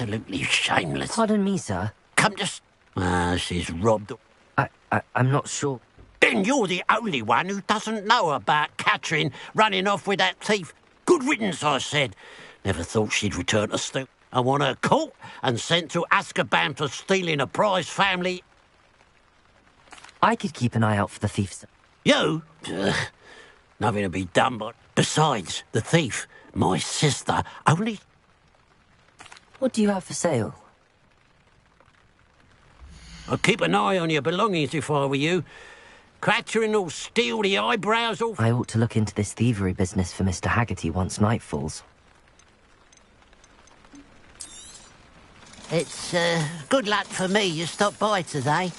Absolutely shameless. Pardon me, sir. Come to... she's robbed... I'm not sure. Then you're the only one who doesn't know about Catherine running off with that thief. Good riddance, I said. Never thought she'd return to steal. I want her caught and sent to Azkaban for stealing a prize family. I could keep an eye out for the thief, sir. You? Nothing to be done, but... Besides, the thief, my sister, only... What do you have for sale? I'd keep an eye on your belongings if I were you. Catherine will steal the eyebrows off... I ought to look into this thievery business for Mr. Haggerty once night falls. It's, good luck for me you stopped by today.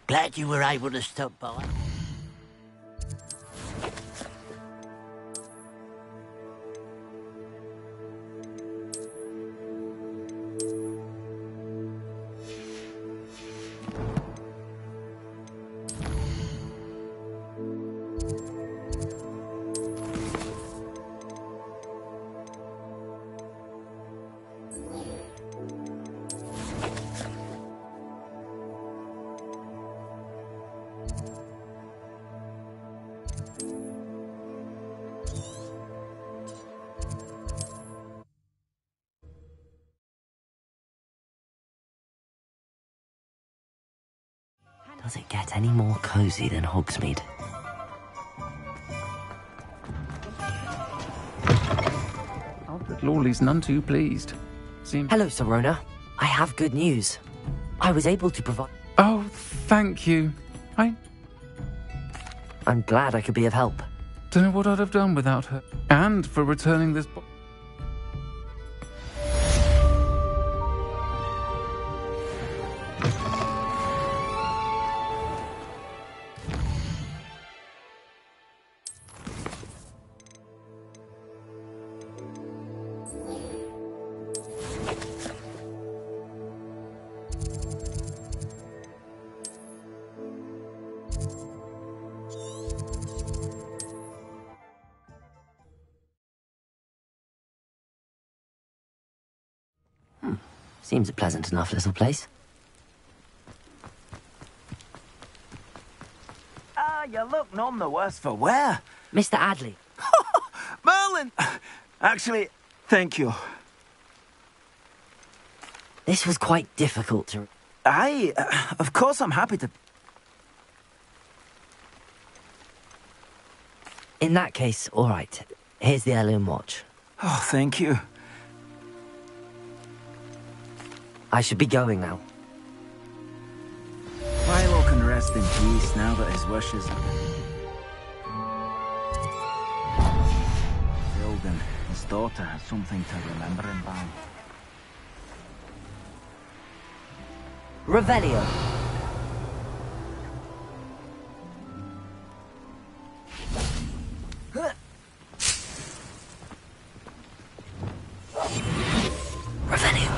Glad you were able to stop by. Does it get any more cosy than Hogsmeade? Albert Lawley's none too pleased. Hello, Sir Rona. I have good news. I was able to provide... Oh, thank you. I'm glad I could be of help. Don't know what I'd have done without her. And for returning this... Seems a pleasant enough little place. You look none the worse for wear. Mr. Adley. Merlin! Actually, thank you. This was quite difficult to... Of course I'm happy to... In that case, all right. Here's the heirloom watch. Oh, thank you. I should be going now. Philo can rest in peace now that his wishes... Hilden, his daughter, has something to remember him by. Revelio. Revelio.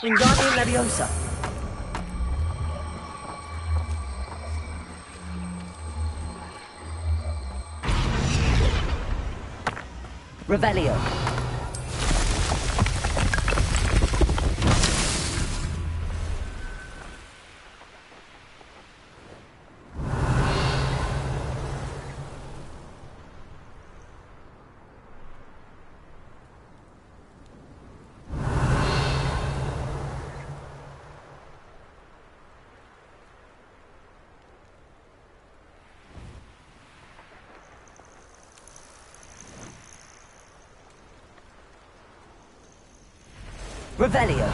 Wingardium Leviosa. Revelio. Revelio.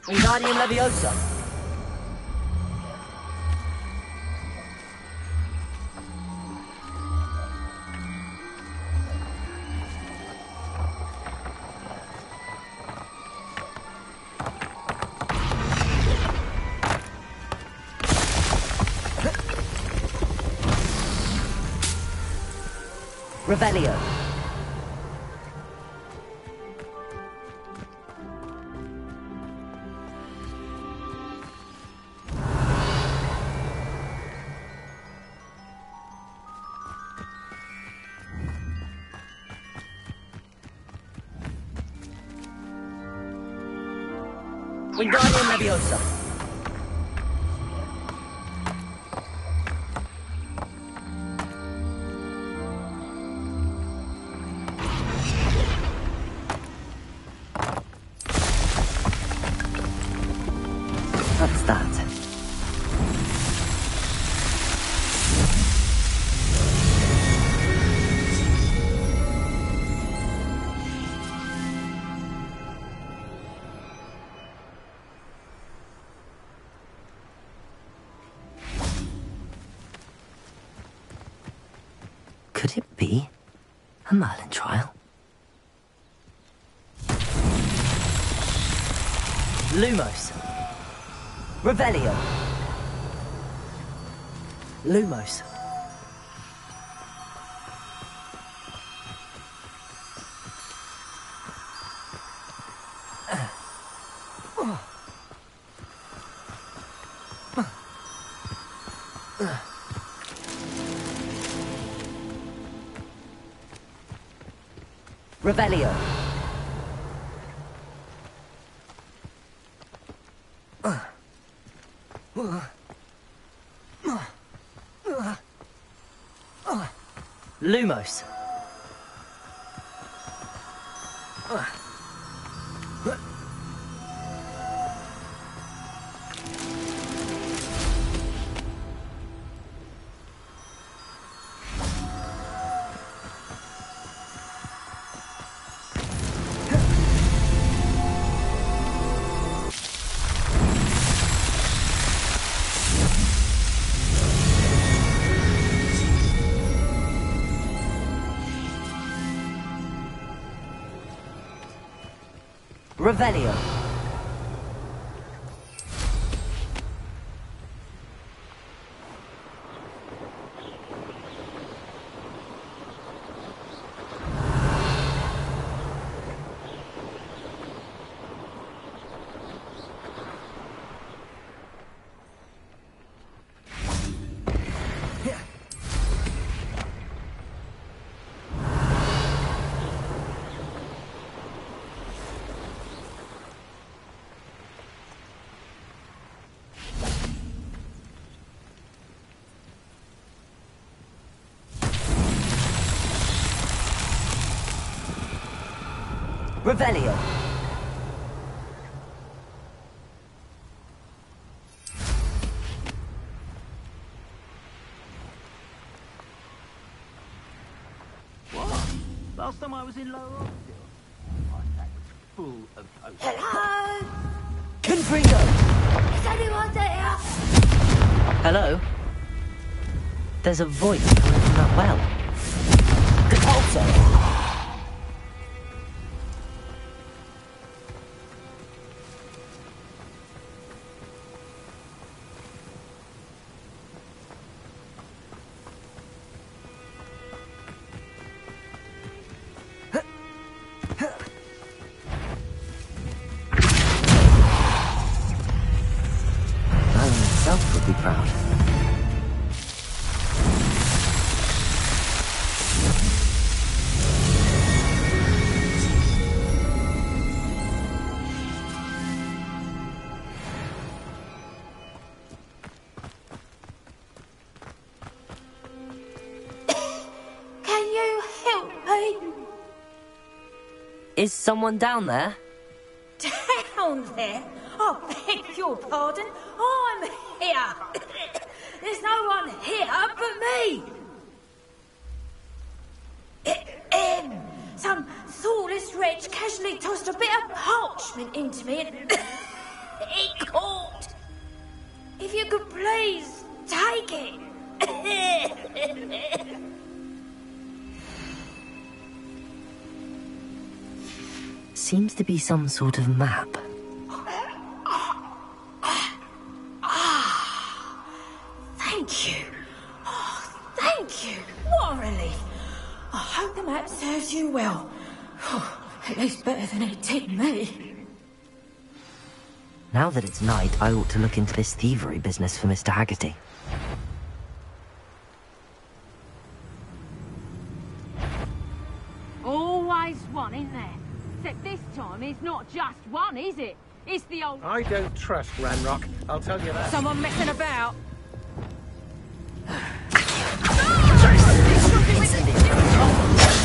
Wingardium Leviosa. Revelio. Wingardium Leviosa. What's that? Could it be a Merlin trial? Lumos. Revelio. Lumos. Revelio. Lumos. Revelio. Revelio. What? Last time I was in Lower Oxford, that was full of ghosts. Hello? Confringo. Is anyone there? Hello? There's a voice coming from that well. Capalso. Would be proud. Is someone down there? Down there? I beg your pardon. I'm here. There's no one here but me. Some thoughtless wretch casually tossed a bit of parchment into me and it caught. If you could please take it. Seems to be some sort of map. Thank you. Oh, thank you. What a relief. I hope the map serves you well. Oh, at least better than it did me. Now that it's night, I ought to look into this thievery business for Mr. Haggerty. Always one, isn't there? Except this time it's not just one, is it? It's the old... I don't trust Ranrock, I'll tell you that. Someone messing about.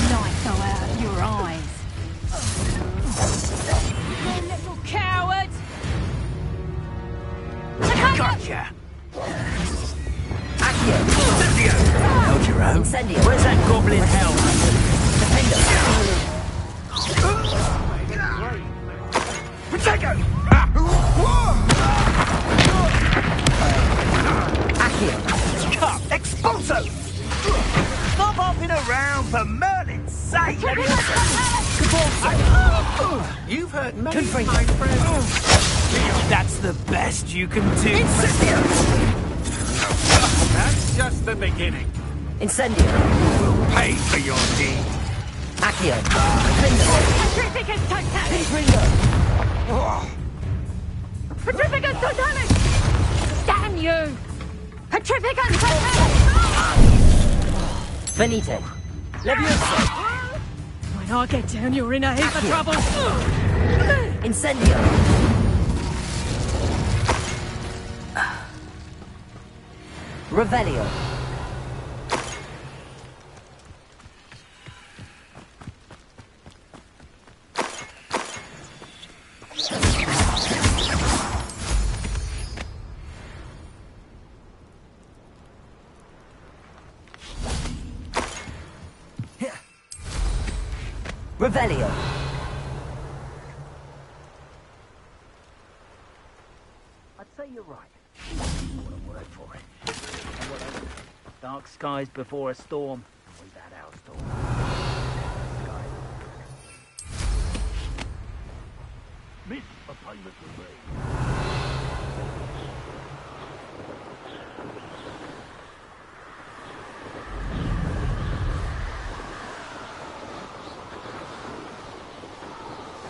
Light go out of your eyes. You little coward! Gotcha! Accio! Held your own. Incendio! Where's that goblin hell? Protego! Accio! Cut! Expulso! Stop hopping around for Merlin's sake! You've hurt many, Confringo. my friend. That's the best you can do. That's just the beginning. Incendio! Pay for your deed. Accio! Petrificus Totalic! Ringo! Petrificus Totalic! Damn you! Petrificus Totalic! Finite! Leviosa! When I get down, you're in a heap of trouble! Incendio! Revelio! Revelio! I'd say you're right. I want a word for it. And what else? Dark skies before a storm. And we've had our storm. Skies. Miss a payment to me.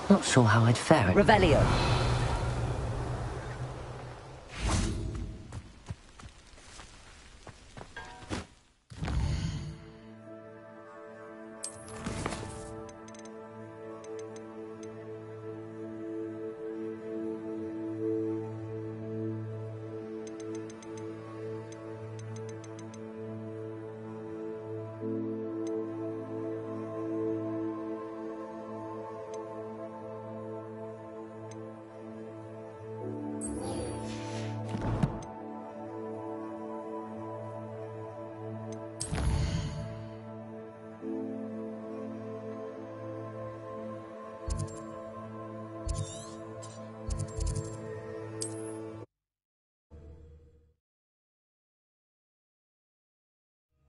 Not sure how I'd fare it. Revelio!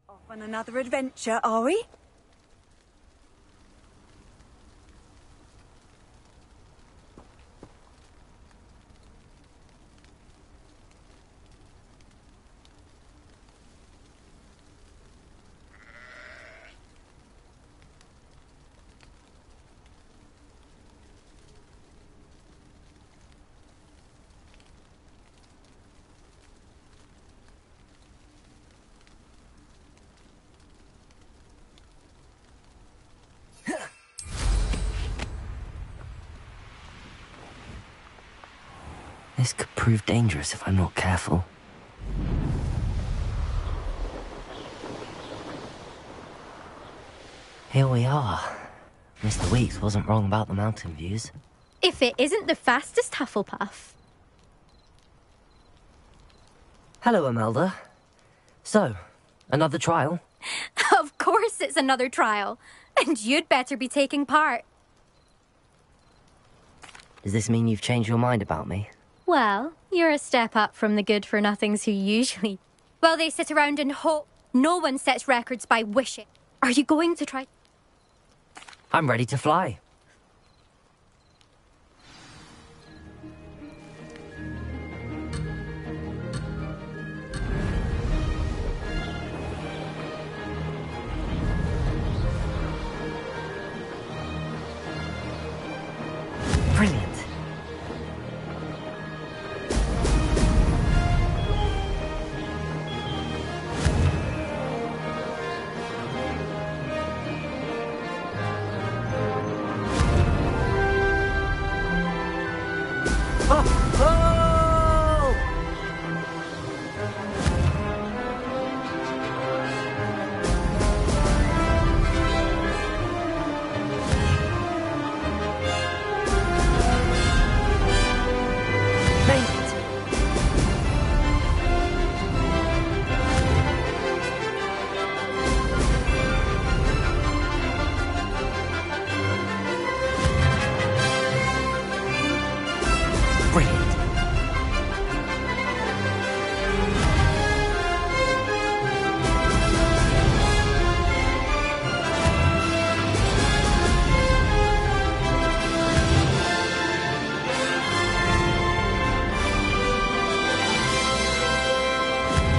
Off on another adventure, are we? This could prove dangerous if I'm not careful. Here we are. Mr. Weeks wasn't wrong about the mountain views. If it isn't the fastest Hufflepuff. Hello, Imelda. So, another trial? Of course it's another trial. And you'd better be taking part. Does this mean you've changed your mind about me? Well, you're a step up from the good-for-nothings who usually... Well, they sit around and hope. No one sets records by wishing. Are you going to try... I'm ready to fly. Brilliant.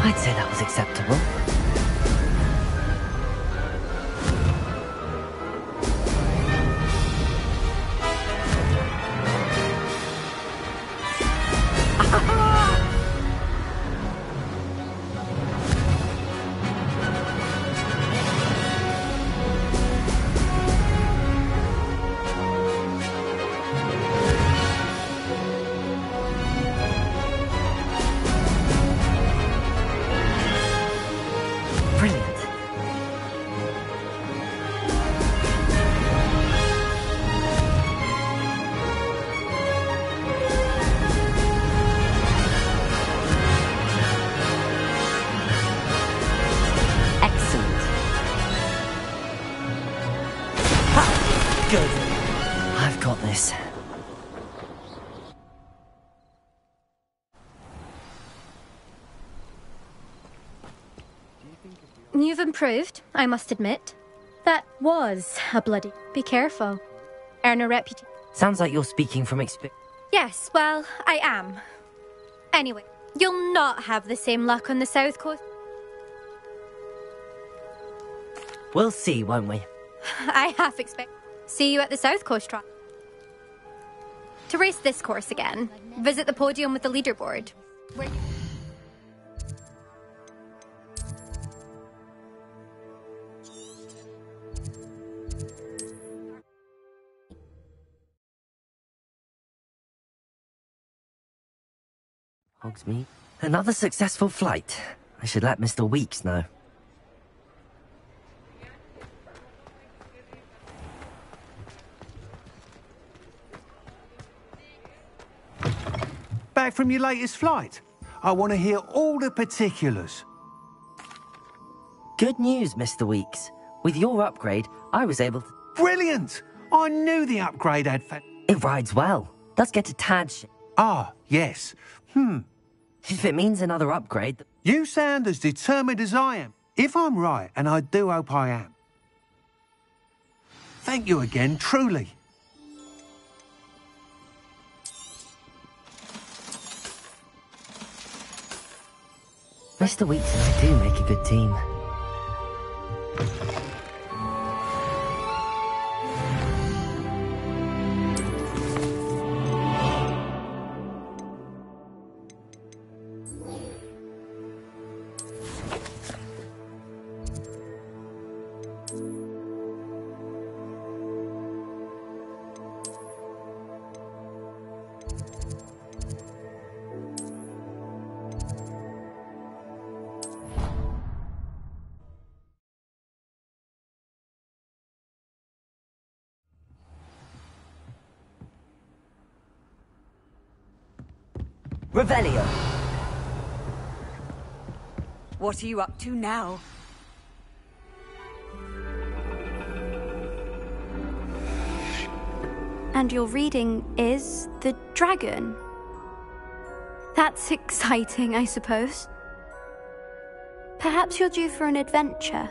I'd say that was acceptable. Brilliant. Excellent. Ha! Good. I've got this. You've improved, I must admit. That was a bloody... Be careful. Earn a reputation. Sounds like you're speaking from experience. Yes, well, I am. Anyway, you'll not have the same luck on the South Coast. We'll see, won't we? I half expect... See you at the South Coast trial. To race this course again, visit the podium with the leaderboard. Hogsmeade. Another successful flight. I should let Mr. Weeks know. Back from your latest flight? I want to hear all the particulars. Good news, Mr. Weeks. With your upgrade, I was able to... Brilliant! I knew the upgrade had It rides well. Does get a tad Ah, yes. If it means another upgrade... You sound as determined as I am. If I'm right, and I do hope I am. Thank you again, truly. Mr. Weeks and I do make a good team. Revelio. What are you up to now? And your reading is the dragon. That's exciting, I suppose. Perhaps you're due for an adventure.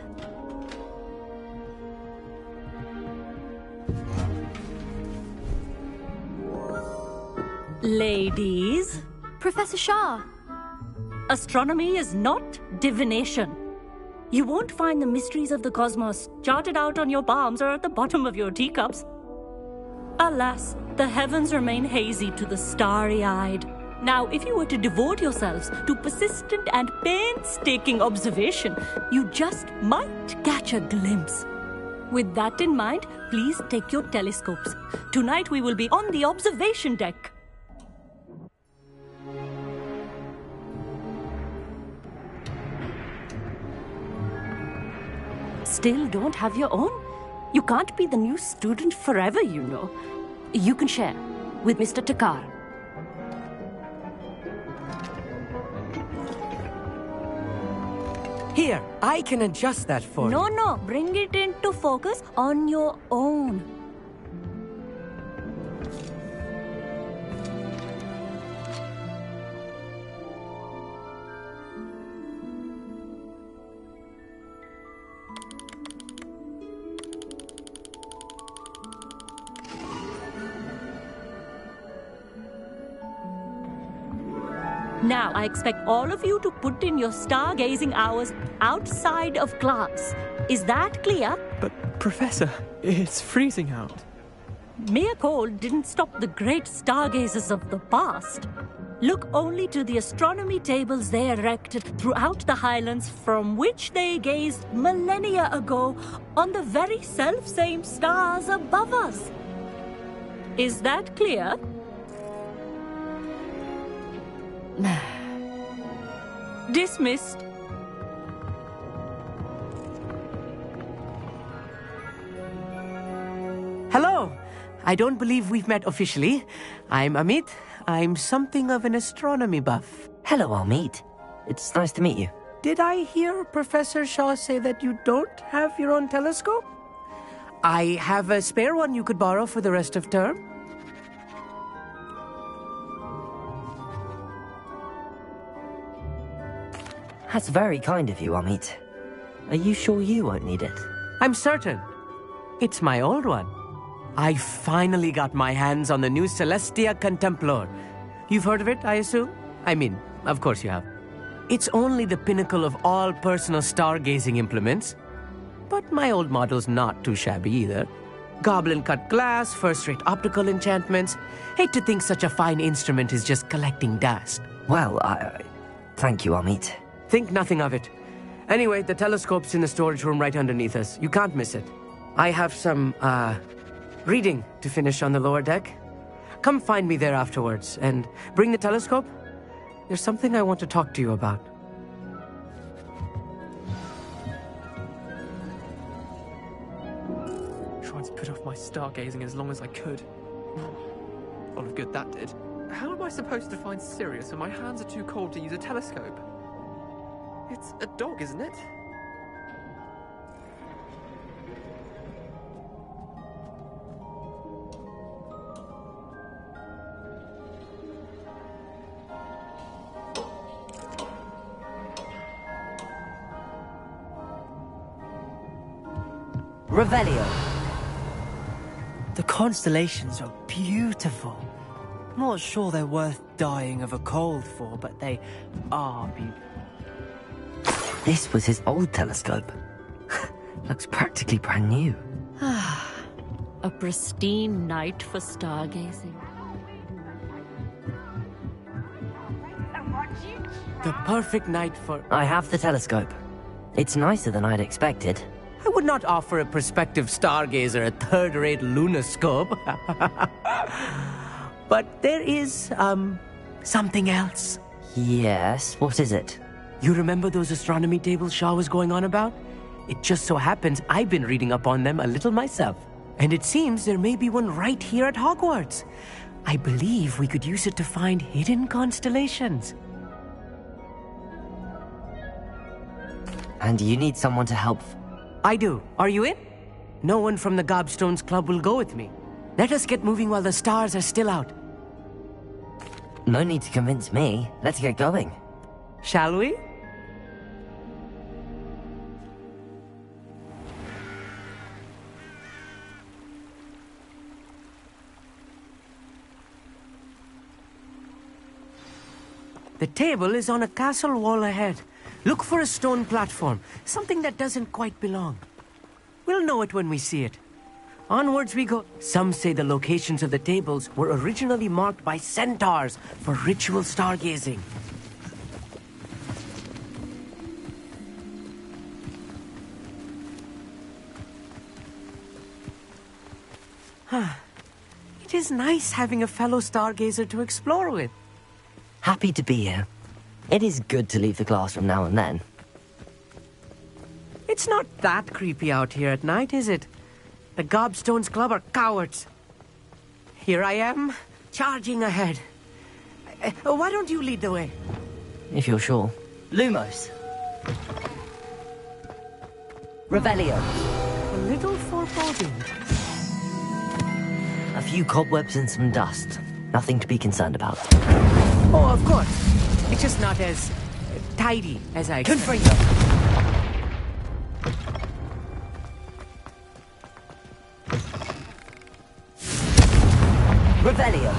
Ladies. Professor Shah. Astronomy is not divination. You won't find the mysteries of the cosmos charted out on your palms or at the bottom of your teacups. Alas, the heavens remain hazy to the starry-eyed. Now, if you were to devote yourselves to persistent and painstaking observation, you just might catch a glimpse. With that in mind, please take your telescopes. Tonight we will be on the observation deck. Still don't have your own? You can't be the new student forever, you know. You can share with Mr. Takar. Here, I can adjust that for you. No, bring it into focus on your own. Now, I expect all of you to put in your stargazing hours outside of class. Is that clear? But, Professor, it's freezing out. Mere cold didn't stop the great stargazers of the past. Look only to the astronomy tables they erected throughout the highlands from which they gazed millennia ago on the very self-same stars above us. Is that clear? Dismissed. Hello. I don't believe we've met officially. I'm Amit. I'm something of an astronomy buff. Hello, Amit. It's nice to meet you. Did I hear Professor Shaw say that you don't have your own telescope? I have a spare one you could borrow for the rest of term. That's very kind of you, Amit. Are you sure you won't need it? I'm certain. It's my old one. I finally got my hands on the new Celestia Contemplar. You've heard of it, I assume? I mean, of course you have. It's only the pinnacle of all personal stargazing implements. But my old model's not too shabby either. Goblin-cut glass, first-rate optical enchantments. Hate to think such a fine instrument is just collecting dust. Well, thank you, Amit. Think nothing of it. Anyway, the telescope's in the storage room right underneath us. You can't miss it. I have some, reading to finish on the lower deck. Come find me there afterwards, and bring the telescope. There's something I want to talk to you about. Tried to put off my stargazing as long as I could. A lot of good that did. How am I supposed to find Sirius when my hands are too cold to use a telescope? It's a dog, isn't it? Revelio. The constellations are beautiful. Not sure they're worth dying of a cold for, but they are beautiful. This was his old telescope. Looks practically brand new. A pristine night for stargazing. The perfect night for... I have the telescope. It's nicer than I'd expected. I would not offer a prospective stargazer a third-rate lunoscope. But there is, something else. Yes, what is it? You remember those astronomy tables Shaw was going on about? It just so happens I've been reading up on them a little myself. And it seems there may be one right here at Hogwarts. I believe we could use it to find hidden constellations. And you need someone to help. I do. Are you in? No one from the Gobstones Club will go with me. Let us get moving while the stars are still out. No need to convince me. Let's get going. Shall we? The table is on a castle wall ahead. Look for a stone platform, something that doesn't quite belong. We'll know it when we see it. Onwards we go. Some say the locations of the tables were originally marked by centaurs for ritual stargazing. It is nice having a fellow stargazer to explore with. Happy to be here. It is good to leave the classroom now and then. It's not that creepy out here at night, is it? The Gobstones Club are cowards. Here I am, charging ahead. Why don't you lead the way? If you're sure. Lumos. Revelio. A little foreboding. A few cobwebs and some dust. Nothing to be concerned about. Oh, of course. It's just not as tidy as I expected. Confringo. Revelio.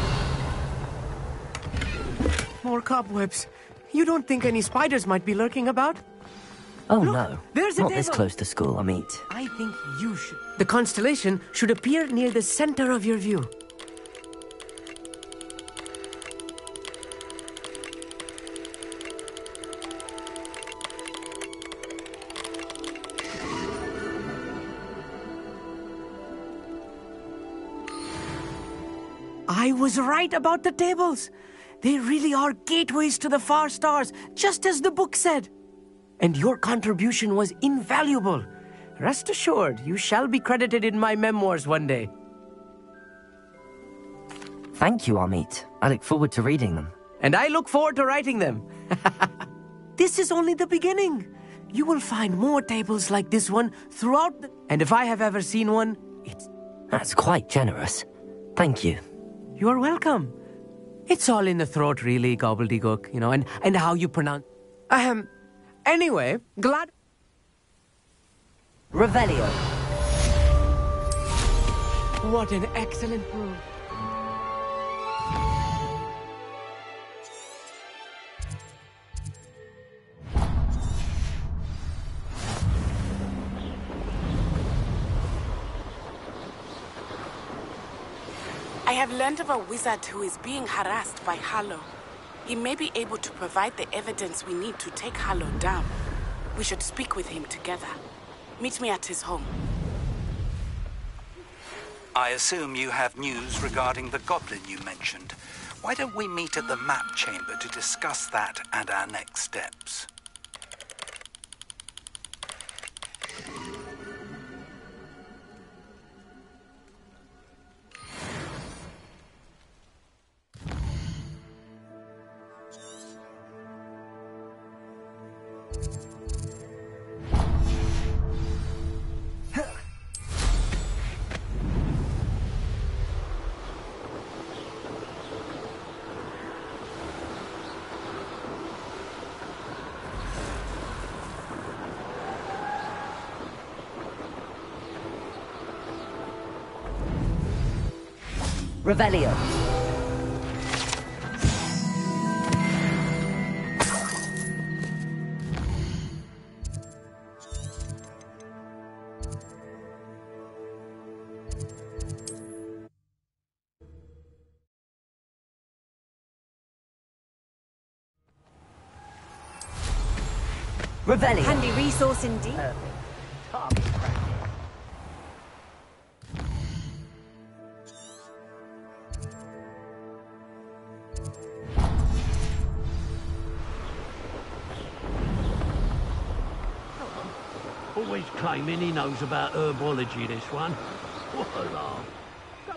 More cobwebs. You don't think any spiders might be lurking about? Oh, look, no. There's a Not table. this close to school, Amit. I think you should. The constellation should appear near the center of your view. I was right about the tables. They really are gateways to the far stars, just as the book said. And your contribution was invaluable. Rest assured, you shall be credited in my memoirs one day. Thank you, Amit. I look forward to reading them. And I look forward to writing them. This is only the beginning. You will find more tables like this one throughout the... And if I have ever seen one, it's... That's quite generous. Thank you. You're welcome. It's all in the throat, really, gobbledygook, you know, and how you pronounce... Anyway, glad... Revelio. What an excellent brew. I have learned of a wizard who is being harassed by Harlow. He may be able to provide the evidence we need to take Harlow down. We should speak with him together. Meet me at his home. I assume you have news regarding the goblin you mentioned. Why don't we meet at the map chamber to discuss that and our next steps? Revelio. Revelio. Handy resource indeed. Always claiming he knows about herbology, this one. What a laugh. Go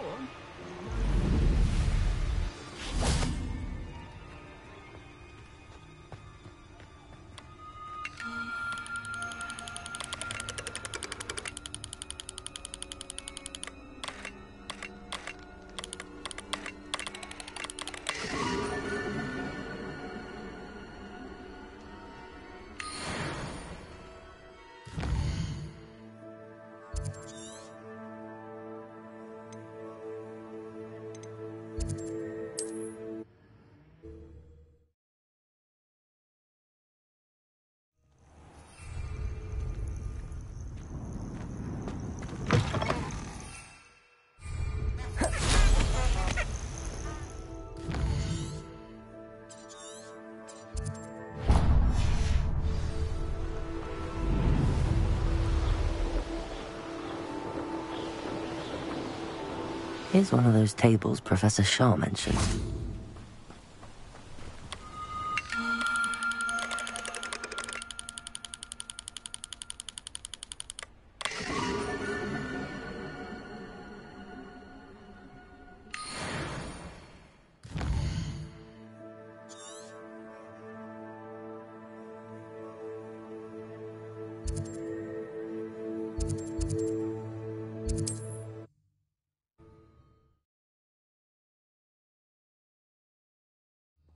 Here's one of those tables Professor Shaw mentioned.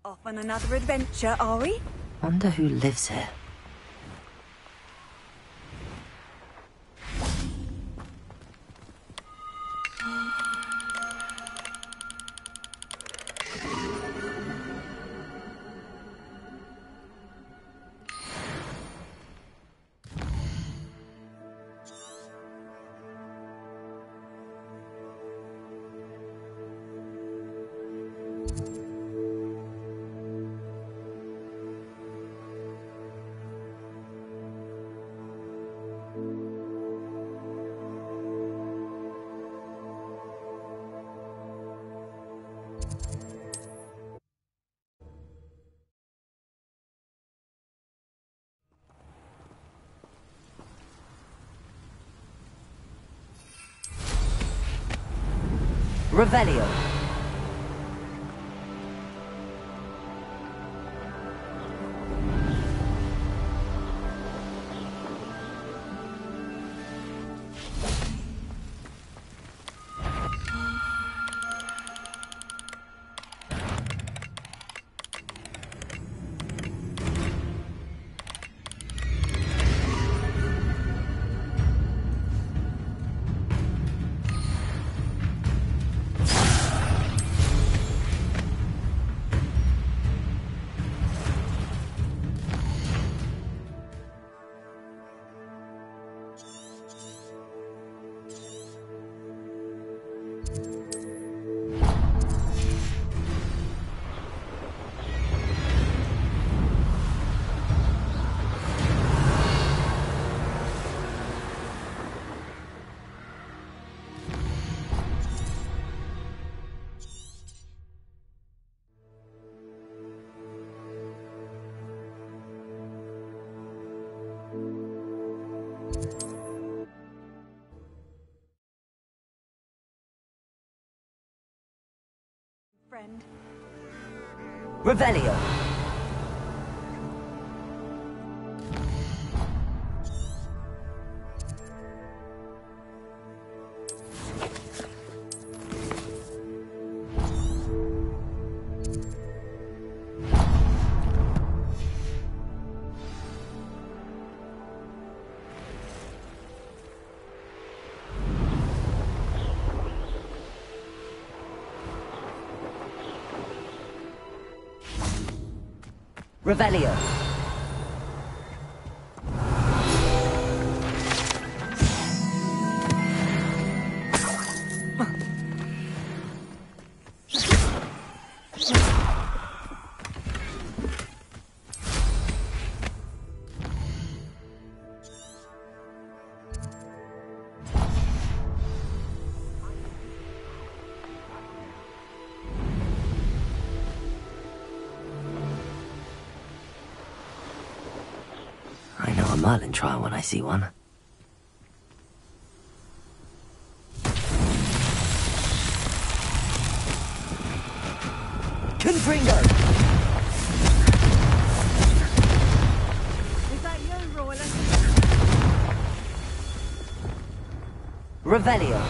Off on another adventure, are we? Wonder who lives here. Revelio. Friend. Revelio. Revelio. I know a Merlin trial when I see one. Confringo! Is that you, Royland? Revelio.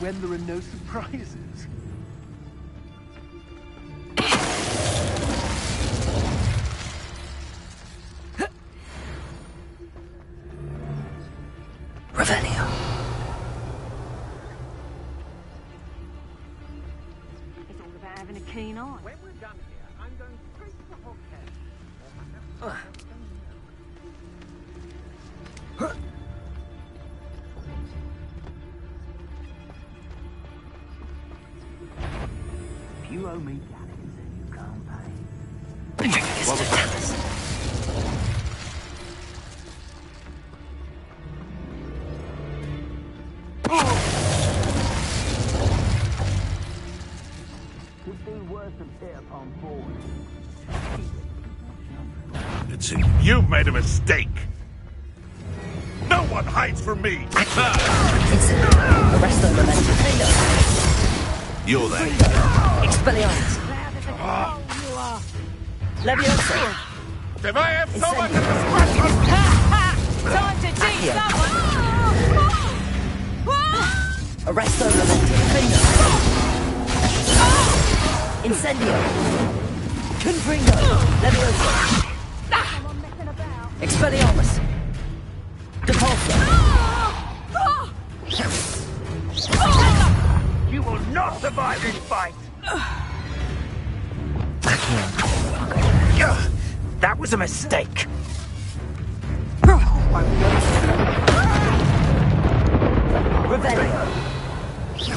When there are no surprises. Revelio. It's all about having a keen eye. When we're done here, I'm going straight to the hot cake. If you owe me galleys and you can't pay. What was that? Could do worse than hit upon board. It's you've made a mistake. No one hides from me. Arrest them, Memento. You're there. Expelliarmus. Leviosa. If I have so much of Time to teach someone! Arresto Memento. Incendio. Confringo. Leviosa. Expelliarmus. Depulso. You will not survive this fight! That was a mistake! Revelio. You'll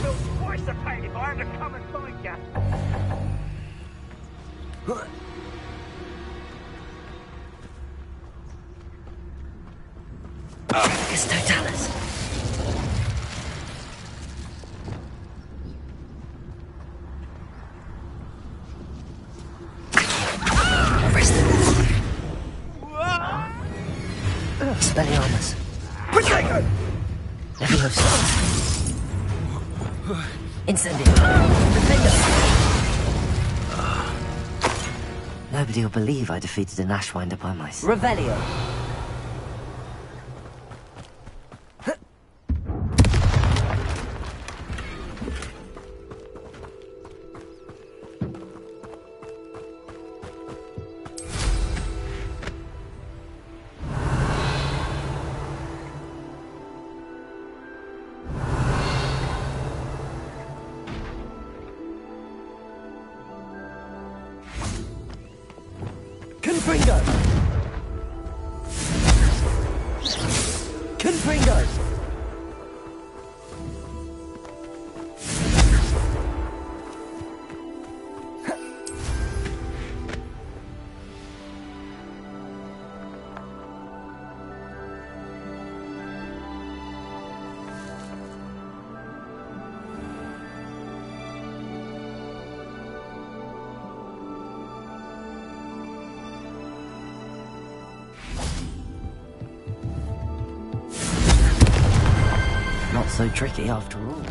feel twice the pain if I have to come and find you! Tricus Totalis. Expelliarmus. Protego! Leviosa. Incendio. Defendo. Nobody will believe I defeated an Ashwinder by myself. Revelio. Confringo! Confringo! Not so tricky after all.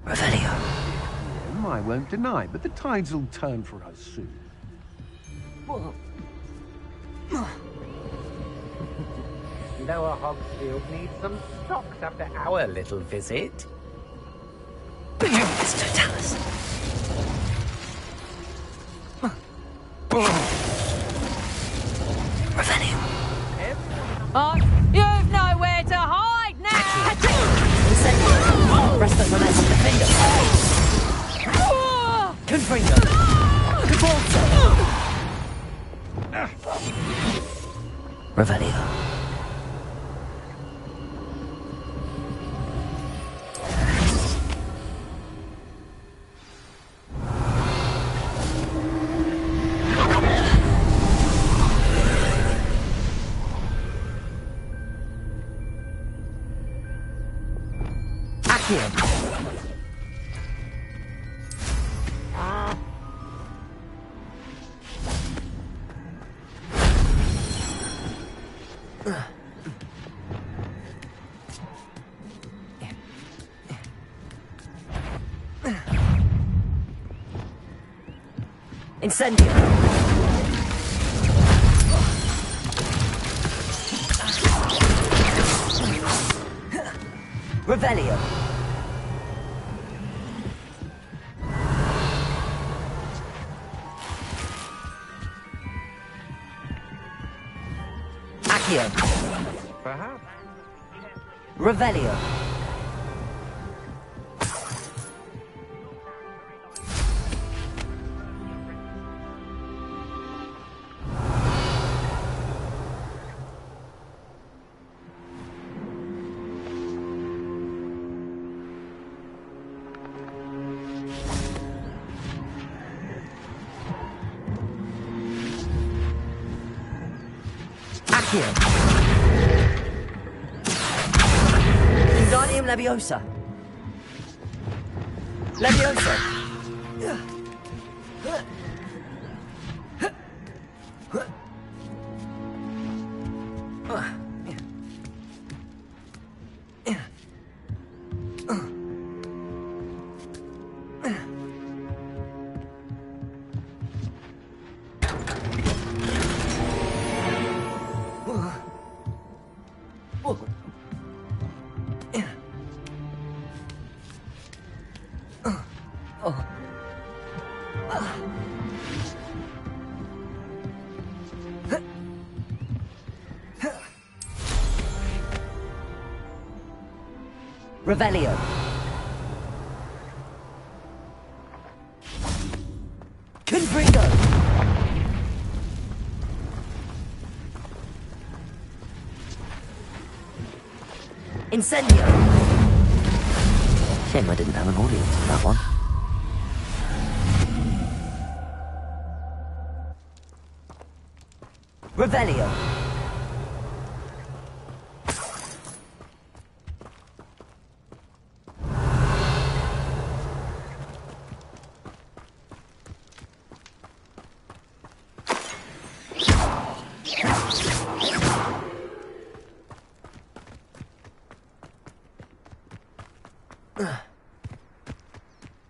Revelio. I won't deny, but the tides will turn for us soon. Lower Hogsfield needs some socks after our little visit. Tricus Totalis. Revelio. Oh, you've nowhere to hide now! Incendio. Resto Memento. Defendo. Confringo! Cabalto! Revelio. Accio. Incendio! Revelio! Accio! Perhaps. Revelio! Wingardium Leviosa. Leviosa. Revelio. Confringo. Incendio. Shame I didn't have an audience for that one. Revelio.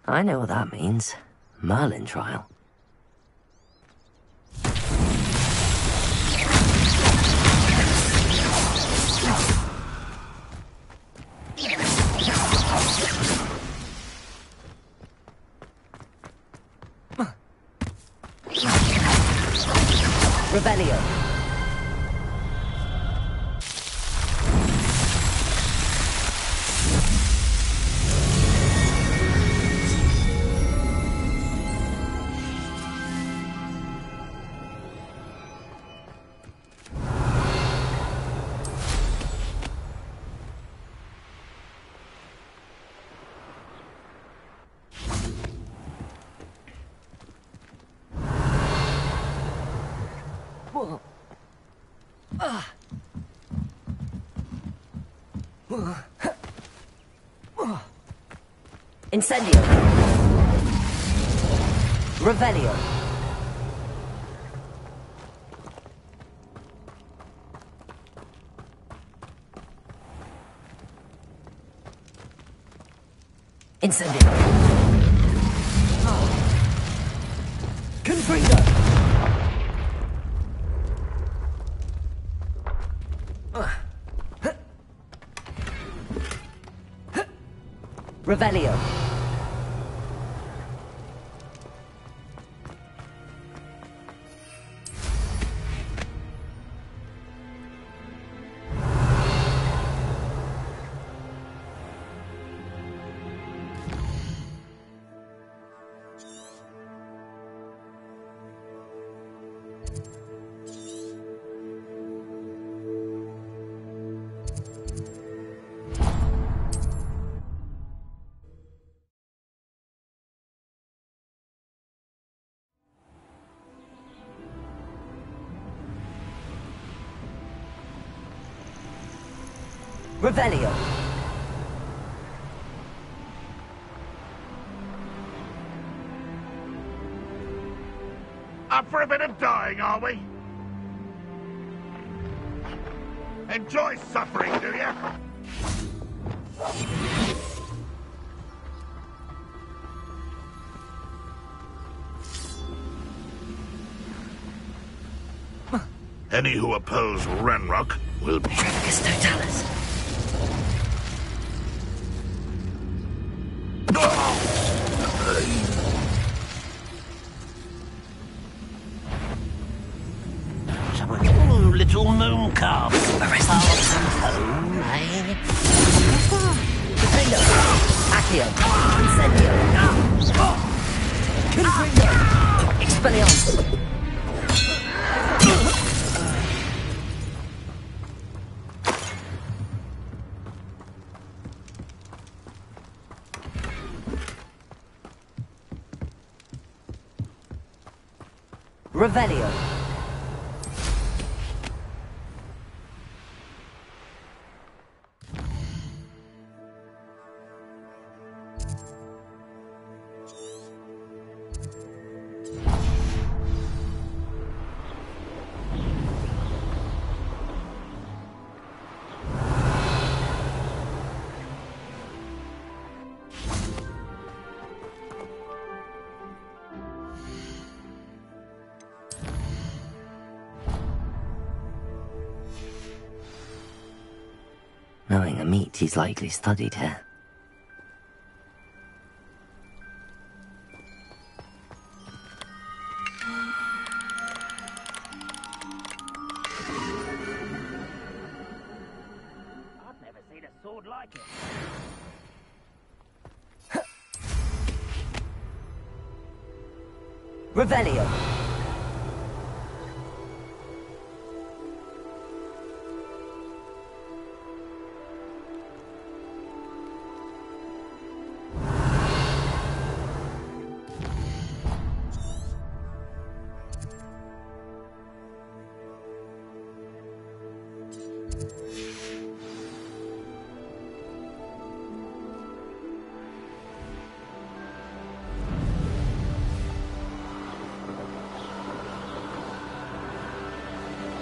I know what that means. Merlin trial. Revelio. Incendio. Revelio. Incendio. Confringo. Revelio. Revelio. Up for a bit of dying, are we? Enjoy suffering, do you? Any who oppose Renrock will be... Tricus totalis. Ooh, little moon calves. Home, eh? Accio. Incendio. Confringo. Expelliarmus. Revelio. Knowing the meat, he's likely studied here. I've never seen a sword like it. Revelio.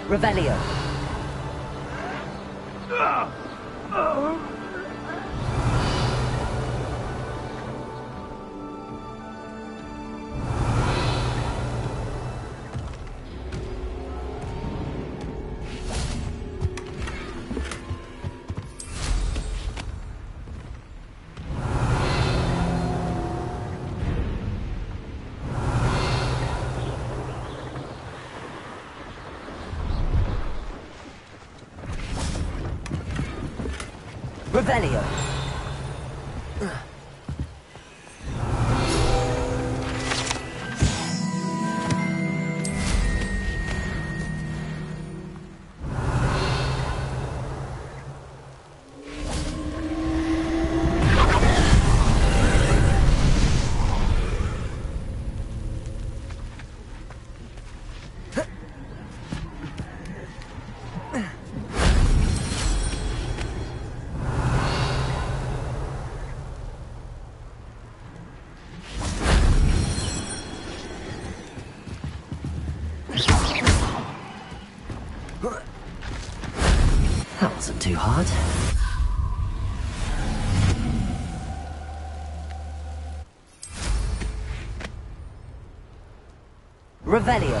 Revelio. Revelio. That wasn't too hard. Revelio.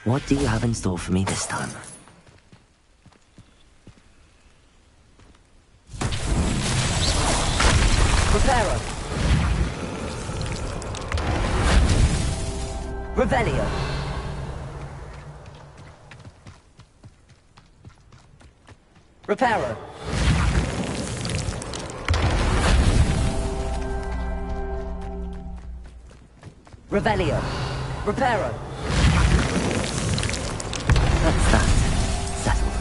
What do you have in store for me this time? Preparo. Revelio. Reparo. Revelio. Reparo. That's that. Settled.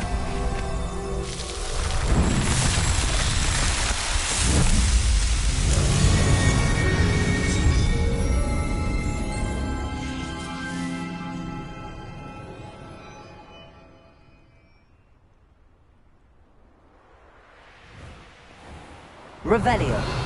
Revelio.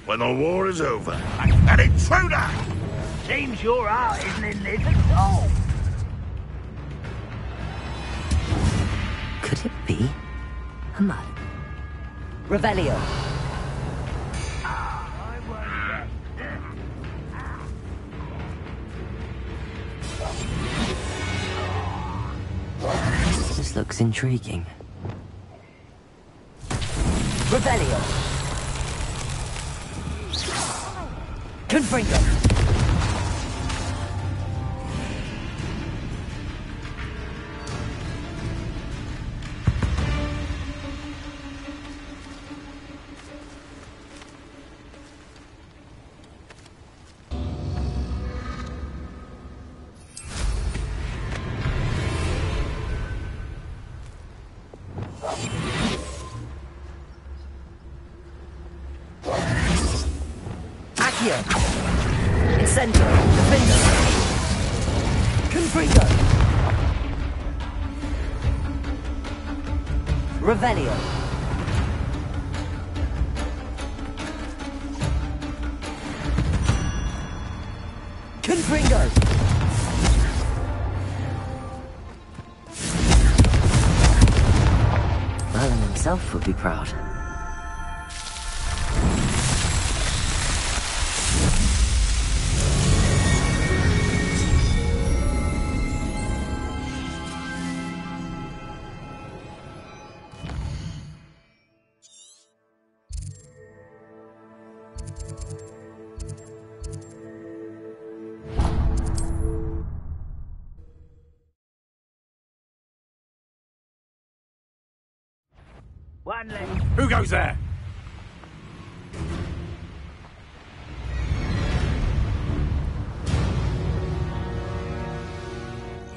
When the war is over, an intruder! Seems your heart isn't in this at all. Could it be a man? Revelio. This looks intriguing. Revelio. Confringo. Incendio. Defender. Confringo. Revelio. Confringo. Merlin himself would be proud. One left. Who goes there?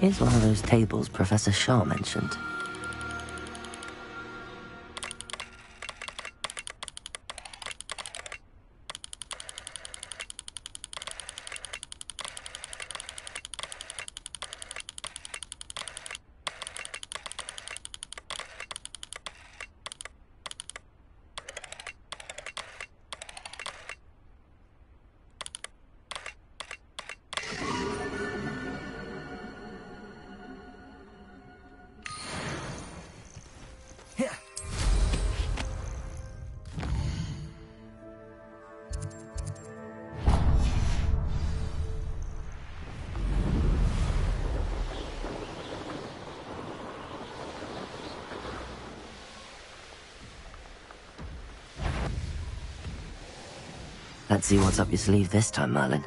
Here's one of those tables Professor Shaw mentioned. Let's see what's up your sleeve this time, Merlin.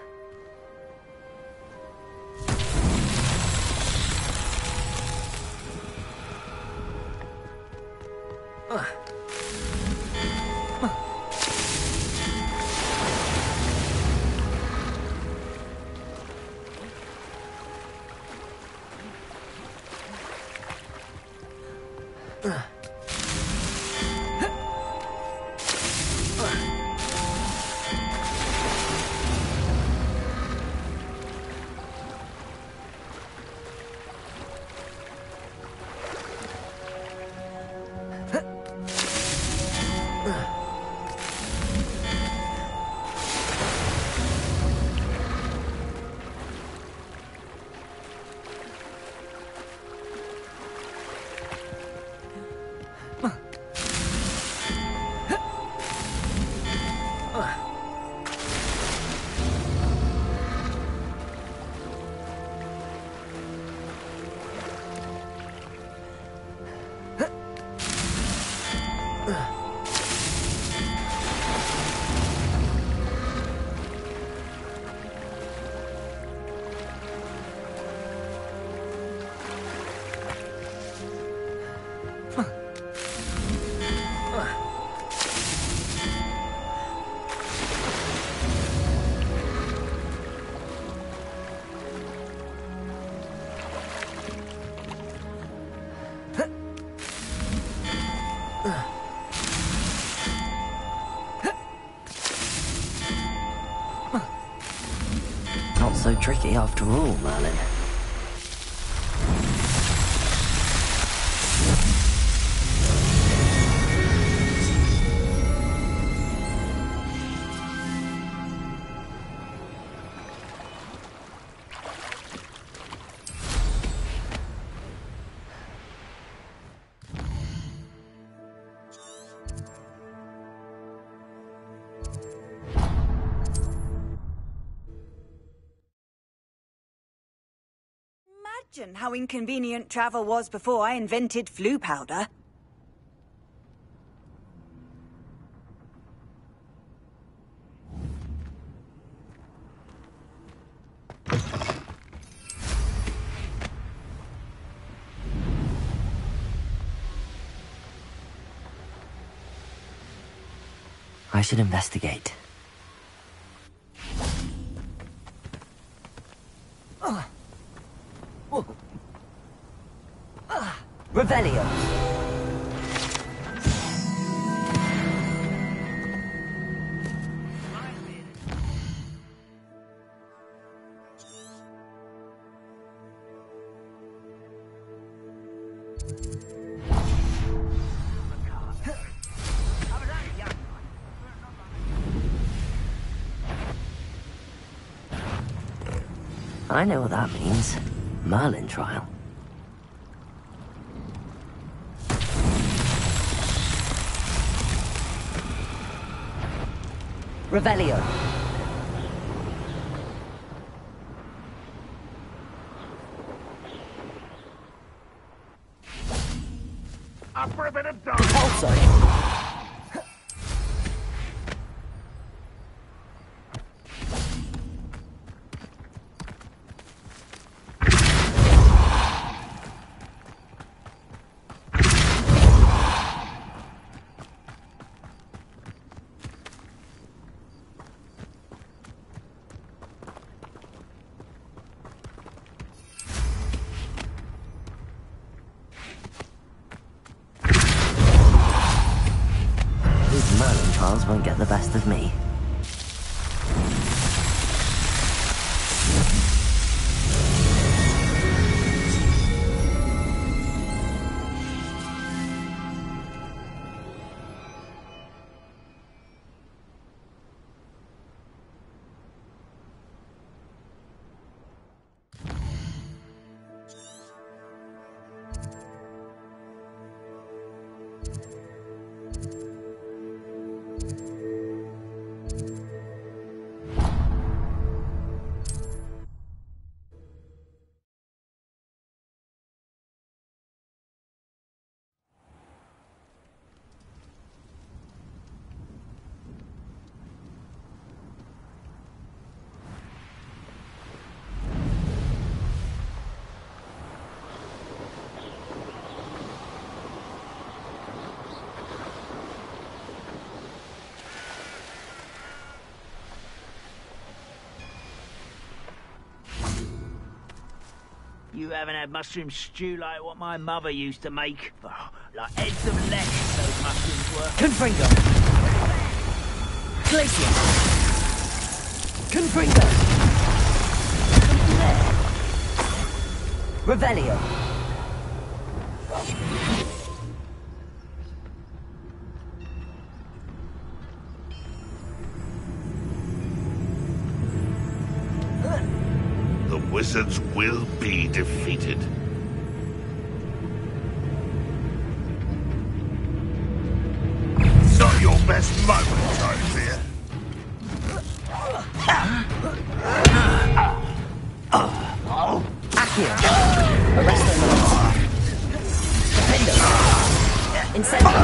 so tricky after all, Merlin. Imagine how inconvenient travel was before I invented flu powder. I should investigate. Revelio! I know what that means. Merlin trial. Revelio. Up for a bit of dog. Compulsory. Merlin trials won't get the best of me. You haven't had mushroom stew like what my mother used to make. Oh, like heads of lettuce, those mushrooms were. Confringo! Glacier! Confringo! Revelio! The wizards will be defeated. Not your best moment, I fear. Accio! Arresto Melosa! Defendo! Incendio!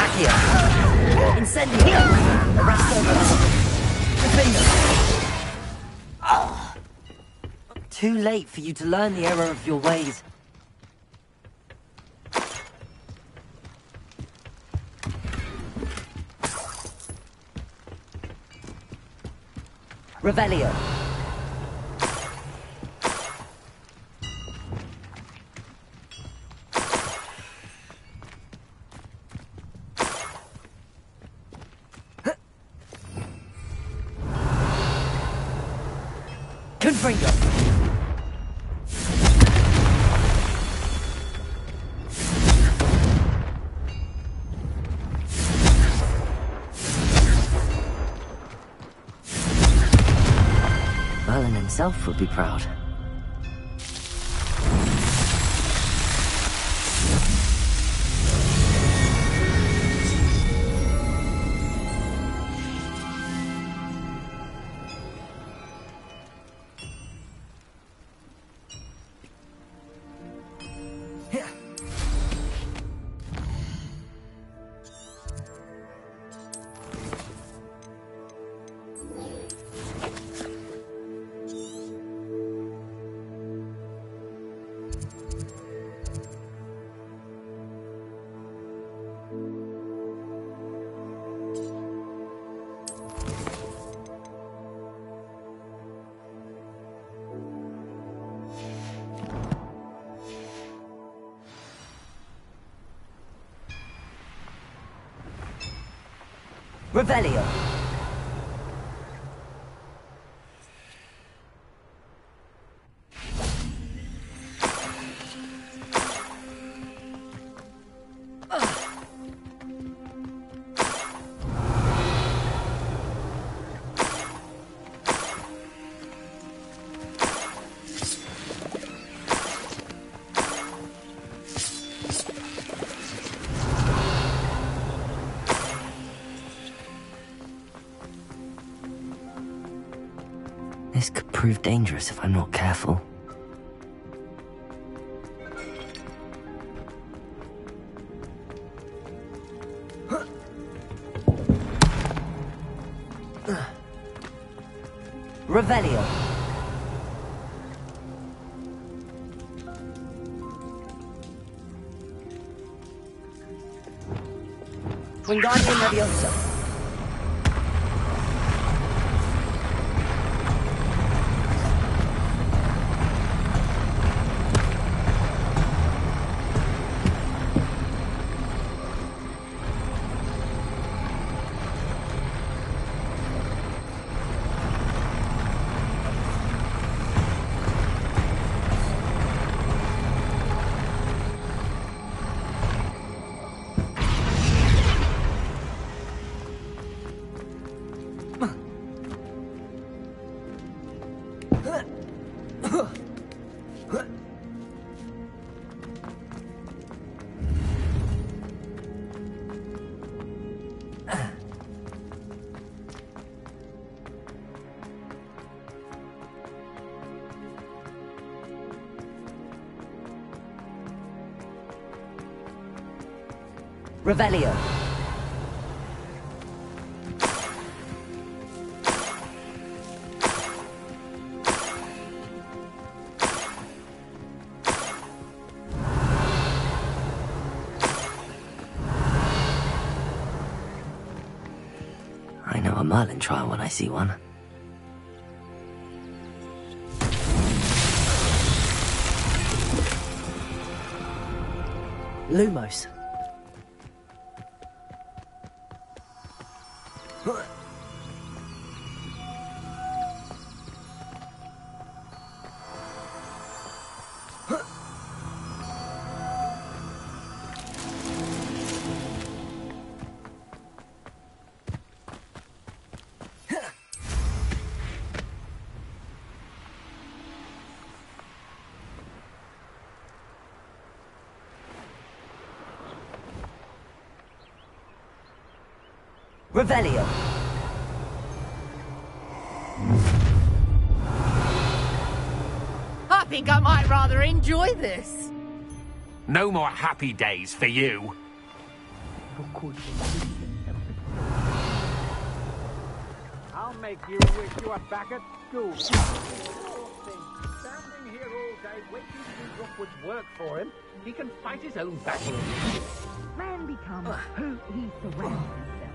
Accio! Incendio! Arresto Melosa! Defendo! Too late for you to learn the error of your ways. Revelio. freedom. Merlin himself would be proud. Revelio. This could prove dangerous if I'm not careful. Revelio. Wingardium Leviosa. Revelio. I know a Merlin trial when I see one. Lumos. Revelio. I think I might rather enjoy this. No more happy days for you. I'll make you wish you were back at school. Standing here all day waiting to do Rookwood's work for him. He can fight his own battles. Man becomes who he surrounds himself with.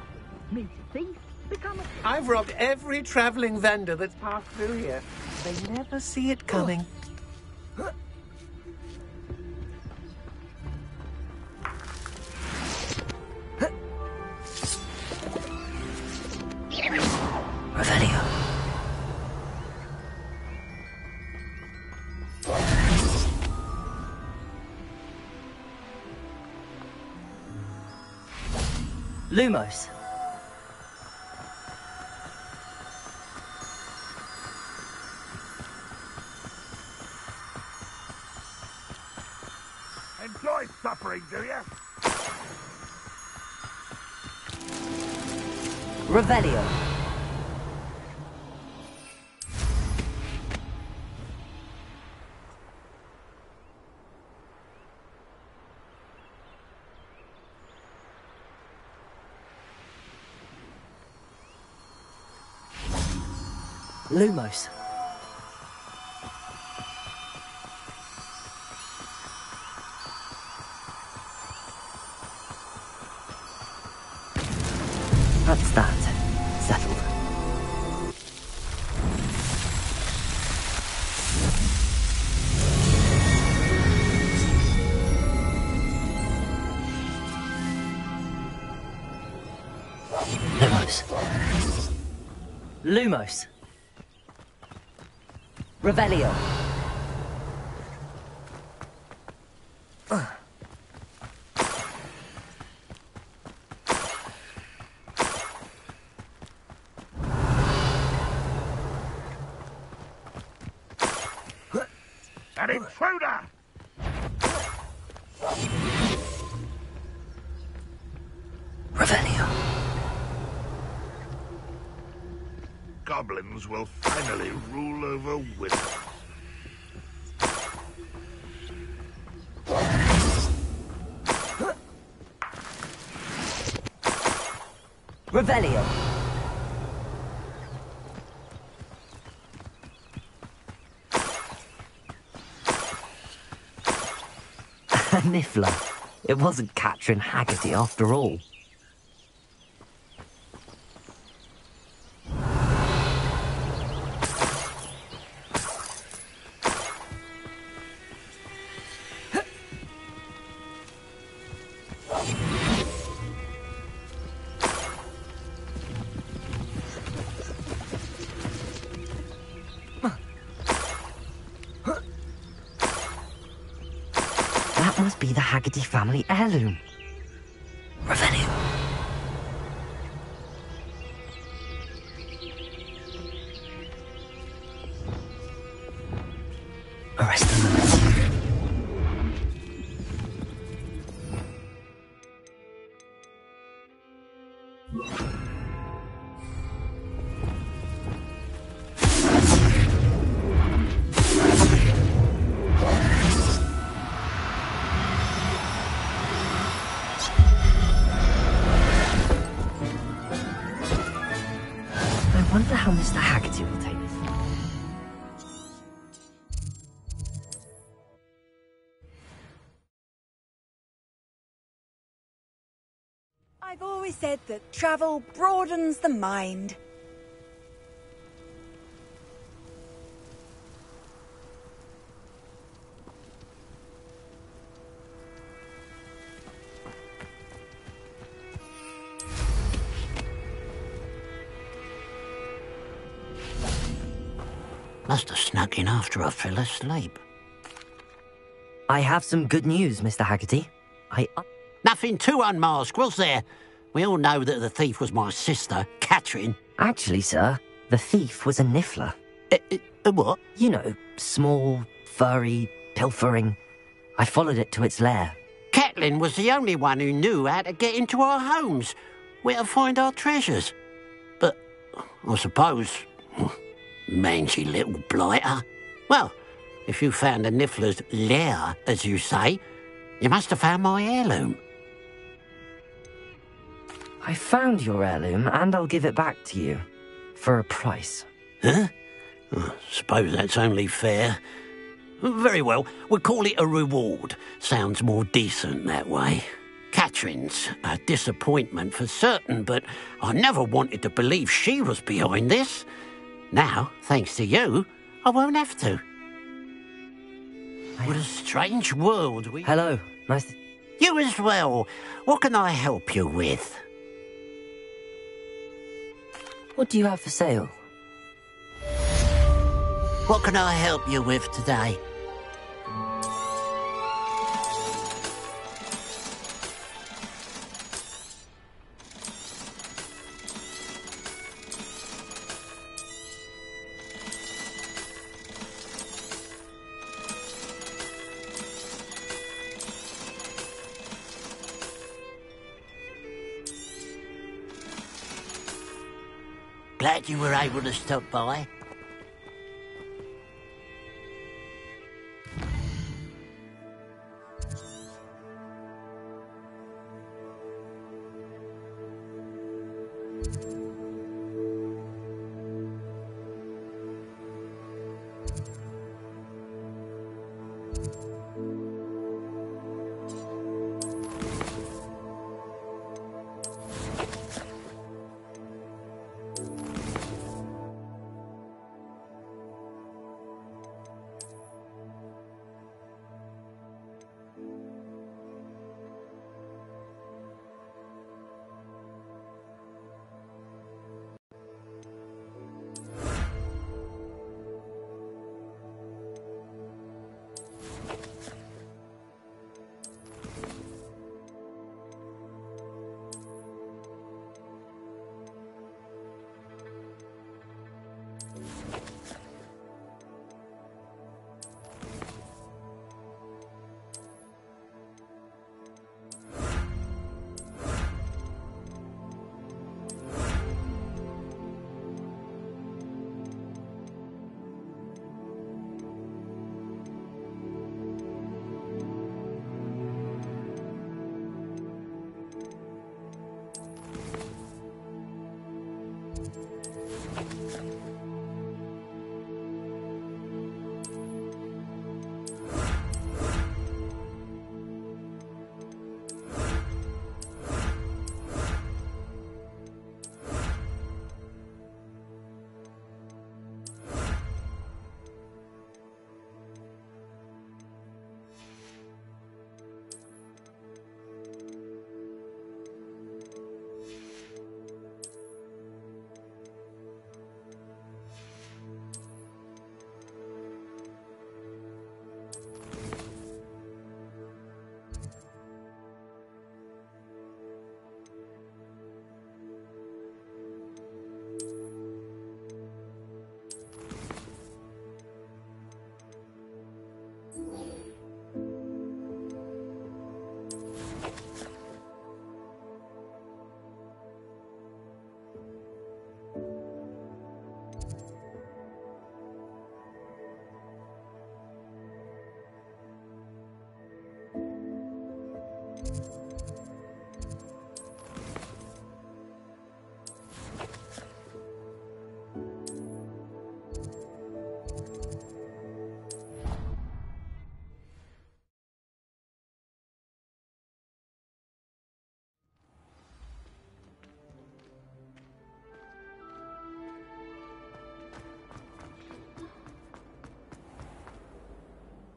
Meet thief, become a... I've robbed every travelling vendor that's passed through here. They never see it coming. Revelio. Lumos. Enjoy suffering, do you? Revelio. Lumos. That's that. Settled. Lumos. Lumos. Revelio. An intruder! Revelio. Goblins will finally rule over wizards. Revelio. Niffler. It wasn't Catherine Haggerty after all. That must be the Haggerty family heirloom. Revelio. Arrest the lunatic. I wonder how Mr. Haggerty will take this. I've always said that travel broadens the mind. Must have snuck in after I fell asleep. I have some good news, Mr. Haggerty. Nothing too unmasked, was there? We all know that the thief was my sister, Catherine. Actually, sir, the thief was a Niffler. A what? You know, small, furry, pilfering. I followed it to its lair. Catelyn was the only one who knew how to get into our homes, where to find our treasures. But I suppose, mangy little blighter. Well, if you found the Niffler's lair, as you say, you must have found my heirloom. I found your heirloom, and I'll give it back to you. For a price. Huh? I suppose that's only fair. Very well, we'll call it a reward. Sounds more decent that way. Catherine's a disappointment for certain, but I never wanted to believe she was behind this. Now, thanks to you, I won't have to. What a strange world we... Hello, nice to... You as well. What can I help you with? What do you have for sale? What can I help you with today? Glad you were able to stop by.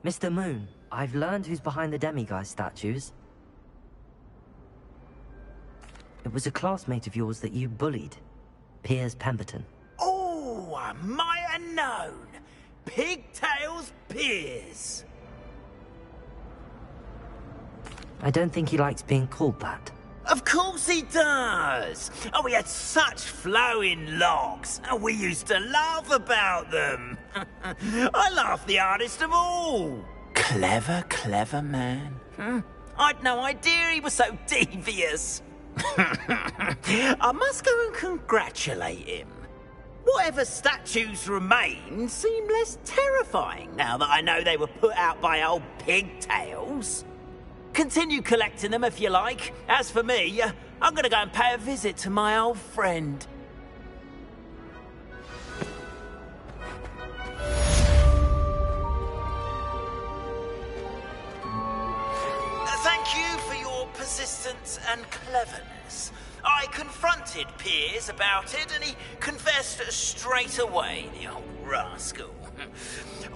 Mr. Moon, I've learned who's behind the demiguise statues. It was a classmate of yours that you bullied, Piers Pemberton. Oh, I might have known. Pigtails Piers. I don't think he likes being called that. Of course he does. Oh, he had such flowing locks, and we used to laugh about them. I laughed the hardest of all. Clever, clever man. I'd no idea he was so devious. I must go and congratulate him. Whatever statues remain seem less terrifying now that I know they were put out by old pigtails. Continue collecting them if you like. As for me, I'm gonna go and pay a visit to my old friend. Thank you for your persistence and cleverness. I confronted Piers about it, and he confessed straight away, the old rascal.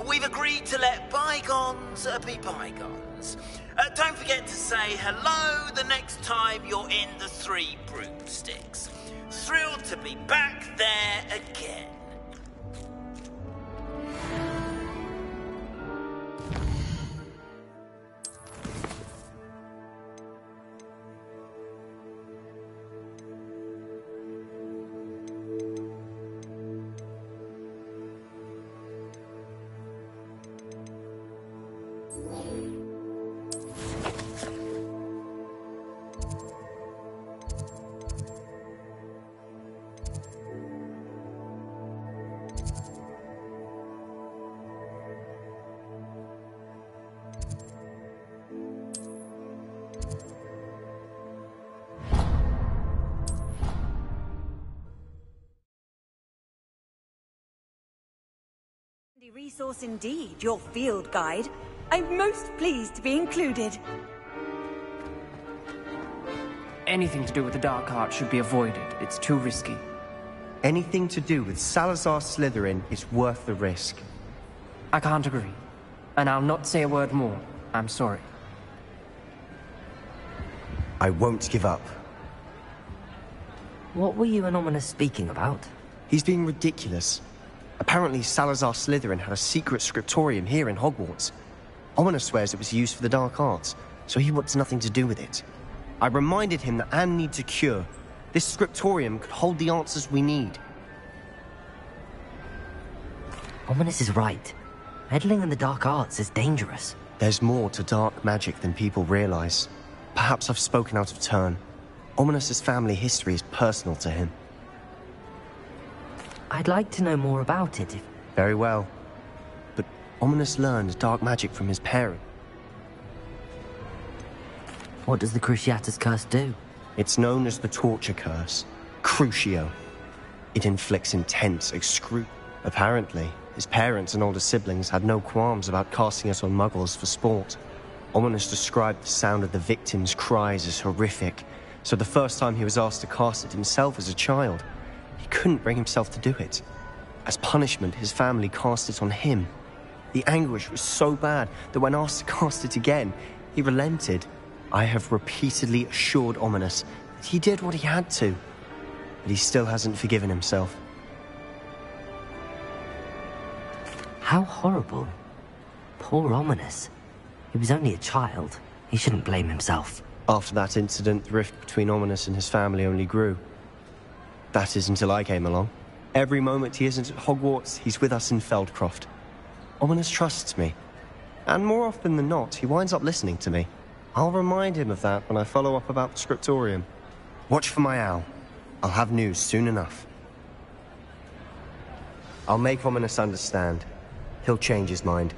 We've agreed to let bygones be bygones. Don't forget to say hello the next time you're in the Three Broomsticks. Thrilled to be back there again. Resource indeed, your field guide. I'm most pleased to be included. Anything to do with the dark art should be avoided. It's too risky. Anything to do with Salazar Slytherin is worth the risk. I can't agree. And I'll not say a word more. I'm sorry. I won't give up. What were you and Ominous speaking about? He's being ridiculous. Apparently Salazar Slytherin had a secret scriptorium here in Hogwarts. Ominous swears it was used for the dark arts, so he wants nothing to do with it. I reminded him that Anne needs a cure. This scriptorium could hold the answers we need. Ominous is right. Meddling in the dark arts is dangerous. There's more to dark magic than people realize. Perhaps I've spoken out of turn. Ominous's family history is personal to him. I'd like to know more about it if... Very well. But Ominous learned dark magic from his parent. What does the Cruciatus Curse do? It's known as the Torture Curse. Crucio. It inflicts intense excruciation. Apparently, his parents and older siblings had no qualms about casting it on muggles for sport. Ominous described the sound of the victims' cries as horrific, so the first time he was asked to cast it himself as a child, he couldn't bring himself to do it. As punishment, his family cast it on him. The anguish was so bad that when asked to cast it again, he relented. I have repeatedly assured Ominous that he did what he had to, but he still hasn't forgiven himself. How horrible. Poor Ominous. He was only a child. He shouldn't blame himself. After that incident, the rift between Ominous and his family only grew. That is until I came along. Every moment he isn't at Hogwarts, he's with us in Feldcroft. Ominous trusts me. And more often than not, he winds up listening to me. I'll remind him of that when I follow up about the scriptorium. Watch for my owl. I'll have news soon enough. I'll make Ominous understand. He'll change his mind.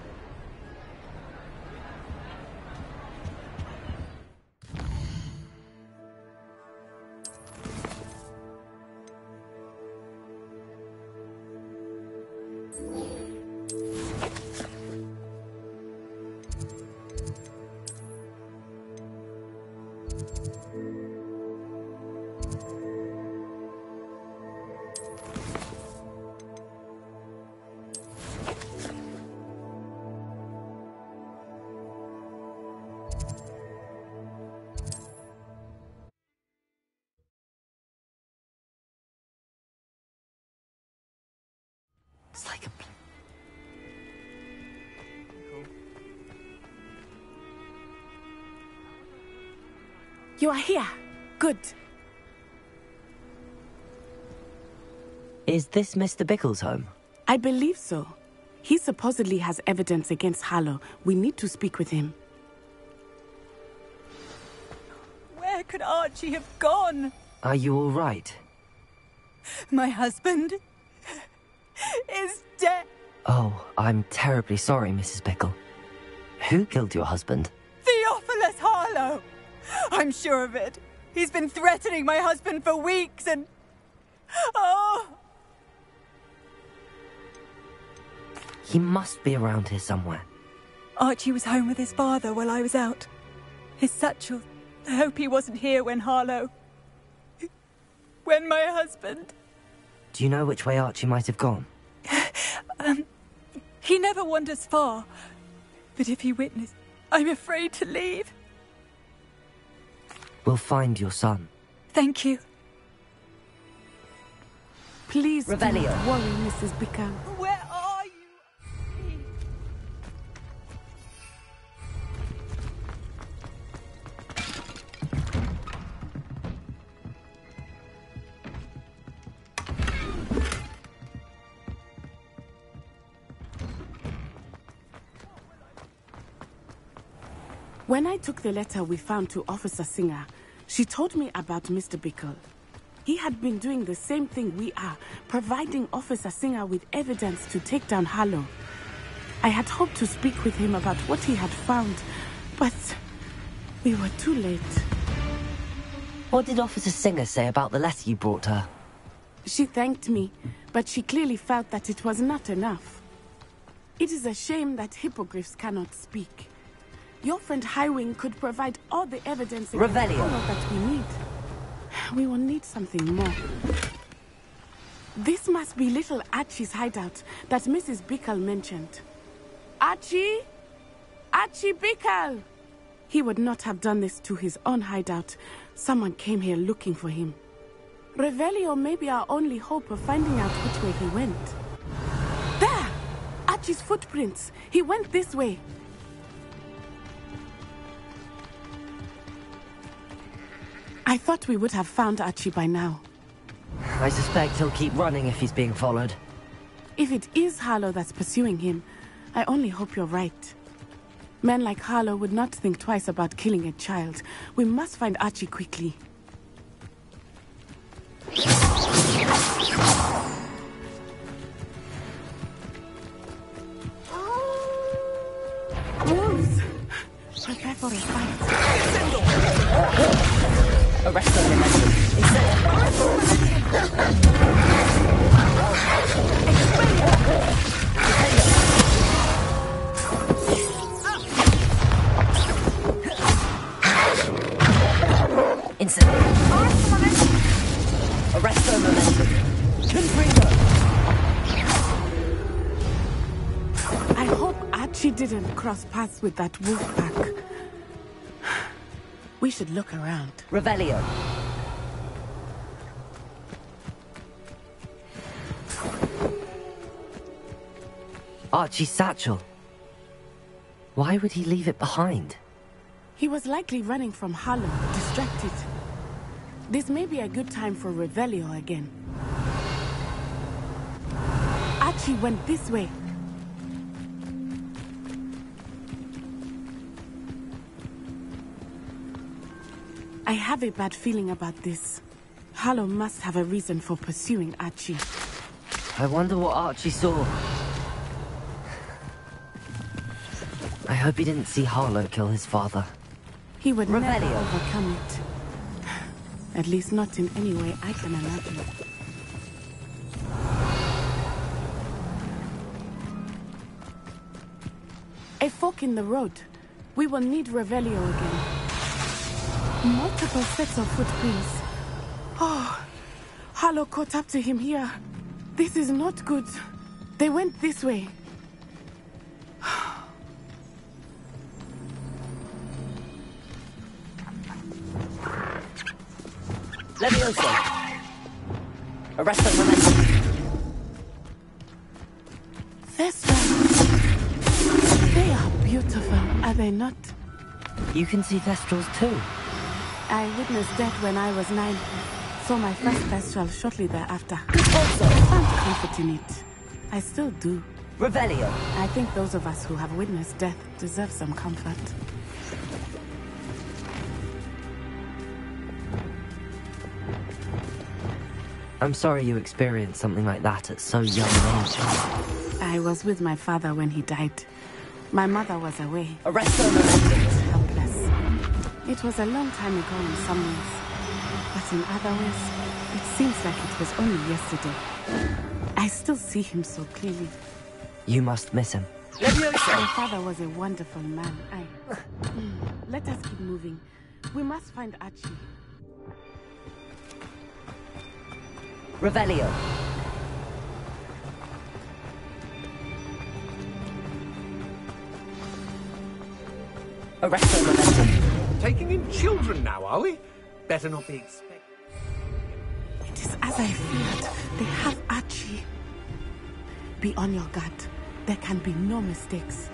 It's like a... You are here. Good. Is this Mr. Bickle's home? I believe so. He supposedly has evidence against Harlow. We need to speak with him. Where could Archie have gone? Are you all right? My husband is dead. Oh, I'm terribly sorry, Mrs. Bickle. Who killed your husband? Theophilus Harlow! I'm sure of it. He's been threatening my husband for weeks and... Oh! He must be around here somewhere. Archie was home with his father while I was out. His satchel. I hope he wasn't here when Harlow... when my husband... Do you know which way Archie might have gone? He never wanders far. But if he witnessed, I'm afraid to leave. We'll find your son. Thank you. Please Revelio. do not worry, Mrs. Bickle. Where are you? When I took the letter we found to Officer Singer, she told me about Mr. Bickle. He had been doing the same thing we are, providing Officer Singer with evidence to take down Harlow. I had hoped to speak with him about what he had found, but we were too late. What did Officer Singer say about the letter you brought her? She thanked me, but she clearly felt that it was not enough. It is a shame that hippogriffs cannot speak. Your friend Highwing could provide all the evidence against Harlow that we need. We will need something more. This must be little Archie's hideout that Mrs. Bickle mentioned. Archie? Archie Bickle! He would not have done this to his own hideout. Someone came here looking for him. Revelio may be our only hope of finding out which way he went. There! Archie's footprints. He went this way. I thought we would have found Archie by now. I suspect he'll keep running if he's being followed. If it is Harlow that's pursuing him, I only hope you're right. Men like Harlow would not think twice about killing a child. We must find Archie quickly. Wolves! Prepare for a fight. Arrest them, Instantly. Arrest their momentum. Confringo. I hope Archie didn't cross paths with that wolf pack. We should look around. Revelio. Archie's satchel. Why would he leave it behind? He was likely running from Harlow, distracted. This may be a good time for Revelio again. Archie went this way. I have a bad feeling about this. Harlow must have a reason for pursuing Archie. I wonder what Archie saw. I hope he didn't see Harlow kill his father. He would Revelio. never overcome it. At least not in any way I can imagine. A fork in the road. We will need Revelio again. Multiple sets of footprints. Oh, Harlow caught up to him here. This is not good. They went this way. Levioso. Arrest them, momentum. Thestrals. They are beautiful, are they not? You can see Thestrals too. I witnessed death when I was 9. Saw my first Thestral shortly thereafter. Also, found comfort in it. I still do. Revelio. I think those of us who have witnessed death deserve some comfort. I'm sorry you experienced something like that at so young an age. I was with my father when he died. My mother was away. Arrest them, momentum. Helpless. It was a long time ago in some ways. But in other ways, it seems like it was only yesterday. I still see him so clearly. You must miss him. My father was a wonderful man. Let us keep moving. We must find Archie. Revelio. Arrest them, momentum. Taking in children now, are we? Better not be expected. It is as I feared. They have Archie. Be on your guard. There can be no mistakes.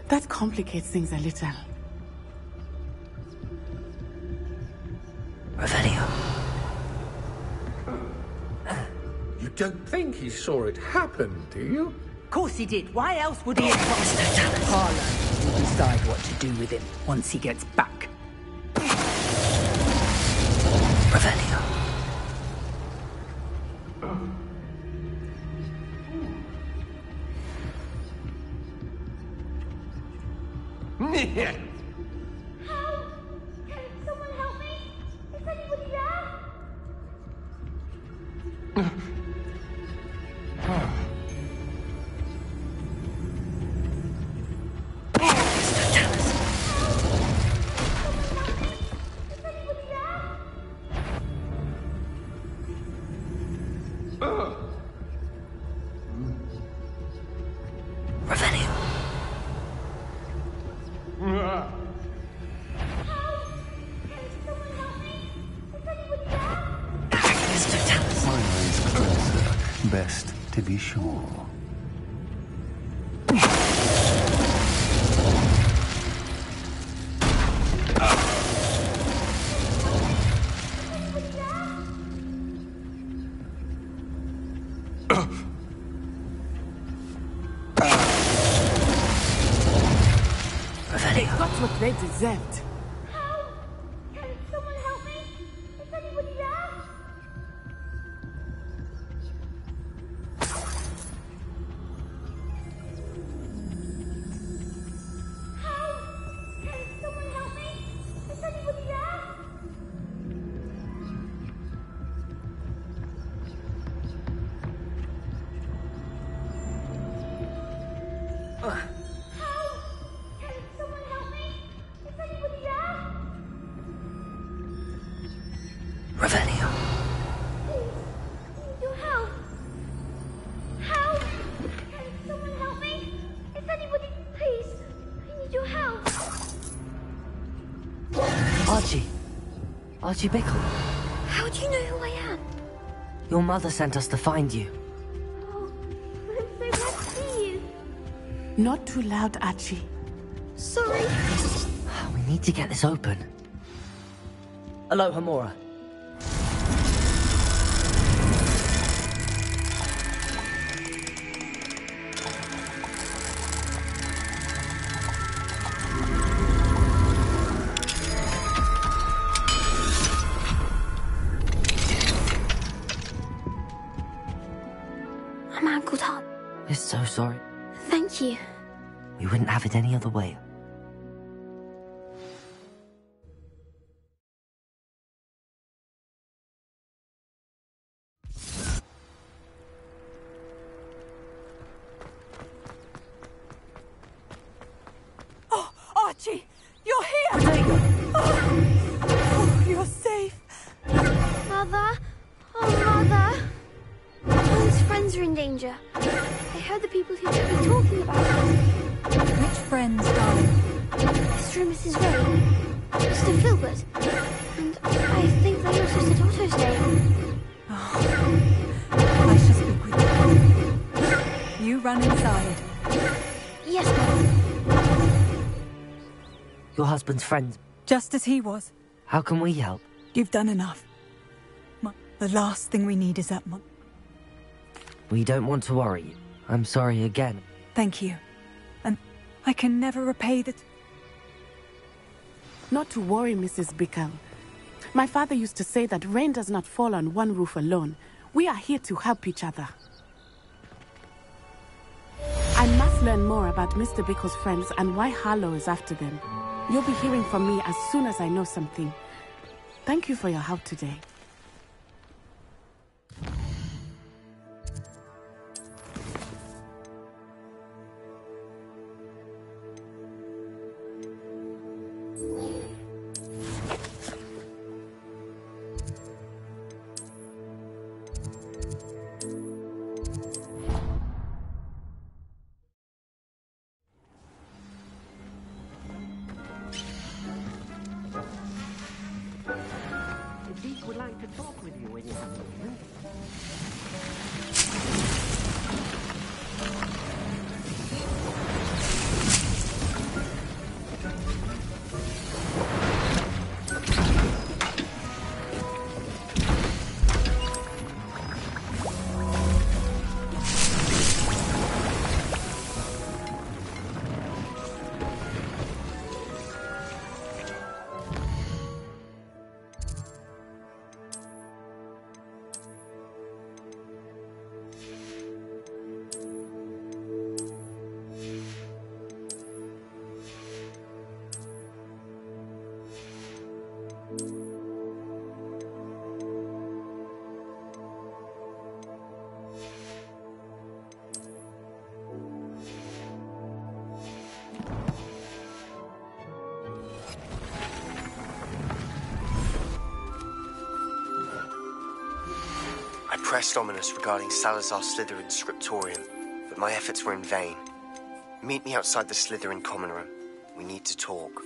That complicates things a little. Revelio. You don't think he saw it happen, do you? Of course he did. Why else would he have... Harlow will decide what to do with him once he gets back. Revelio. Help! Can someone help me? Is anybody there? Best to be sure. They got what they deserved. Can someone help me? Is anybody there? Can someone help me? Is anybody there? Can someone help me? Is anybody there? Revelio. Please, I need your help. Help! Can someone help me? Is anybody... Please, I need your help. Archie. Archie Bickle. How do you know who I am? Your mother sent us to find you. Oh, I'm so glad to see you. Not too loud, Archie. Sorry. We need to get this open. Hello, Hamura. I'm ankle up. We're so sorry. Thank you. We wouldn't have it any other way. Oh, Archie! You're here! Oh, you're safe. Mother? Oh, Mother. Paul's friends are in danger. I heard the people who took me talking about them. Which friends, darling? Mr. and Mrs. Ray. Mr. Filbert. And I think they also said Otto's name. I shall speak with you. You run inside. Yes, Mother. Your husband's friends. Just as he was. How can we help? You've done enough. The last thing we need is that money. We don't want to worry you. I'm sorry again. Thank you. And I can never repay the... Not to worry, Mrs. Bickle. My father used to say that rain does not fall on one roof alone. We are here to help each other. I must learn more about Mr. Bickle's friends and why Harlow is after them. You'll be hearing from me as soon as I know something. Thank you for your help today. Zeke would like to talk with you when you have a moment. pressed ominous regarding Salazar Slytherin's scriptorium, but my efforts were in vain. Meet me outside the Slytherin common room. We need to talk.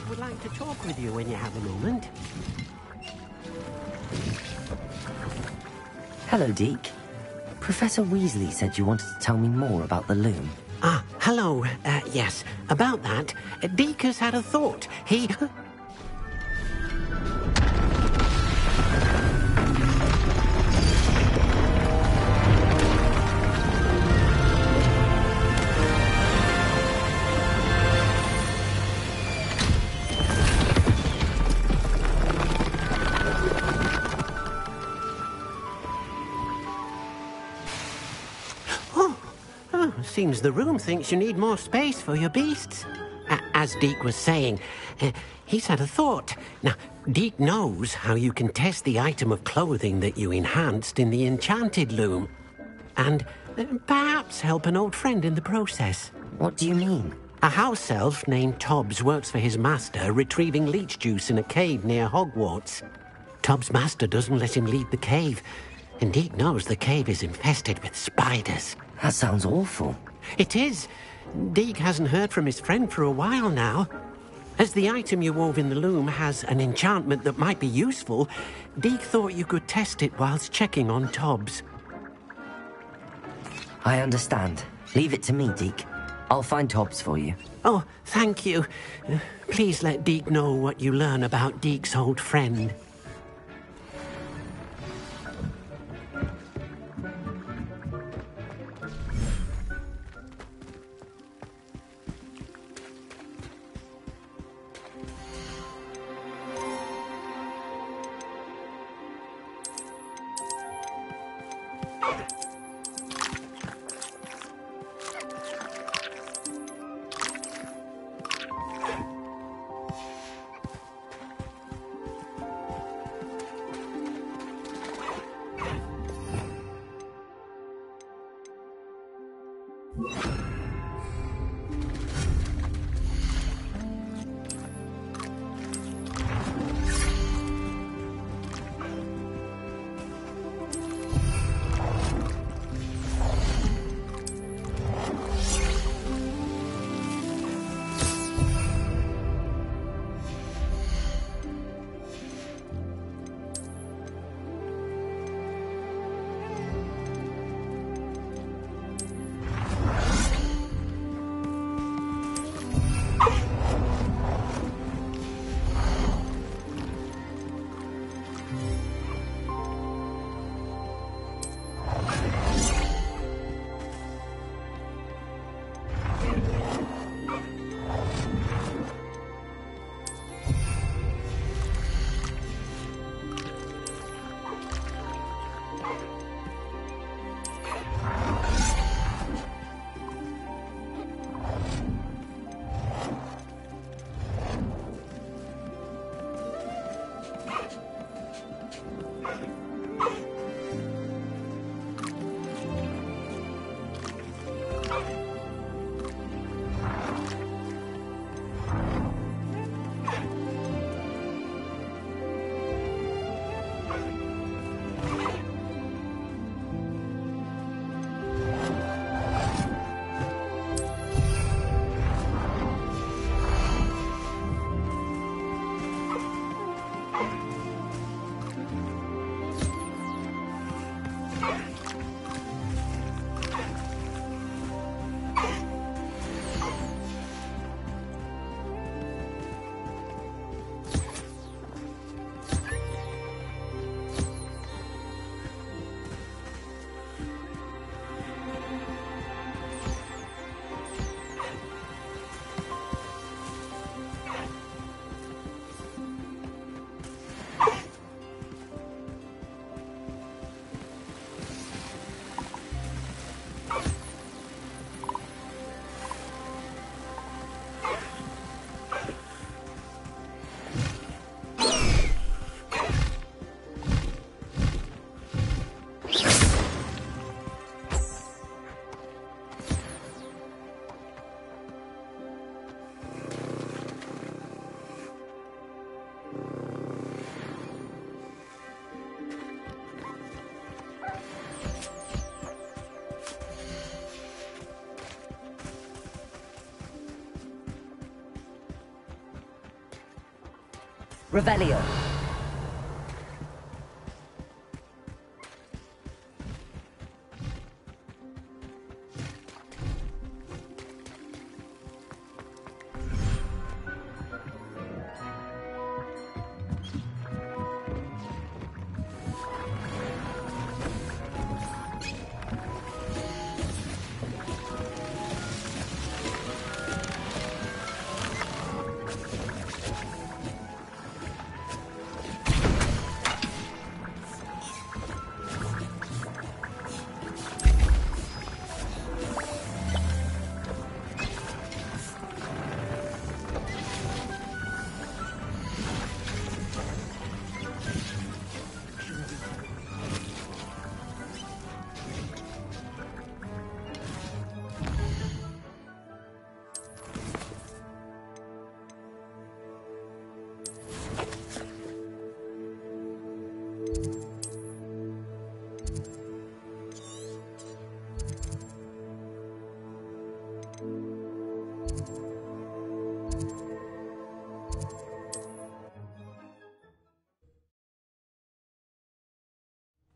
Would like to talk with you when you have a moment. Hello, Deke. Professor Weasley said you wanted to tell me more about the loom. Ah, hello. Yes, about that. Deke has had a thought. He... Seems the room thinks you need more space for your beasts. As Deke was saying, he's had a thought. Now, Deke knows how you can test the item of clothing that you enhanced in the enchanted loom. And perhaps help an old friend in the process. What do you mean? A house elf named Tobbs works for his master, retrieving leech juice in a cave near Hogwarts. Tobbs' master doesn't let him leave the cave, and Deke knows the cave is infested with spiders. That sounds awful. It is. Deke hasn't heard from his friend for a while now. As the item you wove in the loom has an enchantment that might be useful, Deke thought you could test it whilst checking on Tobbs. I understand. Leave it to me, Deke. I'll find Tobbs for you. Oh, thank you. Please let Deke know what you learn about Deke's old friend. Revelio.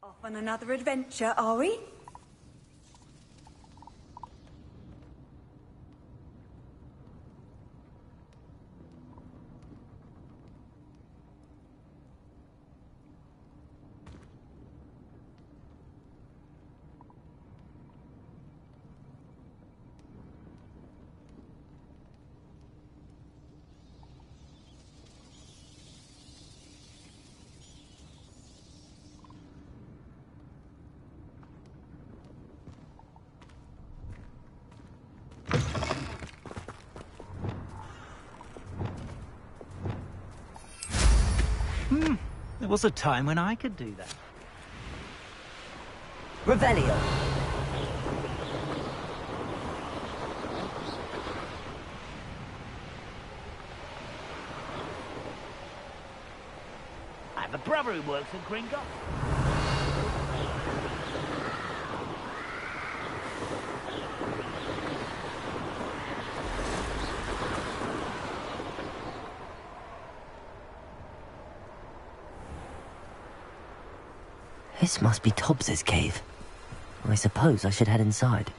Off on another adventure, are we? There was a time when I could do that. Revelio. I have a brother who works at Gringotts. This must be Tobbs's cave. I suppose I should head inside.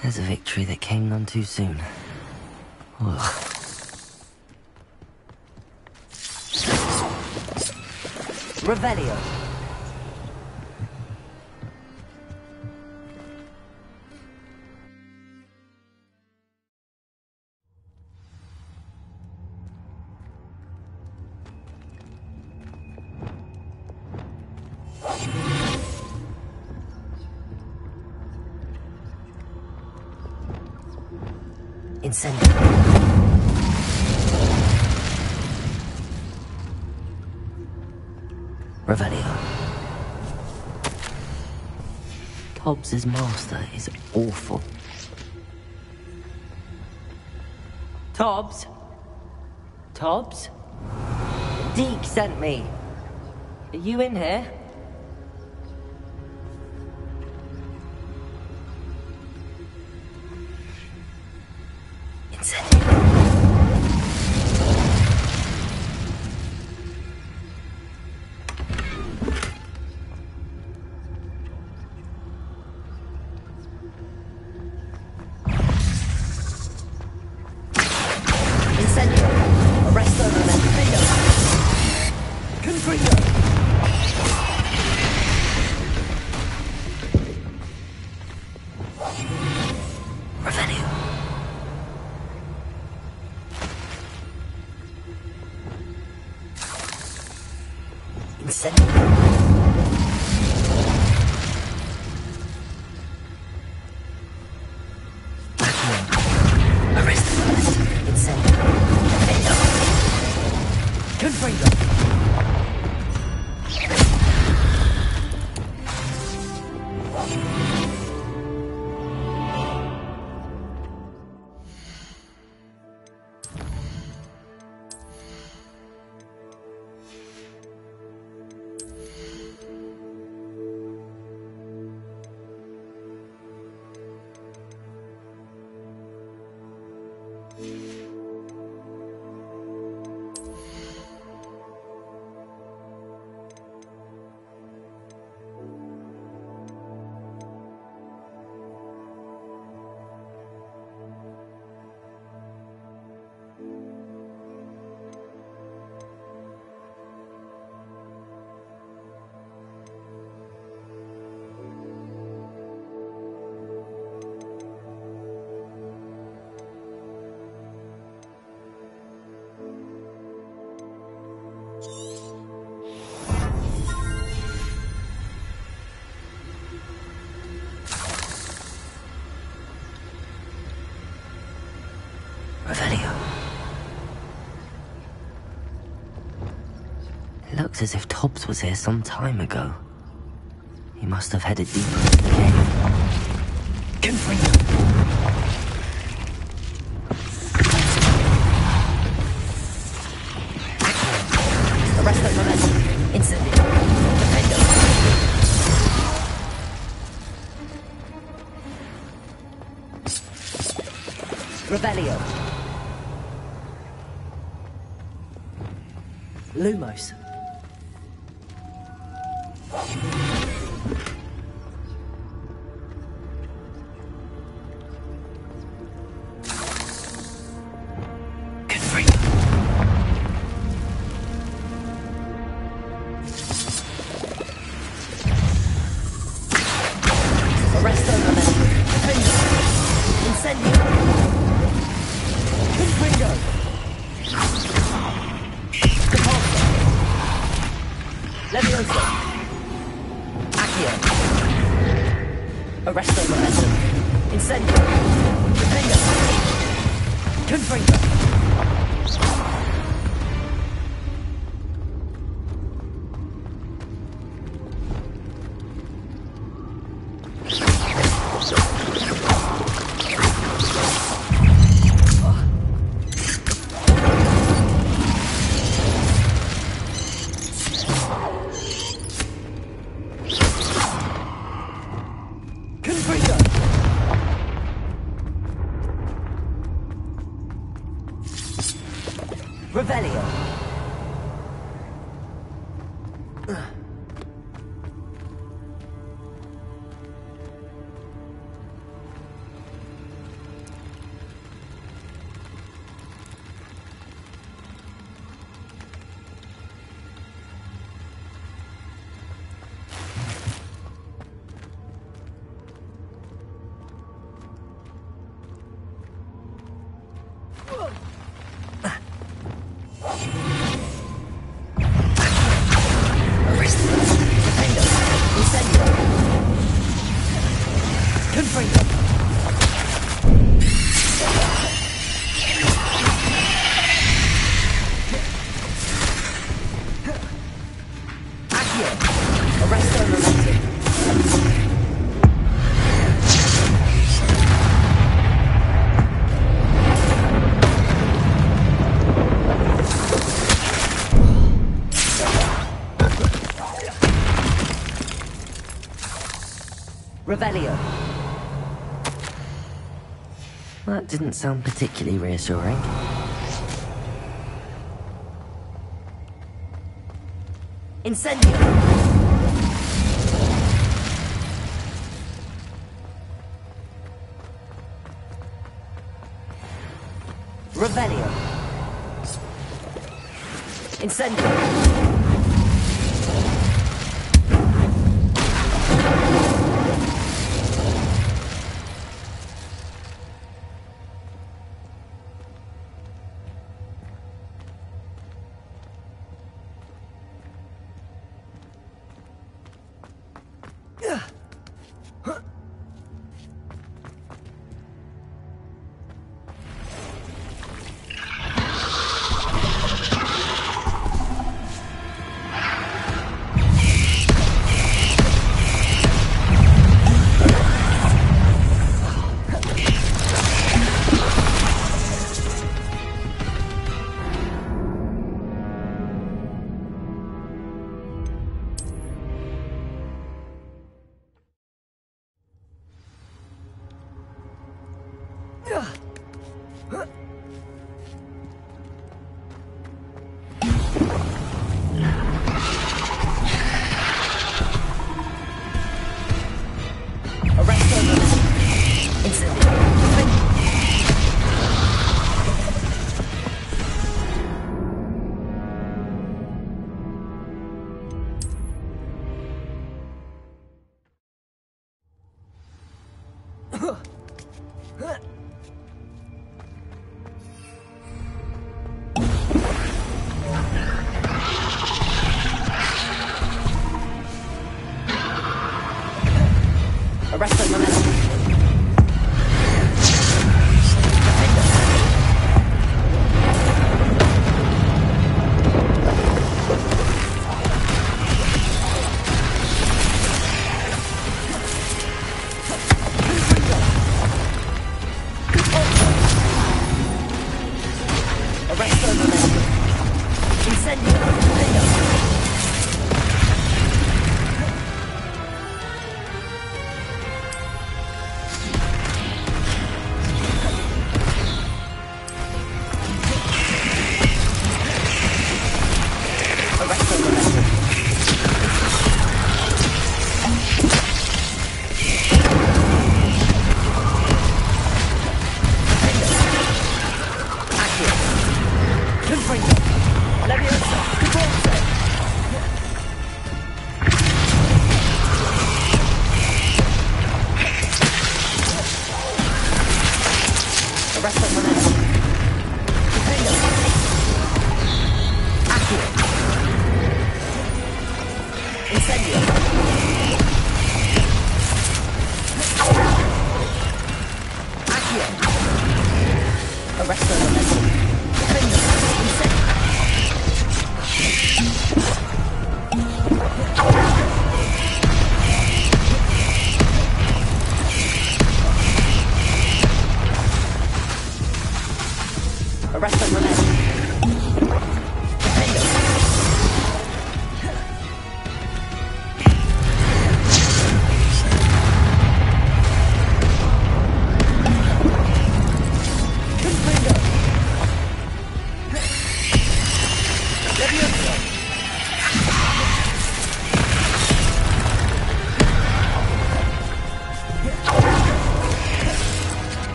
There's a victory that came none too soon. Ugh. Revelio. Incendio. Revelio. Tobbs's master is awful. Tobbs? Tobbs? Deke sent me. Are you in here? Looks as if Tobbs was here some time ago. He must have headed deeper into the cave. Arrest the momentum. Instantly. Defendo. Revelio. Lumos. Revelio. Revelio. That didn't sound particularly reassuring. Incendio. Revelio. Incendio.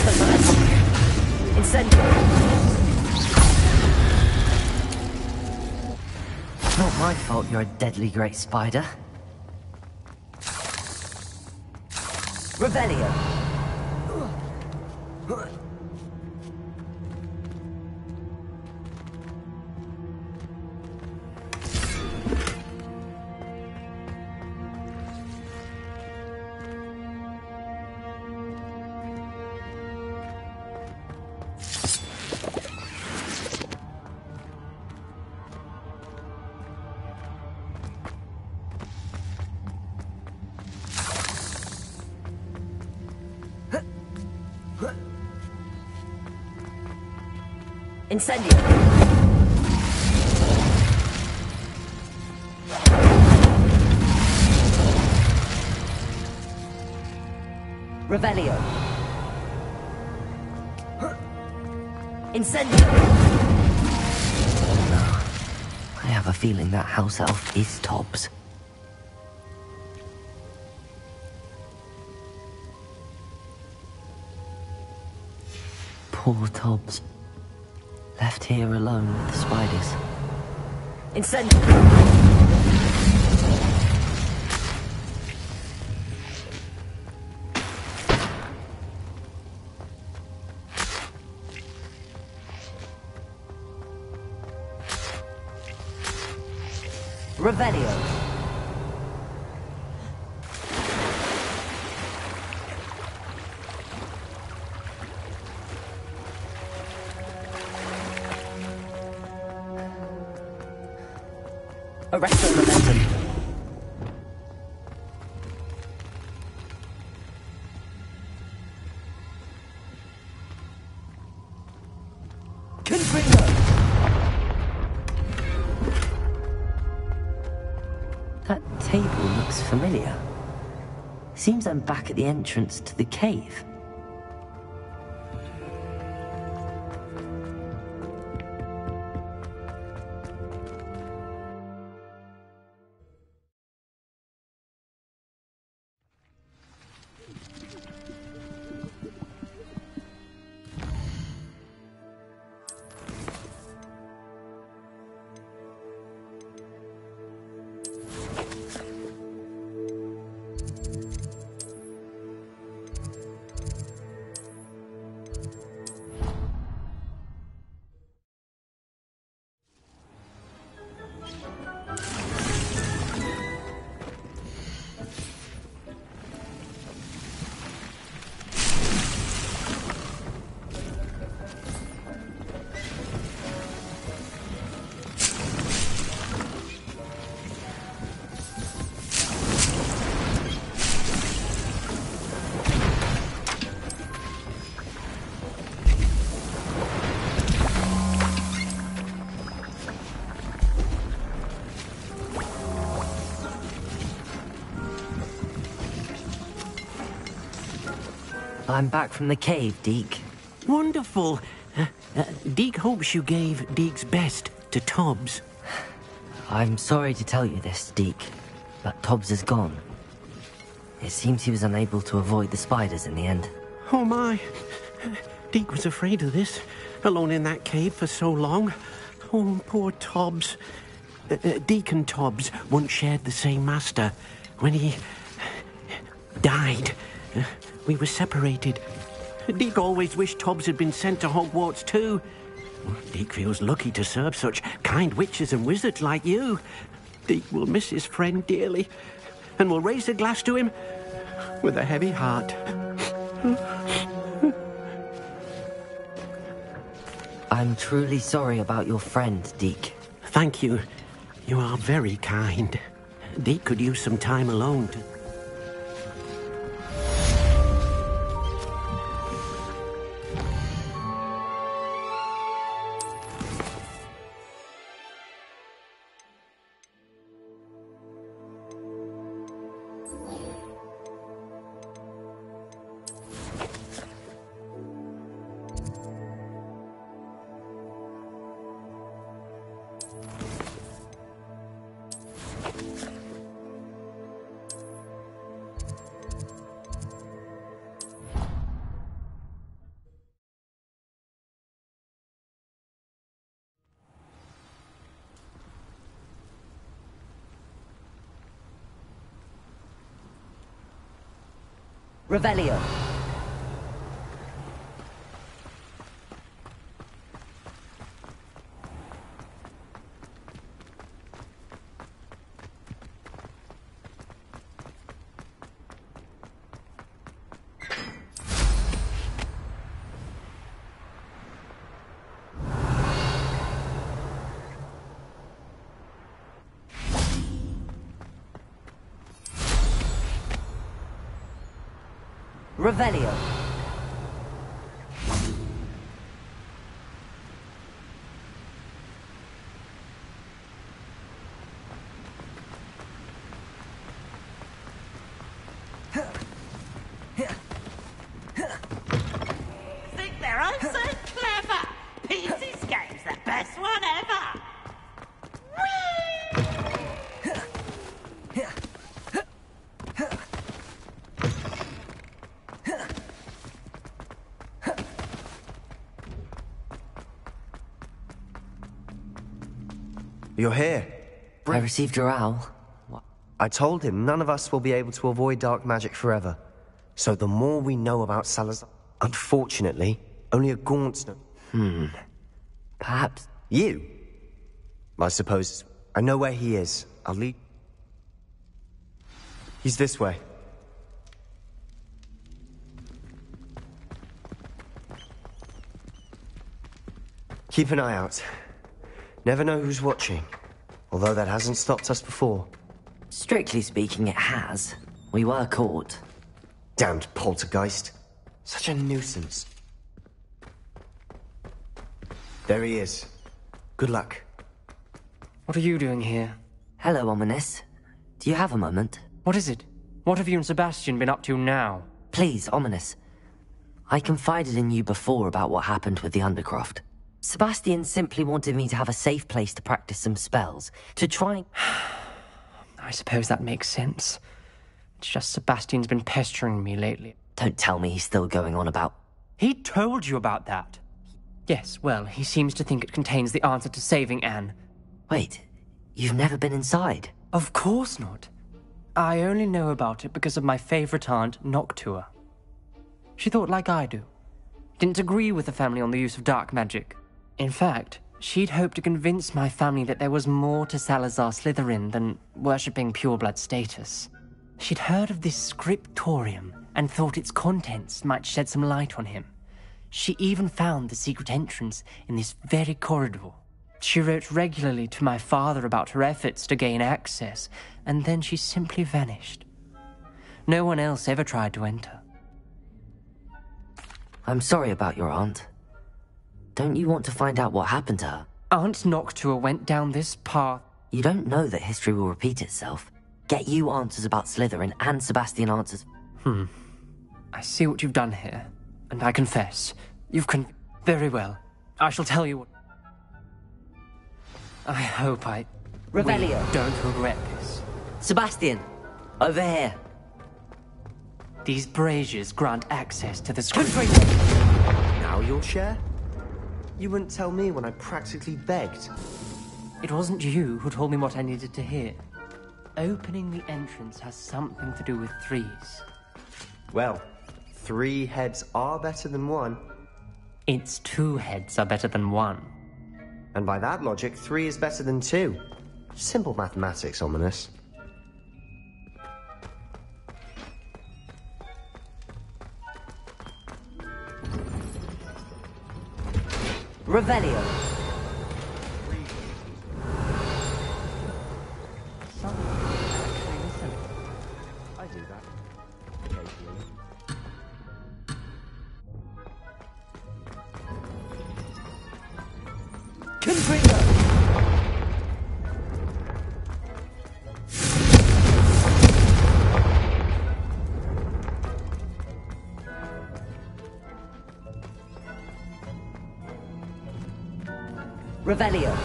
Arrest the momentum. Incendio. It's not my fault you're a deadly great spider. Revelio. Incendio. Revelio. Incendio. No. I have a feeling that house elf is Tobbs. Poor Tobbs. Left here alone with the spiders. Incendio! Revelio. Arrest the momentum. Confringo. That table looks familiar. Seems I'm back at the entrance to the cave. I'm back from the cave, Deke. Wonderful. Deke hopes you gave Deke's best to Tobbs. I'm sorry to tell you this, Deke, but Tobbs is gone. It seems he was unable to avoid the spiders in the end. Oh my. Deke was afraid of this, alone in that cave for so long. Oh, poor Tobbs. Deke and Tobbs once shared the same master. When he died, we were separated. Deke always wished Tobbs had been sent to Hogwarts too. Deke feels lucky to serve such kind witches and wizards like you. Deke will miss his friend dearly, and will raise a glass to him with a heavy heart. I'm truly sorry about your friend, Deke. Thank you. You are very kind. Deke could use some time alone to... Revelio. Revelio. Think they're all so clever. PC's game's the best one ever. You're here. I received your owl. I told him none of us will be able to avoid dark magic forever. So the more we know about Salazar... Unfortunately, only a gaunt's... Perhaps... You? I suppose... I know where he is. I'll lead... He's this way. Keep an eye out. Never know who's watching. Although that hasn't stopped us before. Strictly speaking, it has. We were caught. Damned poltergeist. Such a nuisance. There he is. Good luck. What are you doing here? Hello, Ominous. Do you have a moment? What is it? What have you and Sebastian been up to now? Please, Ominous. I confided in you before about what happened with the Undercroft. Sebastian simply wanted me to have a safe place to practice some spells, to try and... I suppose that makes sense. It's just Sebastian's been pestering me lately. Don't tell me he's still going on about... He told you about that? Yes, well, he seems to think it contains the answer to saving Anne. Wait, you've never been inside? Of course not. I only know about it because of my favorite aunt, Noctua. She thought like I do. Didn't agree with the family on the use of dark magic. In fact, she'd hoped to convince my family that there was more to Salazar Slytherin than worshipping pureblood status. She'd heard of this scriptorium and thought its contents might shed some light on him. She even found the secret entrance in this very corridor. She wrote regularly to my father about her efforts to gain access, and then she simply vanished. No one else ever tried to enter. I'm sorry about your aunt. Don't you want to find out what happened to her? Aunt Noctua went down this path. You don't know that history will repeat itself. Get you answers about Slytherin and Sebastian answers... I see what you've done here, and I confess. Very well. I shall tell you what... I hope I... Revelio. really don't regret this. Sebastian! Over here. These braziers grant access to the script... Now you'll share? You wouldn't tell me when I practically begged. It wasn't you who told me what I needed to hear. Opening the entrance has something to do with threes. Well, 3 heads are better than 1. Its 2 heads are better than 1. And by that logic, 3 is better than 2. Simple mathematics, Ominous. Revelio. I do that occasionally. Confringo! Revelio.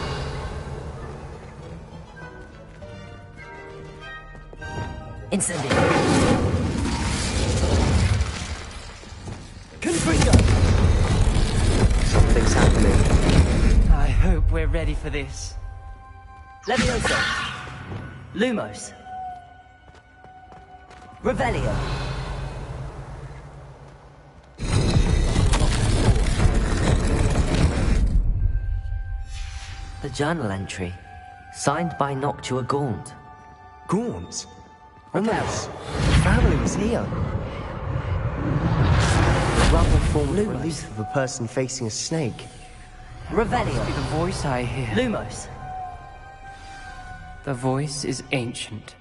Incendio. Confringo! Something's happening. I hope we're ready for this. Levioso. Lumos. Revelio. journal entry, signed by Noctua Gaunt. Gaunt? Ominous. Family was here. The rubble formed relief of a person facing a snake. Revelio. The voice I hear. Lumos. The voice is ancient.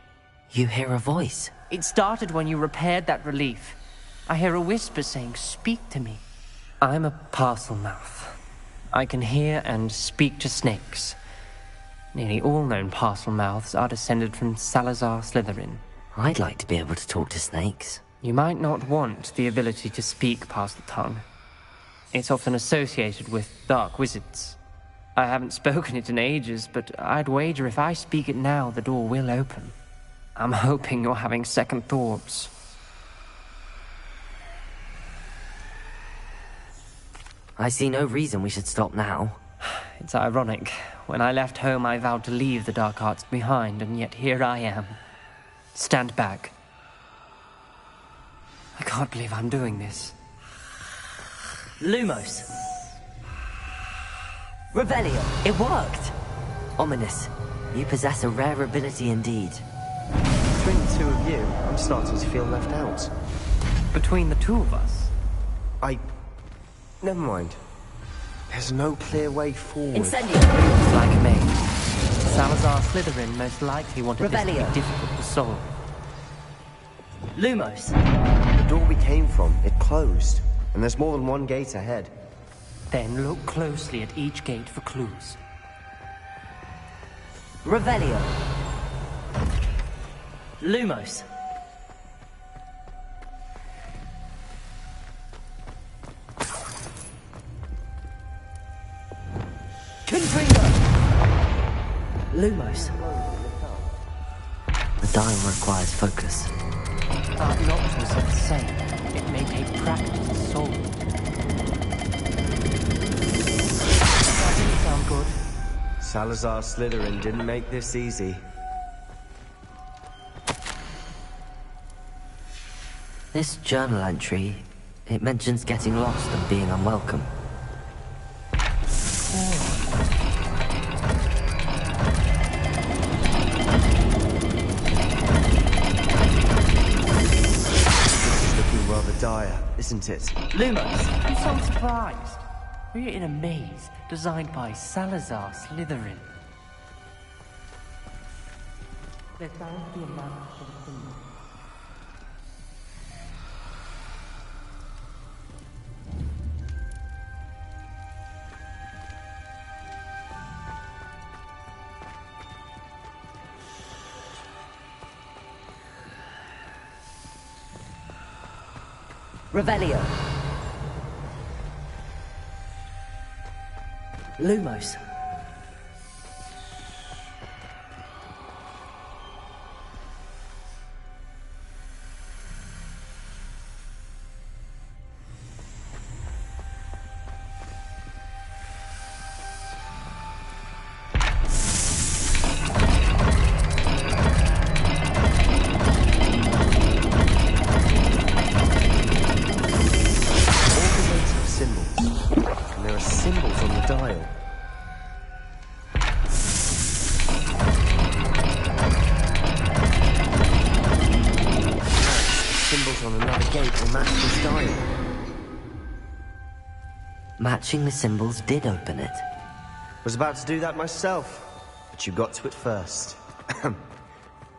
You hear a voice? It started when you repaired that relief. I hear a whisper saying, "Speak to me." I'm a parcel mouth. I can hear and speak to snakes. Nearly all known parcel mouths are descended from Salazar Slytherin. I'd like to be able to talk to snakes. You might not want the ability to speak parcel tongue. It's often associated with dark wizards. I haven't spoken it in ages, but I'd wager if I speak it now, the door will open. I'm hoping you're having second thoughts. I see no reason we should stop now. It's ironic. When I left home, I vowed to leave the dark arts behind, and yet here I am. Stand back. I can't believe I'm doing this. Lumos. Revelio. It worked. Ominous. You possess a rare ability indeed. Between the two of you, I'm starting to feel left out. Between the two of us? Never mind. There's no clear way forward. Incendio. Looks like me. Salazar Slytherin most likely wanted this to Revelio. be difficult to solve. Lumos. The door we came from, it closed. And there's more than one gate ahead. Then look closely at each gate for clues. Revelio. Lumos. Contringer. Lumos. The dial requires focus. Our Noctua's are the same. It may take practice to solve it. That didn't sound good. Salazar Slytherin didn't make this easy. This journal entry, it mentions getting lost and being unwelcome. Dire, isn't it? Lumos. I'm so surprised. We're in a maze designed by Salazar Slytherin. There can't be a map for the thing. Revelio. Lumos. Matching the symbols did open it. Was about to do that myself, but you got to it first.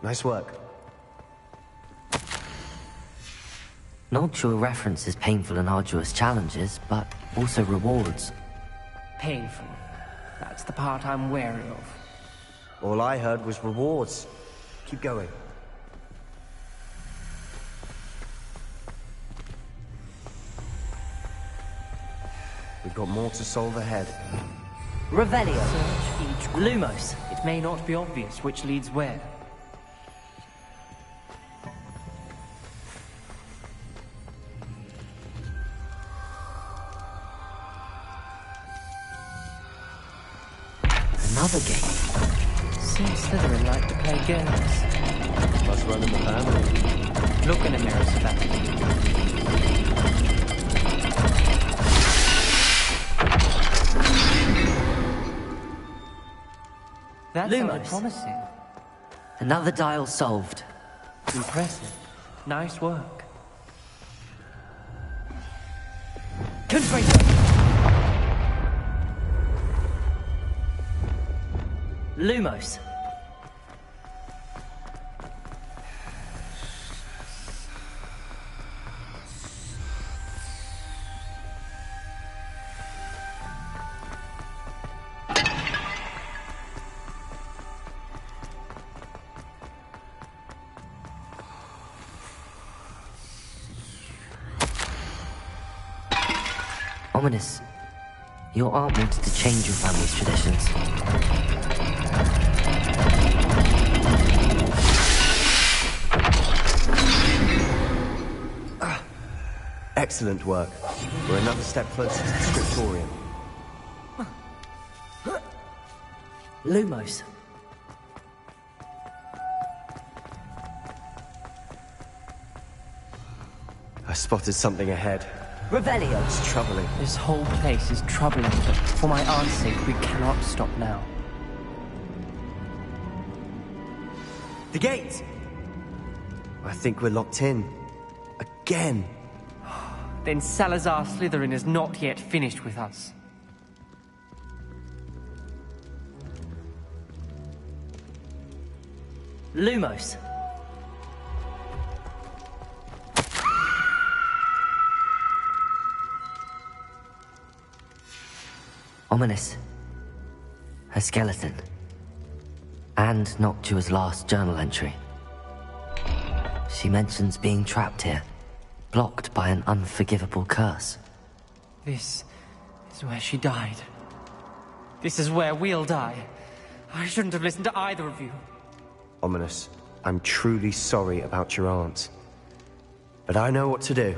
Nice work. Noctua references painful and arduous challenges, but also rewards. Painful. That's the part I'm wary of. All I heard was rewards. Keep going. We've got more to solve ahead. Revelio. Search each Lumos. It may not be obvious which leads where. Another game. Seems Slytherin like to play games. Must run in the family. Look in a mirror, Sebastian. That sounded Lumos. promising. Another dial solved. Impressive. Nice work. Confringo! Lumos. Ominous. Your aunt wanted to change your family's traditions. Excellent work. We're another step closer to the scriptorium. Lumos. I spotted something ahead. Revelio. It's troubling. This whole place is troubling. For my aunt's sake, we cannot stop now. The gate! I think we're locked in. Again. Then Salazar Slytherin is not yet finished with us. Lumos. Ominous. Her skeleton. And Noctua's last journal entry. She mentions being trapped here, blocked by an unforgivable curse. This is where she died. This is where we'll die. I shouldn't have listened to either of you. Ominous, I'm truly sorry about your aunt. But I know what to do.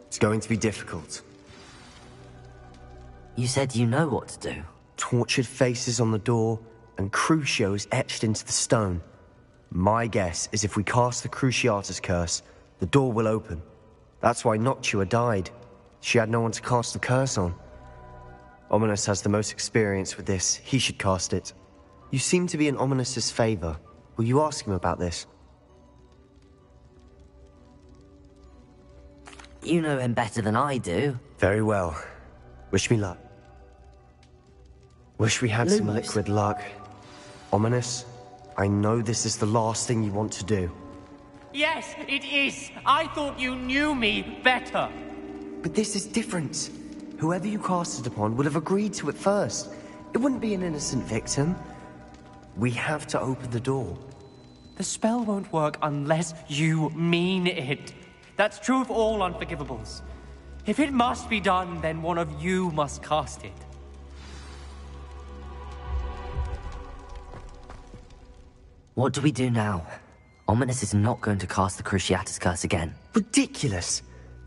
It's going to be difficult. You said you know what to do. Tortured faces on the door, and Crucios etched into the stone. My guess is if we cast the Cruciatus curse, the door will open. That's why Noctua died. She had no one to cast the curse on. Ominous has the most experience with this. He should cast it. You seem to be in Ominous's favor. Will you ask him about this? You know him better than I do. Very well. Wish me luck. Wish we had some liquid luck. Ominous, I know this is the last thing you want to do. Yes, it is. I thought you knew me better. But this is different. Whoever you cast it upon would have agreed to it first. It wouldn't be an innocent victim. We have to open the door. The spell won't work unless you mean it. That's true of all unforgivables. If it must be done, then one of you must cast it. What do we do now? Ominous is not going to cast the Cruciatus curse again. Ridiculous.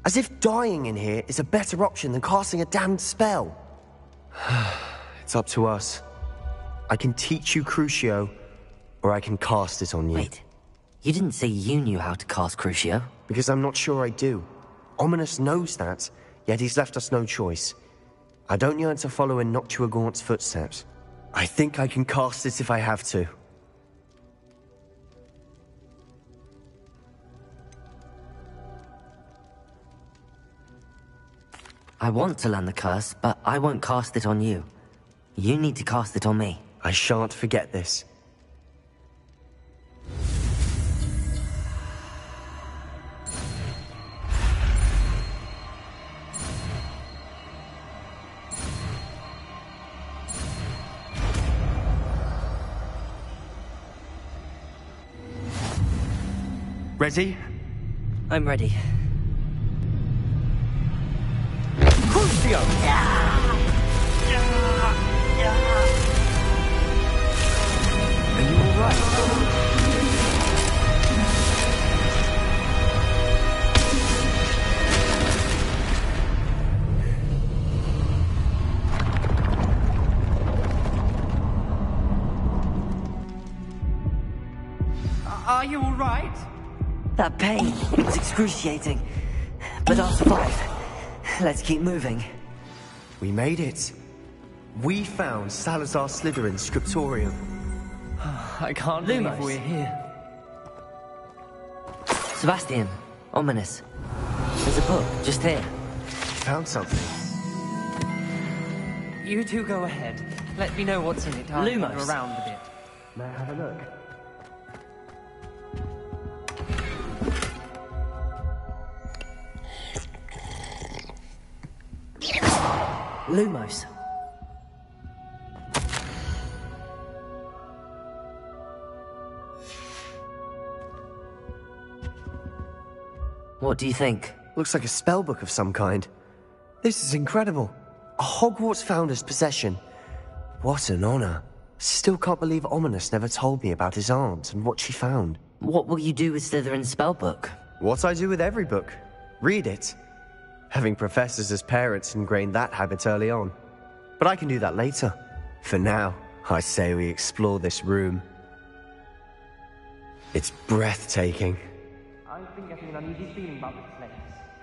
As if dying in here is a better option than casting a damned spell. It's up to us. I can teach you Crucio, or I can cast it on you. Wait, you didn't say you knew how to cast Crucio? Because I'm not sure I do. Ominous knows that, yet he's left us no choice. I don't yearn to follow in Noctua Gaunt's footsteps. I think I can cast it if I have to. I want to learn the curse, but I won't cast it on you. You need to cast it on me. I shan't forget this. Ready? I'm ready. Crucio! Are you alright? Are you alright? That pain was excruciating. But I'll survive. Let's keep moving. We made it. We found Salazar Slytherin's scriptorium. I can't believe we're here. Sebastian, ominous. There's a book, just here. Found something. You two go ahead. Let me know what's in it. I'll Lumos. wander around a bit. May I have a look? Lumos. What do you think? Looks like a spellbook of some kind. This is incredible. A Hogwarts founder's possession. What an honor. Still can't believe Ominous never told me about his aunt and what she found. What will you do with Slytherin's spellbook? What I do with every book. Read it. Having professors as parents ingrained that habit early on. But I can do that later. For now, I say we explore this room. It's breathtaking. I've been getting an uneasy feeling about this place.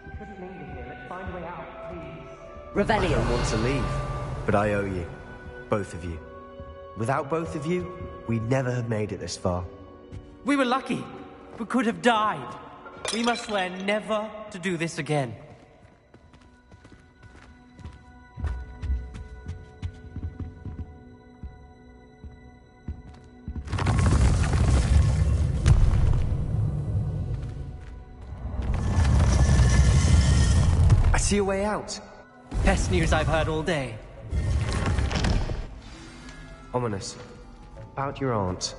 We shouldn't linger here. Let's find a way out, please. I don't want to leave, but I owe you. Both of you. Without both of you, we'd never have made it this far. We were lucky. We could have died. We must swear never to do this again. I see a way out. Best news I've heard all day. Ominous. About your aunt.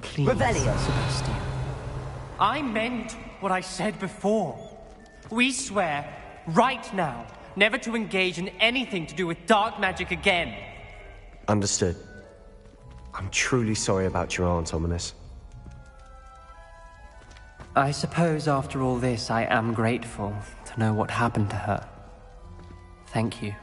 Please, Revelio. Sebastian. I meant what I said before. We swear, right now, never to engage in anything to do with dark magic again. Understood. I'm truly sorry about your aunt, Ominous. I suppose after all this, I am grateful to know what happened to her. Thank you.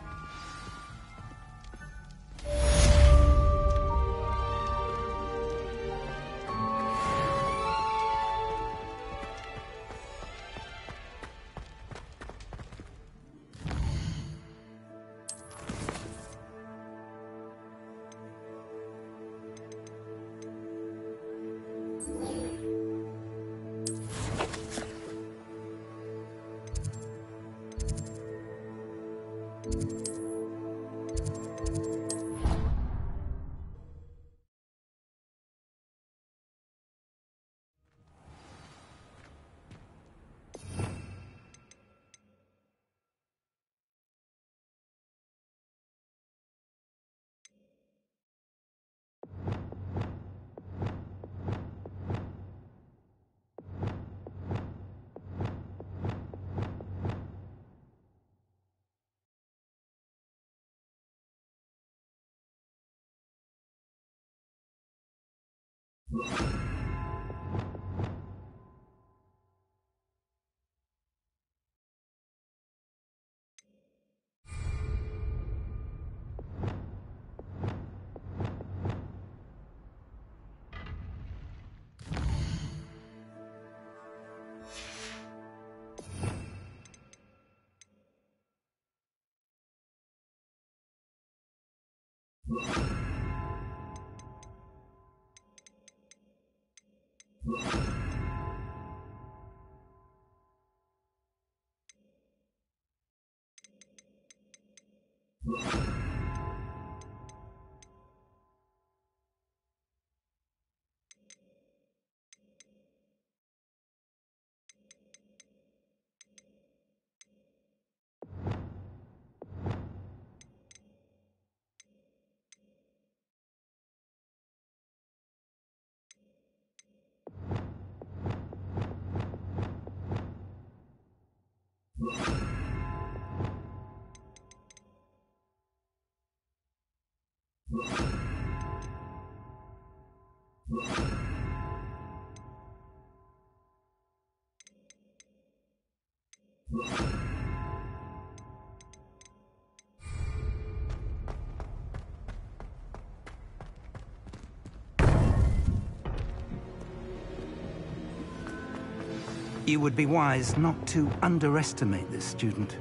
You would be wise not to underestimate this student.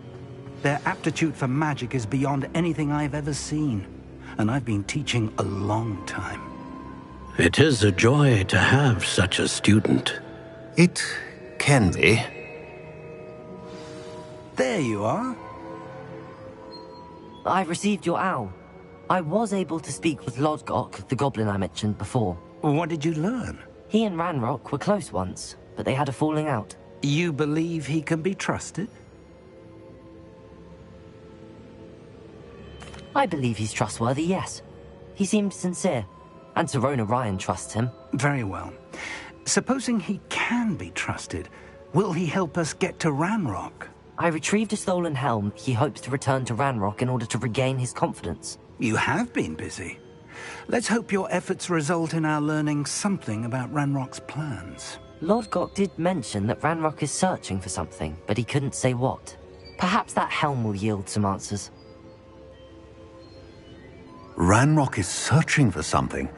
Their aptitude for magic is beyond anything I've ever seen, and I've been teaching a long time. It is a joy to have such a student. It can be. There you are. I received your owl. I was able to speak with Lodgok, the goblin I mentioned before. What did you learn? He and Ranrock were close once, but they had a falling out. You believe he can be trusted? I believe he's trustworthy, yes. He seemed sincere, and Serona Ryan trusts him. Very well. Supposing he can be trusted, will he help us get to Ranrock? I retrieved a stolen helm. He hopes to return to Ranrock in order to regain his confidence. You have been busy. Let's hope your efforts result in our learning something about Ranrock's plans. Lodgok did mention that Ranrock is searching for something, but he couldn't say what. Perhaps that helm will yield some answers. Ranrock is searching for something.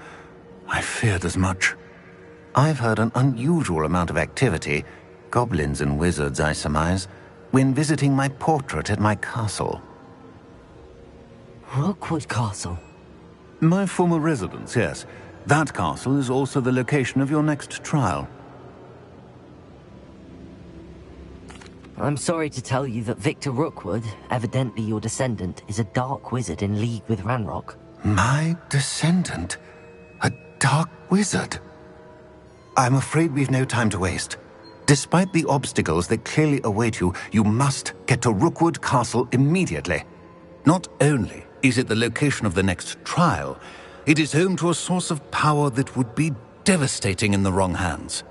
I feared as much. I've heard an unusual amount of activity, goblins and wizards, I surmise, when visiting my portrait at my castle. Rookwood Castle? My former residence, yes. That castle is also the location of your next trial. I'm sorry to tell you that Victor Rookwood, evidently your descendant, is a dark wizard in league with Ranrock. My descendant? A dark wizard? I'm afraid we've no time to waste. Despite the obstacles that clearly await you, you must get to Rookwood Castle immediately. Not only is it the location of the next trial, it is home to a source of power that would be devastating in the wrong hands.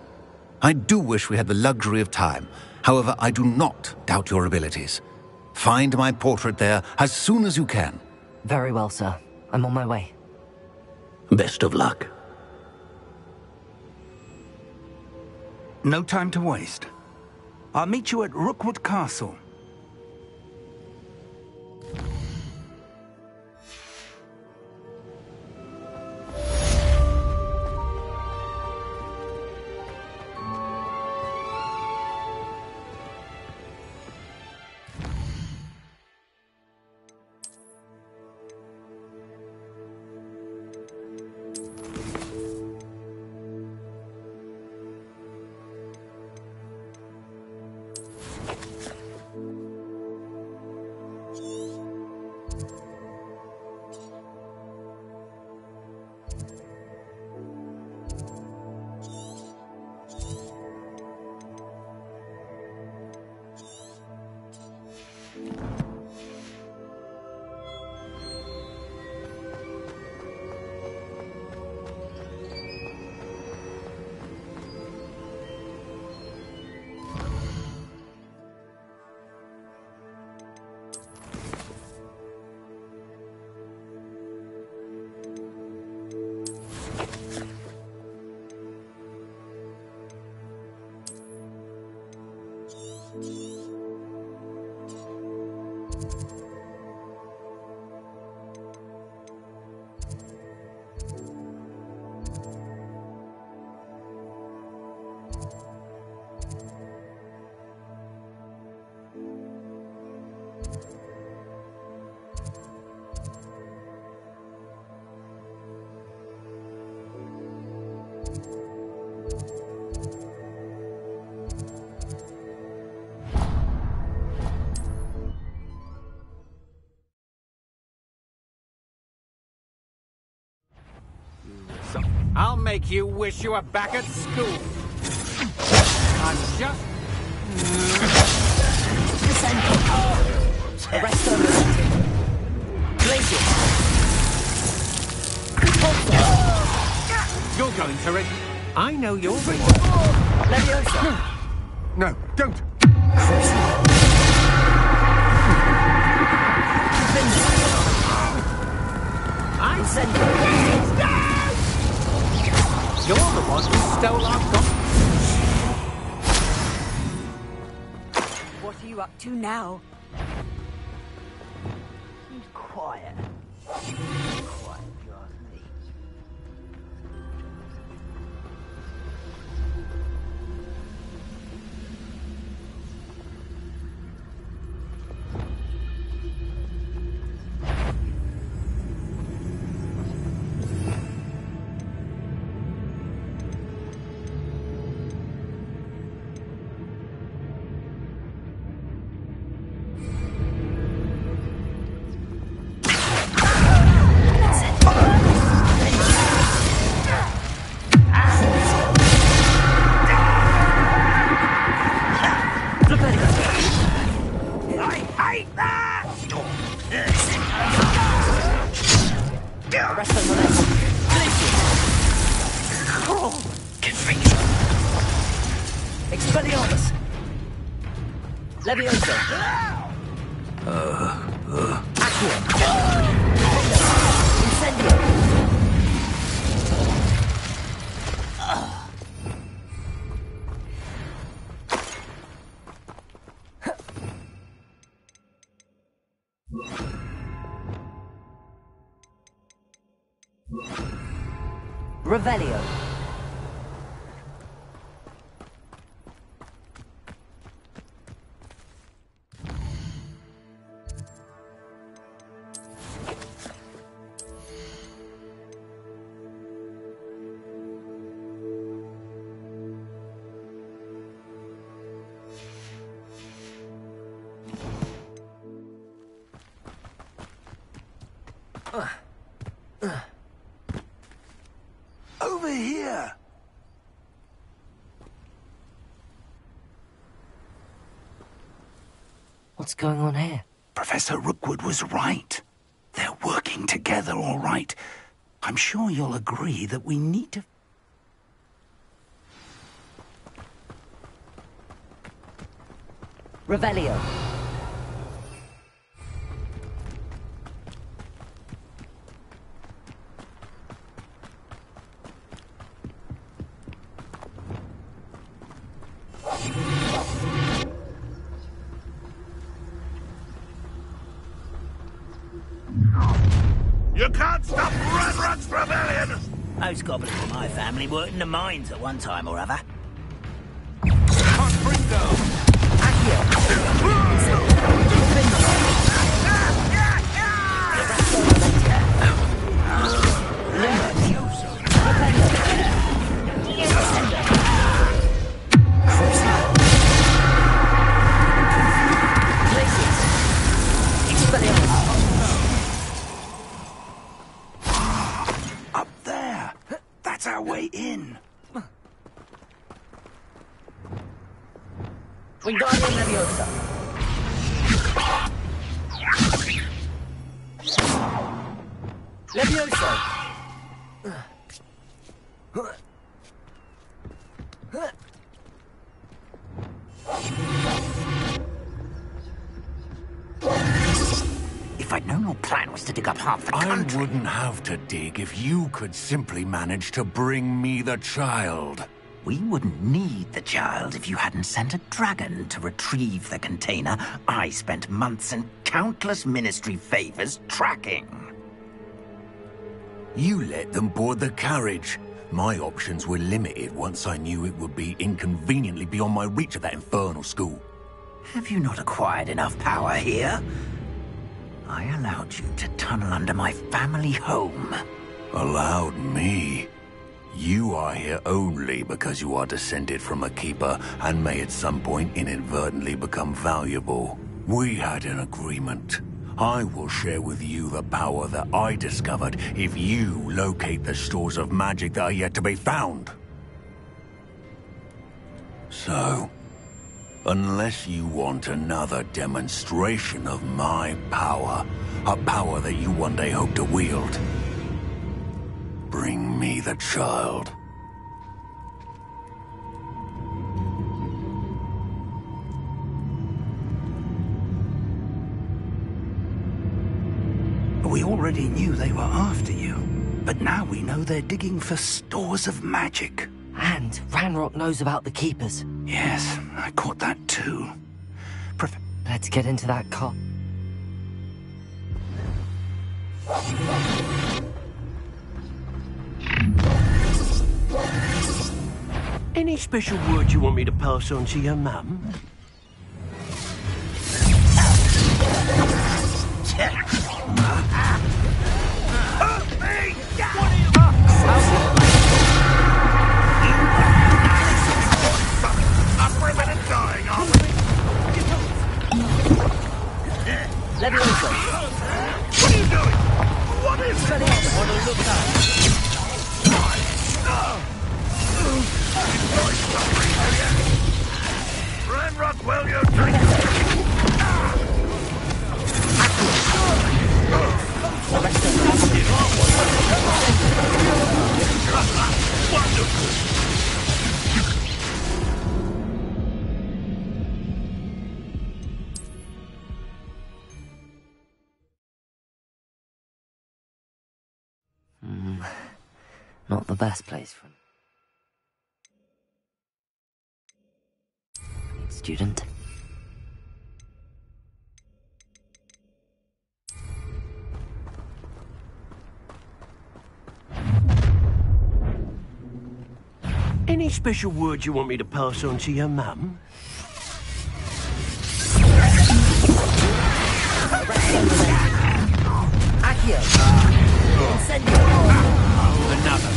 I do wish we had the luxury of time. However, I do not doubt your abilities. Find my portrait there as soon as you can. Very well, sir. I'm on my way. Best of luck. No time to waste. I'll meet you at Rookwood Castle. I'll make you wish you were back at school. I'm just... Arrest them. Blaze it. You're going to it. I know you're ready. Leviosa. No, don't. I said you're the one who stole our gospel. What are you up to now? He's quiet. Quiet, if you ask me. Arrest on the left. Get free. Expelliarmus. Levioso. Accio. Incendio. Revelio. Over here! What's going on here? Professor Rookwood was right. They're working together, all right. I'm sure you'll agree that we need to... Revelio. You can't stop Ranrock's rebellion! Most goblins in my family worked in the mines at one time or other. Up there! That's our way in. Wingardium Leviosa. Leviosa. If I'd known your plan was to dig up half the country... I wouldn't have to dig if you could simply manage to bring me the child. We wouldn't need the child if you hadn't sent a dragon to retrieve the container I spent months and countless ministry favors tracking. You let them board the carriage. My options were limited once I knew it would be inconveniently beyond my reach at that infernal school. Have you not acquired enough power here? I allowed you to tunnel under my family home. Allowed me? You are here only because you are descended from a keeper and may at some point inadvertently become valuable. We had an agreement. I will share with you the power that I discovered if you locate the stores of magic that are yet to be found. So, unless you want another demonstration of my power, a power that you one day hope to wield, bring me the child. We already knew they were after you, but now we know they're digging for stores of magic. And Ranrock knows about the Keepers. Yes, I caught that too. Let's get into that car. Any special word you want me to pass on to your mum? Levioso. What are you doing? What is it? On the lookout. Ranrock, well, you're drinking. Arrest Not the best place for an student. Any special word you want me to pass on to your mum? Accio! Incendio! Another.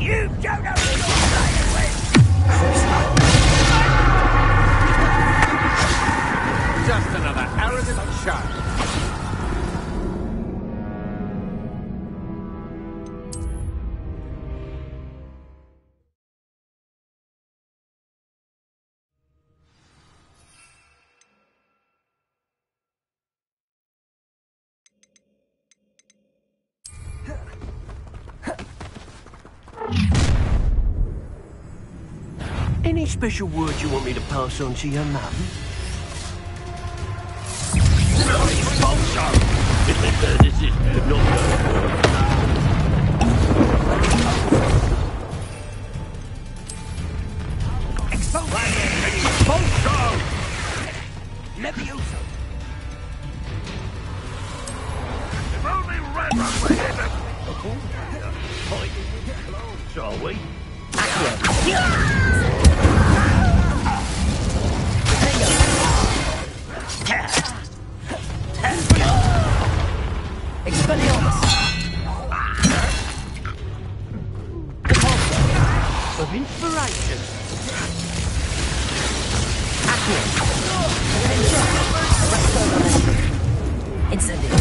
You don't know what you're playing with! Just another arrogant child. Any special word you want me to pass on to your mum? This is not Levioso! If only Red Run were here to... Hiding in clothes, are we? Expelliarmus! of inspiration. Accio! Incendio!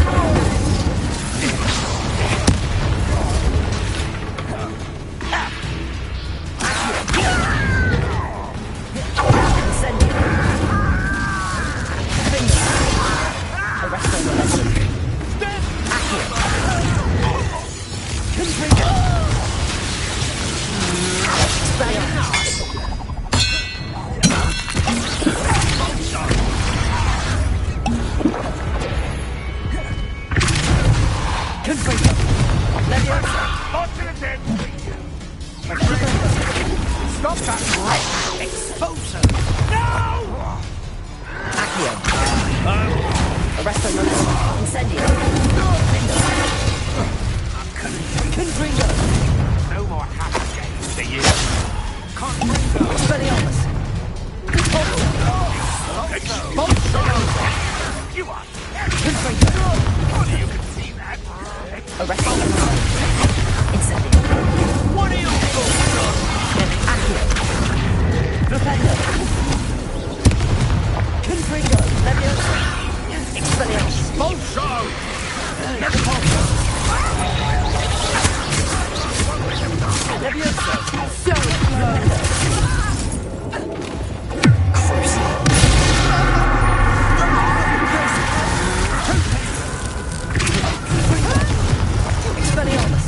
Stop that! Exposer! No! Accio! Arresto Incendio! Confringo! No more happy games for you! Confringo! Expelliarmus! You are! Confringo! You can see that! Arresto Incendio! What are you doing? Accio! Flipendo! Confringo! Levioso! Expelliarmus! Expulso! Levioso! Expelliarmus!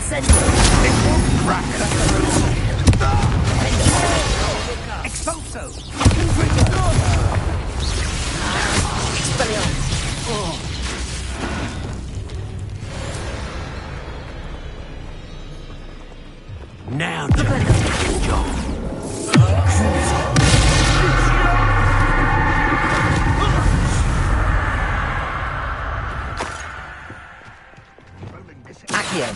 Incendio! Expulso! Expelliarmus! Now, John. Accio!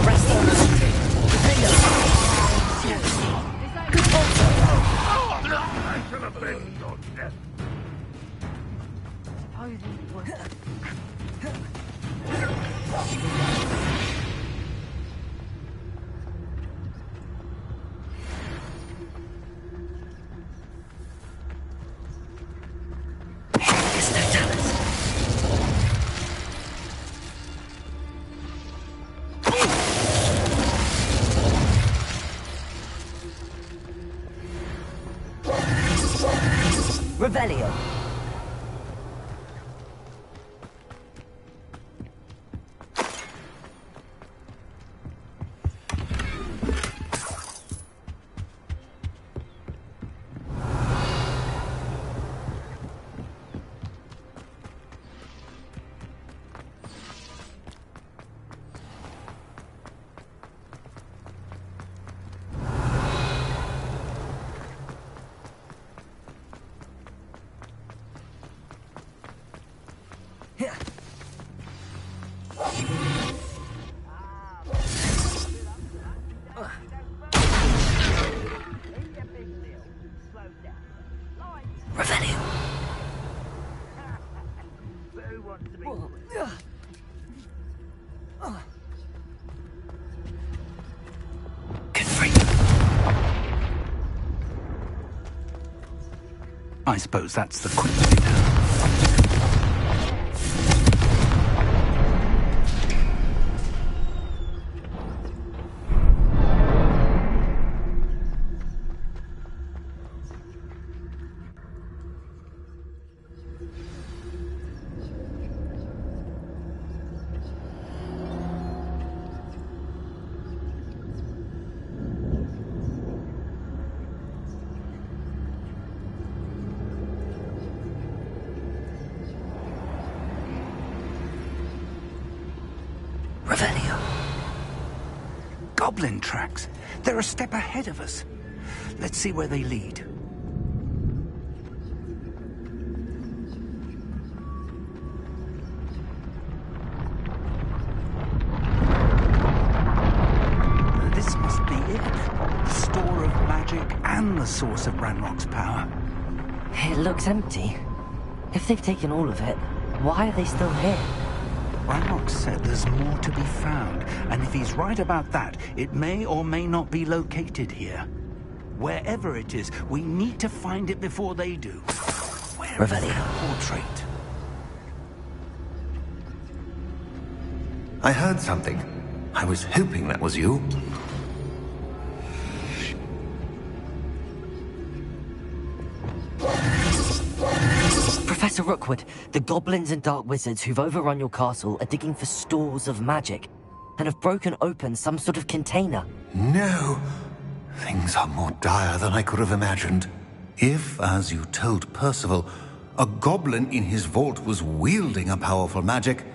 Arresto! Defendo! I should have been your death. Revelio! I suppose that's the quick way down. Goblin tracks. They're a step ahead of us. Let's see where they lead. This must be it. The store of magic and the source of Ranrock's power. It looks empty. If they've taken all of it, why are they still here? Ranrock said there's more to be found, and if he's right about that, it may or may not be located here. Wherever it is, we need to find it before they do. Where is that portrait? I heard something. I was hoping that was you. Professor Rookwood, the goblins and dark wizards who've overrun your castle are digging for stores of magic and have broken open some sort of container. No! Things are more dire than I could have imagined. If, as you told Percival, a goblin in his vault was wielding a powerful magic,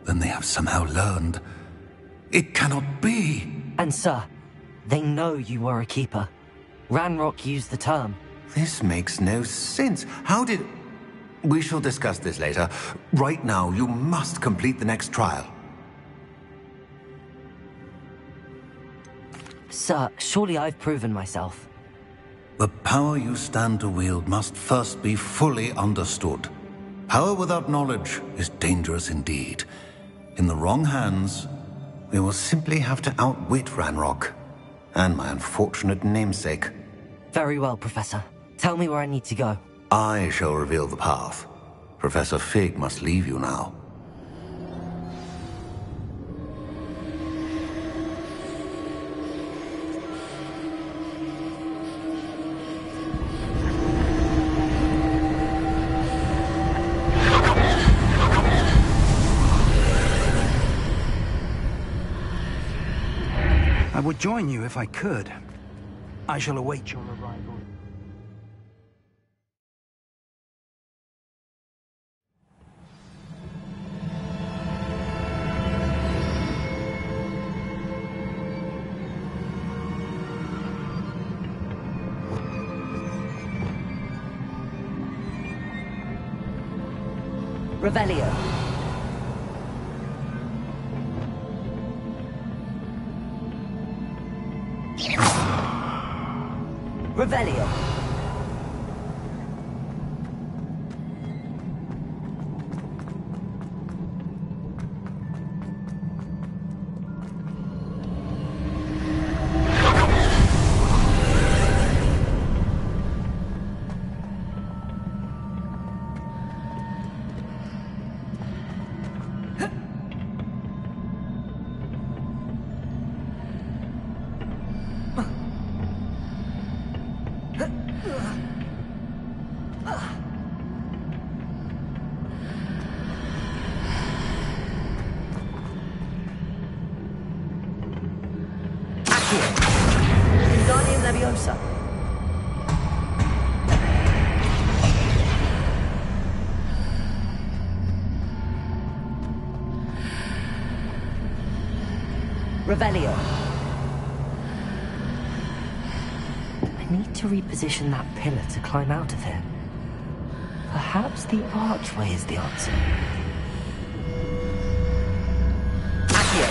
then they have somehow learned. It cannot be! And sir, they know you were a keeper. Ranrock used the term. This makes no sense. How did... We shall discuss this later. Right now, you must complete the next trial. Sir, surely I've proven myself. The power you stand to wield must first be fully understood. Power without knowledge is dangerous indeed. In the wrong hands, we will simply have to outwit Ranrock and my unfortunate namesake. Very well, Professor. Tell me where I need to go. I shall reveal the path. Professor Fig must leave you now. I would join you if I could. I shall await your arrival. Revelio. Revelio. Leviosa. Revelio. I need to reposition that pillar to climb out of here. Perhaps the archway is the answer. Accio.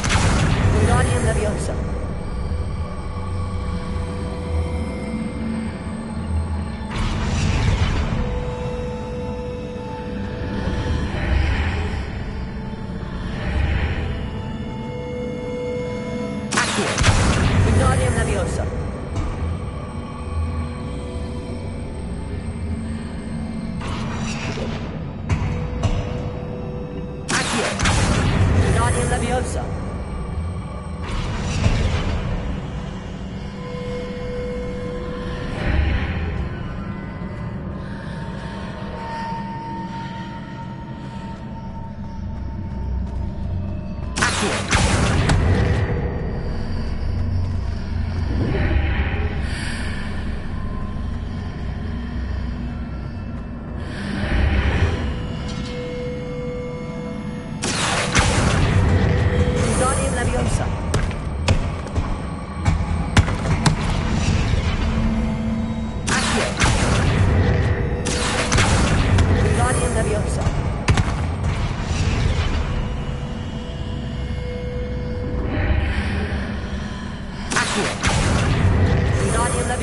Wingardium Leviosa.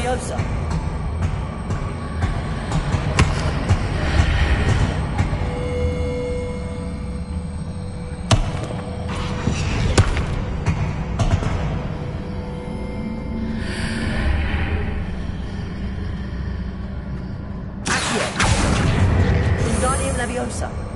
Leviosa. Leviosa.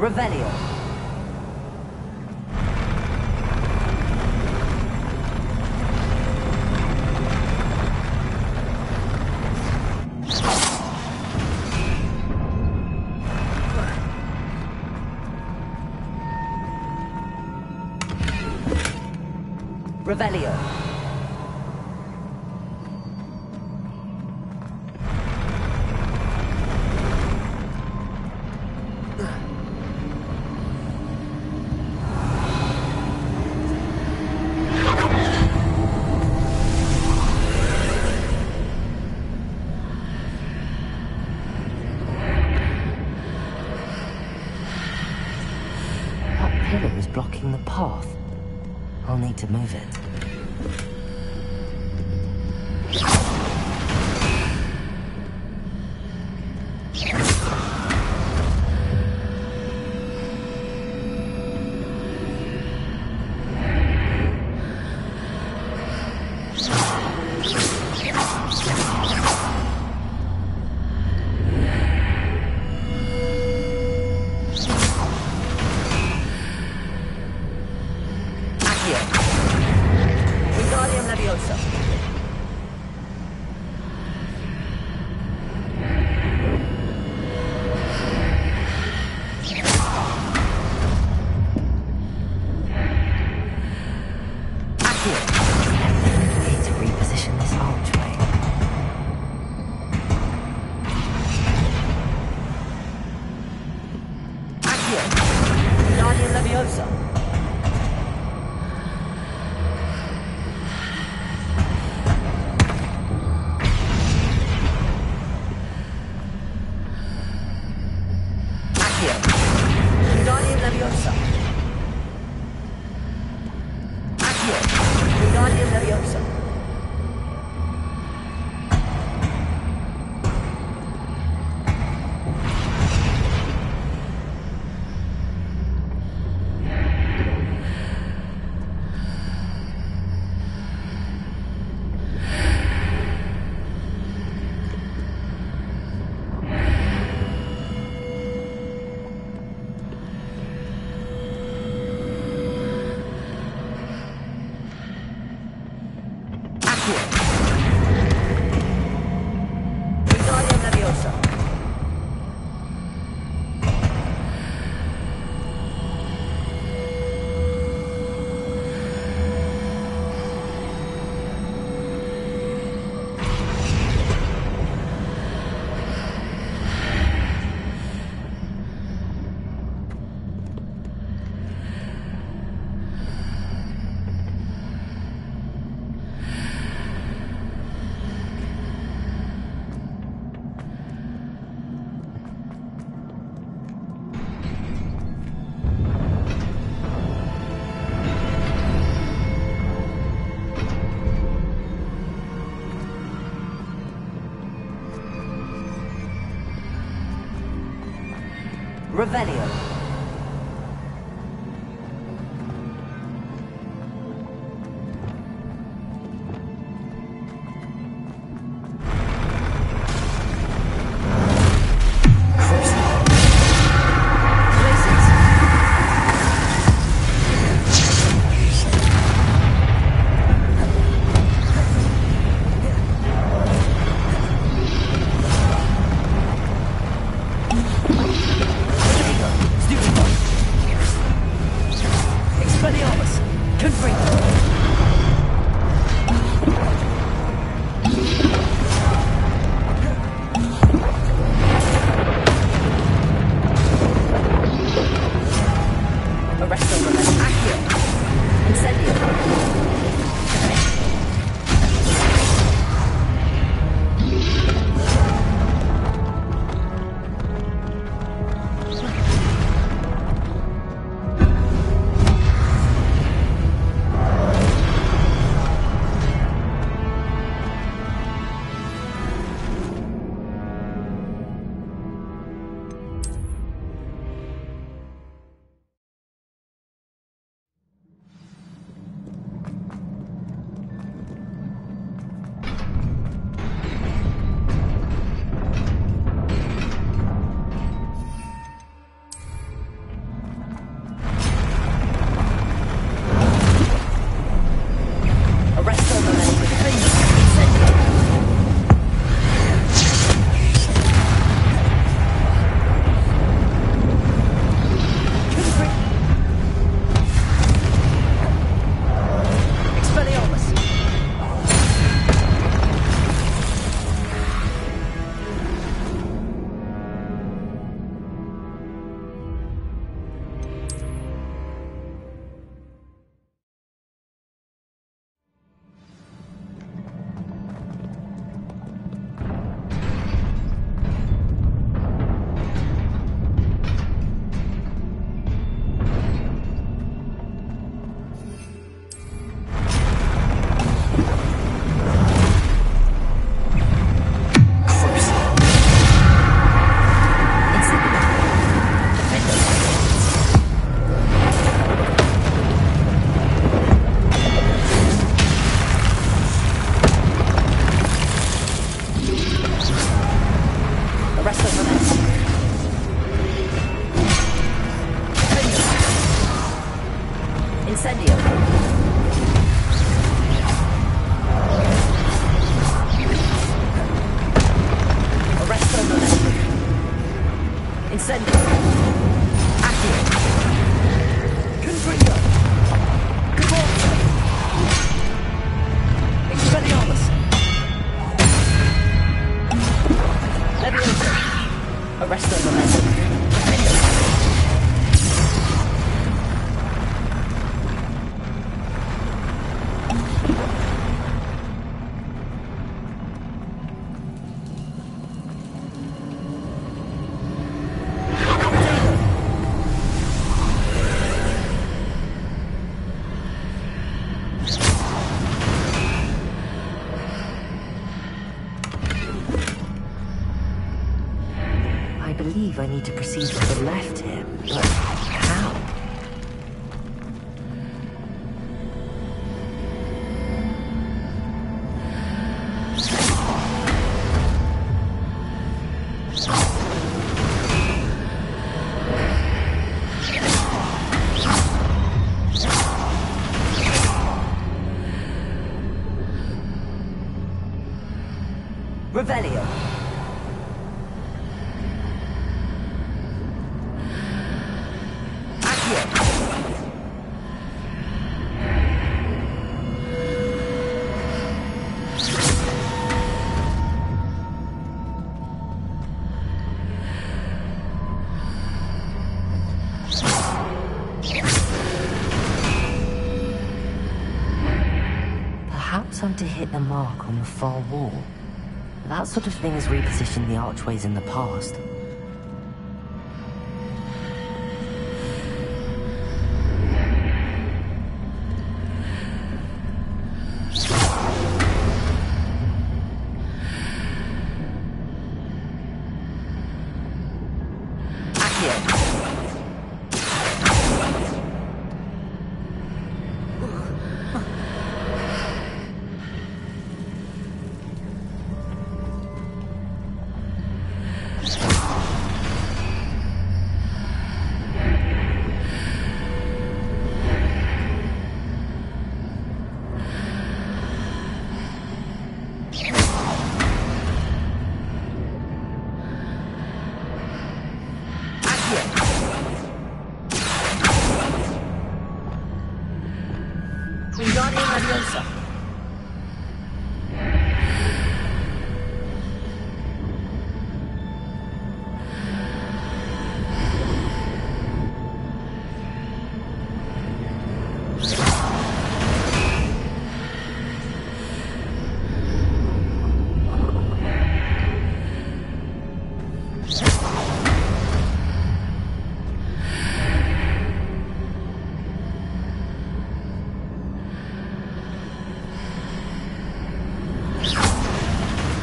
Revelio. Revelio. Pillar is blocking the path. I'll need to move it. Revelio. believe I need to proceed to the left here, but how? Revelio. Perhaps I'm to hit the mark on the far wall. That sort of thing has repositioned the archways in the past.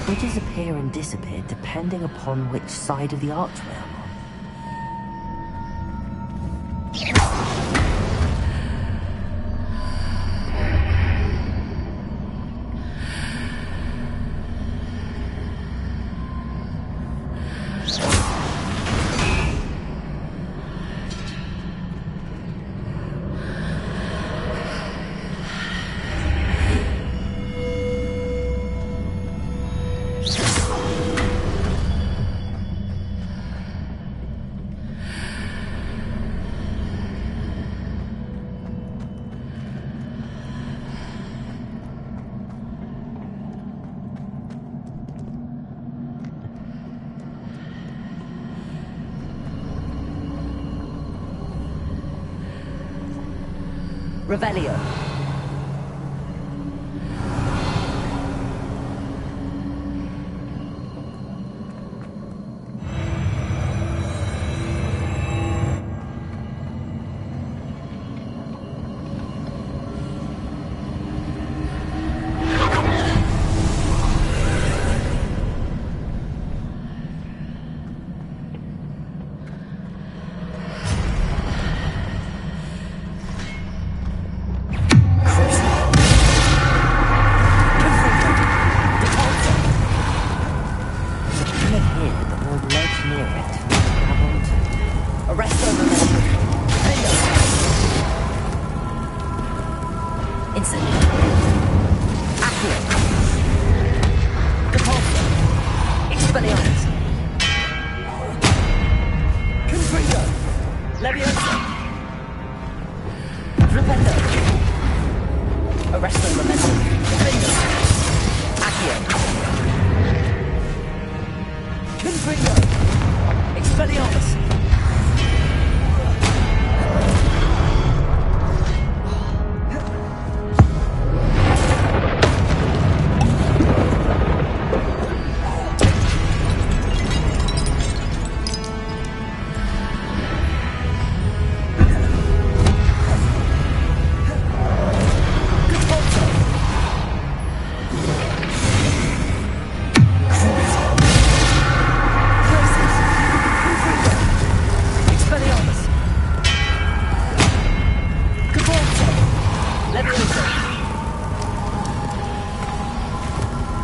Bridges appear and disappear depending upon which side of the archway I'm on. Revelio.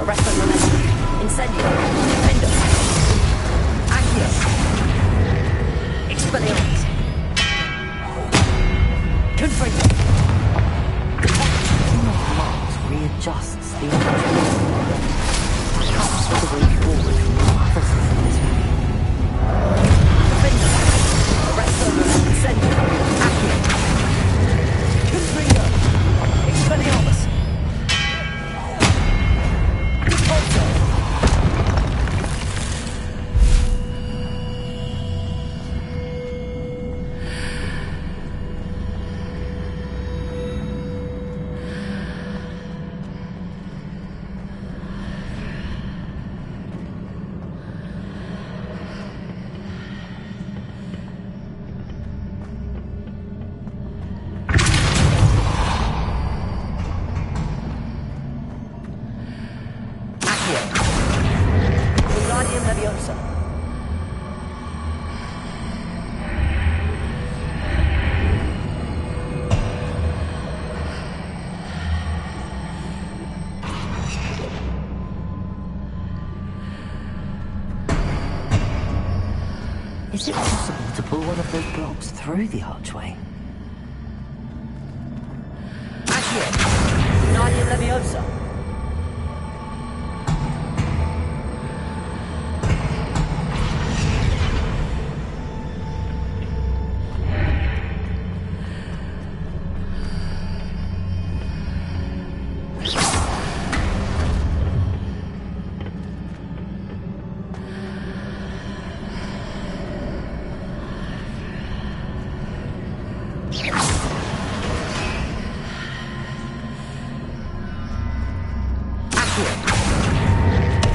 Arresto Memento. Incendio. Defendo. Accio. Expelliarmus. Confringo. Mars readjusts the energy. Perhaps there's a way forward from the hypothesis in this way. Defendo. Arresto Memento. Incendio. Accio. Confringo. Expelliarmus. Is it possible to pull one of those blocks through the archway? Accio! Wingardium Leviosa!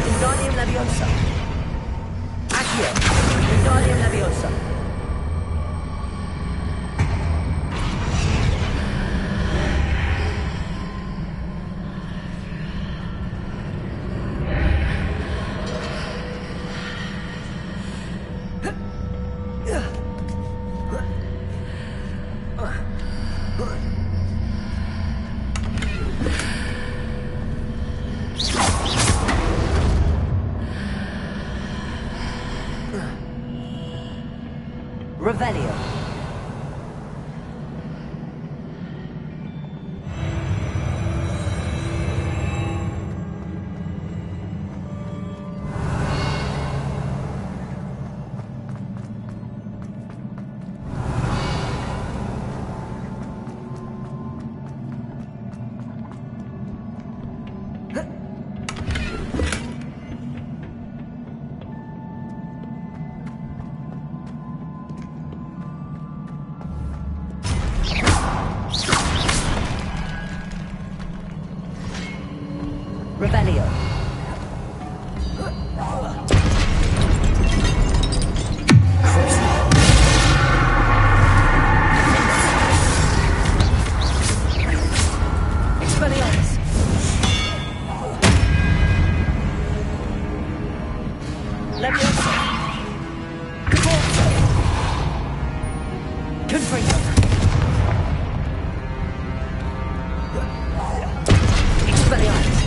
Wingardium Leviosa. Accio. Wingardium Leviosa. Revelio. Revelio. Expelliarmus. Leviosa. Caporto. Confringo. Expelliarmus.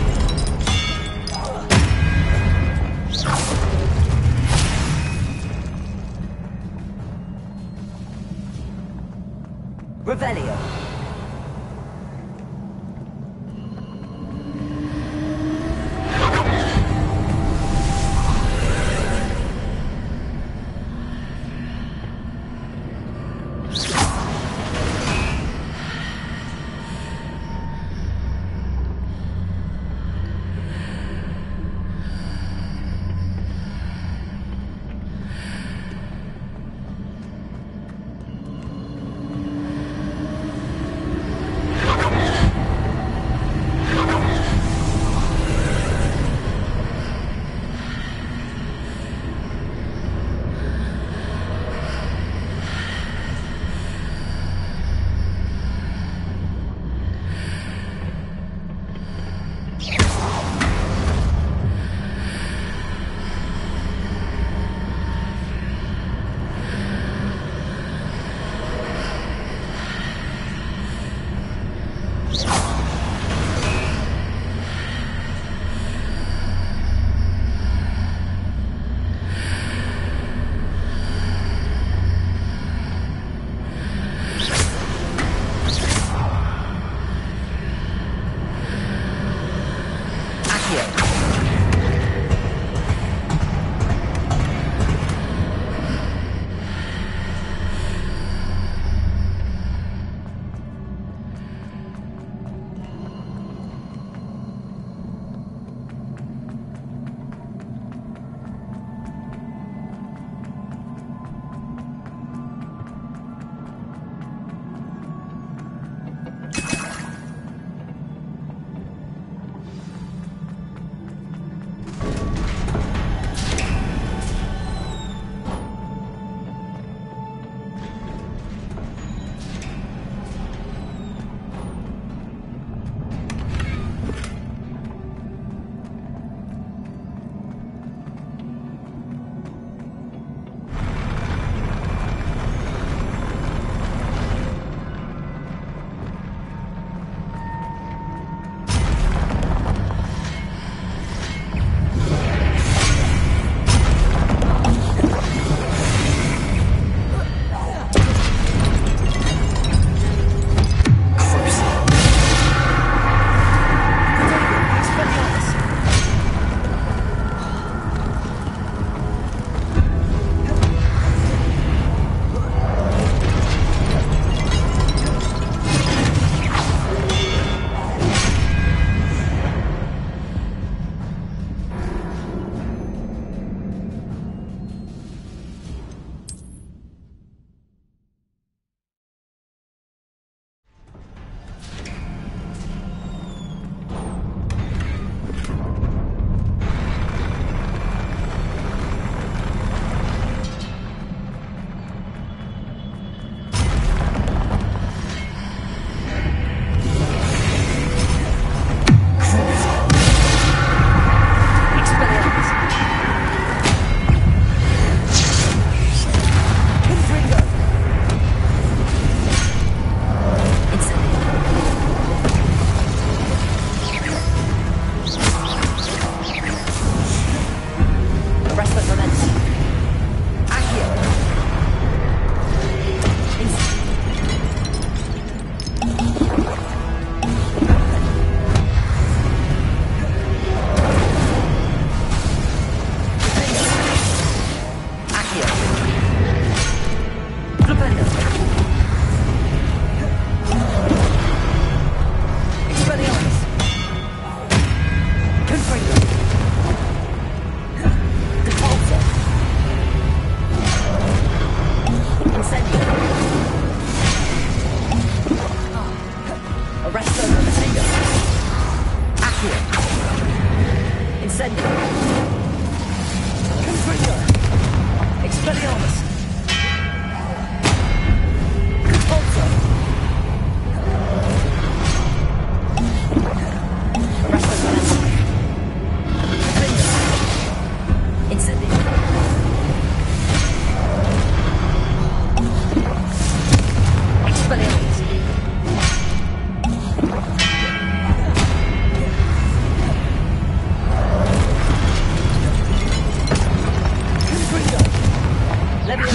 Leviosa.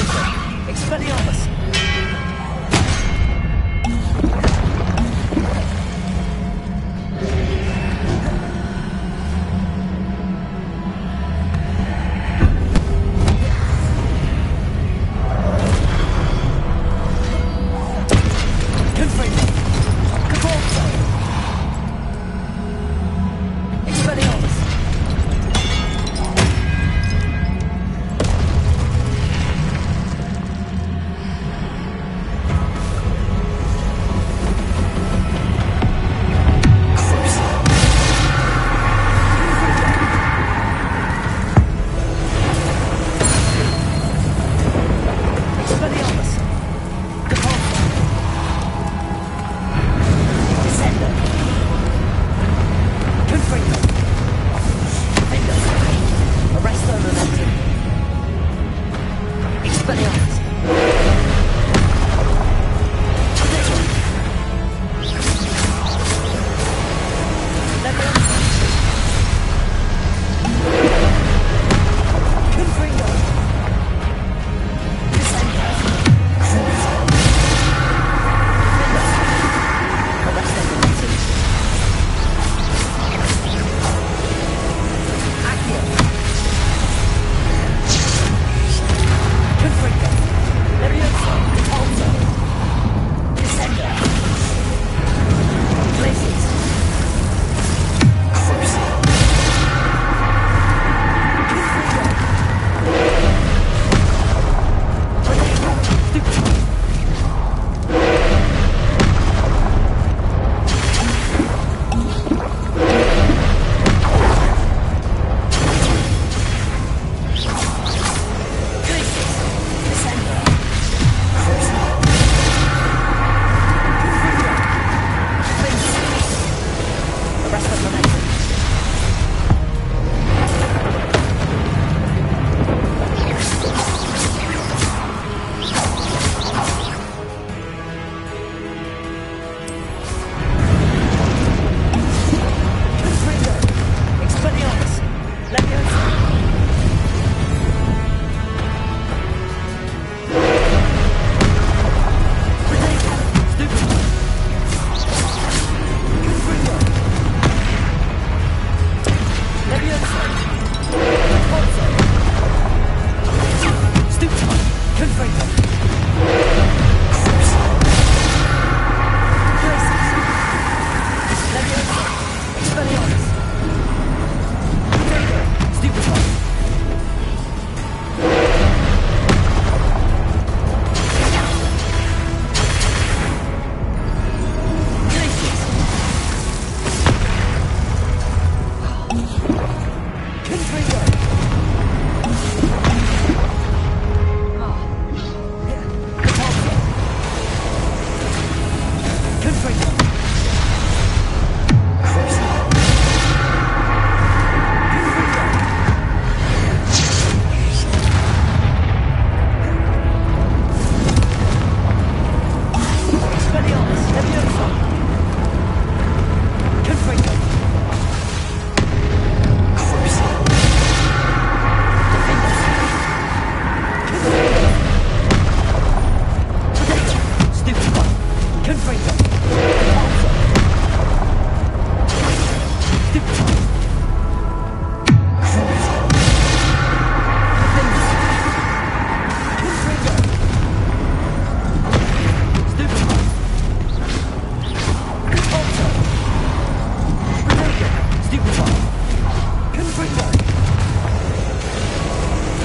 Confringo!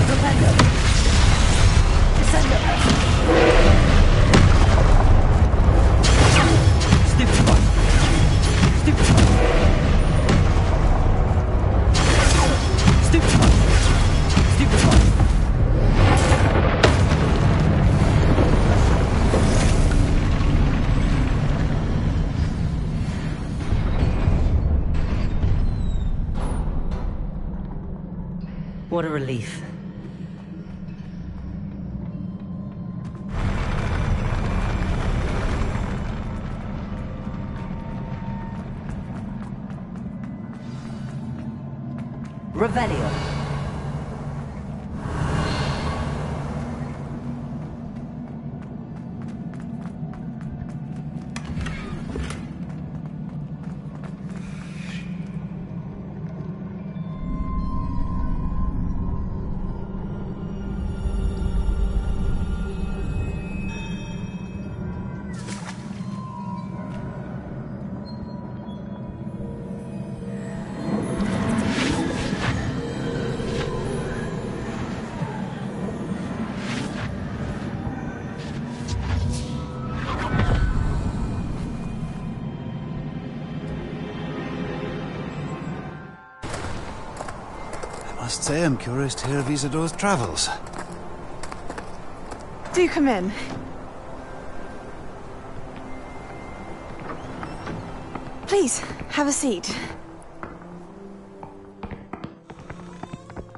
Propendo! Descendo! Stupefy! Stupefy! Stupefy! Stupefy! What a relief. Revelio. I must say I'm curious to hear of Isidore's travels. Do come in. Please, have a seat.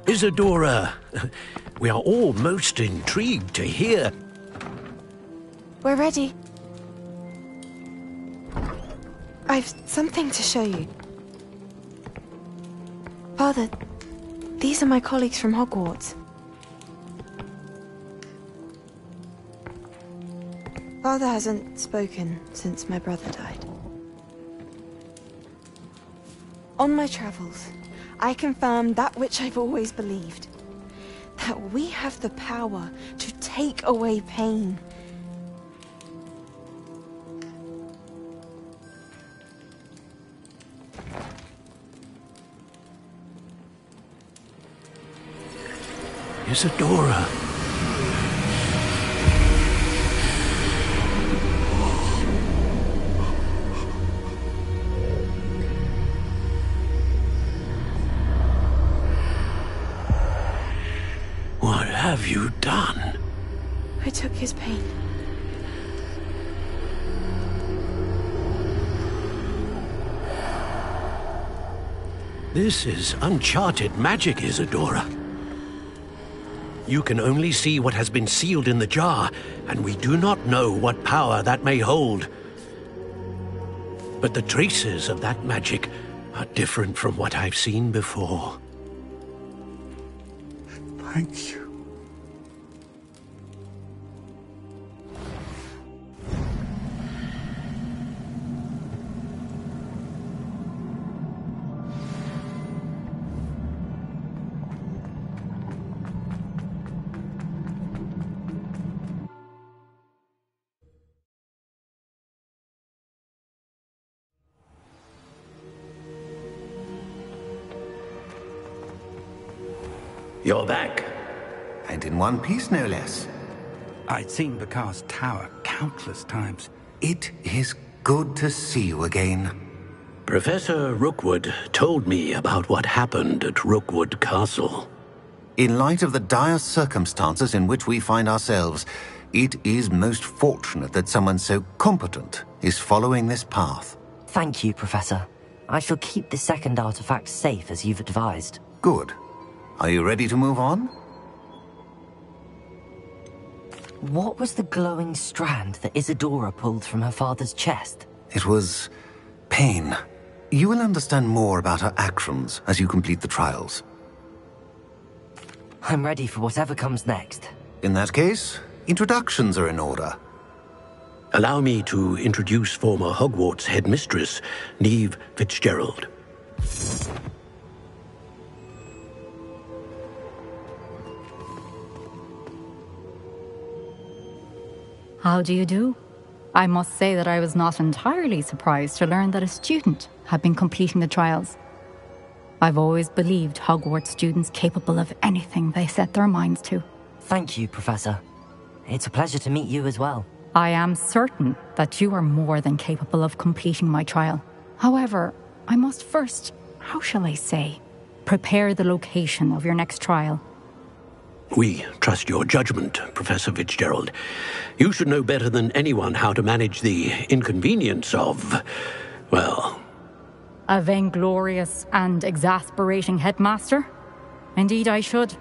Isidora, we are all most intrigued to hear. We're ready. I've something to show you. Father, these are my colleagues from Hogwarts. Father hasn't spoken since my brother died. On my travels, I confirmed that which I've always believed. That we have the power to take away pain. Isidora. What have you done? I took his pain. This is uncharted magic, Isidora. You can only see what has been sealed in the jar, and we do not know what power that may hold. But the traces of that magic are different from what I've seen before. Thank you. You're back. And in one piece, no less. I'd seen Bakar's tower countless times. It is good to see you again. Professor Rookwood told me about what happened at Rookwood Castle. In light of the dire circumstances in which we find ourselves, it is most fortunate that someone so competent is following this path. Thank you, Professor. I shall keep the second artifact safe as you've advised. Good. Are you ready to move on? What was the glowing strand that Isidora pulled from her father's chest? It was pain. You will understand more about her actions as you complete the trials. I'm ready for whatever comes next. In that case, introductions are in order. Allow me to introduce former Hogwarts headmistress, Neve Fitzgerald. How do you do? I must say that I was not entirely surprised to learn that a student had been completing the trials. I've always believed Hogwarts students capable of anything they set their minds to. Thank you, Professor. It's a pleasure to meet you as well. I am certain that you are more than capable of completing my trial. However, I must first, how shall I say, prepare the location of your next trial. We trust your judgment, Professor Fitzgerald. You should know better than anyone how to manage the inconvenience of, well... A vainglorious and exasperating headmaster? Indeed I should.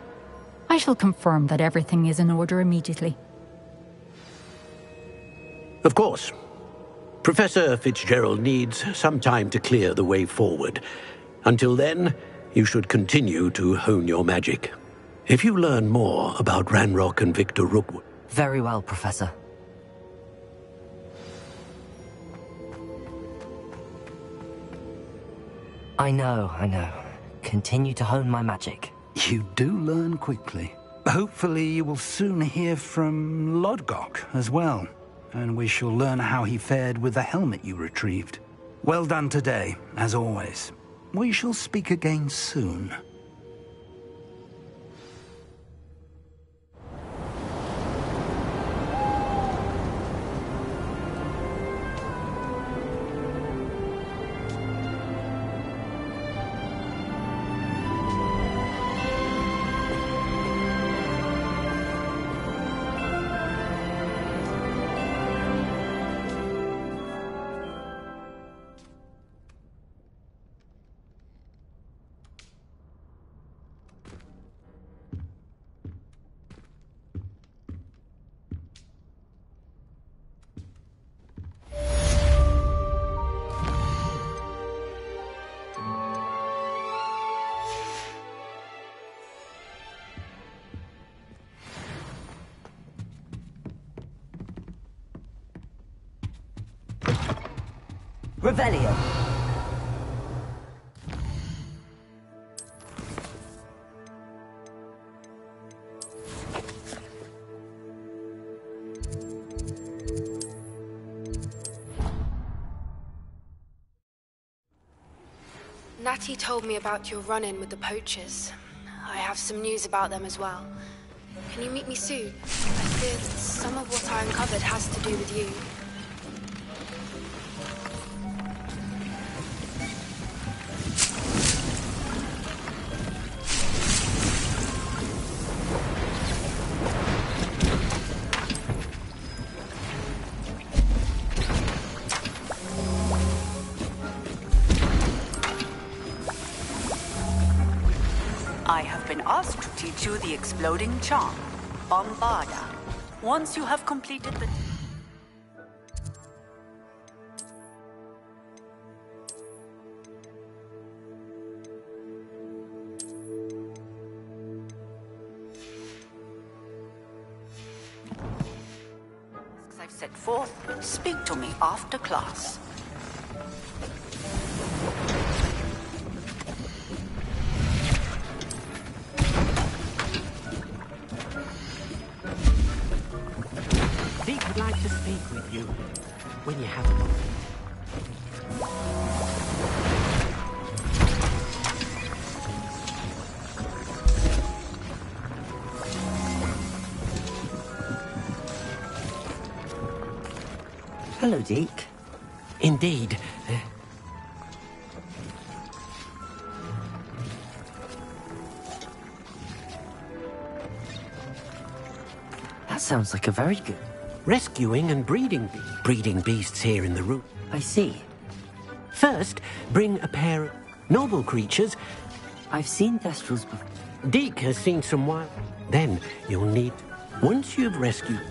I shall confirm that everything is in order immediately. Of course. Professor Fitzgerald needs some time to clear the way forward. Until then, you should continue to hone your magic. If you learn more about Ranrock and Victor Rookwood... Very well, Professor. I know. Continue to hone my magic. You do learn quickly. Hopefully you will soon hear from Lodgok as well, and we shall learn how he fared with the helmet you retrieved. Well done today, as always. We shall speak again soon. Revelio. Natty told me about your run-in with the poachers. I have some news about them as well. Can you meet me soon? I fear that some of what I uncovered has to do with you. I have been asked to teach you the exploding charm, Bombarda. Once you have completed the... tasks I've set forth, speak to me after class. I'd like to speak with you when you have a moment. Hello, Deke. Indeed. That sounds like a very good... Rescuing and breeding beasts here in the room. I see. First, bring a pair of noble creatures. I've seen Thestrals before. Deke has seen some wild. Then you'll need... Once you've rescued...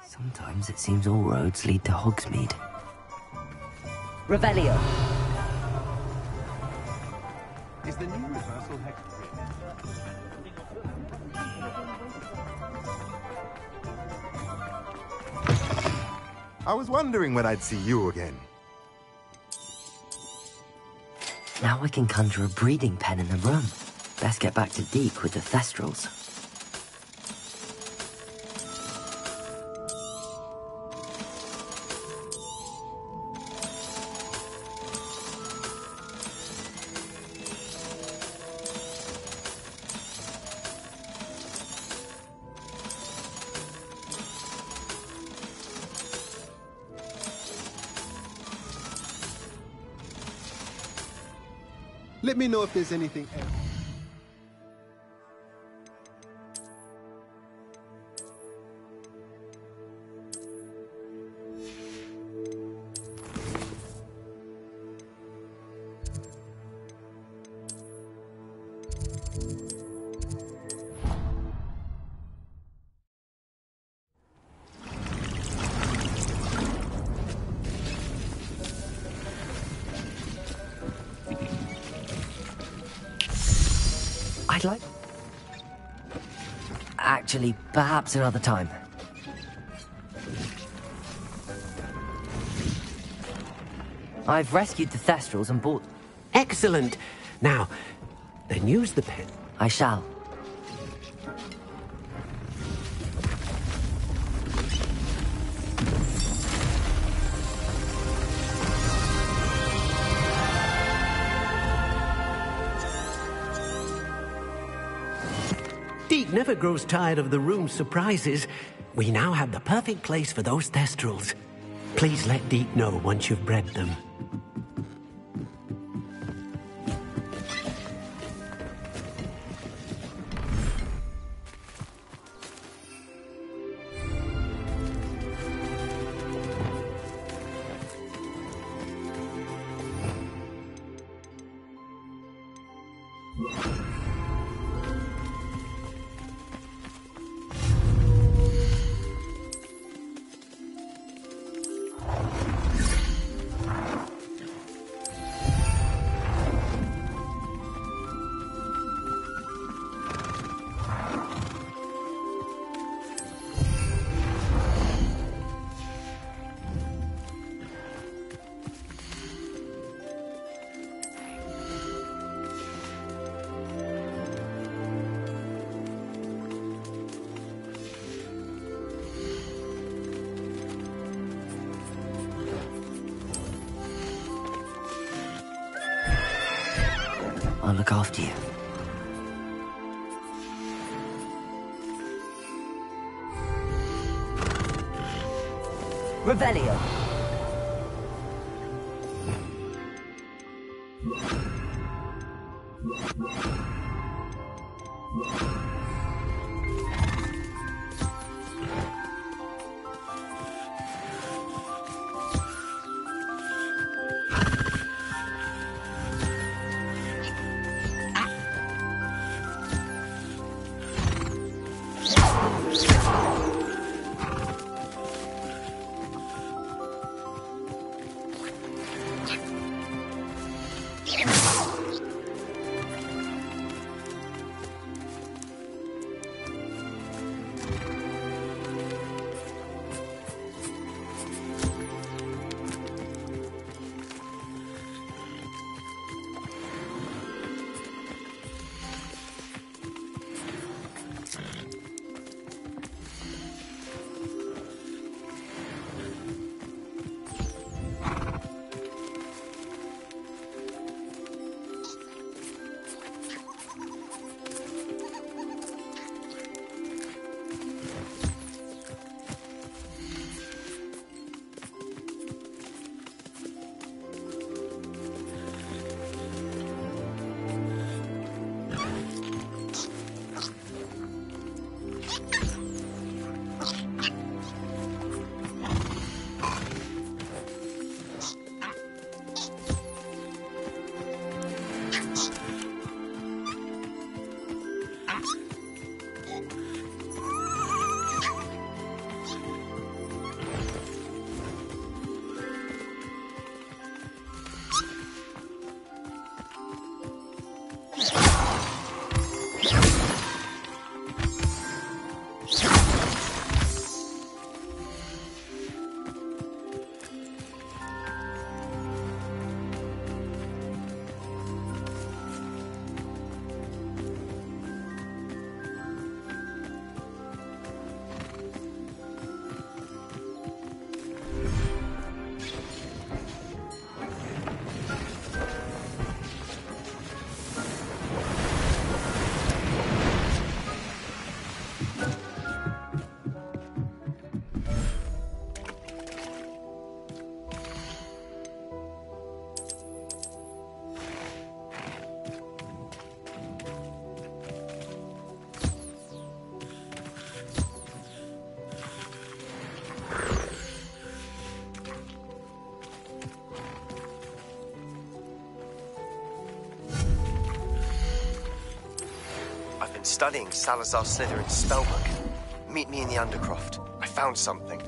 Sometimes it seems all roads lead to Hogsmeade. Revelio. Is the new reversal hex? I was wondering when I'd see you again. Now I can conjure a breeding pen in the room. Best get back to Deke with the Thestrals. Let me know if there's anything else. I'd like... Actually, perhaps another time. I've rescued the Thestrals and bought... Excellent. Now, then use the pen. I shall. Deke never grows tired of the room's surprises. We now have the perfect place for those Thestrals. Please let Deke know once you've bred them. I'll look after you. Revelio. been studying Salazar Slytherin's spellbook. Meet me in the Undercroft. I found something.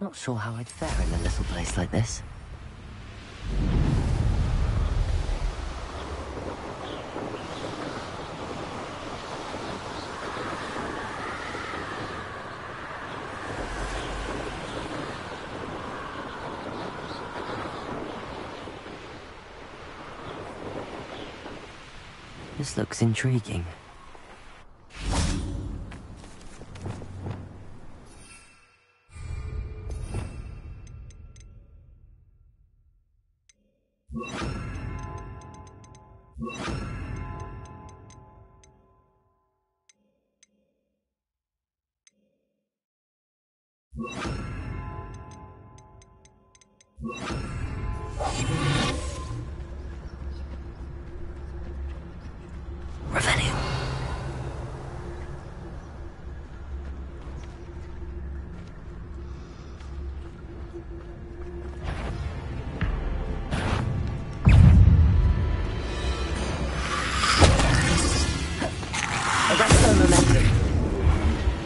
Not sure how I'd fare in a little place like this. This looks intriguing.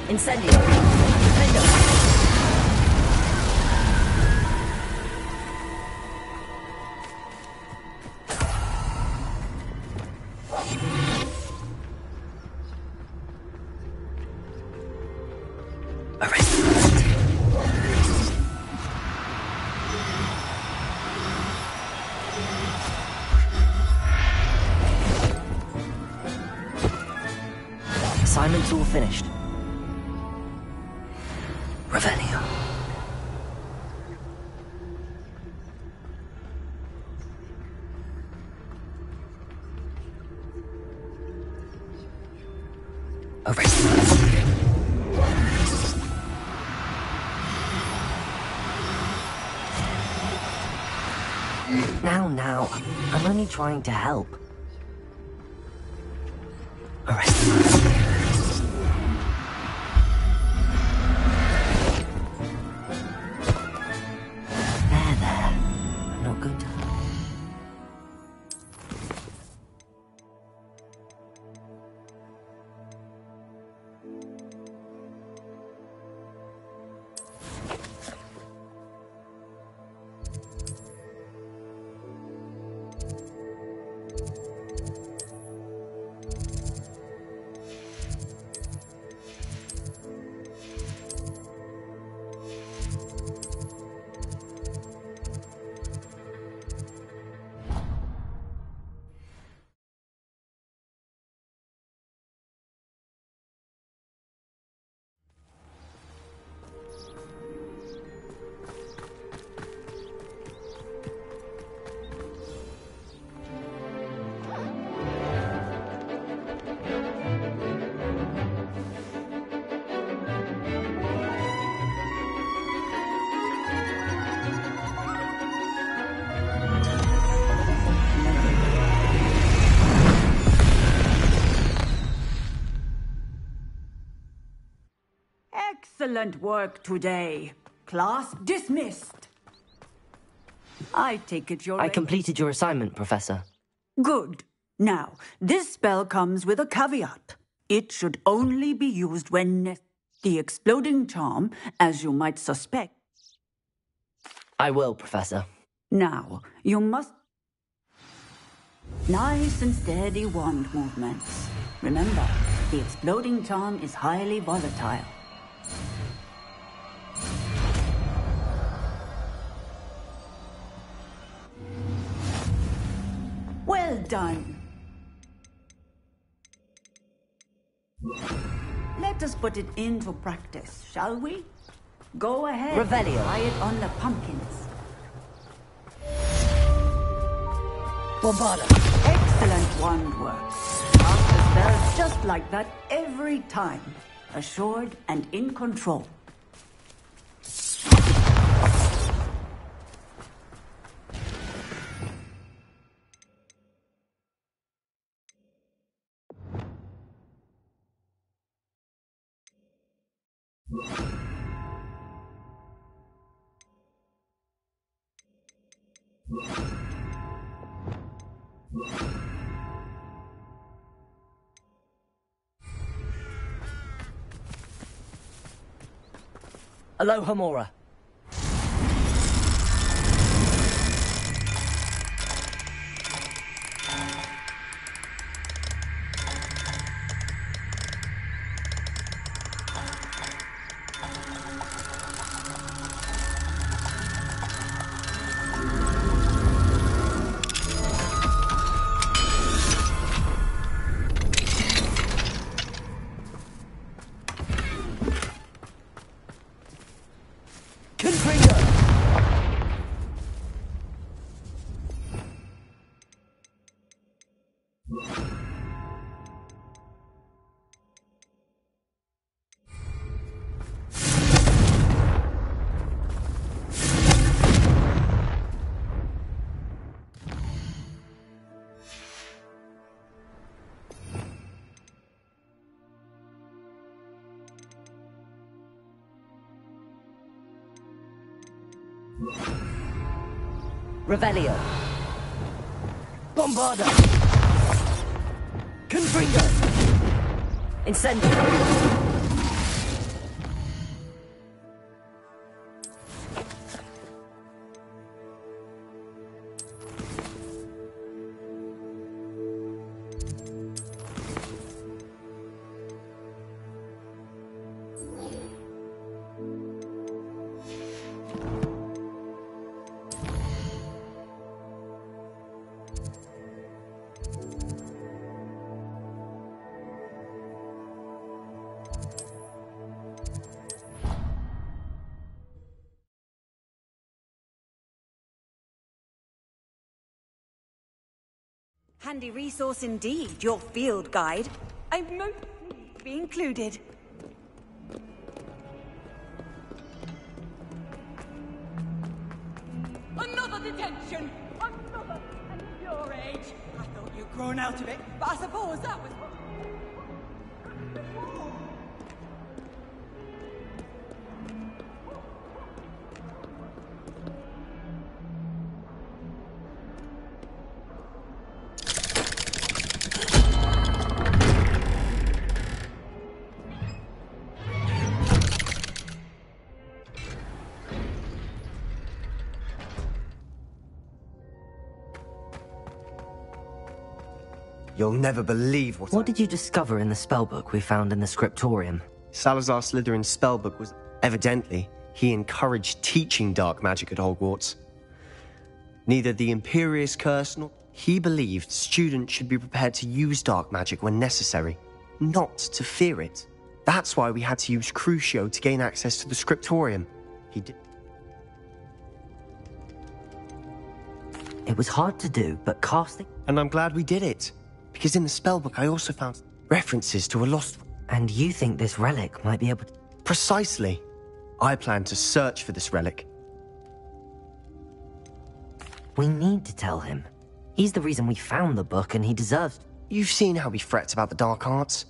Incendio. Defendo. Assignment's all finished. Revelio. Now, I'm only trying to help. There. I'm not going to... Excellent work today. Class dismissed. I take it you're... I completed your assignment, Professor. Good. Now, this spell comes with a caveat. It should only be used when the exploding charm, as you might suspect. I will, Professor. Now, you must... Nice and steady wand movements. Remember, the exploding charm is highly volatile. Well done. Let us put it into practice, shall we? Go ahead. Revelio. Try it on the pumpkins. Bombarda. Excellent wand work. Cast the spell just like that every time. Assured and in control. Aloha Mora. Revelio. Bombarda. Confringo. Incendio. Handy resource indeed, your field guide. I'm most pleased to be included. Another detention! Another! And at your age! I thought you'd grown out of it, but I suppose that was... You'll never believe What did you discover in the spellbook we found in the scriptorium? Salazar Slytherin's spellbook was... Evidently, he encouraged teaching dark magic at Hogwarts. Neither the Imperious Curse nor... He believed students should be prepared to use dark magic when necessary, not to fear it. That's why we had to use Crucio to gain access to the scriptorium. He did... It was hard to do, but casting... And I'm glad we did it. Because in the spellbook I also found references to a lost... And you think this relic might be able to... Precisely. I plan to search for this relic. We need to tell him. He's the reason we found the book and he deserves... You've seen how he frets about the dark arts.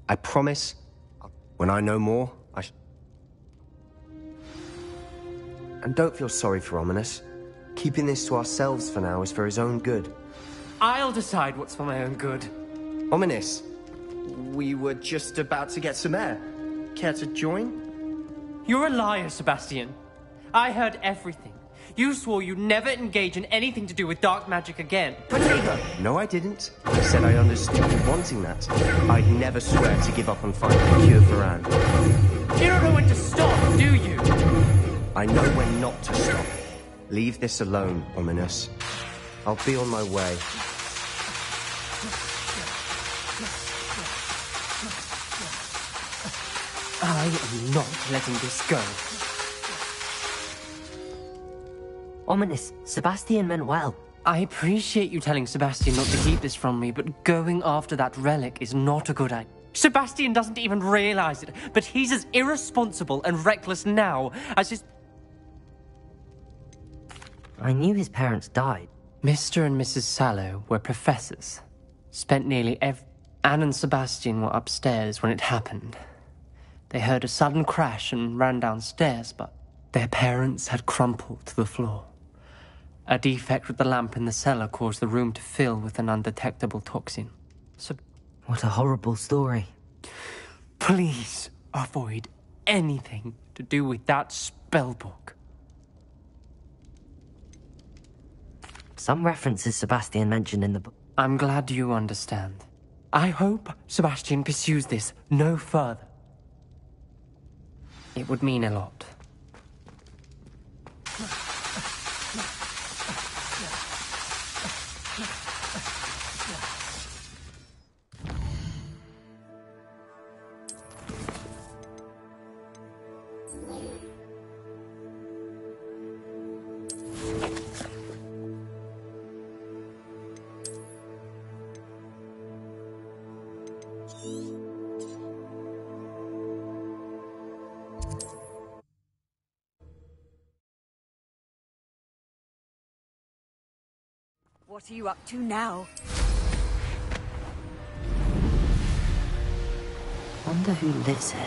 I promise, when I know more, And don't feel sorry for Ominous. Keeping this to ourselves for now is for his own good. I'll decide what's for my own good. Ominous, we were just about to get some air. Care to join? You're a liar, Sebastian. I heard everything. You swore you'd never engage in anything to do with dark magic again. No, I didn't. I said I understood you wanting that. I'd never swear to give up on finding a cure for Anne. You don't know when to stop, do you? I know when not to stop. Leave this alone, Ominous. I'll be on my way. I am not letting this go. Ominous, Sebastian meant well. I appreciate you telling Sebastian not to keep this from me, but going after that relic is not a good idea. Sebastian doesn't even realize it, but he's as irresponsible and reckless now as his... I knew his parents died. Mr. and Mrs. Sallow were professors. Spent nearly Anne and Sebastian were upstairs when it happened. They heard a sudden crash and ran downstairs, but their parents had crumpled to the floor. A defect with the lamp in the cellar caused the room to fill with an undetectable toxin. What a horrible story. Please avoid anything to do with that spellbook. Some references Sebastian mentioned in the book. I'm glad you understand. I hope Sebastian pursues this no further. It would mean a lot. What are you up to now? Wonder who lives here.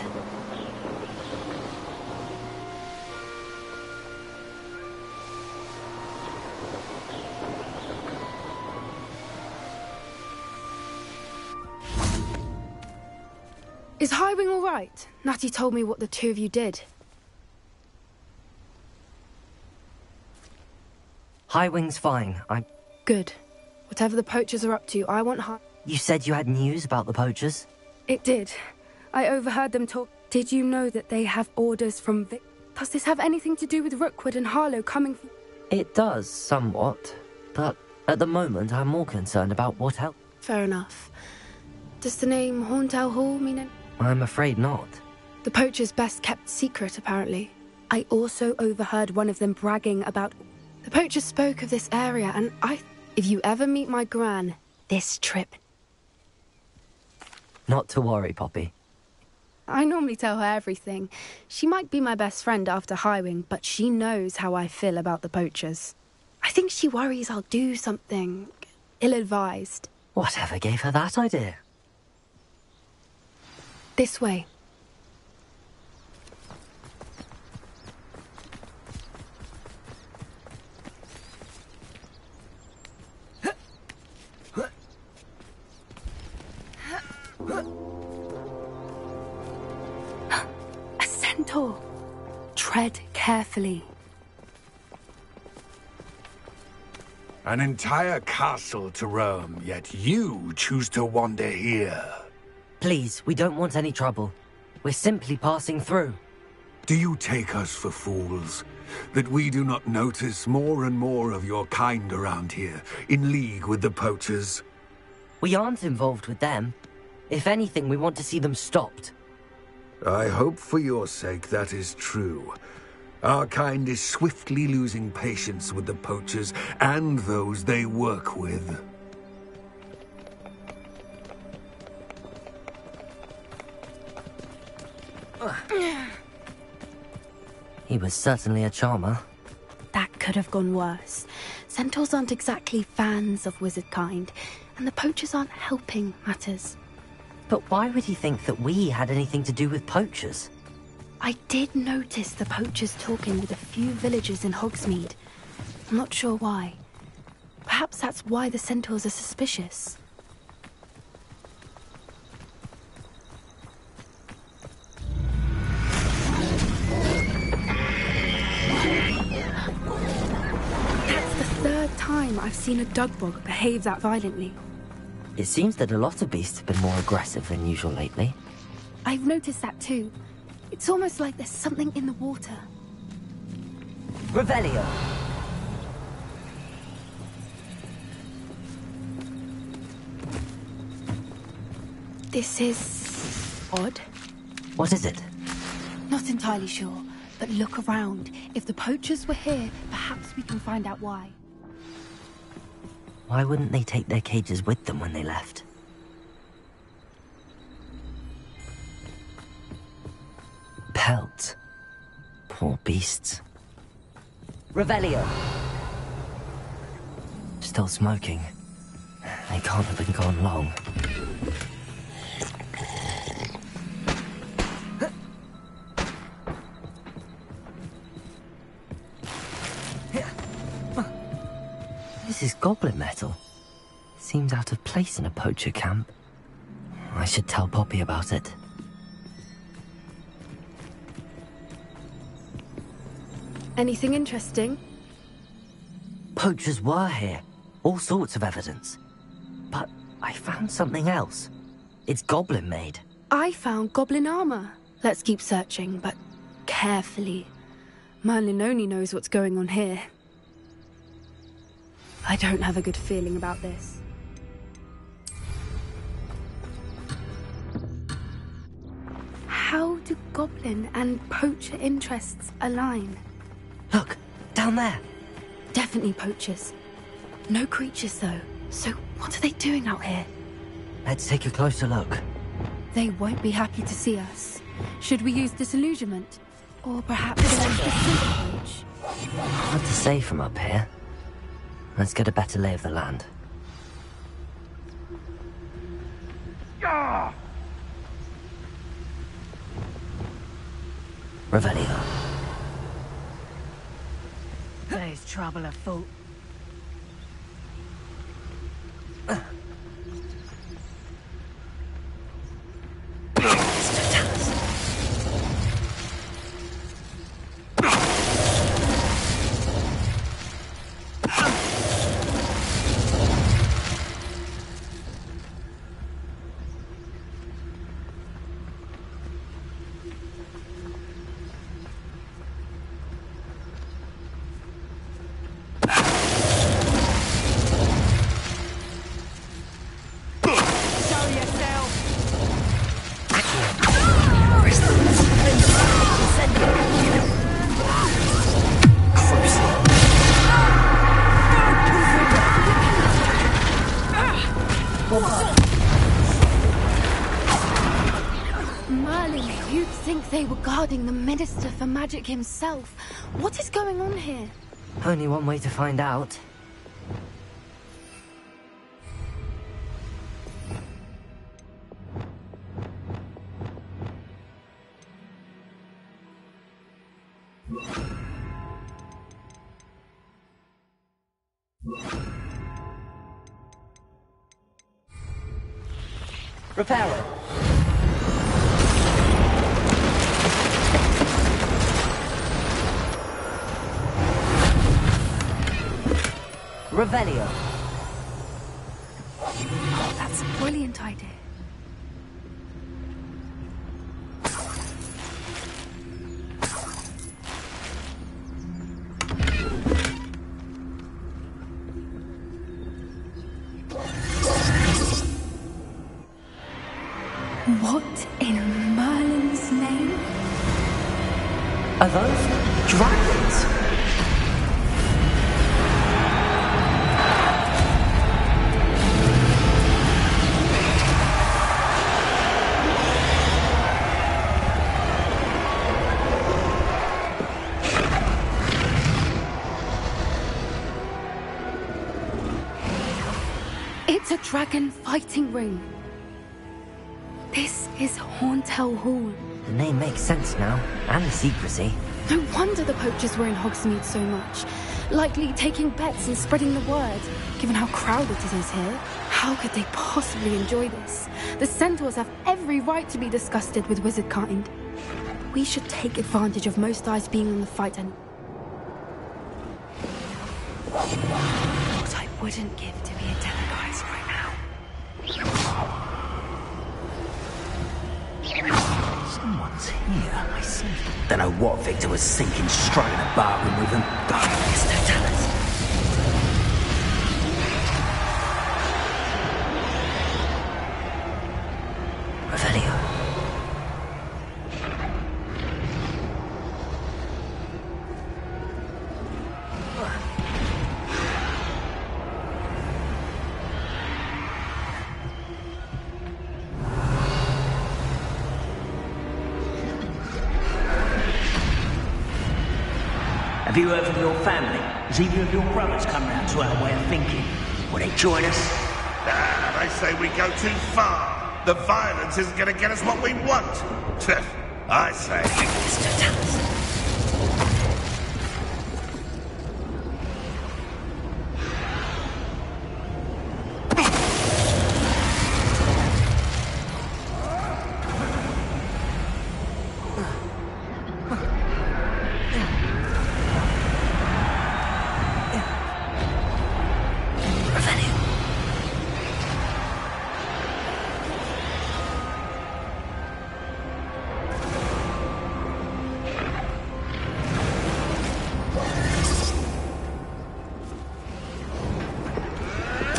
Is Highwing all right? Natty told me what the two of you did. Highwing's fine. Good. Whatever the poachers are up to, I want You said you had news about the poachers? It did. I overheard them talk. Did you know that they have orders from Vic? Does this have anything to do with Rookwood and Harlow coming? It does, somewhat. But at the moment, I'm more concerned about what else. Fair enough. Does the name Horntail Hall mean anything? I'm afraid not. The poachers' best kept secret, apparently. I also overheard one of them bragging about... The poachers spoke of this area, and if you ever meet my gran, this trip. Not to worry, Poppy. I normally tell her everything. She might be my best friend after Highwing, but she knows how I feel about the poachers. I think she worries I'll do something ill-advised. Whatever gave her that idea? This way. A centaur. Tread carefully. An entire castle to roam, yet you choose to wander here. Please, we don't want any trouble. We're simply passing through. Do you take us for fools? That we do not notice more and more of your kind around here, in league with the poachers? We aren't involved with them. If anything, we want to see them stopped. I hope for your sake that is true. Our kind is swiftly losing patience with the poachers and those they work with. He was certainly a charmer. That could have gone worse. Centaurs aren't exactly fans of wizard kind, and the poachers aren't helping matters. But why would he think that we had anything to do with poachers? I did notice the poachers talking with a few villagers in Hogsmeade. I'm not sure why. Perhaps that's why the centaurs are suspicious. That's the third time I've seen a dugbog behave that violently. It seems that a lot of beasts have been more aggressive than usual lately. I've noticed that too. It's almost like there's something in the water. Revelio! This is odd. What is it? Not entirely sure, but look around. If the poachers were here, perhaps we can find out why. Why wouldn't they take their cages with them when they left? Pelt. Poor beasts. Revelio! Still smoking. They can't have been gone long. This is goblin metal. Seems out of place in a poacher camp. I should tell Poppy about it. Anything interesting? Poachers were here. All sorts of evidence. But I found something else. It's goblin made. I found goblin armor. Let's keep searching, but carefully. Merlin only knows what's going on here. I don't have a good feeling about this. How do goblin and poacher interests align? Look, down there. Definitely poachers. No creatures, though. So what are they doing out here? Let's take a closer look. They won't be happy to see us. Should we use disillusionment? Or perhaps the silver approach? Hard to say from up here. Let's get a better lay of the land. Revelio. There's trouble afoot. Merlin, you'd think they were guarding the Minister for Magic himself. What is going on here? Only one way to find out. Reparo. Revelio. Oh, that's a brilliant idea. What in Merlin's name? Are those dragons? It's a dragon fighting ring. This is Hauntel Hall. The name makes sense now, and the secrecy. No wonder the poachers were in Hogsmeade so much. Likely taking bets and spreading the word. Given how crowded it is here, how could they possibly enjoy this? The centaurs have every right to be disgusted with wizard kind. We should take advantage of most eyes being on the fight and... What I wouldn't give to be a teleguise right now. Someone's here, I see. Don't know what Victor was thinking, strutting a bargain with them. Mr. Tellers. Revelio. Have you heard from your family? Has either of your brothers come round to our way of thinking? Will they join us? Ah, they say we go too far. The violence isn't going to get us what we want. I say... Mr. Tellers.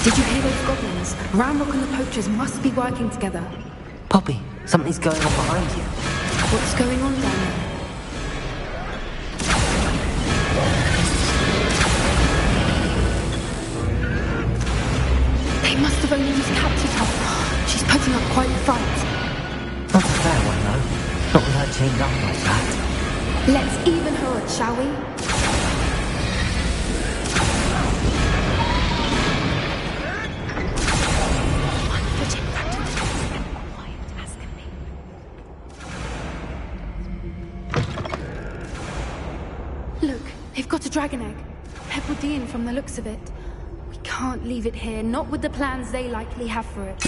Did you hear those goblins? Ramrock and the poachers must be working together. Poppy, something's going on behind you. What's going on down there? They must have only just captured her. She's putting up quite the fight. Not a fair one, though. Not with her chained up like that. Let's even her up, shall we? Look, they've got a dragon egg. Hebridean from the looks of it. We can't leave it here, not with the plans they likely have for it.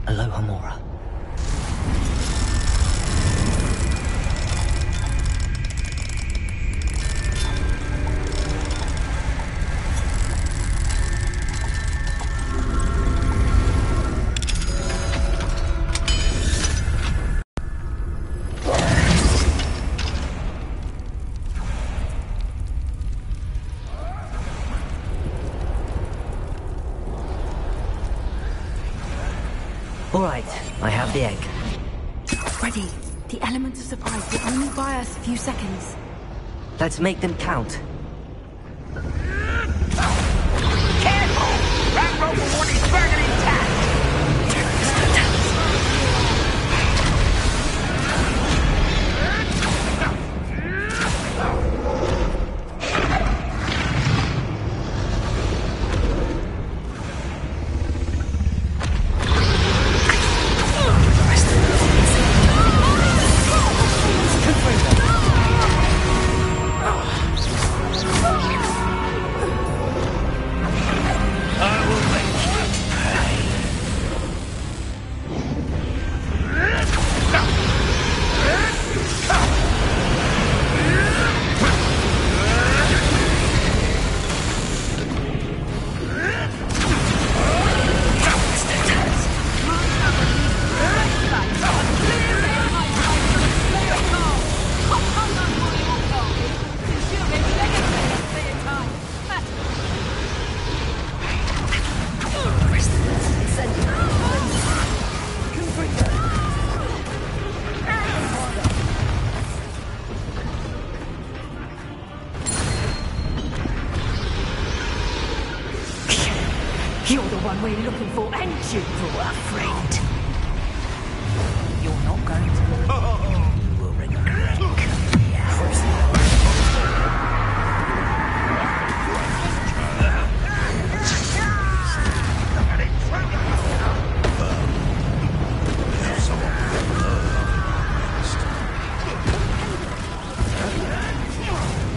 Aloha Mora. All right, I have the egg. Ready. The element of surprise will only buy us a few seconds. Let's make them count. Careful! That rope will want his burger intact! You're the one we're looking for, and you, our friend. You're not going to... You will regret.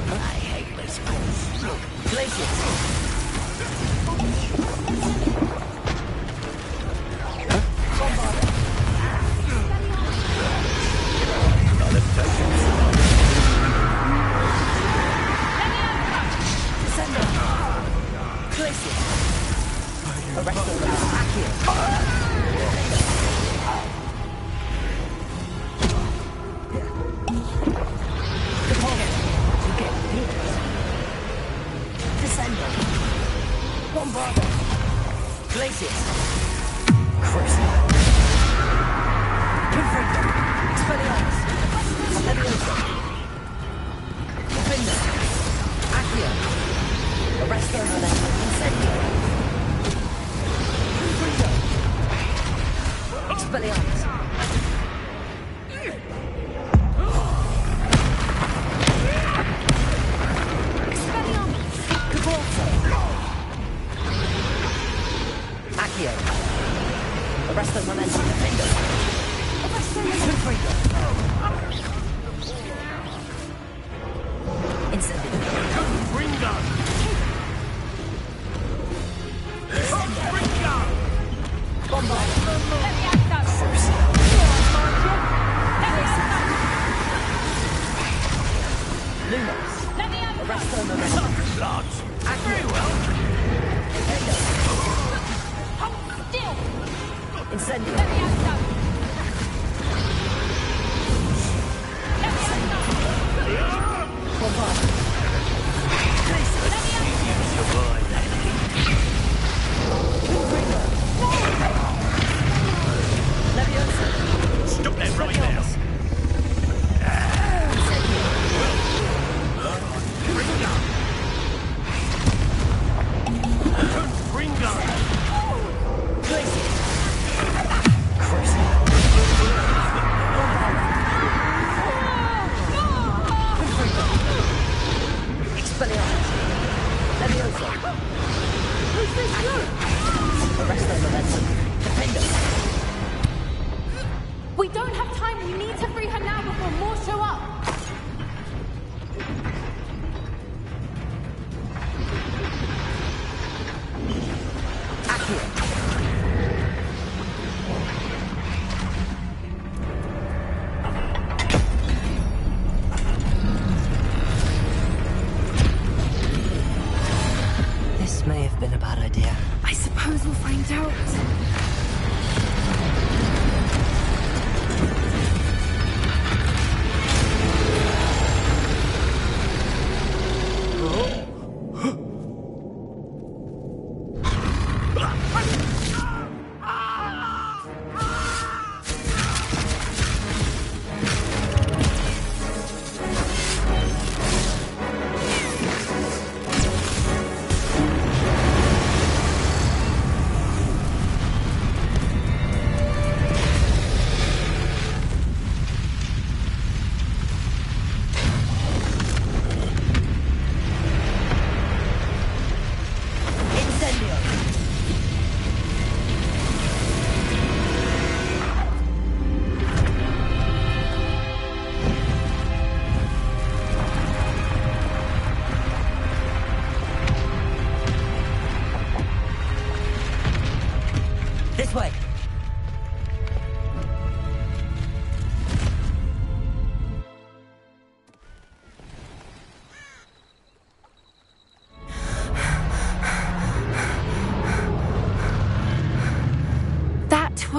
I hate this place. Places.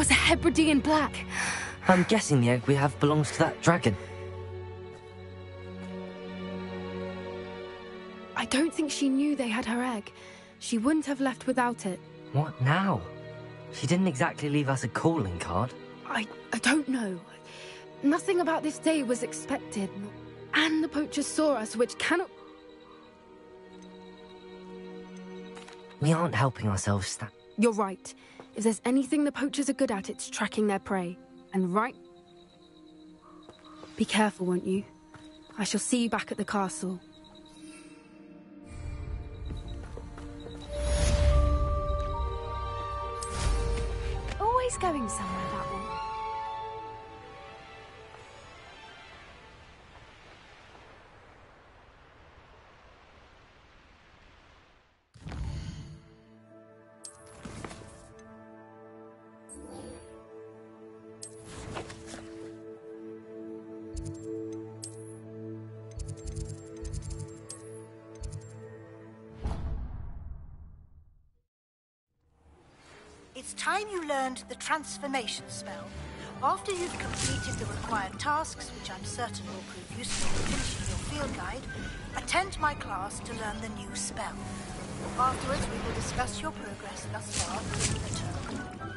was a Hebridean black. I'm guessing the egg we have belongs to that dragon. I don't think she knew they had her egg. She wouldn't have left without it. What now? She didn't exactly leave us a calling card. I don't know. Nothing about this day was expected. And the poachers saw us, which cannot... We aren't helping ourselves, Stan. You're right. If there's anything the poachers are good at, it's tracking their prey. And right... Be careful, won't you? I shall see you back at the castle. Always going somewhere, that one. It's time you learned the transformation spell. After you've completed the required tasks, which I'm certain will prove useful in finishing your field guide, attend my class to learn the new spell. Afterwards, we will discuss your progress thus far through the term.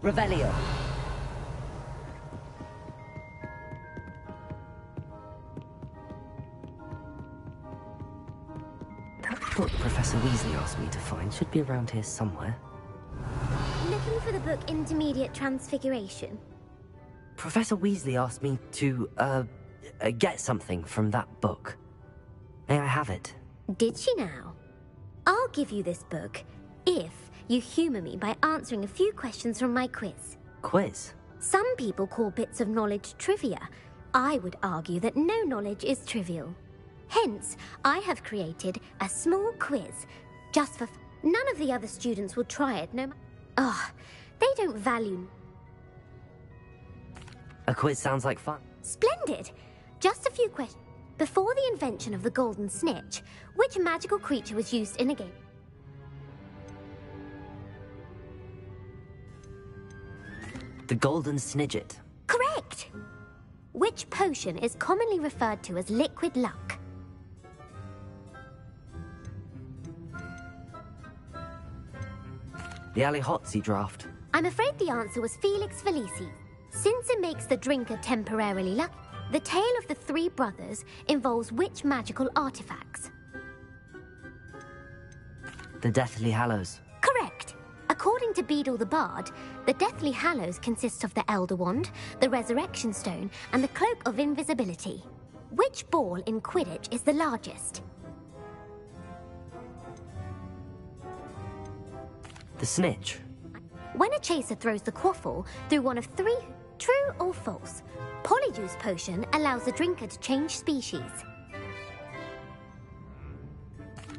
Revelio. That book Professor Weasley asked me to find should be around here somewhere. Looking for the book Intermediate Transfiguration? Professor Weasley asked me to, get something from that book. May I have it? Did she now? I'll give you this book if you humour me by answering a few questions from my quiz. Quiz? Some people call bits of knowledge trivia. I would argue that no knowledge is trivial. Hence, I have created a small quiz just for... None of the other students will try it, no matter... they don't value... A quiz sounds like fun. Splendid! Just a few questions. Before the invention of the golden snitch, which magical creature was used in a game? The golden snidget. Correct! Which potion is commonly referred to as liquid luck? The Alihotzi draft. I'm afraid the answer was Felix Felicis. Since it makes the drinker temporarily lucky, the tale of the three brothers involves which magical artifacts? The Deathly Hallows. Correct! According to Beadle the Bard, the Deathly Hallows consist of the Elder Wand, the Resurrection Stone, and the Cloak of Invisibility. Which ball in Quidditch is the largest? The snitch. When a chaser throws the quaffle through one of three, true or false, Polyjuice Potion allows the drinker to change species.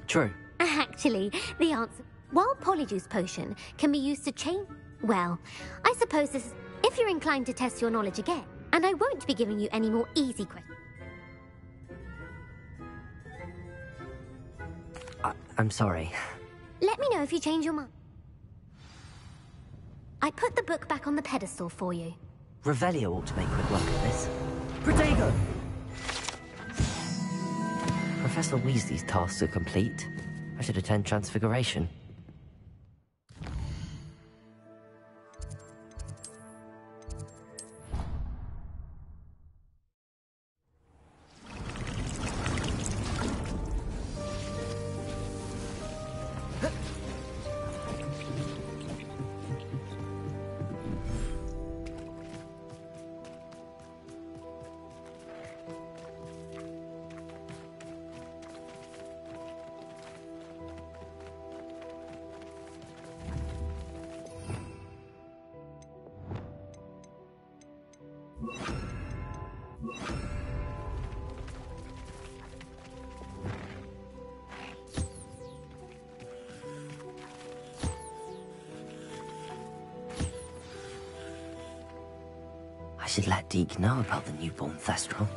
True. Actually, the answer... While Polyjuice Potion can be used to change... Well, I suppose this is... If you're inclined to test your knowledge again, and I won't be giving you any more easy questions. I'm sorry. Let me know if you change your mind. I put the book back on the pedestal for you. Revelio ought to make quick work of this. Protego! Professor Weasley's tasks are complete. I should attend Transfiguration. I should let Deke know about the newborn Thestral.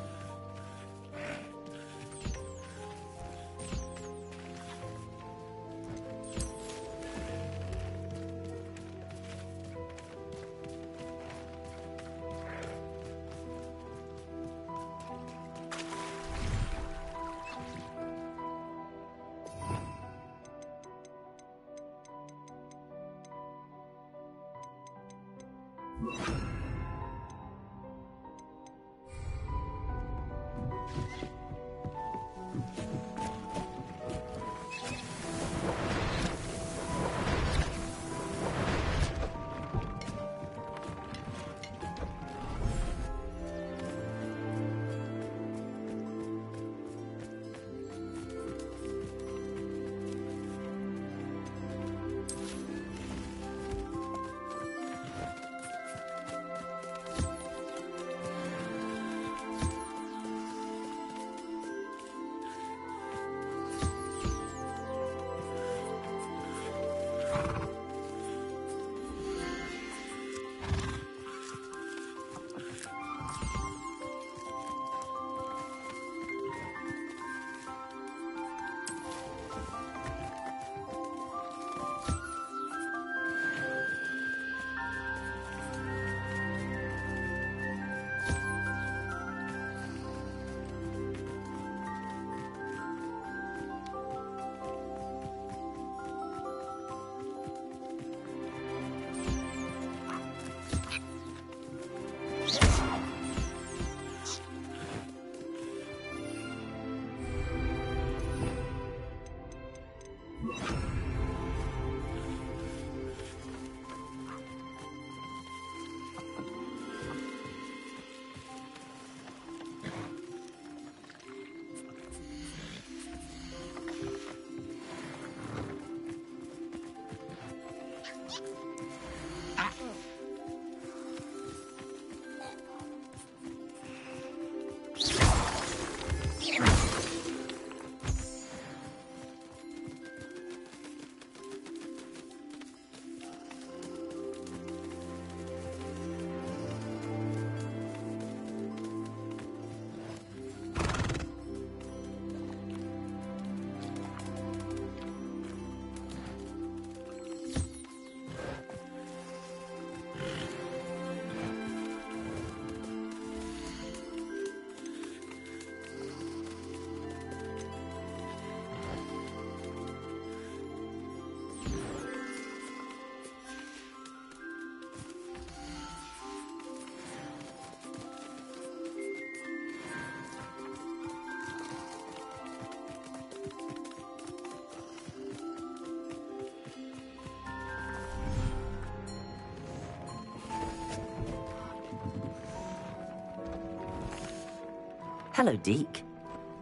Hello, Deke.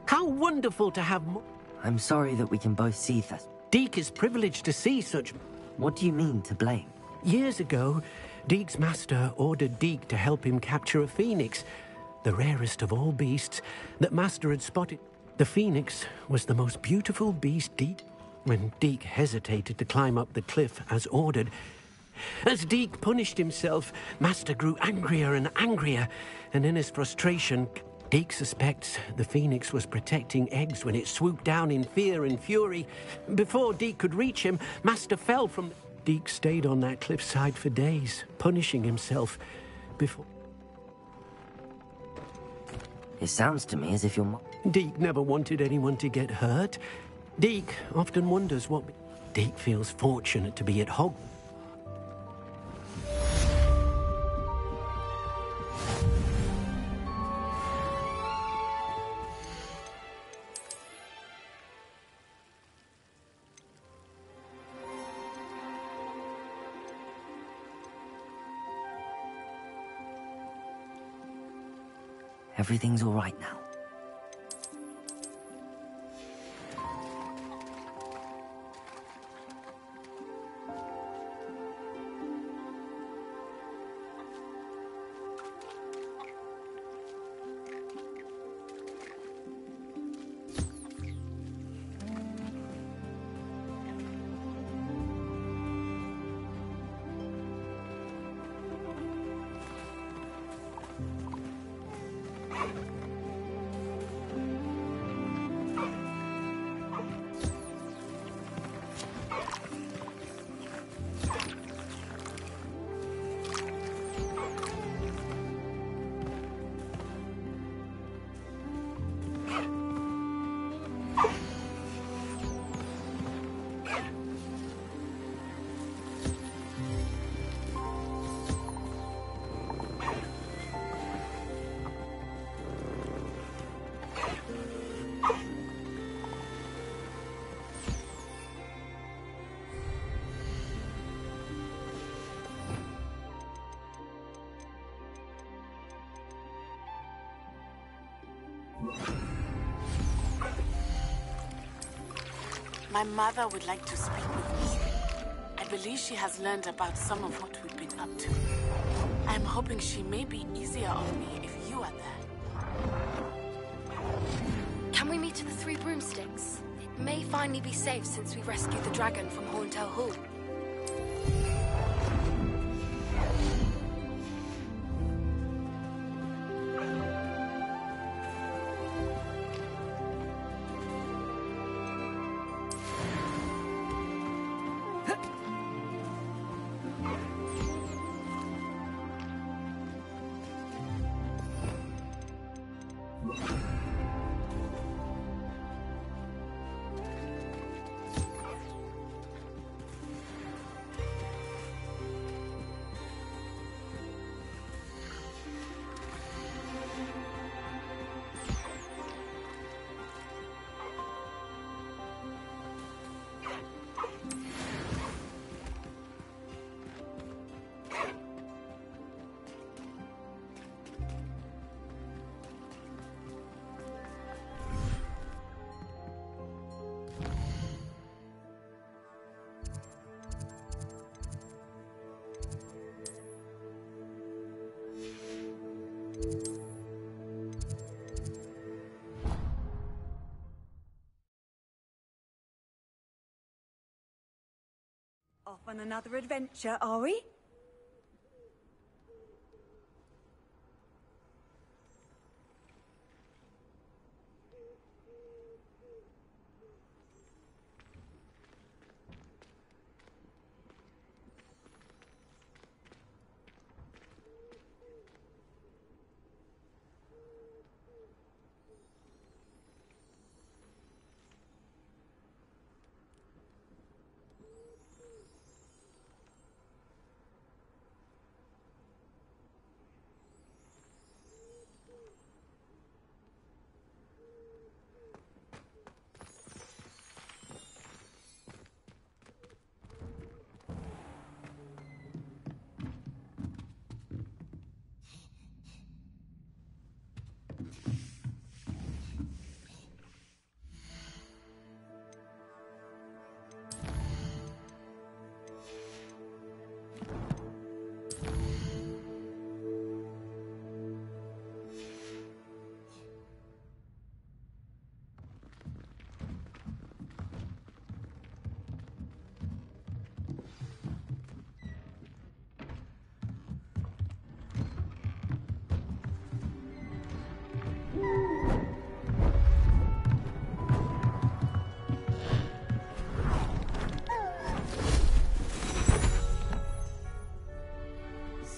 How wonderful to have I'm sorry that we can both see that. Deke is privileged to see such... What do you mean, to blame? Years ago, Deke's master ordered Deke to help him capture a phoenix, the rarest of all beasts that master had spotted. The phoenix was the most beautiful beast Deke... When Deke hesitated to climb up the cliff as ordered, as Deke punished himself, master grew angrier and angrier, and in his frustration, Deke suspects the Phoenix was protecting eggs when it swooped down in fear and fury. Before Deke could reach him, Master fell from... Deke stayed on that cliffside for days, punishing himself before... It sounds to me as if your Deke never wanted anyone to get hurt. Deke often wonders what... Deke feels fortunate to be at Hogwarts. Everything's all right now. My mother would like to speak with me. I believe she has learned about some of what we've been up to. I'm hoping she may be easier on me if you are there. Can we meet at the Three Broomsticks? It may finally be safe since we rescued the dragon from Horntail Hall. Off on another adventure, are we?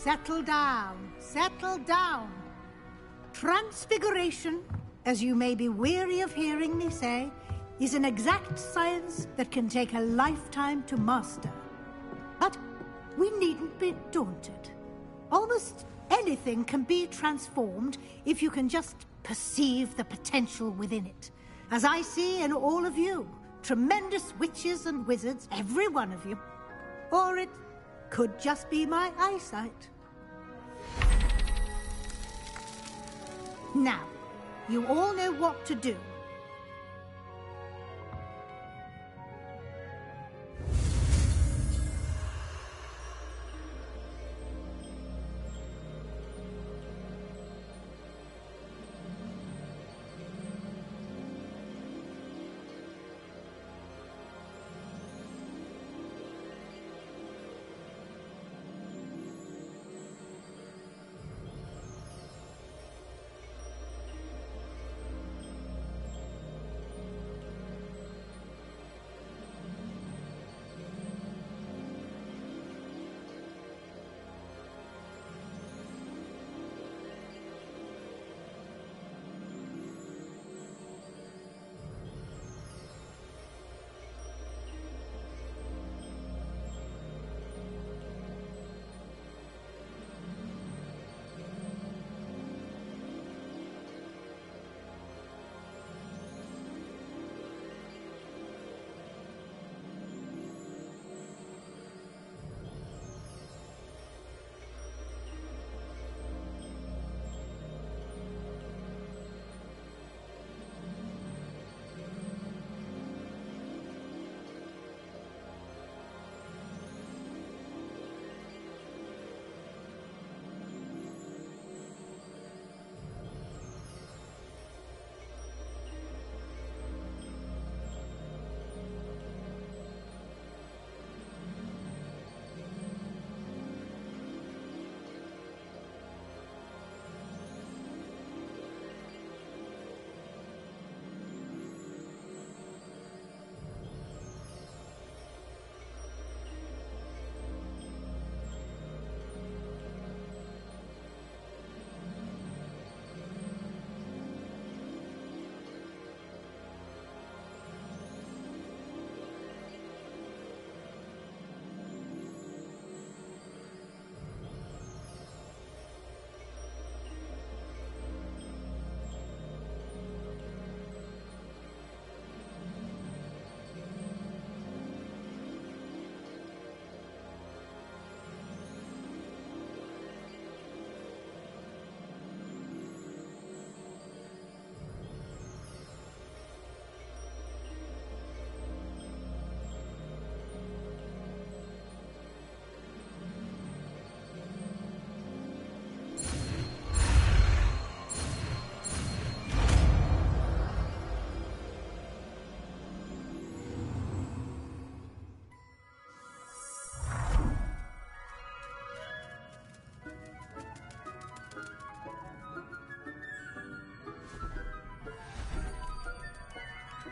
settle down. Settle down. Transfiguration, as you may be weary of hearing me say, is an exact science that can take a lifetime to master. But we needn't be daunted. Almost anything can be transformed if you can just perceive the potential within it. As I see in all of you, tremendous witches and wizards, every one of you. Or it could just be my eyesight. Now, you all know what to do.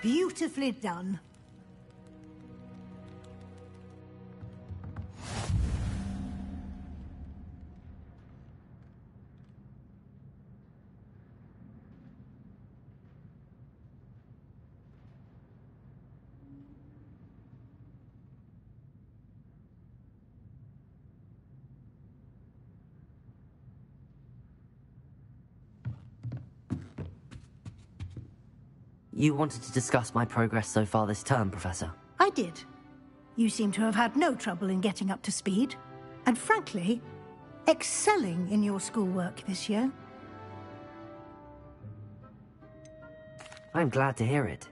Beautifully done. You wanted to discuss my progress so far this term, Professor? I did. You seem to have had no trouble in getting up to speed. And frankly, excelling in your schoolwork this year. I'm glad to hear it.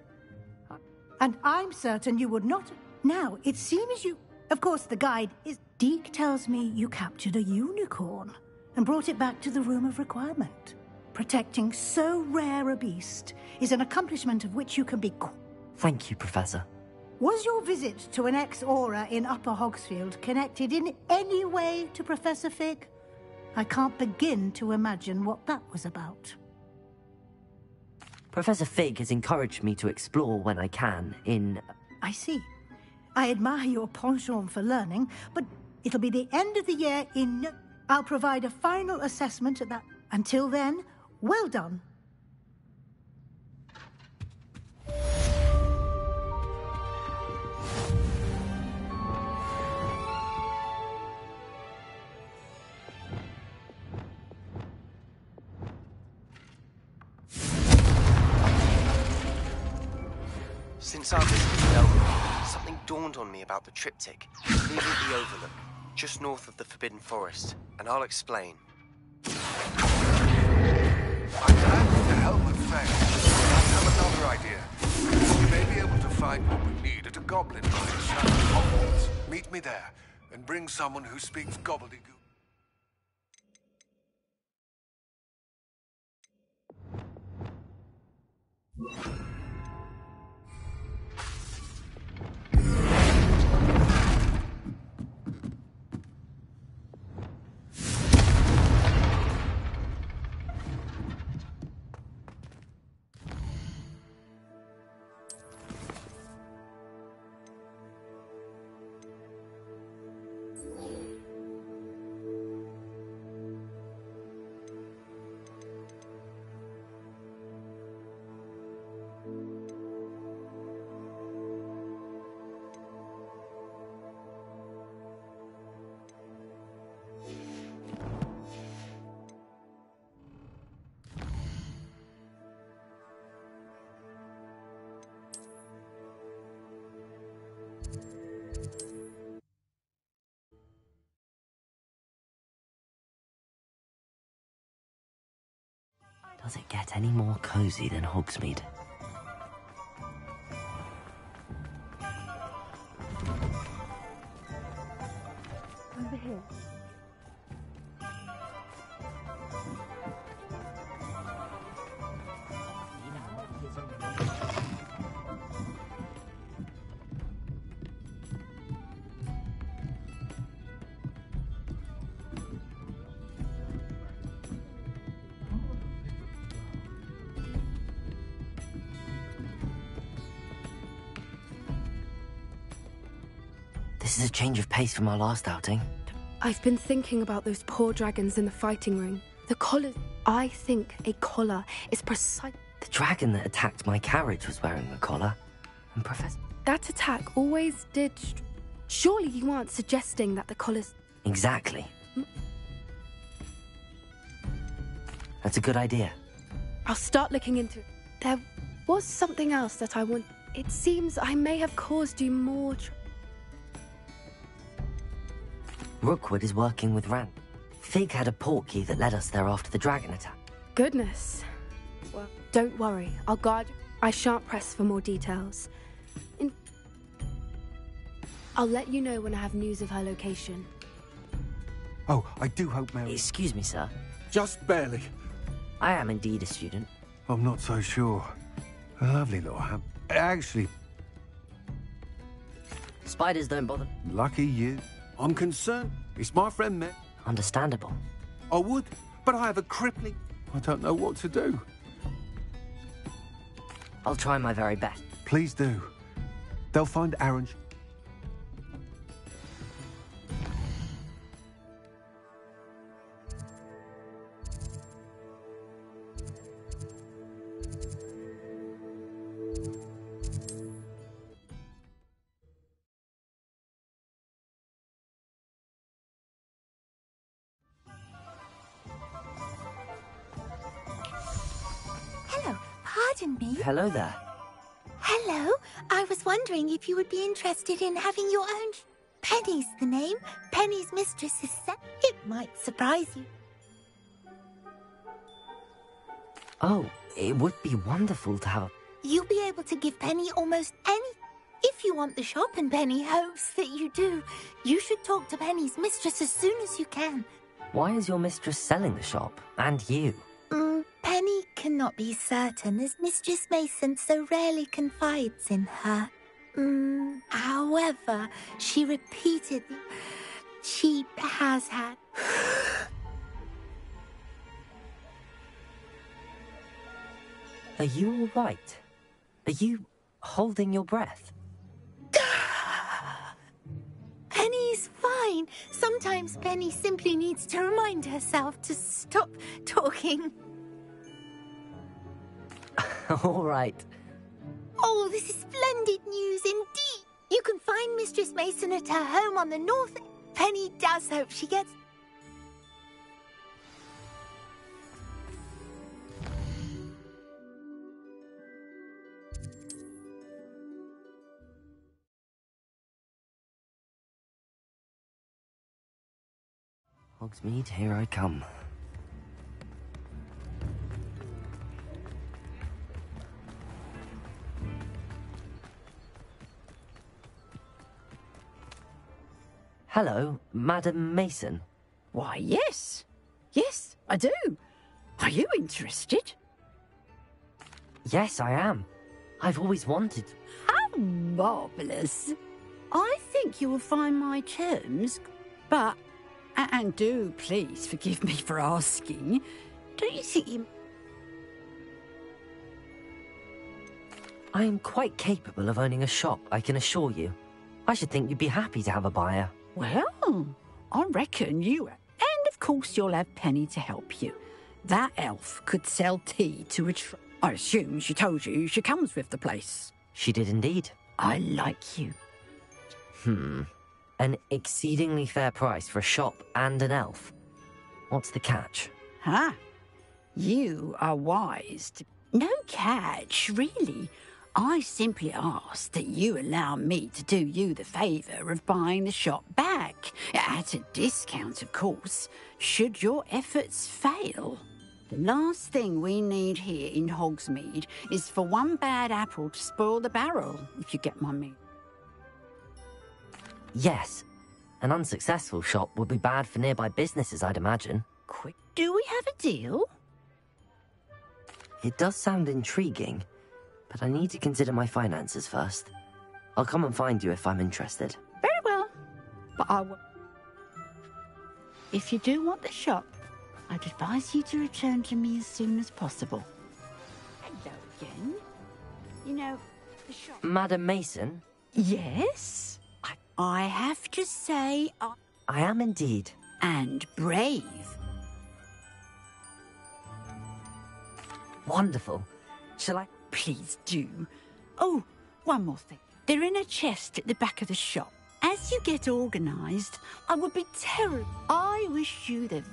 And I'm certain you would not... Now, it seems you... Of course, the guide is... Deke tells me you captured a unicorn and brought it back to the Room of Requirement. Protecting so rare a beast is an accomplishment of which you can be... Thank you, Professor. Was your visit to an ex-Aura in Upper Hogsfield connected in any way to Professor Fig? I can't begin to imagine what that was about. Professor Fig has encouraged me to explore when I can in... I see. I admire your penchant for learning, but it'll be the end of the year in... I'll provide a final assessment at that. Until then, well done. Since our visit to Belgrade, something dawned on me about the triptych, leaving the Overlook, just north of the Forbidden Forest, and I'll explain. I'm planning to help with Faye. I have another idea. We may be able to find what we need at a goblin mine south of Hogwarts. Meet me there, and bring someone who speaks gobbledygook. Does it get any more cozy than Hogsmeade? Over here. This is a change of pace from our last outing. I've been thinking about those poor dragons in the fighting ring. The collar... I think a collar is precise... The dragon that attacked my carriage was wearing a collar. And Professor... That attack always did... Surely you aren't suggesting that the collars... Exactly. That's a good idea. I'll start looking into it. There was something else that I want... It seems I may have caused you more... Rookwood is working with Rand. Fig had a portkey that led us there after the dragon attack. Goodness. Well, don't worry. I'll guard you. I shan't press for more details. I'll let you know when I have news of her location. Oh, I do hope Mary... Excuse me, sir. Just barely. I am indeed a student. I'm not so sure. A lovely little ham. Actually... Spiders don't bother. Lucky you. I'm concerned. It's my friend, Matt. Understandable. I would, but I have a crippling... I don't know what to do. I'll try my very best. Please do. They'll find Aaron... Pardon me? Hello there. Hello. I was wondering if you would be interested in having your own... Penny's the name. Penny's mistress is set. It might surprise you. Oh, it would be wonderful to have a... You'll be able to give Penny almost any... If you want the shop and Penny hopes that you do, you should talk to Penny's mistress as soon as you can. Why is your mistress selling the shop? And you? Penny cannot be certain, as Mistress Mason so rarely confides in her. However, she repeatedly... She has had... Are you all right? Are you holding your breath? Penny's fine. fine. Sometimes Penny simply needs to remind herself to stop talking. All right. Oh, this is splendid news indeed. You can find Mistress Mason at her home on the north. Penny does hope she gets... Hogsmeade, here I come. Hello, Madam Mason. Why, yes. Yes, I do. Are you interested? Yes, I am. I've always wanted... How marvellous. I think you will find my terms, but... And do please forgive me for asking. Don't you think you... I am quite capable of owning a shop, I can assure you. I should think you'd be happy to have a buyer. Well, I reckon you... And of course you'll have Penny to help you. That elf could sell tea to a... I assume she told you she comes with the place. She did indeed. I like you. An exceedingly fair price for a shop and an elf. What's the catch? Huh? You are wise to... No catch, really. I simply ask that you allow me to do you the favour of buying the shop back. At a discount, of course, should your efforts fail. The last thing we need here in Hogsmeade is for one bad apple to spoil the barrel, if you get my meaning. Yes. An unsuccessful shop would be bad for nearby businesses, I'd imagine. Quick, do we have a deal? It does sound intriguing, but I need to consider my finances first. I'll come and find you if I'm interested. Very well, but I will... If you do want the shop, I'd advise you to return to me as soon as possible. Hello again. You know, the shop... Madam Mason? Yes? I have to say... I am indeed. And brave. Wonderful. Shall I... Please do. Oh, one more thing. They're in a chest at the back of the shop. As you get organised, I would be terrible. I wish you the...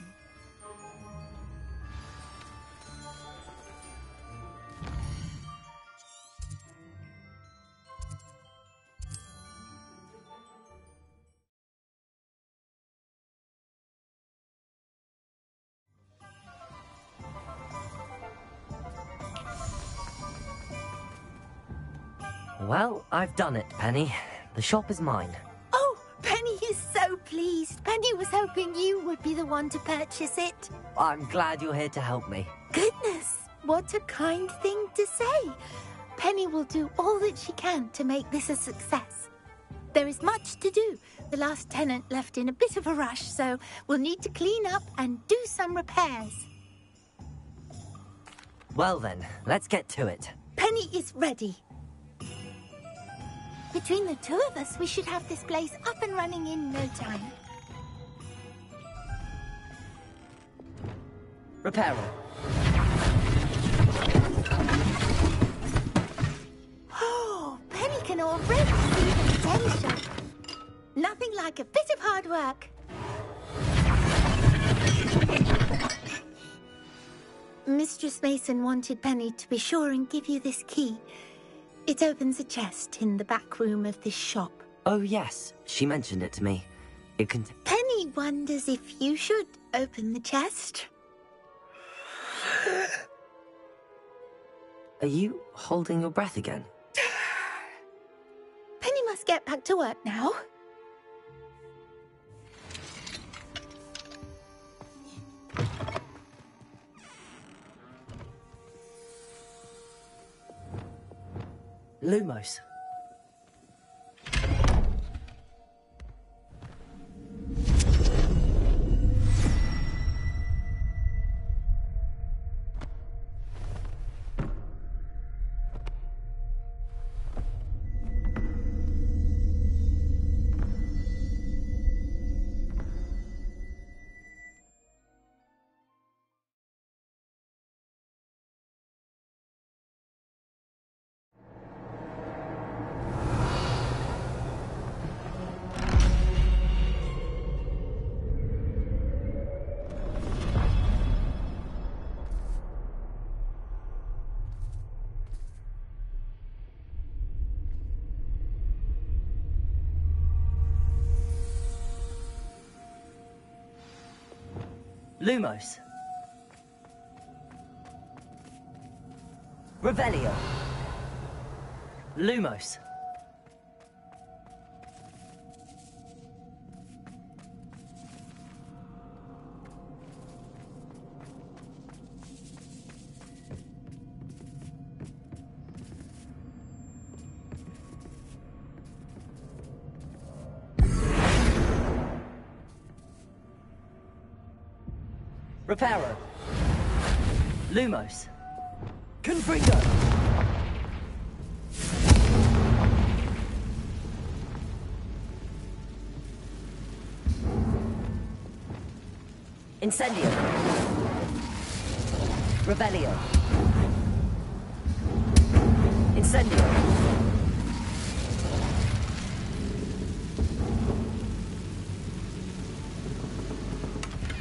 Well, I've done it, Penny. The shop is mine. Oh, Penny is so pleased. Penny was hoping you would be the one to purchase it. I'm glad you're here to help me. Goodness, what a kind thing to say. Penny will do all that she can to make this a success. There is much to do. The last tenant left in a bit of a rush, so we'll need to clean up and do some repairs. Well then, let's get to it. Penny is ready. Between the two of us, we should have this place up and running in no time. Repair. Oh, Penny can already see the potential. Nothing like a bit of hard work. Mistress Mason wanted Penny to be sure and give you this key. It opens a chest in the back room of this shop. Oh, yes. She mentioned it to me. It can... Penny wonders if you should open the chest. Are you holding your breath again? Penny must get back to work now. Lumos. Lumos. Revelio. Lumos. Reparo. Lumos. Confringo. Incendio. Revelio. Incendio.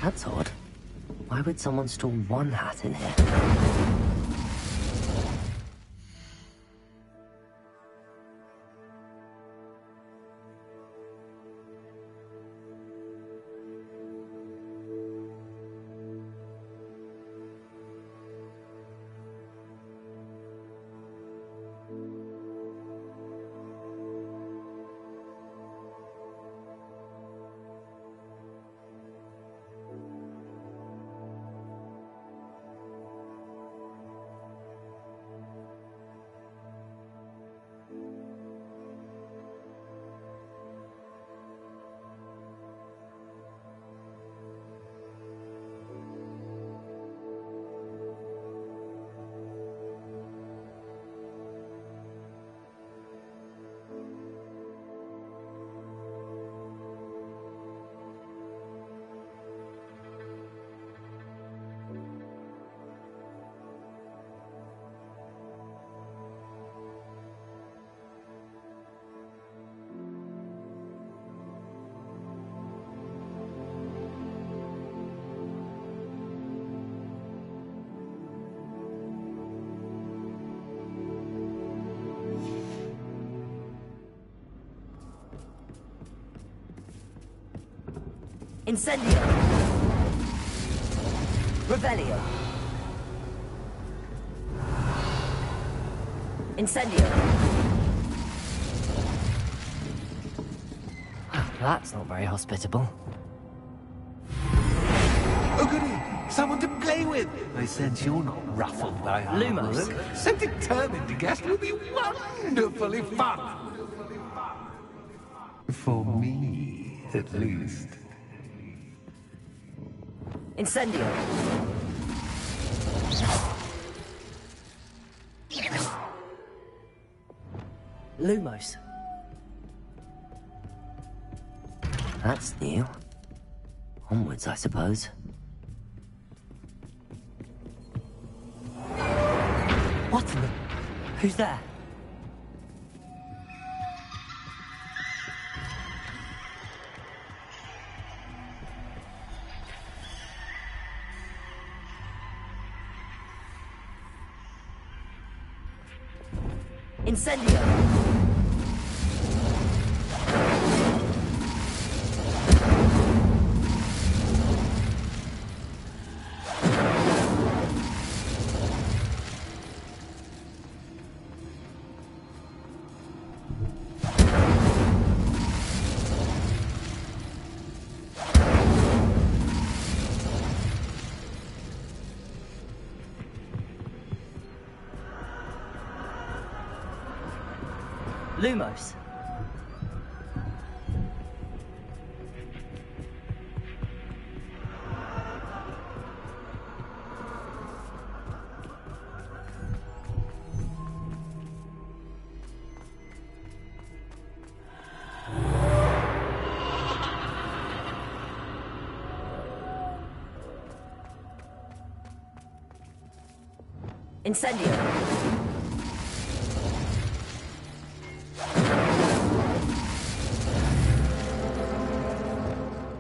That's odd. Why would someone store one hat in here? Incendio. Revelio. Incendio. That's not very hospitable. Oh, goody! Someone to play with! I sense you're not ruffled by hard Lumos. work. So determined to guess will be wonderfully fun! For me, at least. Incendio. Lumos. That's new. Onwards, I suppose. What in the... Who's there? Incendio! Lumos. Incendio.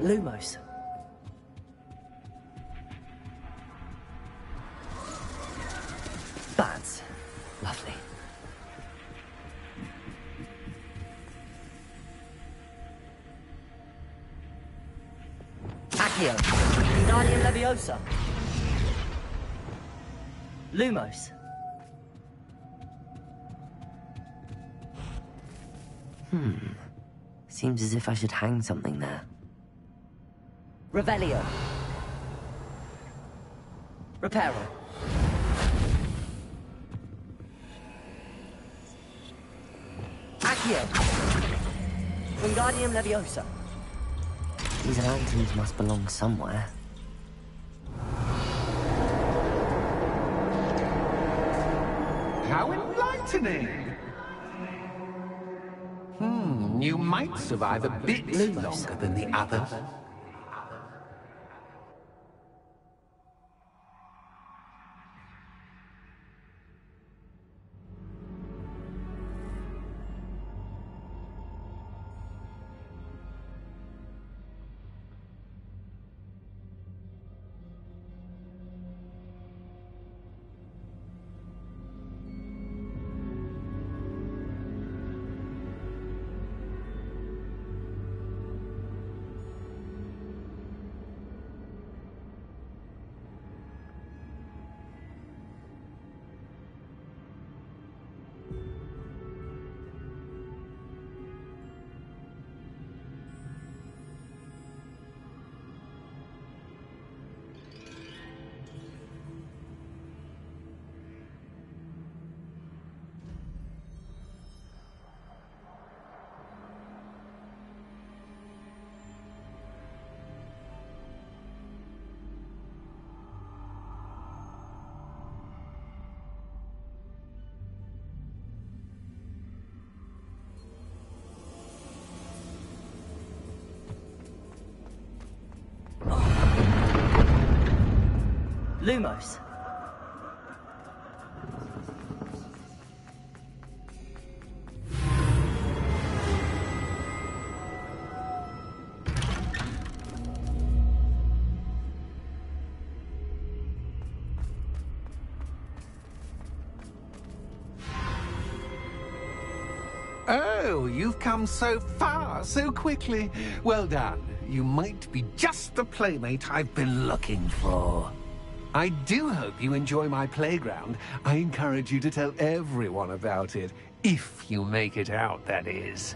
Lumos. Bats. Lovely. Accio. Wingardium Leviosa. Lumos. Seems as if I should hang something there. Revelio. Reparo. Accio. Wingardium Leviosa. These lanterns must belong somewhere. How enlightening! You might survive a bit longer than the others. Lumos. Oh, you've come so far, so quickly. Well done. You might be just the playmate I've been looking for. I do hope you enjoy my playground. I encourage you to tell everyone about it. If you make it out, that is.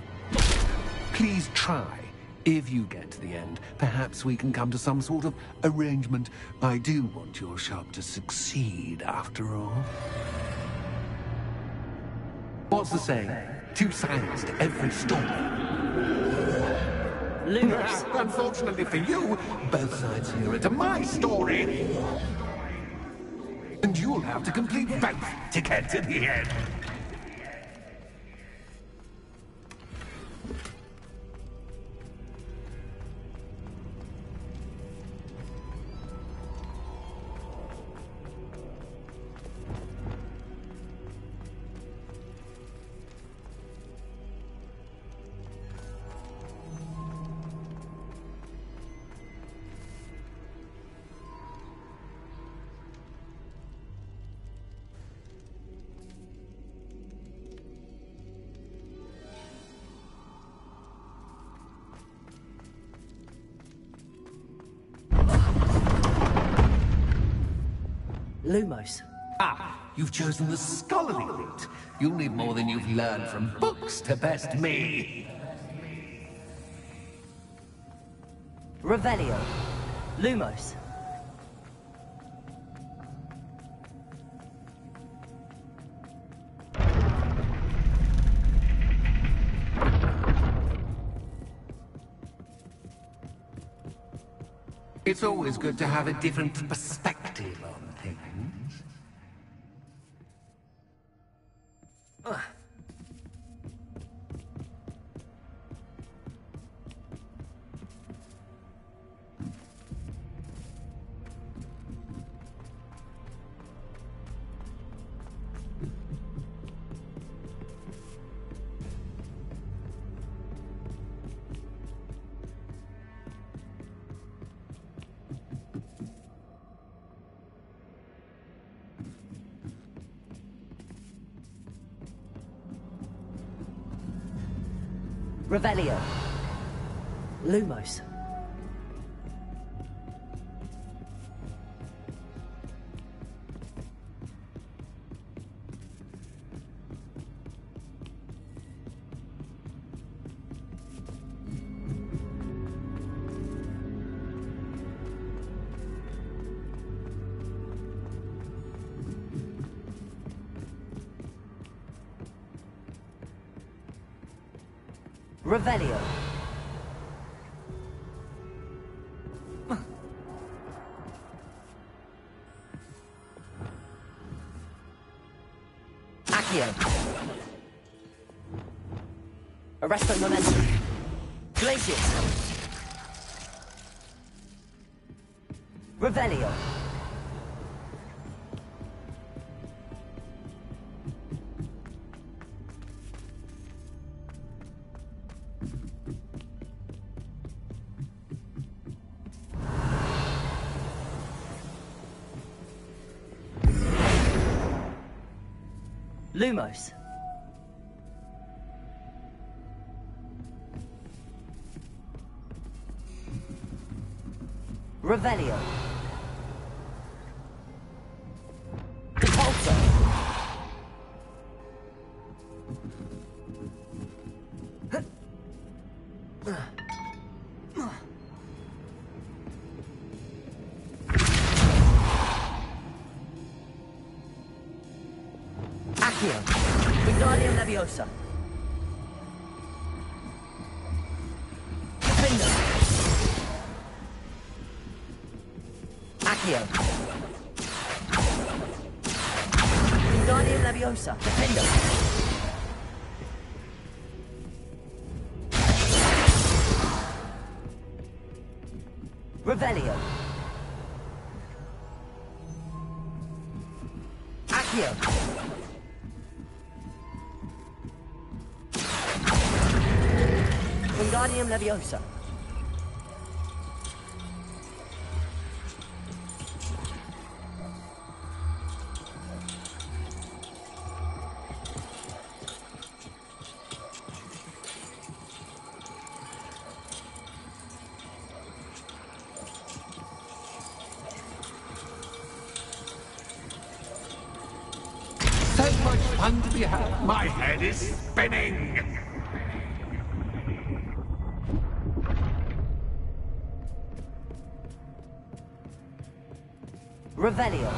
Please try. If you get to the end, perhaps we can come to some sort of arrangement. I do want your shop to succeed, after all. What's the saying? Two sides to every story. Lumos. Unfortunately for you, both sides hear it to my story. And you'll have to complete both to get to the end. Lumos. Ah, you've chosen the scholarly route. You'll need more than you've learned from books to best me. Revelio. Lumos. It's always good to have a different perspective on things. Revelio. Lumos. Revelio. Accio. Arresto momentum. Glacius. Revelio. Lumos. Revelio. Repulsor. Accio. Wingardium Leviosa. Defender. Accio. Wingardium Leviosa. Defender. Revelio. Accio. Wingardium Leviosa. So much fun to be had. My head is spinning. Revelio.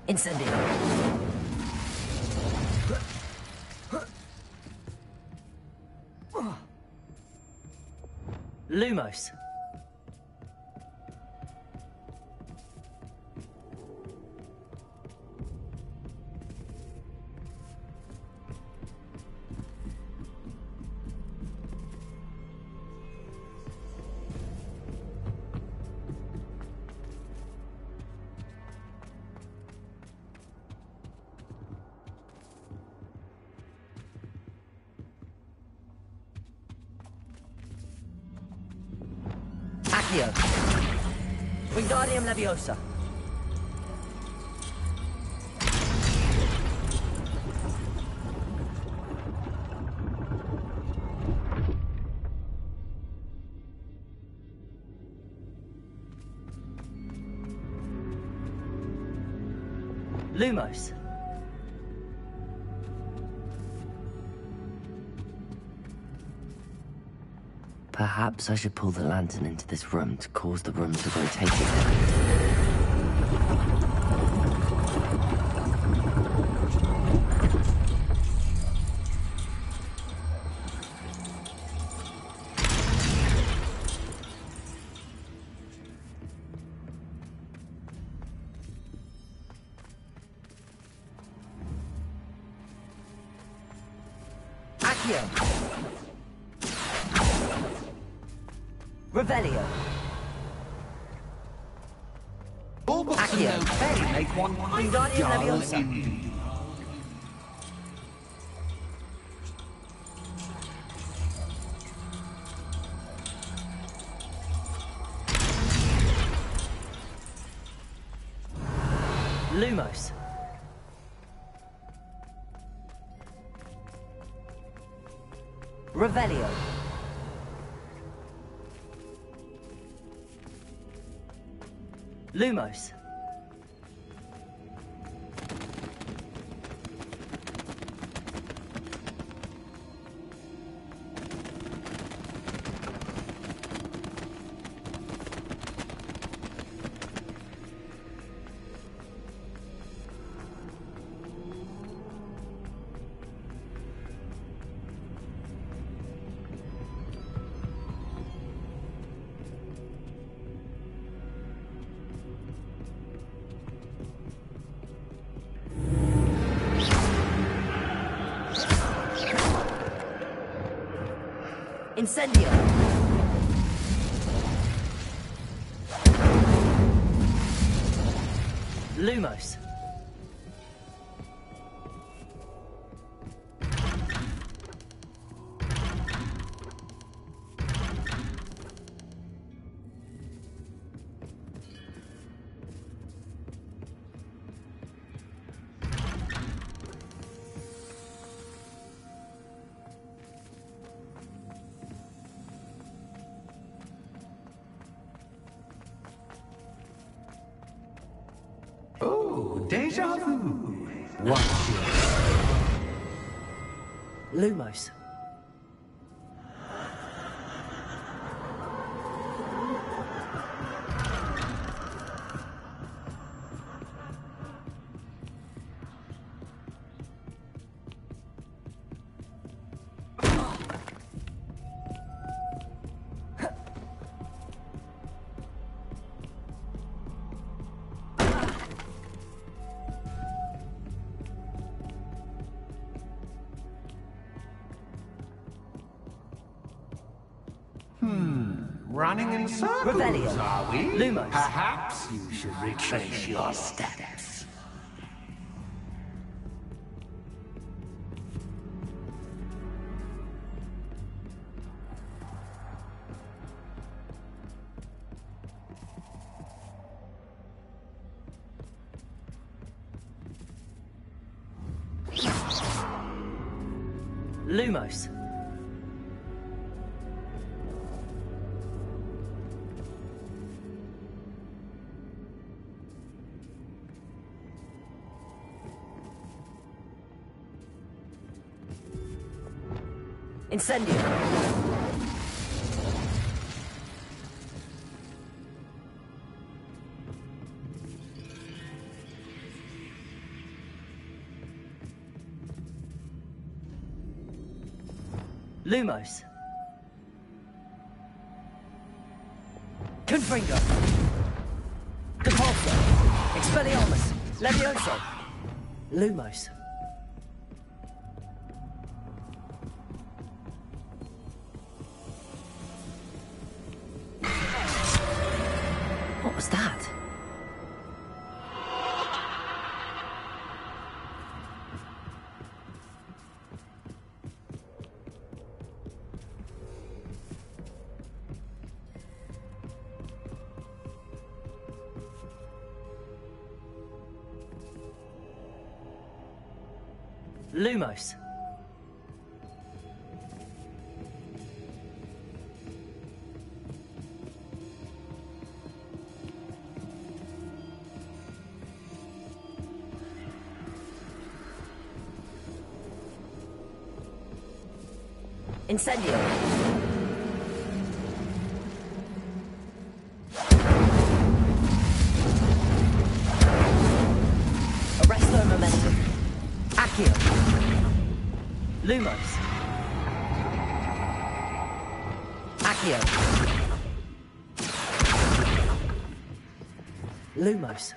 Incendio. Lumos. Accio. Wingardium Leviosa. Lumos. Perhaps I should pull the lantern into this room to cause the room to rotate again. Accio. Revelio. Accio. They make one Wingardium Leviosa. Lumos. Revelio. Lumos. Incendio! Lumos. Oh, deja vu. Watch it. Lumos. Running in circles, Rebellion. are we? Lumos. Perhaps you should retrace your steps. Lumos. Incendio. Lumos. Confringo. Depulso. Expelliarmus. Levioso. Lumos. What was that? Lumos. Incendio. Arresto momentum. Accio. Lumos. Accio. Lumos.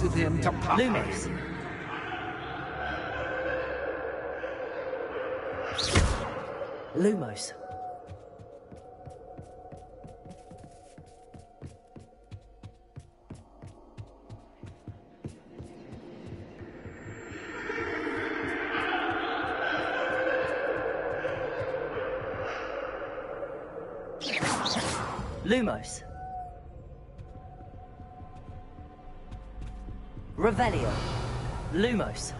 of him to pucker. Lumos. Lumos. Lumos. Revelio. Lumos.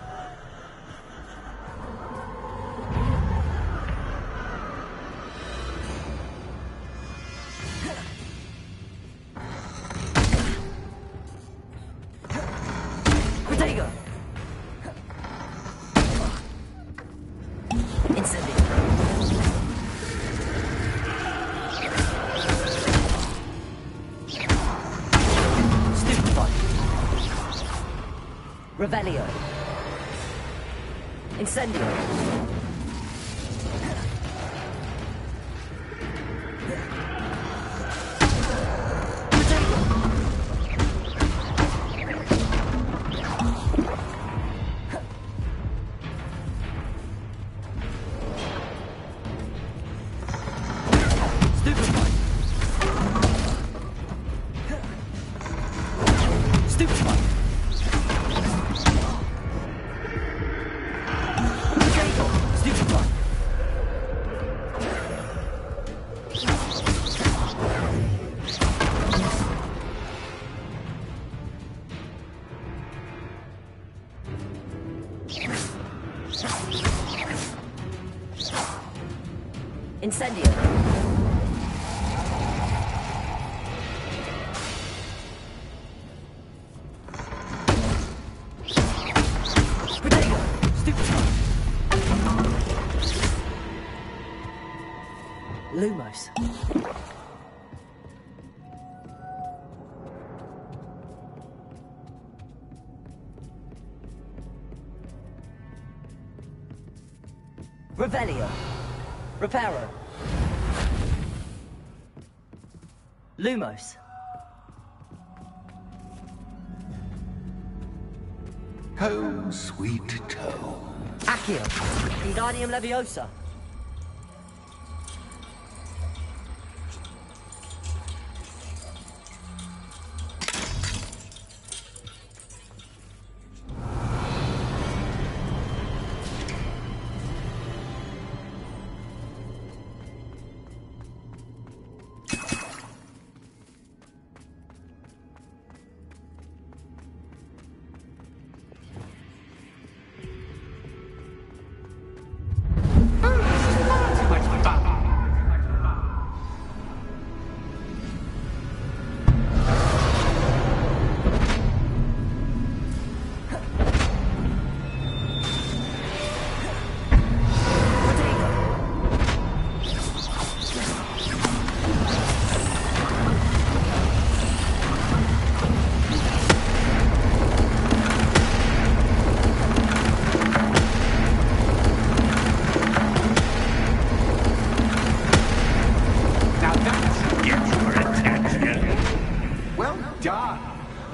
Protego. Incendio. Revelio. Incendio. Incendio. Protego. Stupefy. Lumos. Revelio. Reparo. Lumos. Home, sweet home. Accio. Wingardium Leviosa.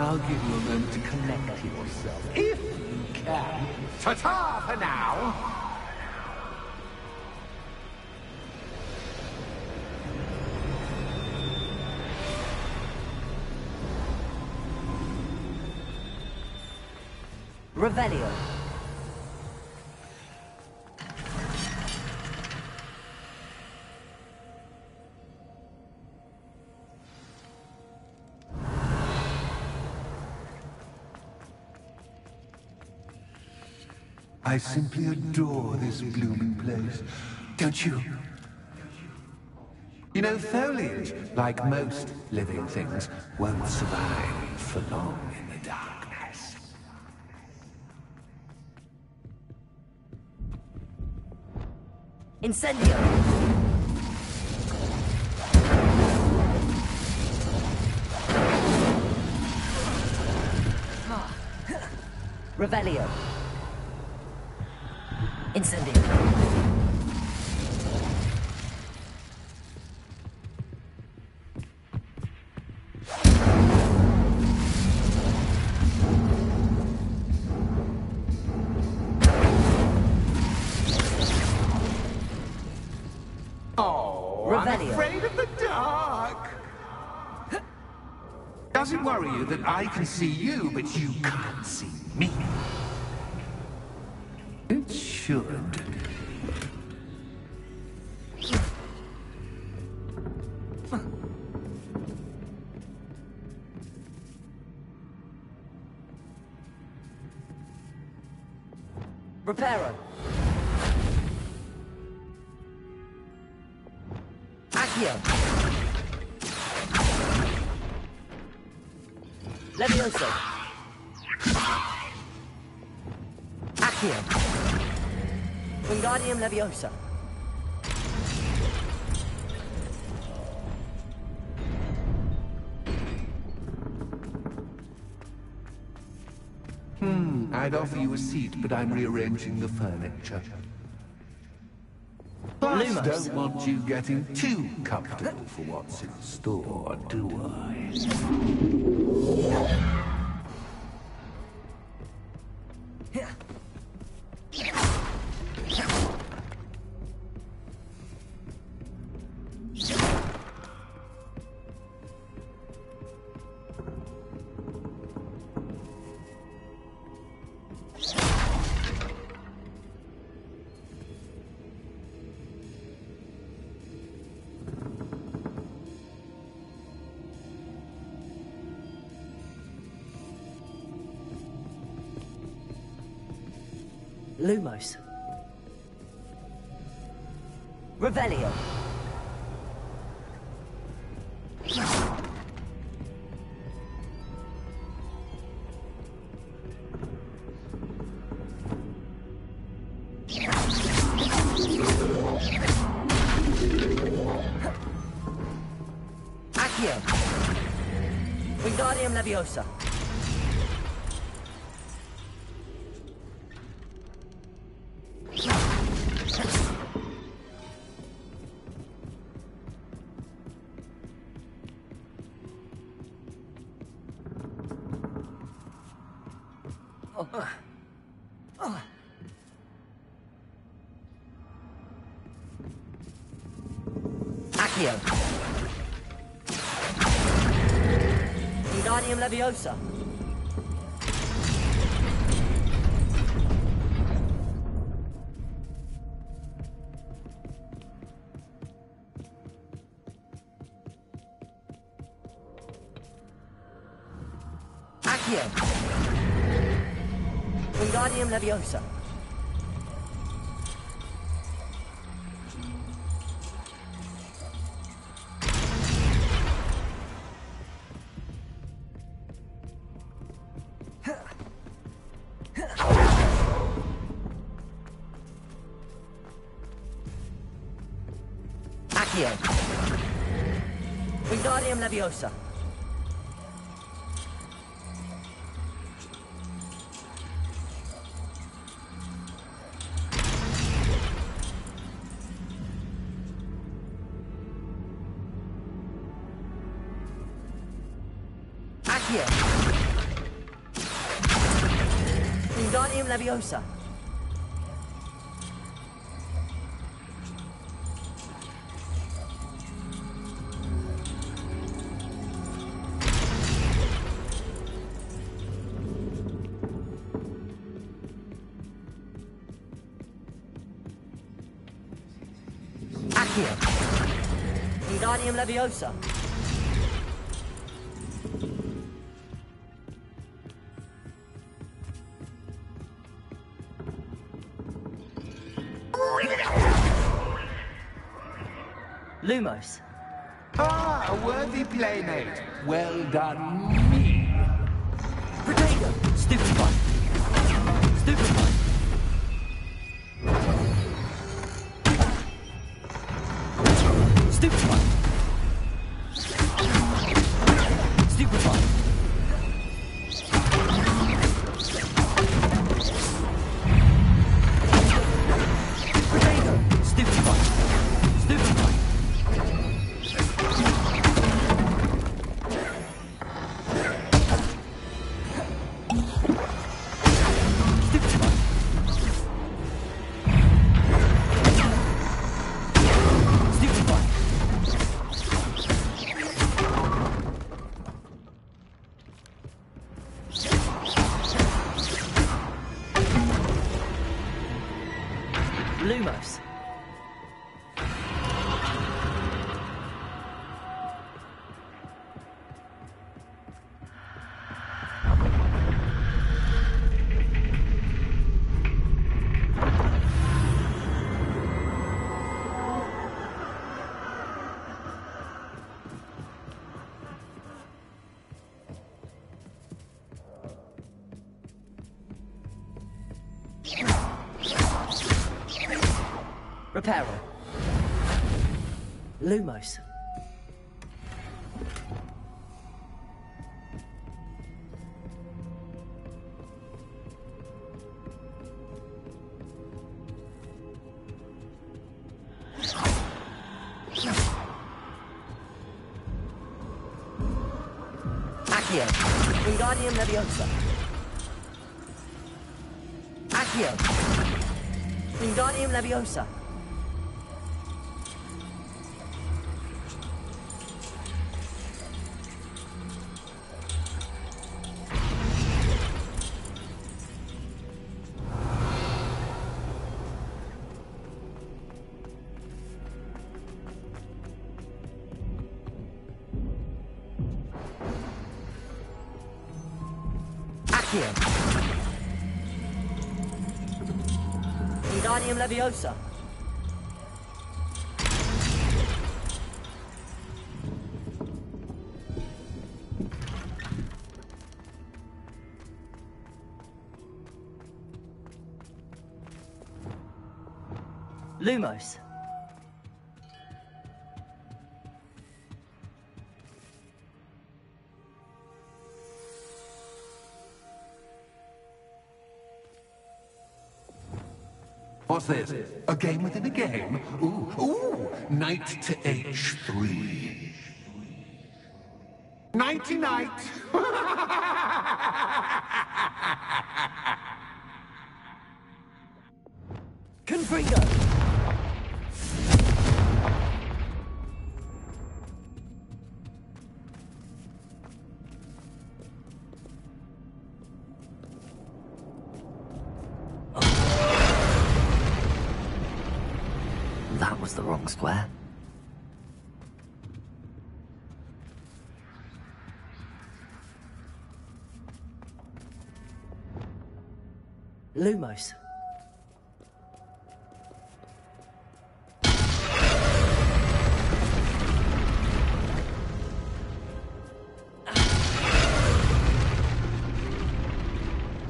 I'll give you a moment to collect yourself, if you can. Ta-ta for now! Revelio. I simply adore this blooming place, don't you? You know, foliage, like most living things, won't survive for long in the darkness. Incendio. Revelio. Incendio. Oh, I'm Revelio. afraid of the dark. Does it worry you that I can see you, but you can't see me? It should. Reparo. Accio. Levioso. Accio. Wingardium Leviosa. I'd offer you a seat, but I'm rearranging the furniture. Plus, Lumos. don't want you getting too comfortable for what's in store, do I? Lumos. Revelio. Accio. Wingardium Leviosa. Accio. Wingardium Leviosa. Accio. Wingardium Leviosa. Accio. Wingardium Leviosa. Accio. Wingardium Leviosa. Accio. Wingardium Leviosa. Lumos. Ah, a worthy playmate. Well done, me. Protego. Stupefy. Stupefy. Stupefy. Stupefy. Protego. Stupefy. Stupefy. peril. Lumos. Accio. Wingardium Leviosa. Accio. Wingardium Leviosa. Accio. Wingardium Leviosa. Lumos. What's this? A game within a game? Ooh, knight to H3. Nighty-night! Confringo. That was the wrong square. Lumos.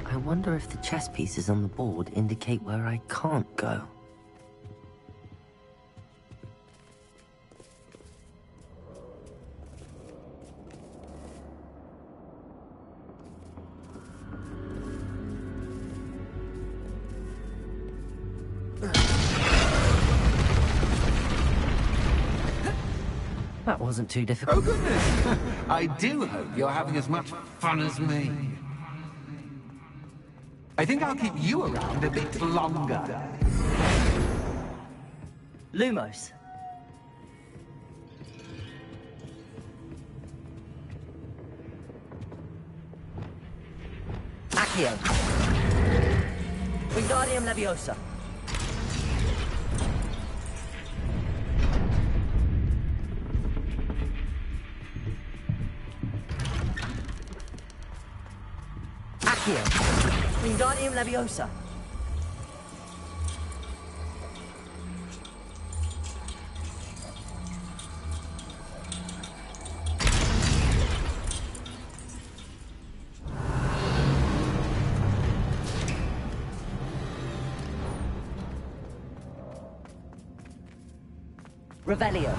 I wonder if the chess pieces on the board indicate where I can't go. That wasn't too difficult. Oh, goodness! I do hope you're having as much fun as me. I think I'll keep you around a bit longer. Lumos. Accio. Wingardium Leviosa. Accio. Wingardium Leviosa. Revelio.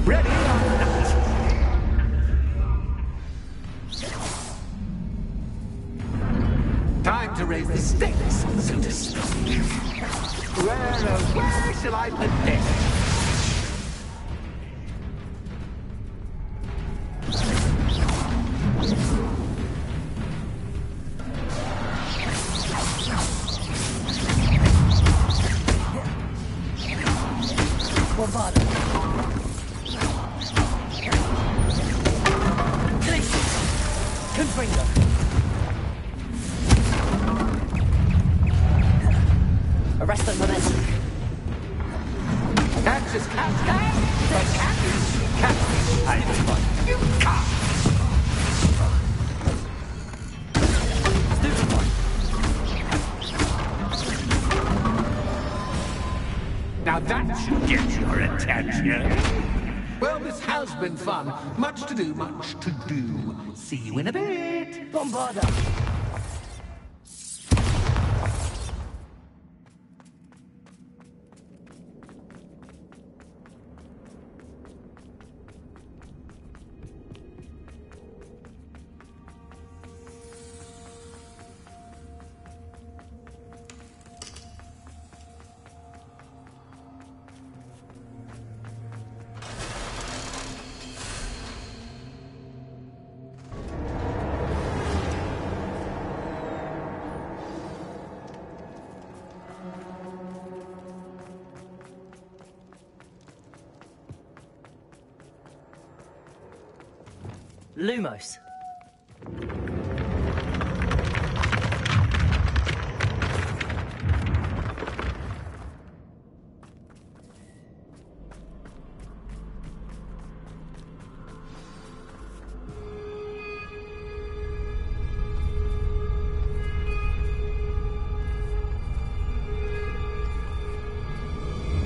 Ready? Time to raise the stakes, so to speak. Where shall I put this? Bombado. Confringo. Arresto momentum. That's just cascade. The cat. I fight. You can't. Now that should get your attention. Well, this has been fun. Much to do, much to do. See you in a bit. Bombarda. Lumos.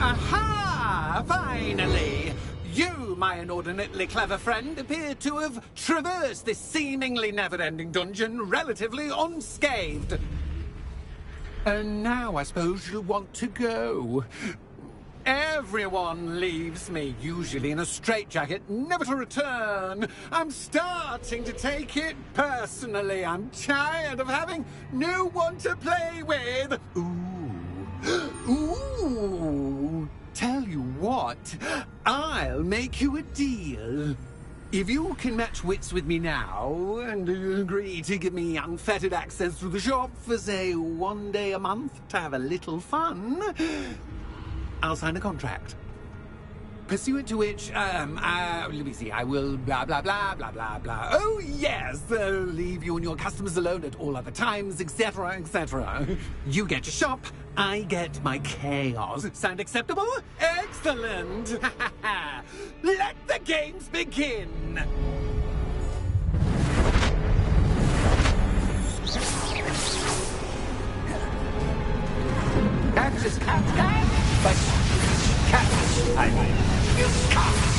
Aha! Finally! You, my inordinately clever friend, appear to have traversed this seemingly never-ending dungeon relatively unscathed. And now I suppose you'll want to go. Everyone leaves me, usually in a straitjacket, never to return. I'm starting to take it personally. I'm tired of having no one to play with. Ooh. Tell you what, I'll make you a deal. If you can match wits with me now, and agree to give me unfettered access to the shop for, say, 1 day a month to have a little fun, I'll sign a contract. Pursuant to which, let me see, I will blah, blah, blah, blah, blah, blah. Oh, yes, leave you and your customers alone at all other times, etc., etc. You get your shop, I get my chaos. Sound acceptable? Excellent! Let the games begin! Axis attack! But catch! I mean, you catch!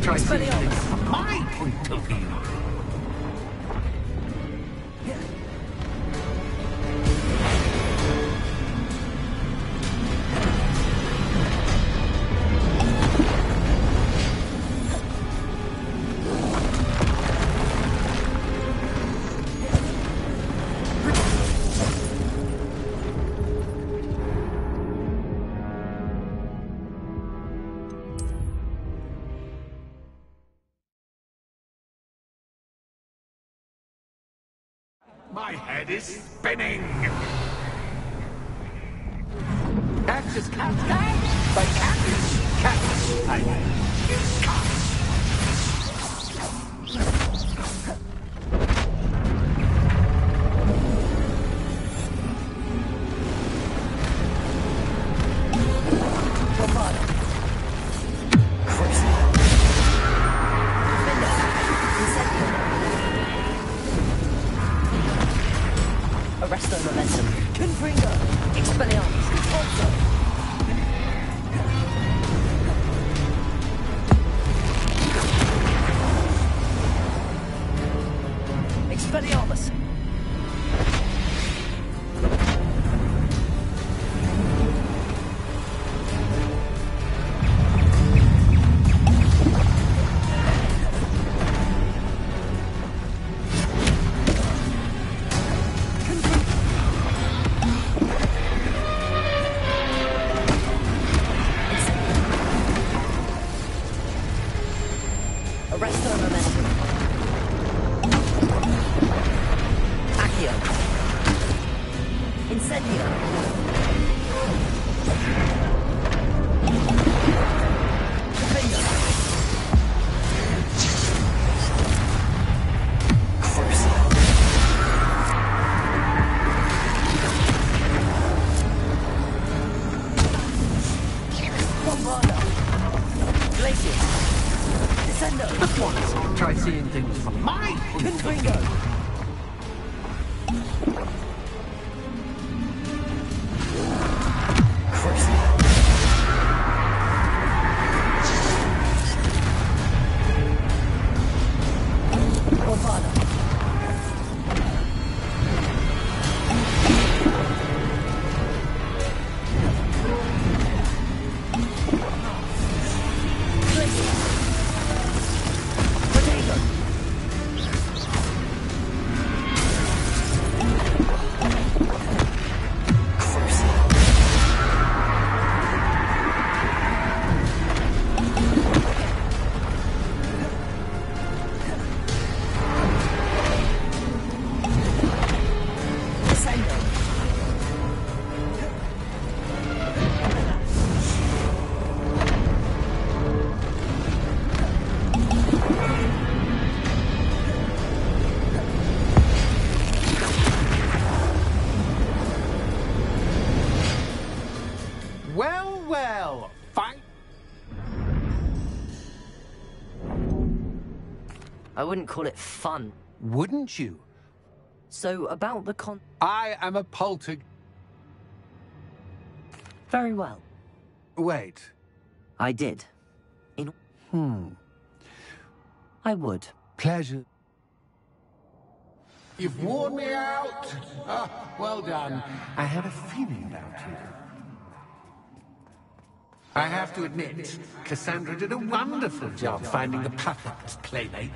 Try seeing things from my point of view. My head is spinning! Cactus, cactus! By cactus, cactus! Arresto momentum. Confringo. Expelliarmus. Also. Expelliarmus. Arresto momentum. Accio. Incendio. Confringo. Crucio. Bombarda. Glacier. Descendo. What? Try seeing things from my point of view. Confringo. Bombarda. Glacier. Potato. Descendo. Well, well. Fine. I wouldn't call it fun. Wouldn't you? So, about the I am a Very well. Wait. I did. I would. Pleasure. You've worn me out. Ah, well done. I had a feeling about you. I have to admit, Cassandra did a wonderful job finding the perfect playmate.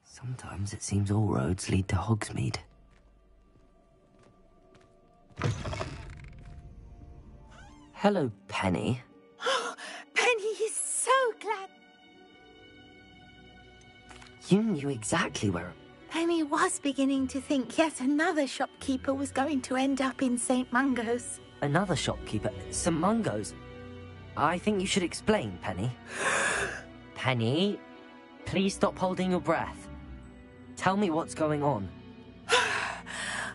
Sometimes it seems all roads lead to Hogsmeade. Hello, Penny. Penny is so glad. You knew exactly where... Penny was beginning to think yet another shopkeeper was going to end up in St. Mungo's. Another shopkeeper? St. Mungo's? I think you should explain, Penny. Penny, please stop holding your breath. Tell me what's going on.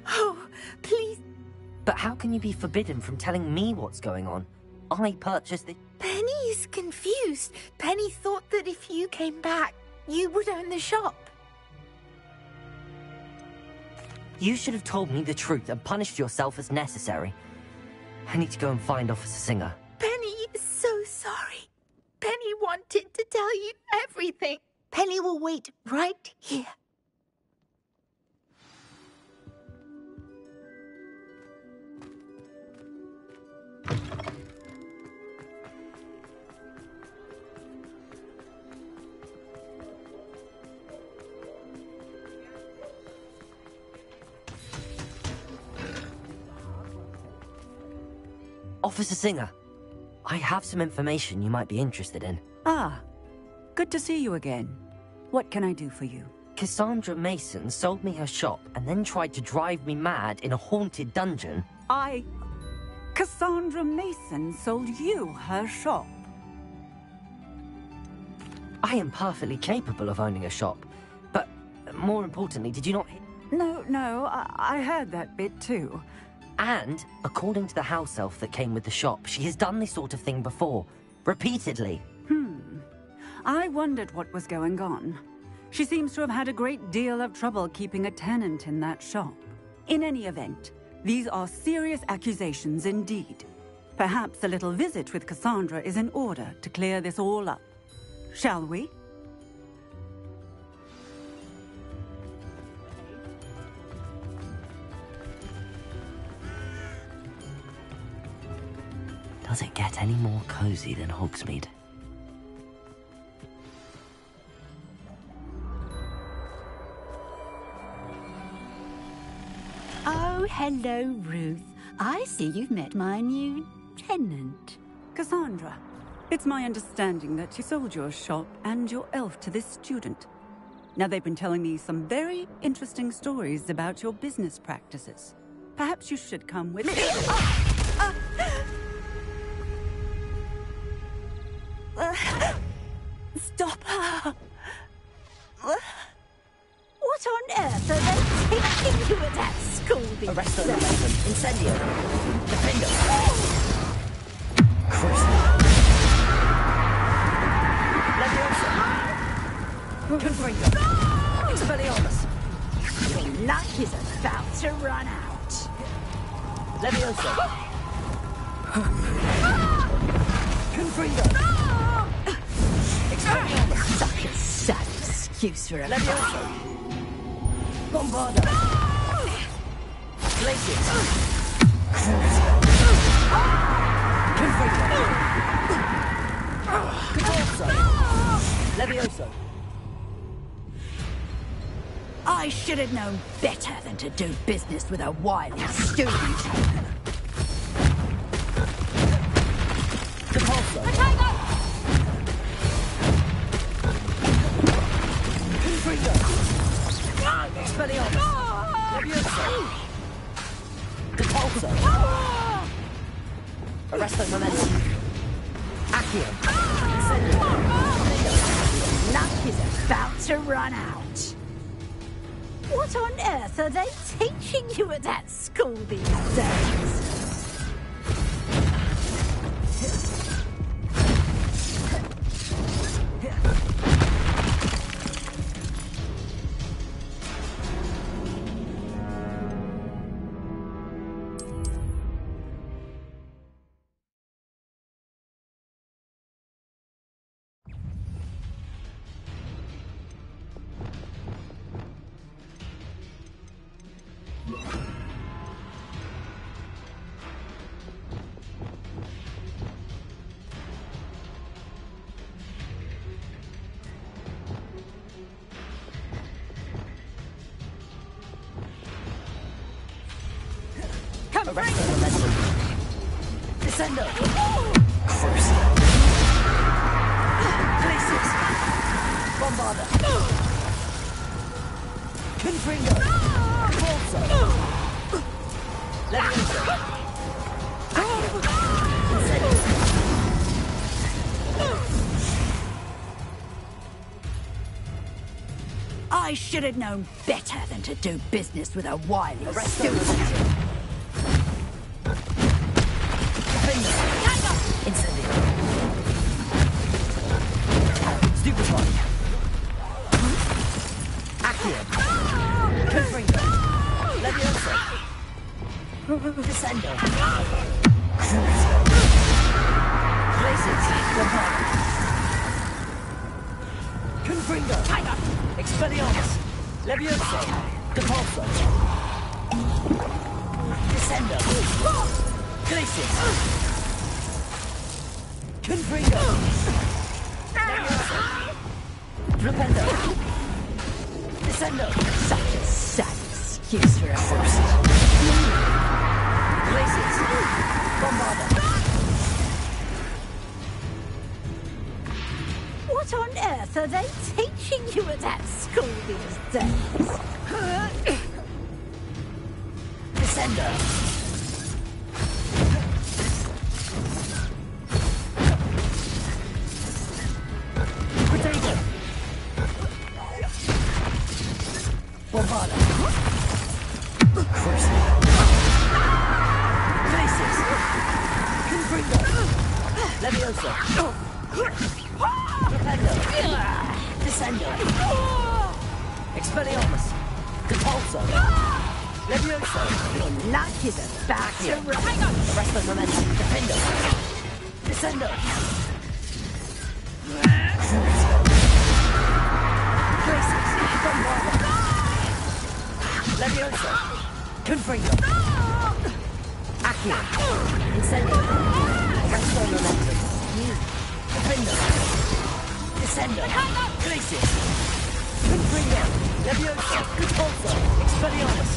Oh, please. But how can you be forbidden from telling me what's going on? I purchased the... Penny is confused. Penny thought that if you came back, you would own the shop. You should have told me the truth and punished yourself as necessary. I need to go and find Officer Singer. Penny is so sorry. Penny wanted to tell you everything. Penny will wait right here. Officer Singer, I have some information you might be interested in. Ah, good to see you again. What can I do for you? Cassandra Mason sold me her shop and then tried to drive me mad in a haunted dungeon. Cassandra Mason sold you her shop? I am perfectly capable of owning a shop. But more importantly, did you not... No, I heard that bit too. And, according to the house elf that came with the shop, she has done this sort of thing before. Repeatedly. I wondered what was going on. She seems to have had a great deal of trouble keeping a tenant in that shop. In any event, these are serious accusations indeed. Perhaps a little visit with Cassandra is in order to clear this all up. Shall we? Does it get any more cozy than Hogsmeade? Oh, hello, Ruth. I see you've met my new tenant. Cassandra, it's my understanding that you sold your shop and your elf to this student. Now, they've been telling me some very interesting stories about your business practices. Perhaps you should come with me. Stop her! What on earth are they teaching you at that school these Arrest her, days? Incendio! Defender! Leviosa! Confringo! Expelliarmus! Your luck is about to run out. Leviosa! Confringo! Expelliarmus! Such a sad excuse for a Leviosa! Bombarda! Glacius! Confringo! Catorzo! Levioso! I should have known better than to do business with a wily student. Catorzo! Confringo! Expelliarmus! Levioso! Catorzo! Arresto Momentum! Accio! Luck is about to run out. What on earth are they teaching you at that school these days? Arresto Momentum! Descendo! First! Glacius! Bombarda! Confringo! Catorzo! Levioso! I should have known better than to do business with a wily student. Incendio! Stupefy! Accio! Confringo! Levioso! Descendo! Glacius! Bombarda! Confringo! Expelliarmus! Levioso! Depulso! Descendo! Glacius! Confringo! Levioso! Flipendo! Descendo! Such a sad excuse for a first. Glacius! Bombarda! are they teaching you at that school these days? Descender. Potato. Bombarda. Crucible. Faces. Confringo. Leviosa. Propendo. Descendo. Expelliarmus. Depulso. Leviosa. Your luck is about to run. Hang on. Resto momentum. Defendo. Descendo. Places. Bombarda. Leviosa. Confringo. Accio. Incendio. Resto momentum. Defendo. Descendo. Glacius. Confringo. Leviosa. Repulso. Expelliarmus.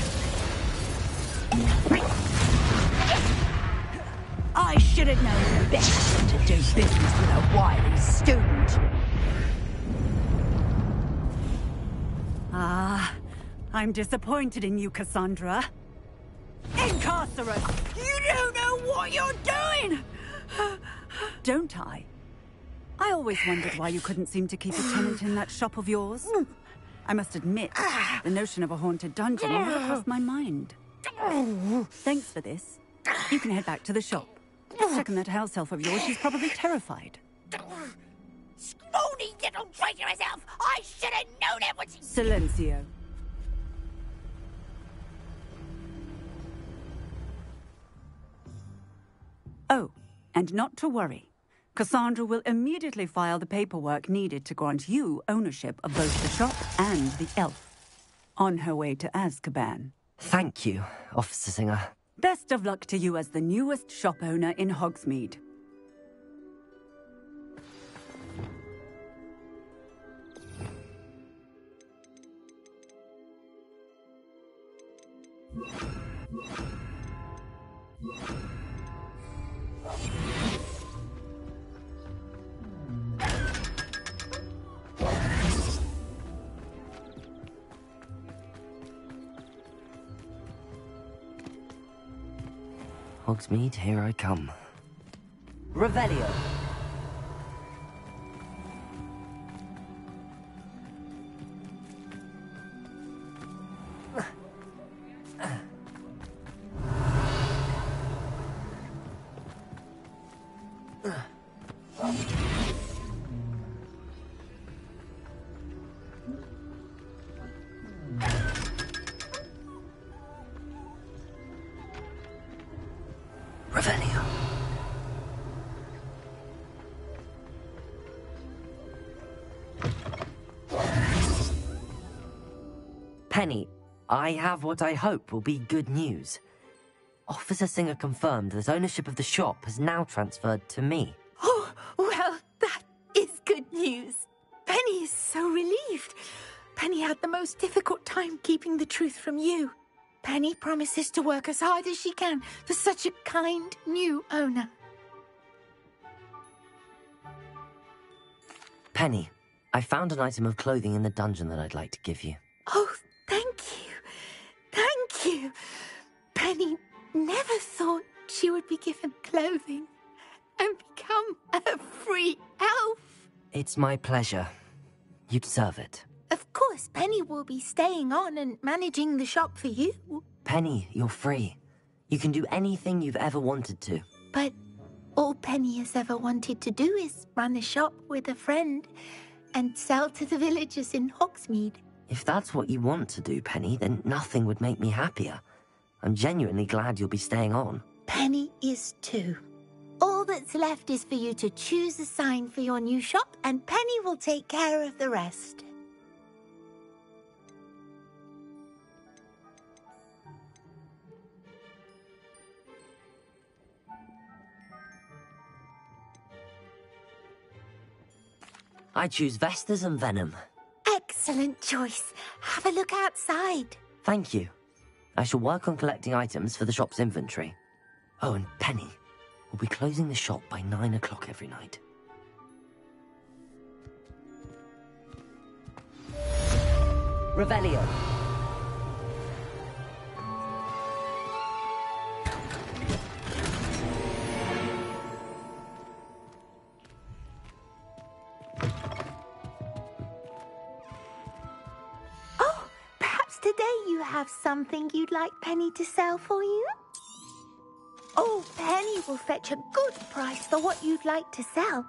I should have known better than to do business with a wily student. Ah, I'm disappointed in you, Cassandra. Incarcerate! You don't know what you're doing! Don't I? I always wondered why you couldn't seem to keep a tenant in that shop of yours. I must admit, the notion of a haunted dungeon never crossed my mind. Thanks for this. You can head back to the shop. Second that house elf of yours, she's probably terrified. Scrawny little traitor herself! I should have known it was... Silencio. Oh, and not to worry. Cassandra will immediately file the paperwork needed to grant you ownership of both the shop and the elf. On her way to Azkaban. Thank you, Officer Singer. Best of luck to you as the newest shop owner in Hogsmeade. Hogsmeade, here I come. Revelio. Revelio. Penny, I have what I hope will be good news. Officer Singer confirmed that ownership of the shop has now transferred to me. Oh, well, that is good news. Penny is so relieved. Penny had the most difficult time keeping the truth from you. Penny promises to work as hard as she can for such a kind new owner. Penny, I found an item of clothing in the dungeon that I'd like to give you. Oh, thank you. Thank you. Penny never thought she would be given clothing and become a free elf. It's my pleasure. You deserve it. Of course, Penny will be staying on and managing the shop for you. Penny, you're free. You can do anything you've ever wanted to. But all Penny has ever wanted to do is run a shop with a friend and sell to the villagers in Hogsmeade. If that's what you want to do, Penny, then nothing would make me happier. I'm genuinely glad you'll be staying on. Penny is too. All that's left is for you to choose a sign for your new shop, and Penny will take care of the rest. I choose Vestas and Venom. Excellent choice. Have a look outside. Thank you. I shall work on collecting items for the shop's inventory. Oh, and Penny, we'll be closing the shop by 9 o'clock every night. Revelio. Oh, perhaps today you have something you'd like Penny to sell for you? Oh, Penny will fetch a good price for what you'd like to sell.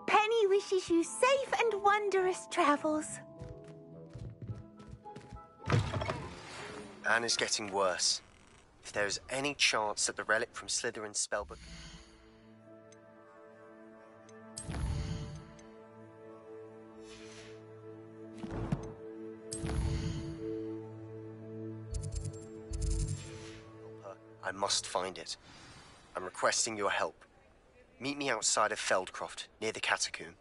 Penny wishes you safe and wondrous travels. Anne is getting worse. If there is any chance that the relic from Slytherin's spellbook... I must find it. I'm requesting your help. Meet me outside of Feldcroft, near the catacomb.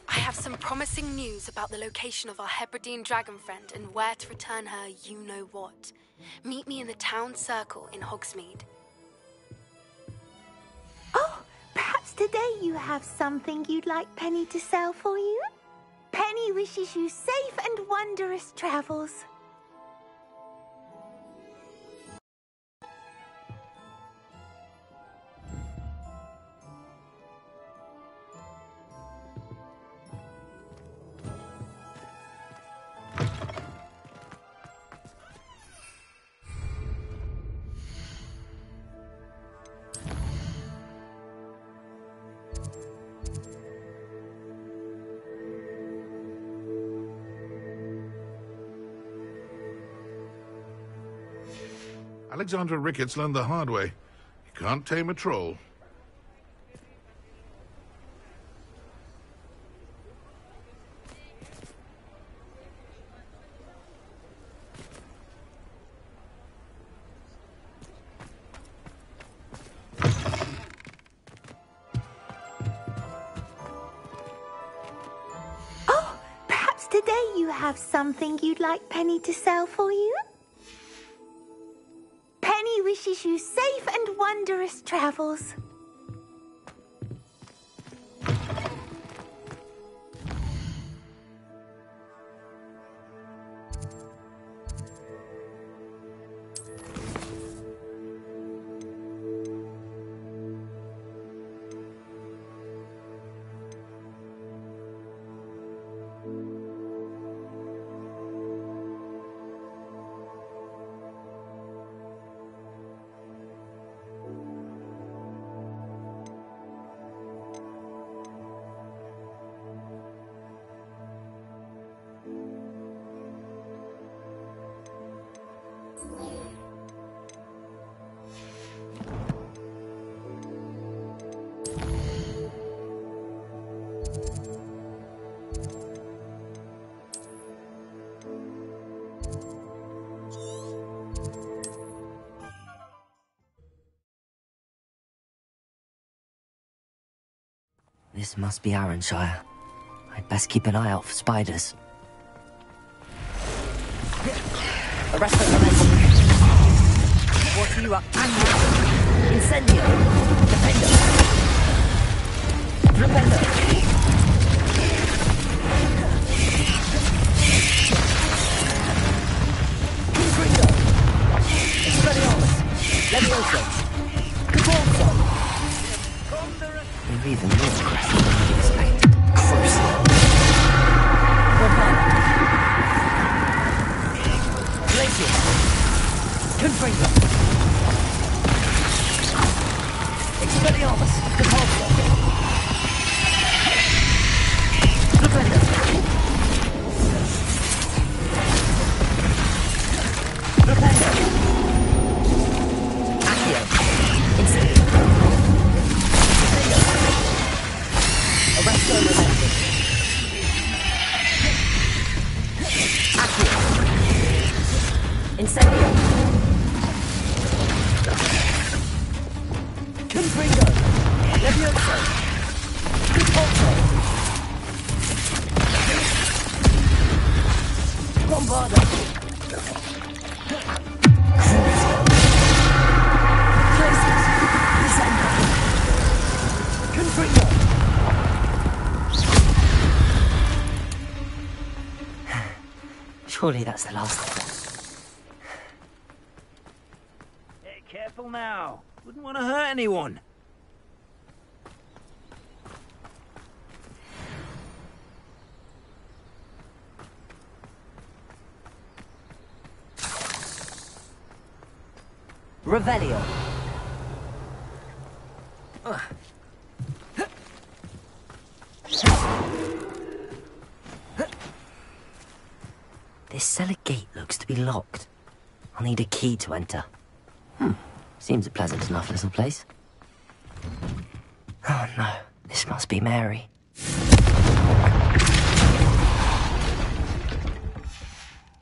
I have some promising news about the location of our Hebridean dragon friend and where to return her you-know-what. Meet me in the town circle in Hogsmeade. Oh, perhaps today you have something you'd like Penny to sell for you? Penny wishes you safe and wondrous travels. Alexandra Ricketts learned the hard way. You can't tame a troll. Oh, perhaps today you have something you'd like Penny to sell for you? Penny wishes you safe and wondrous travels. This must be Arranshire. I'd best keep an eye out for spiders. Arrest the momentum. What are you up to? Incendio. Defender. Repender. Confringo. Expelliarmus. Levioso. Caporzo. You're even more aggressive than I'd expected. Crucial. Glacier. Confringo. Expelliarmus. Caporzo. Repender. Repender. Accio. Instant. Arresto momentum. Accio. Levioso! Repulso! Bombarda! Places! Descender! Confringo! Surely that's the last of them. Hey, careful now. Wouldn't want to hurt anyone. Revelio. This cellar gate looks to be locked. I'll need a key to enter. Seems a pleasant enough little place. Oh no, this must be Mary.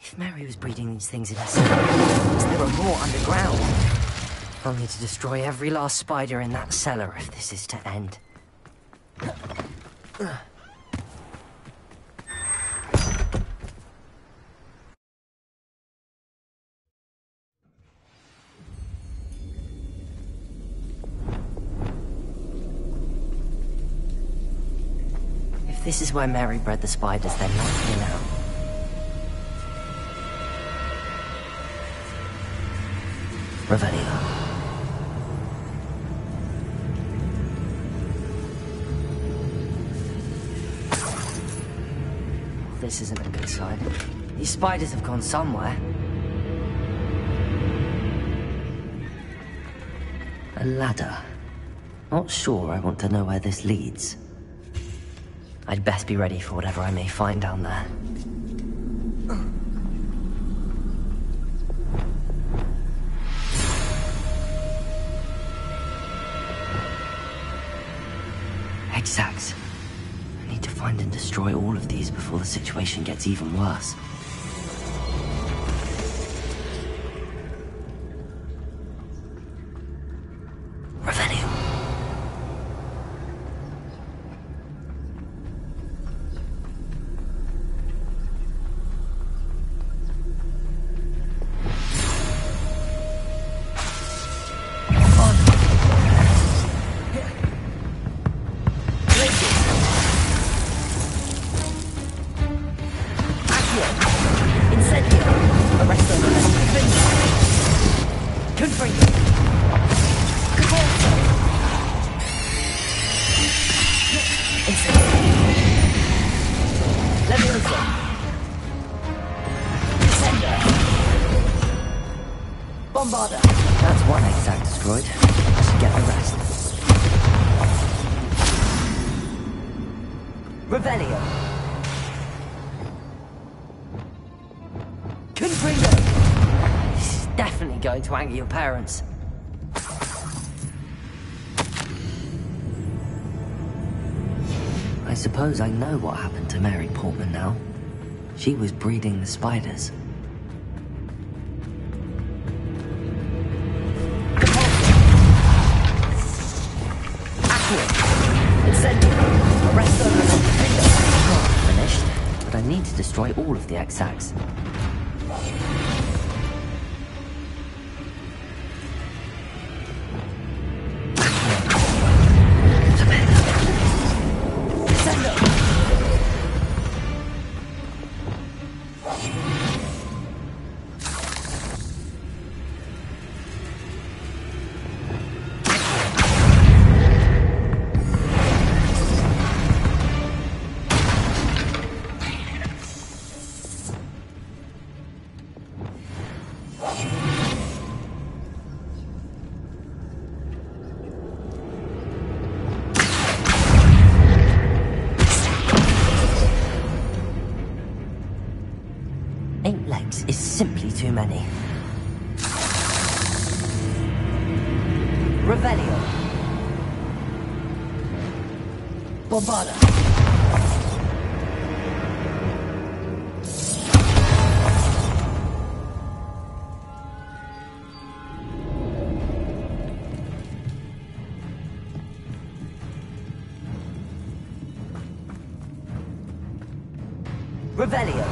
If Mary was breeding these things in her cellar, there are more underground. I'll need to destroy every last spider in that cellar if this is to end. If this is where Mary bred the spiders, they're not here now. Revelio. This isn't a good sign. These spiders have gone somewhere. A ladder. Not sure I want to know where this leads. I'd best be ready for whatever I may find down there. Exact. I need to find and destroy all of these before the situation gets even worse. Revelio. Bombarda! That's one exact destroyed. I should get the rest. Revelio. Confringo! This is definitely going to anger your parents. I suppose I know what happened to Mary Portman now. She was breeding the spiders. Finished, but I need to destroy all of the exacts. Is simply too many. Revelio. Bombarda! Revelio.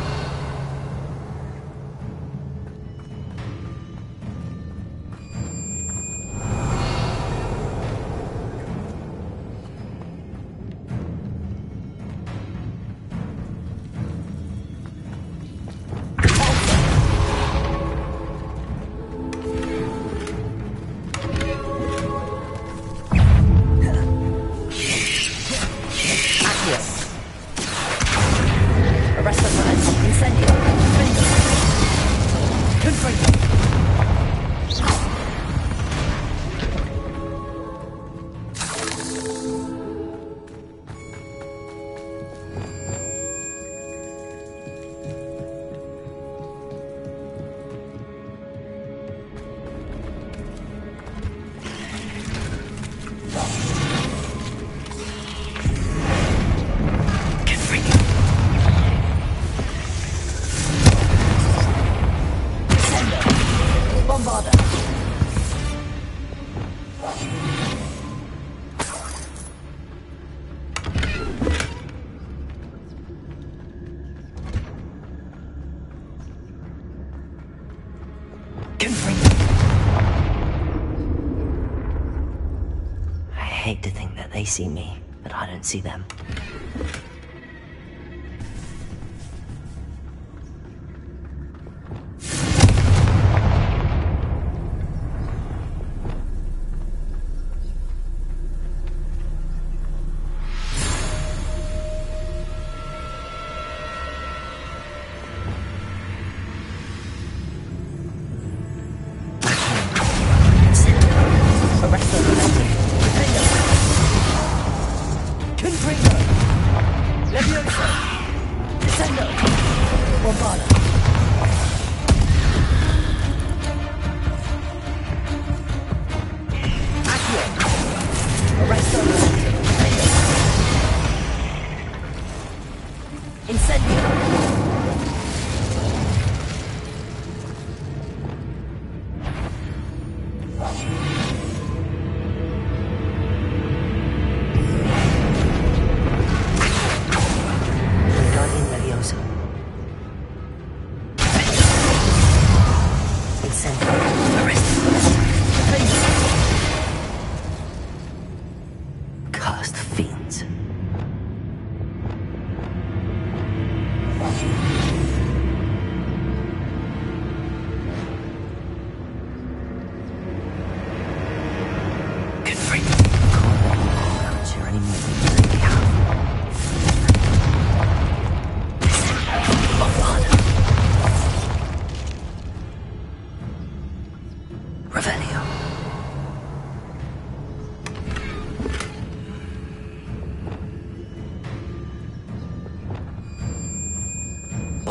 I hate to think that they see me, but I don't see them.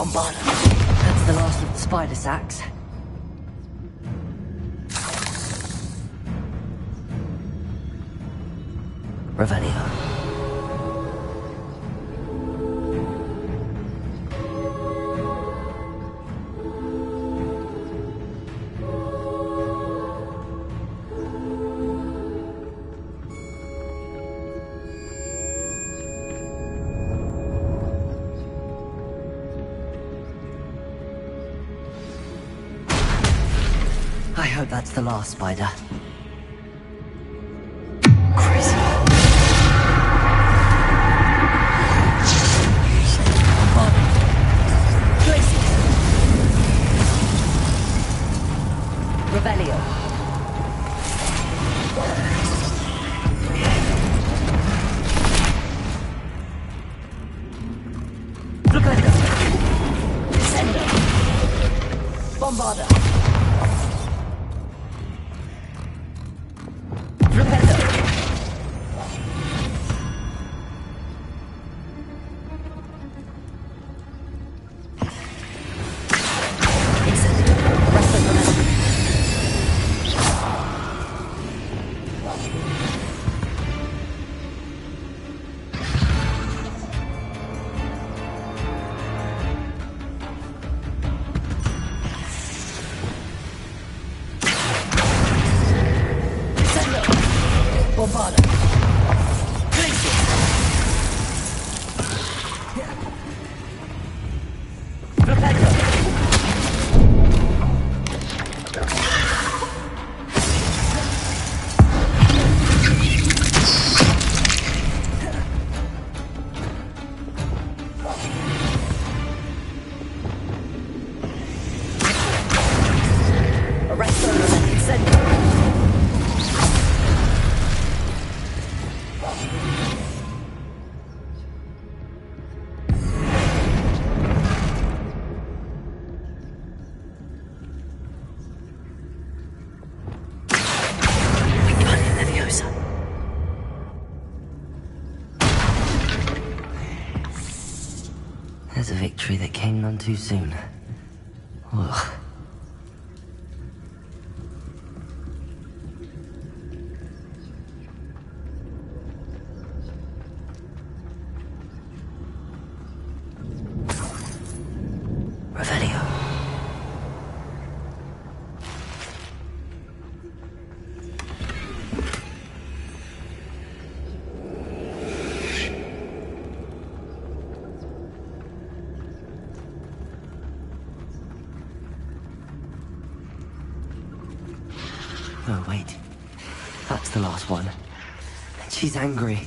That's the last of the spider sacks. Revelio. I hope that's the last spider. Crazy. Revelio. Flipendo. Descendo. Bombarda. victory that came none too soon. Ugh. Revelio. Oh, wait. That's the last one. And she's angry.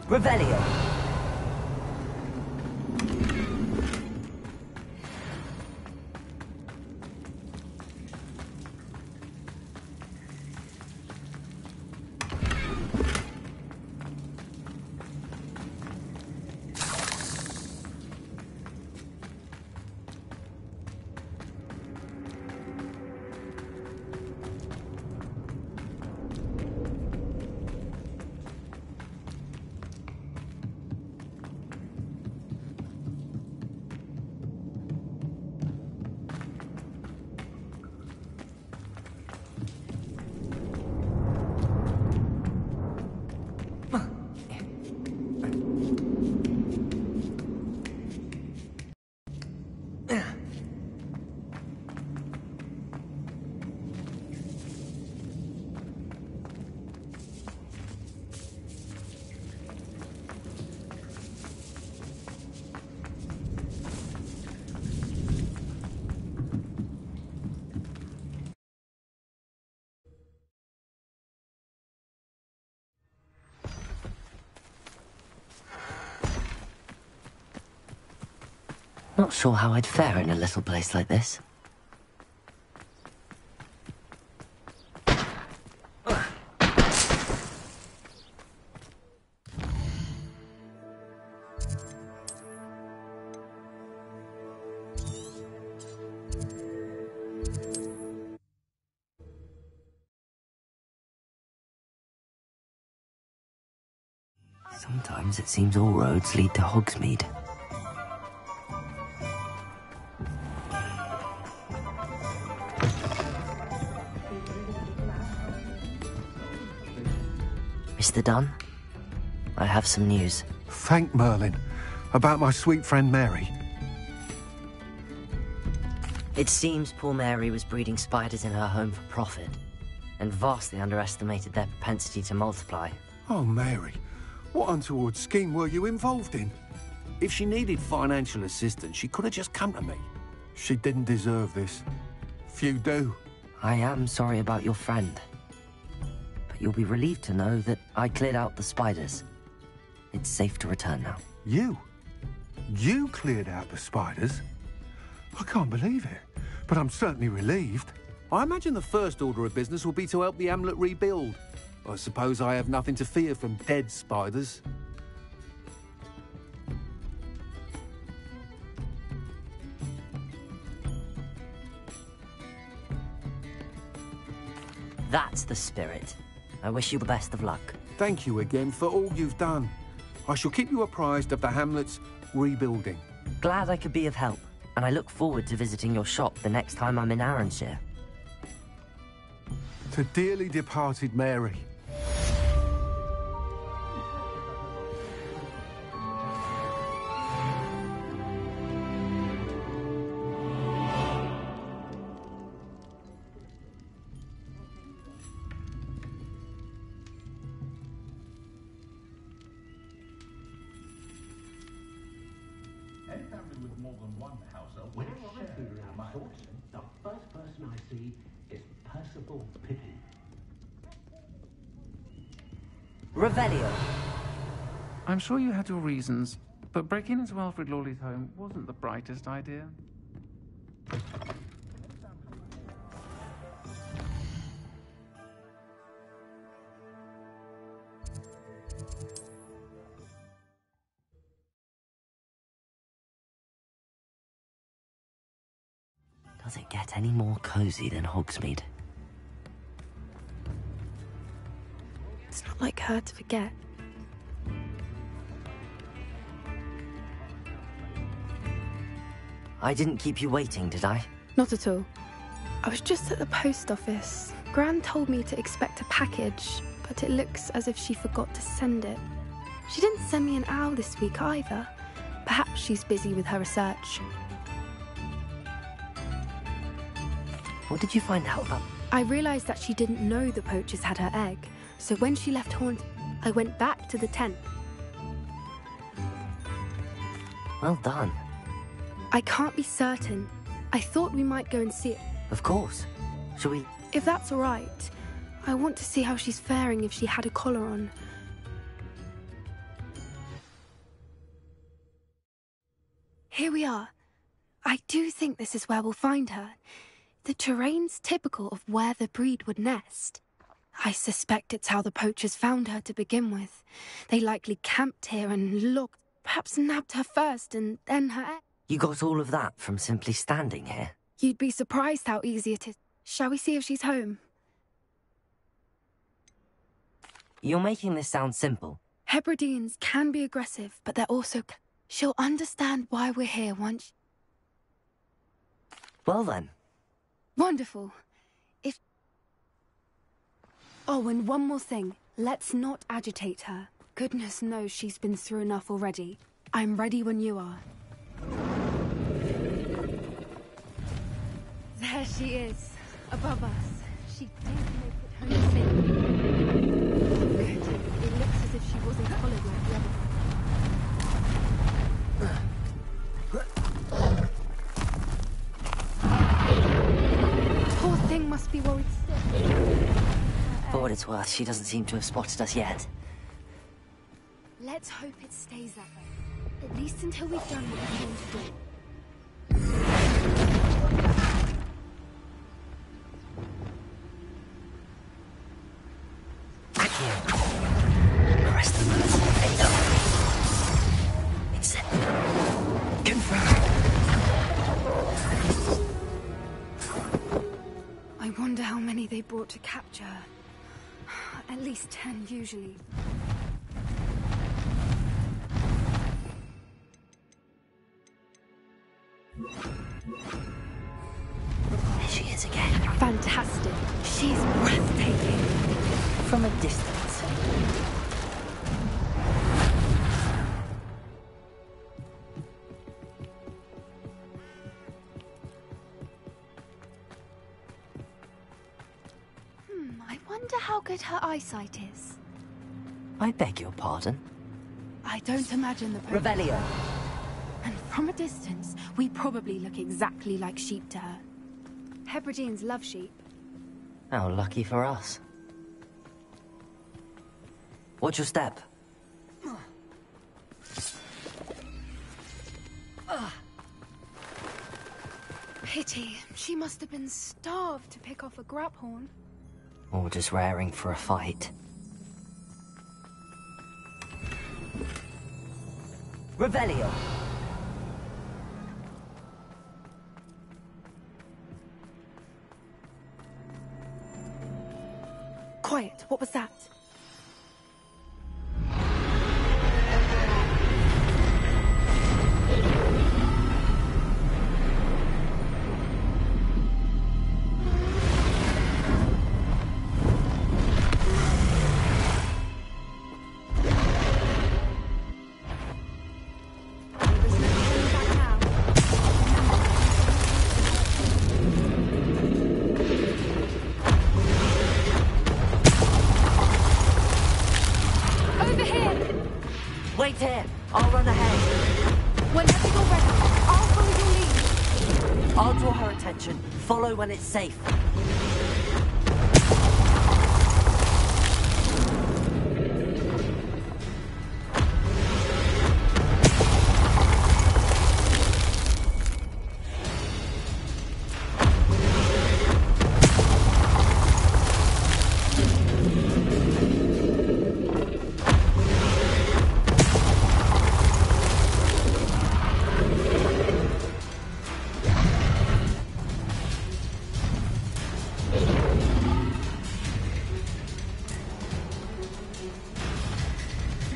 Revelio. Not sure how I'd fare in a little place like this. Sometimes it seems all roads lead to Hogsmeade. Mr. Dunn, I have some news. Thank Merlin. About my sweet friend Mary. It seems poor Mary was breeding spiders in her home for profit, and vastly underestimated their propensity to multiply. Oh, Mary. What untoward scheme were you involved in? If she needed financial assistance, she could have just come to me. She didn't deserve this. Few do. I am sorry about your friend. you'll be relieved to know that I cleared out the spiders. It's safe to return now. You? You cleared out the spiders? I can't believe it, but I'm certainly relieved. I imagine the first order of business will be to help the amulet rebuild. I suppose I have nothing to fear from dead spiders. That's the spirit. I wish you the best of luck. Thank you again for all you've done. I shall keep you apprised of the hamlet's rebuilding. Glad I could be of help, and I look forward to visiting your shop the next time I'm in Arranshire. To dearly departed Mary. Revelio. I'm sure you had your reasons, but breaking into Alfred Lawley's home wasn't the brightest idea. Does it get any more cozy than Hogsmeade? It's not like her to forget. I didn't keep you waiting, did I? Not at all. I was just at the post office. Gran told me to expect a package, but it looks as if she forgot to send it. She didn't send me an owl this week either. Perhaps she's busy with her research. What did you find out about? I realised that she didn't know the poachers had her egg, so when she left Haunt, I went back to the tent. Well done. I can't be certain. I thought we might go and see it. Of course. Shall we? If that's all right. I want to see how she's faring if she had a collar on. Here we are. I do think this is where we'll find her. The terrain's typical of where the breed would nest. I suspect it's how the poachers found her to begin with. They likely camped here and looked, perhaps nabbed her first and then her egg. You got all of that from simply standing here? You'd be surprised how easy it is. Shall we see if she's home? You're making this sound simple. Hebrideans can be aggressive, but they're also... She'll understand why we're here once... Well then. Wonderful. Oh, and one more thing. Let's not agitate her. Goodness knows she's been through enough already. I'm ready when you are. There she is, above us. She did make it home safely. Good. It looks as if she wasn't followed like the other one. Poor thing must be worried still. For what it's worth, she doesn't seem to have spotted us yet. Let's hope it stays that way. At least until we've done what we came to do. Press the button. There you go. It's set. Confirmed. I wonder how many they brought to capture. At least 10, usually. There she is again. Fantastic. She's breathtaking. From a distance. I wonder how good her eyesight is. I beg your pardon? I don't imagine the... Revelio. And from a distance, we probably look exactly like sheep to her. Hebrideans love sheep. How lucky for us. Watch your step. Pity. She must have been starved to pick off a graphorn. Or just raring for a fight. Revelio. Quiet. What was that? Wait here. I'll run ahead. Whenever you're ready, I'll follow your lead. I'll draw her attention. Follow when it's safe.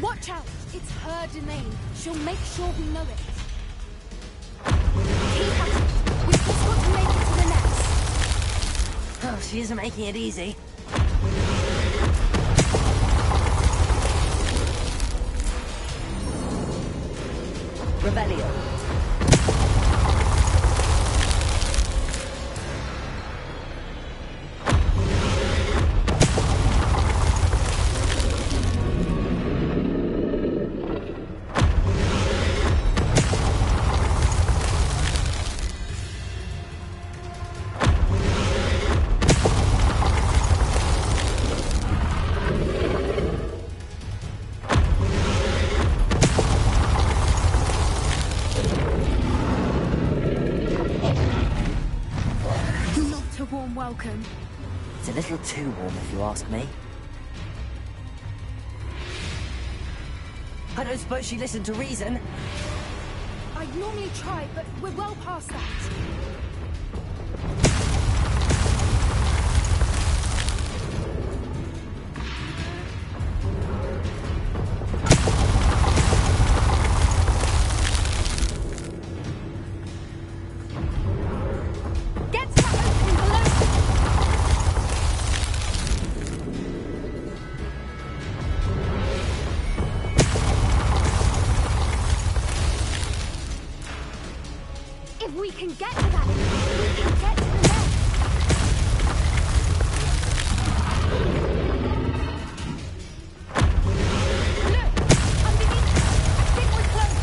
Watch out! It's her domain. She'll make sure we know it. Keep at it. We've just got to make it to the nest. Oh, she isn't making it easy. Revelio. Welcome. It's a little too warm, if you ask me. I don't suppose she listened to reason. I normally try, but we're well past that. If we can get to that, we can get to the nest. Look! Underneath! I think we're close!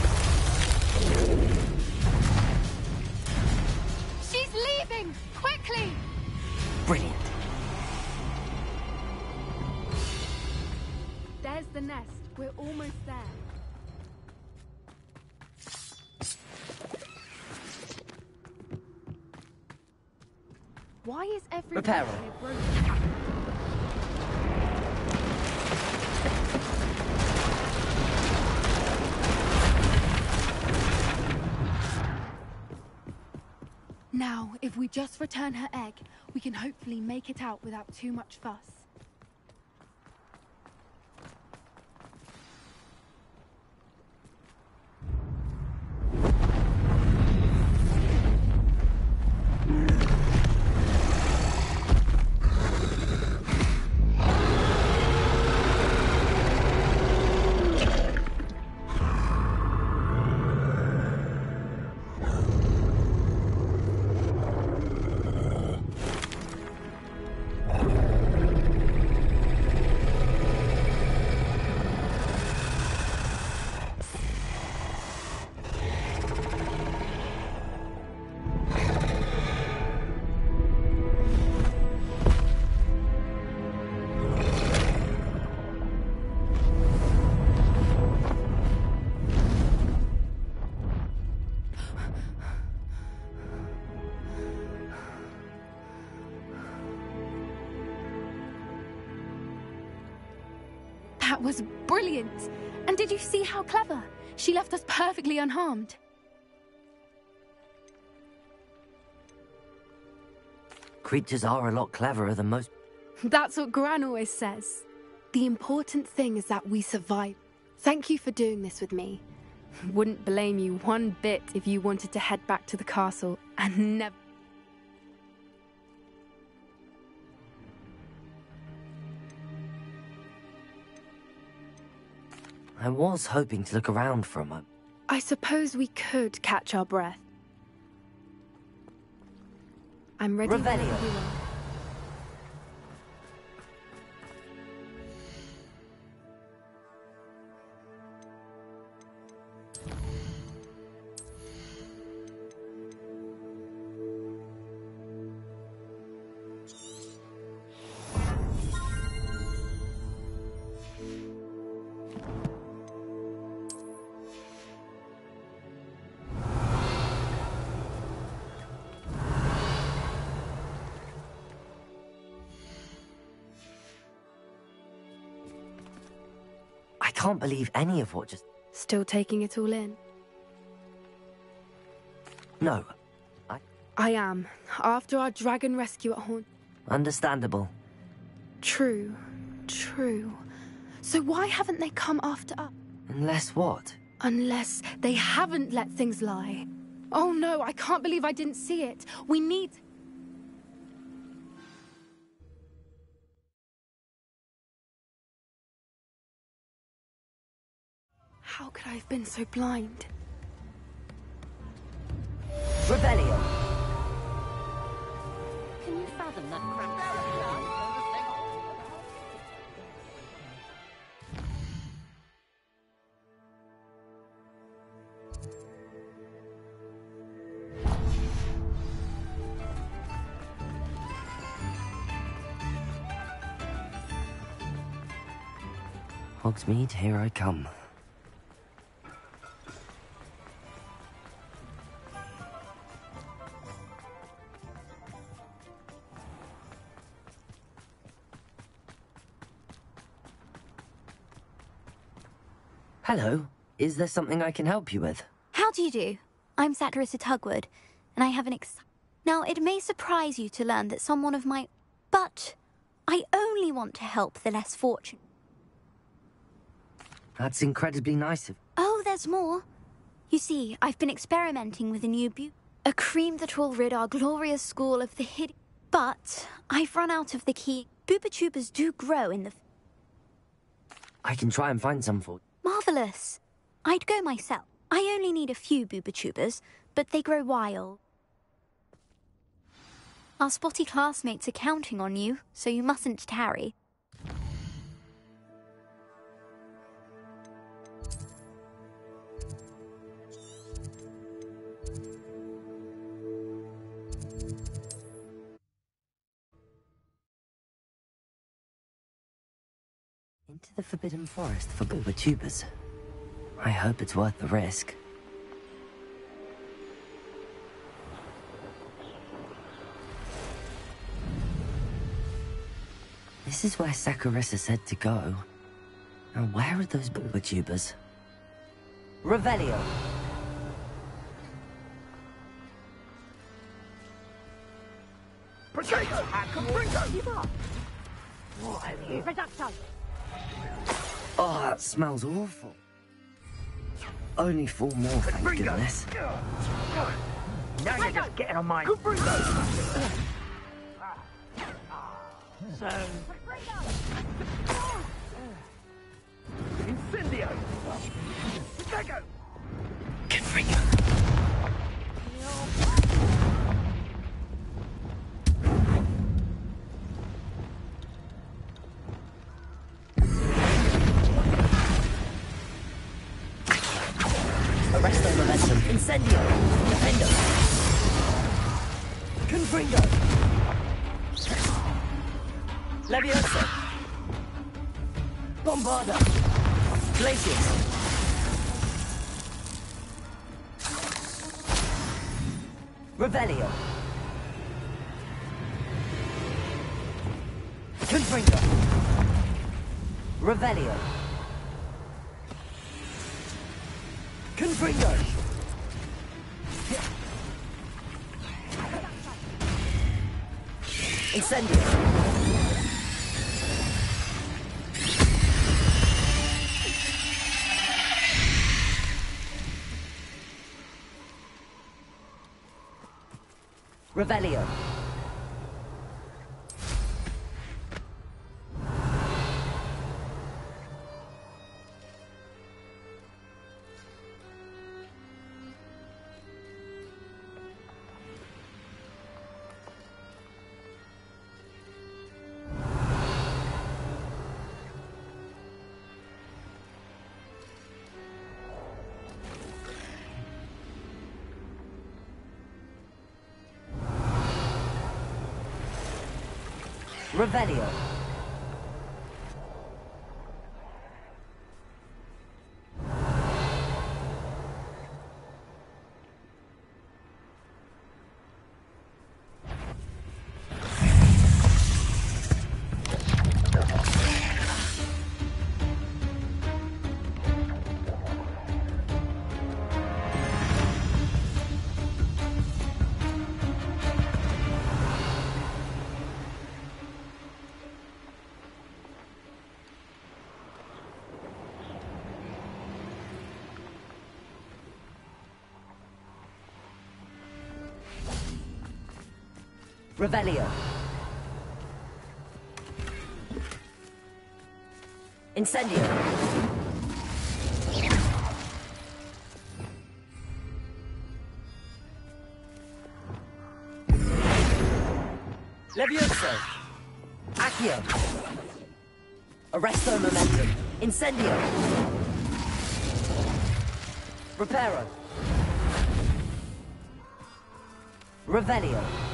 She's leaving! Quickly! Brilliant. There's the nest. We're almost there. Why is everyone Reparo. here broken? Now, if we just return her egg, we can hopefully make it out without too much fuss. That was brilliant. And did you see how clever? She left us perfectly unharmed. Creatures are a lot cleverer than most. That's what Gran always says. The important thing is that we survive. Thank you for doing this with me. Wouldn't blame you one bit if you wanted to head back to the castle and never... I was hoping to look around for a moment. I suppose we could catch our breath. I'm ready whenever you are. I can't believe any of what just... Still taking it all in? No. I am. After our dragon rescue at Horn... Understandable. True. True. So why haven't they come after us? Unless what? Unless they haven't let things lie. Oh no, I can't believe I didn't see it. We need... How could I have been so blind? Rebellion. Can you fathom that crap? Hogsmeade, here I come. Hello. Is there something I can help you with? How do you do? I'm Satirissa Tugwood, and I have an Now, it may surprise you to learn that someone of my... But I only want to help the less fortunate. That's incredibly nice of... Oh, there's more. You see, I've been experimenting with a new a cream that will rid our glorious school of the But I've run out of the key. Boobachubas do grow in the... I can try and find some for you. Marvellous. I'd go myself. I only need a few boobachubas, but they grow wild. Our spotty classmates are counting on you, so you mustn't tarry. Into the Forbidden Forest for boobachubas. I hope it's worth the risk. This is where Sakurissa said to go. Now where are those boobachubas? Revelio. Potato! Oh, that smells awful. Only 4 more, thank goodness. Now you're just getting on my... So... Incendio! Potato! Confringo! Arresto momentum. Incendio. Defendo. Confringo. Levioso. Bombarda. Glacius. Revelio. Confringo. Revelio. Confringo! Incendio! Revelio. Revelio. Revelio. Incendio. Levioso. Accio. Arresto momentum. Incendio. Reparo. Revelio.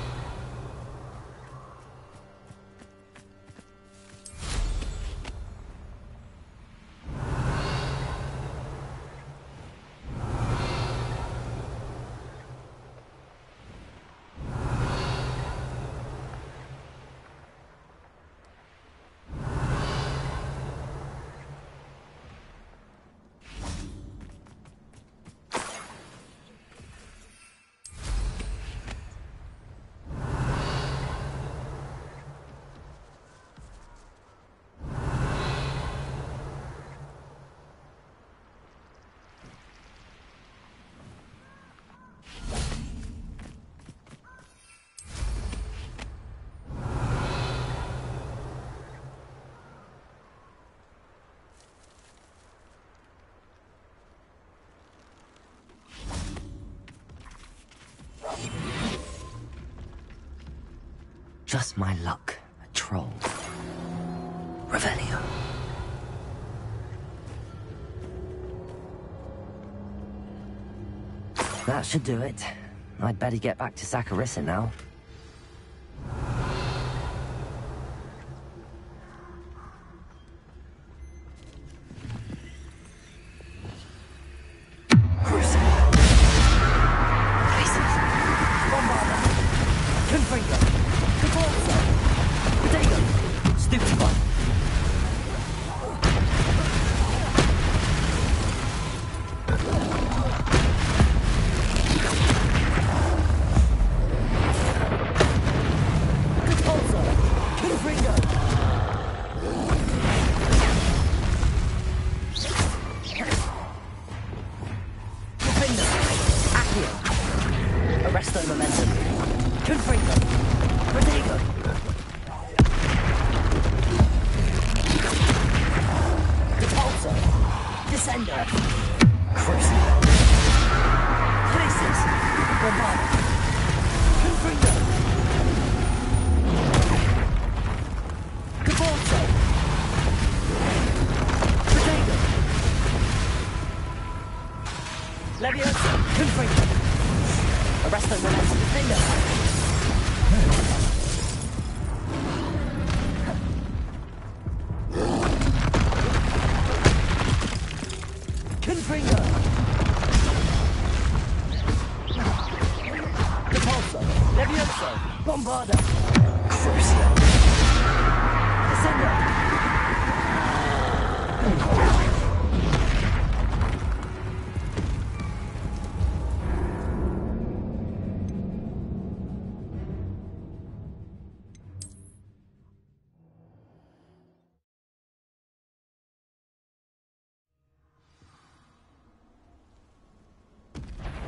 Just my luck, a troll. Revelio. That should do it. I'd better get back to Saccharissa now.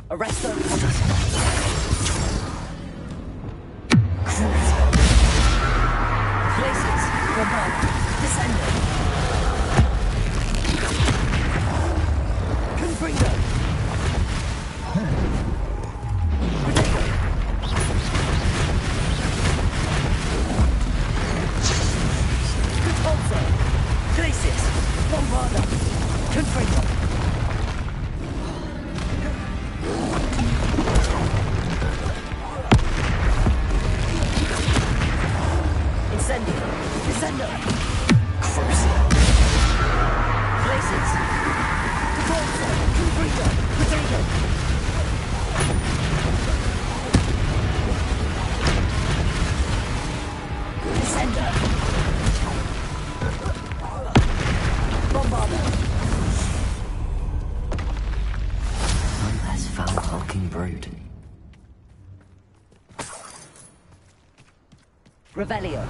Arrest them! Places! Bombard! Descender! Confringo! Repulsor! Places! Bombarda! Confringo! Incendio! Descender! Crucial! Places! Repulsor! Confringo! Potato! Descender! Bombarda! One less foul hulking brood. Revelio.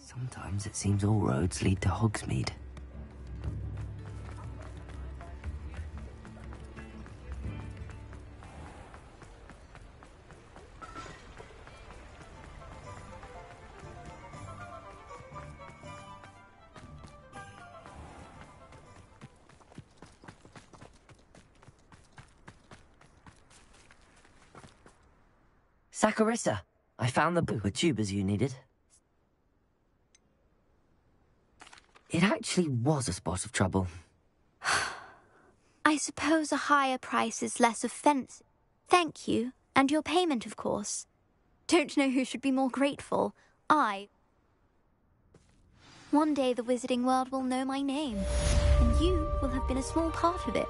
Sometimes it seems all roads lead to Hogsmeade. Saccharissa, I found the book with tubers you needed. It actually was a spot of trouble. I suppose a higher price is less offensive. Thank you, and your payment, of course. Don't know who should be more grateful. One day the wizarding world will know my name, and you will have been a small part of it.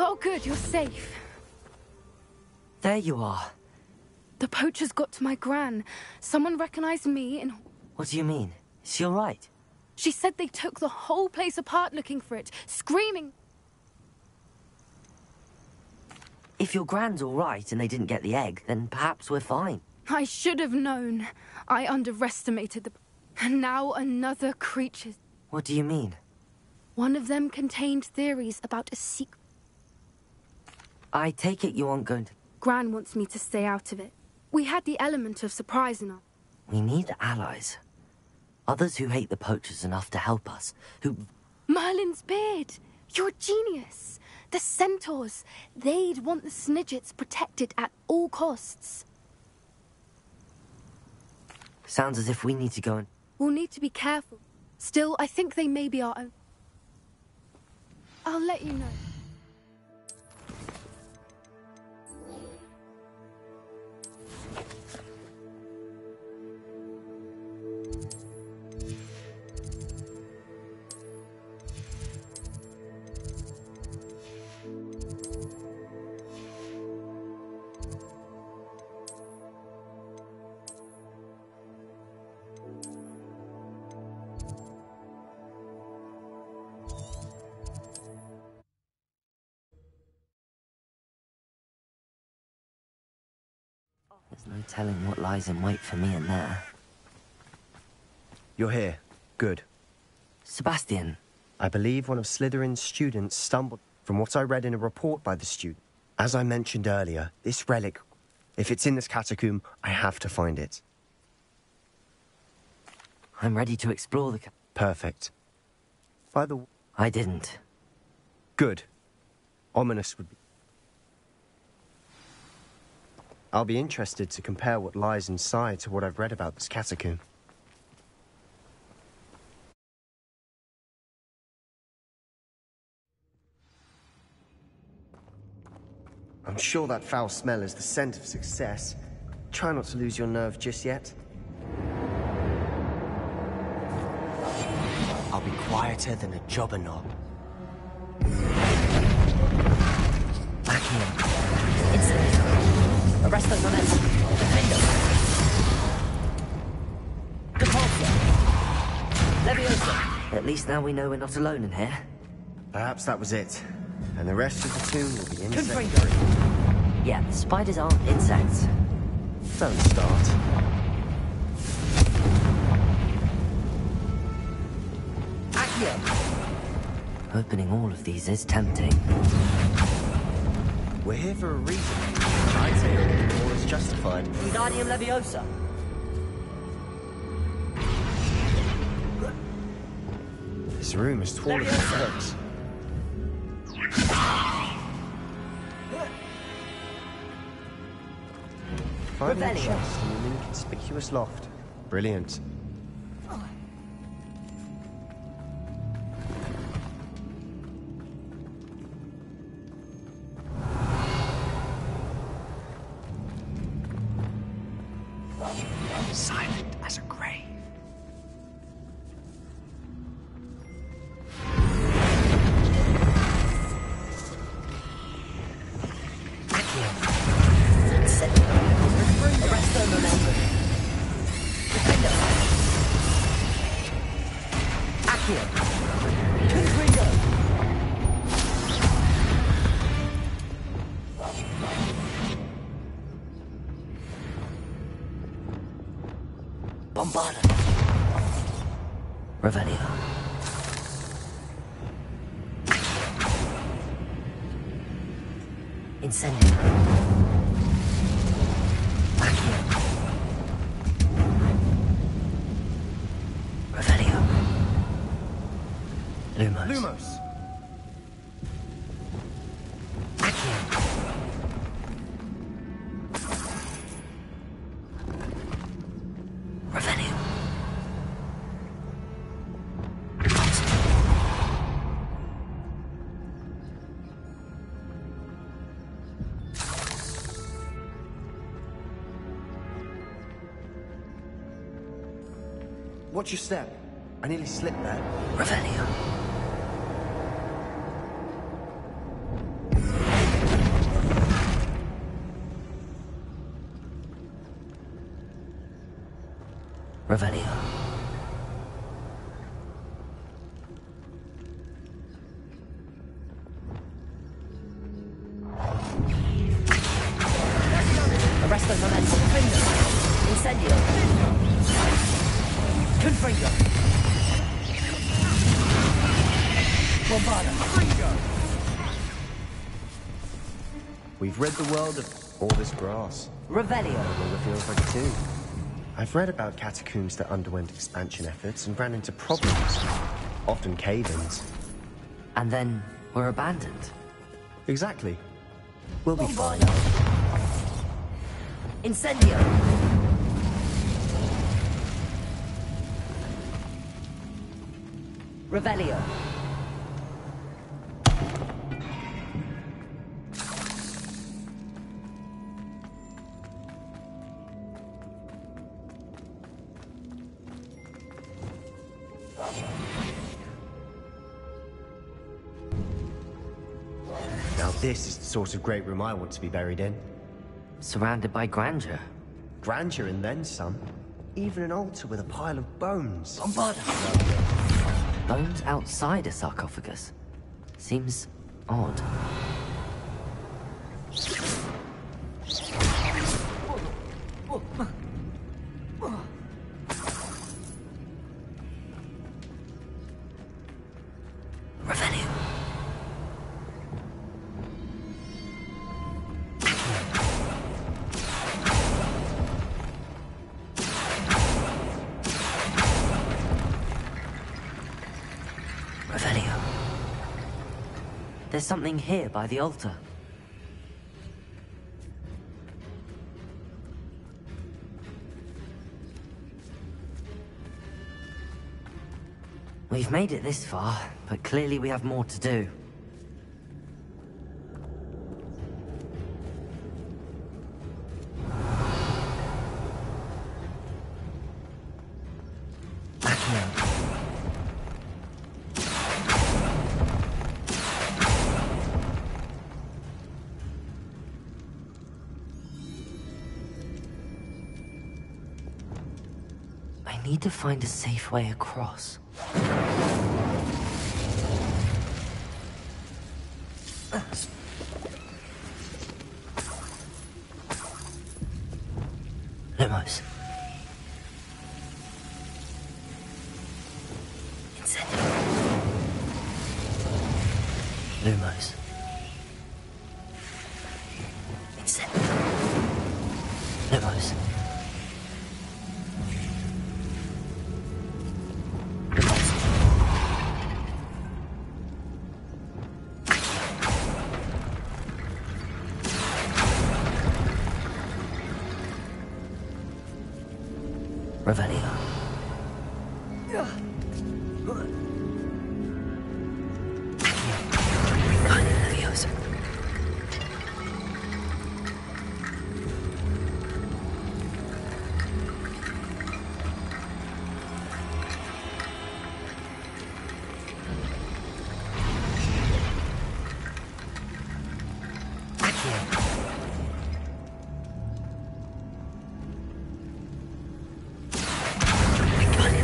Oh, good, you're safe. There you are. The poachers got to my gran. Someone recognized me and... What do you mean? Is she all right? She said they took the whole place apart looking for it, screaming. If your gran's all right and they didn't get the egg, then perhaps we're fine. I should have known. I underestimated the... And now another creature. What do you mean? One of them contained theories about a secret. I take it you aren't going to... Gran wants me to stay out of it. We had the element of surprise in us. We need allies. Others who hate the poachers enough to help us, who... Merlin's beard! You're a genius! The centaurs! They'd want the Snidgets protected at all costs. Sounds as if we need to go and... We'll need to be careful. Still, I think they may be our own. I'll let you know. There's no telling what lies in wait for me in there. You're here. Good. Sebastian. I believe one of Slytherin's students stumbled from what I read in a report by the student. As I mentioned earlier, this relic, if it's in this catacomb, I have to find it. I'm ready to explore the... Perfect. By the way... I didn't. Good. Ominous would be... I'll be interested to compare what lies inside to what I've read about this catacomb. I'm sure that foul smell is the scent of success. Try not to lose your nerve just yet. I'll be quieter than a jobber knob. Back here. Instantly. Arrest those on us. Defend them. Repulsor. Leviosa. At least now we know we're not alone in here. Perhaps that was it. And the rest of the tomb will be insects. Confringo. Yeah, spiders aren't insects. Don't start. Accio. Opening all of these is tempting. We're here for a reason. I'd say opening all is justified. Wingardium Leviosa. This room is tall as it looks. Finding a chest in an inconspicuous loft. Brilliant. Silent as a grave. Bombarda. Revelio. Incendio. Accio. Revelio. Lumos. Lumos. Accio. Revelio. Watch your step. I nearly slipped there. Revelio. Revelio. Arresto momento. Incendio. Confringo. Bombarda. We've rid the world of all this grass. Revelio. Well, it feels like it too. I've read about catacombs that underwent expansion efforts and ran into problems. Often cave-ins. And then were abandoned. Exactly. We'll be fine. Incendio. Revelio. Now this is the sort of great room I want to be buried in. Surrounded by grandeur. Grandeur and then some. Even an altar with a pile of bones. Bombarda. Bones outside a sarcophagus. Seems odd. Revelio. Revelio. There's something here by the altar. We've made it this far, but clearly we have more to do. I need to find a safe way across. Lumos. Incendio. Lumos. Incendio. Lumos. Revelio.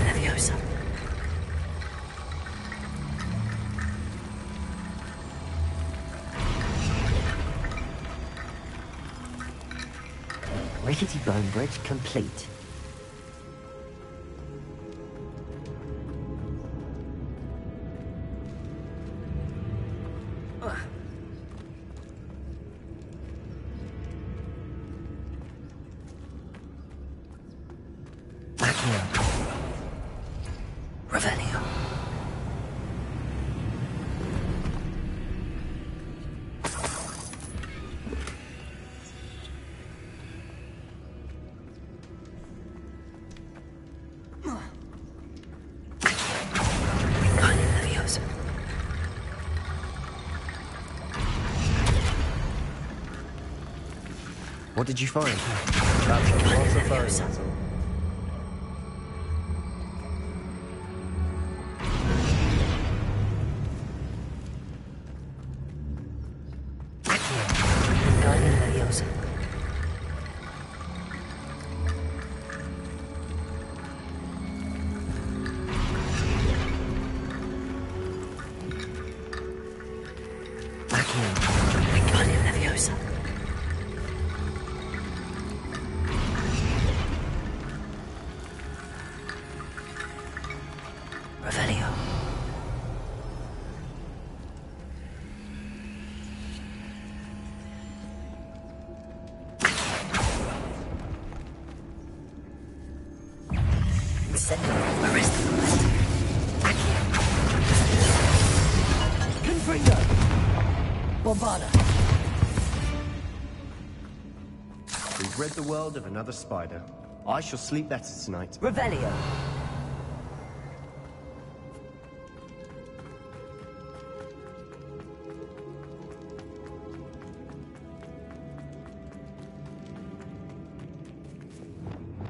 Leviosa. Rickety bone bridge complete. Revelio. What did you find? That's a lot of bones. Incendio. Where is the bullet? Confringo! Bombarda! We've rid the world of another spider. I shall sleep better tonight. Revelio!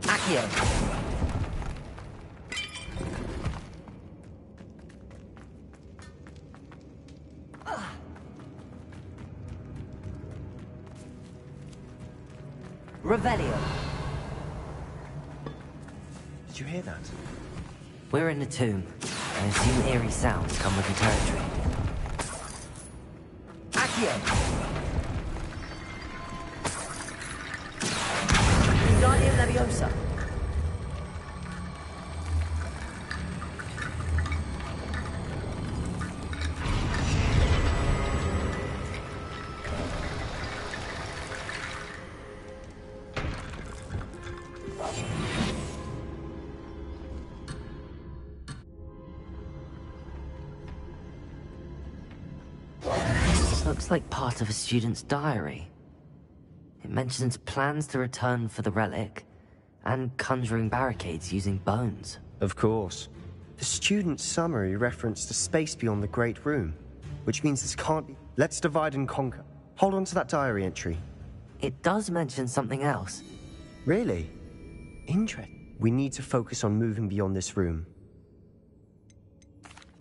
Accio! Revelio. Did you hear that? We're in the tomb. I assume eerie sounds come with the territory. Accio! Wingardium Leviosa. Looks like part of a student's diary. It mentions plans to return for the relic, and conjuring barricades using bones. Of course. The student's summary referenced a space beyond the Great Room, which means this can't be... Let's divide and conquer. Hold on to that diary entry. It does mention something else. Really? Interesting. We need to focus on moving beyond this room.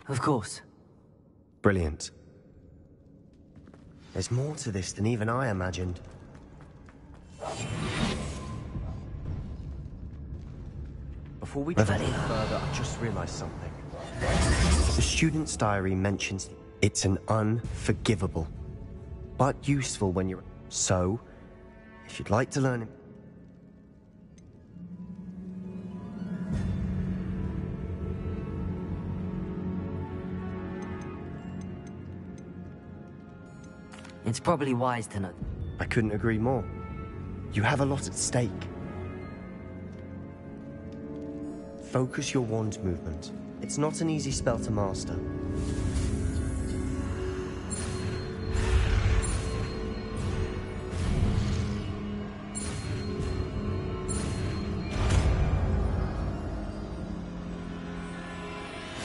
Of course. Brilliant. There's more to this than even I imagined. Before we travel further, I just realized something. The student's diary mentions it's an unforgivable, but useful when you're... So, if you'd like to learn it... It's probably wise to know. I couldn't agree more. You have a lot at stake. Focus your wand movement. It's not an easy spell to master.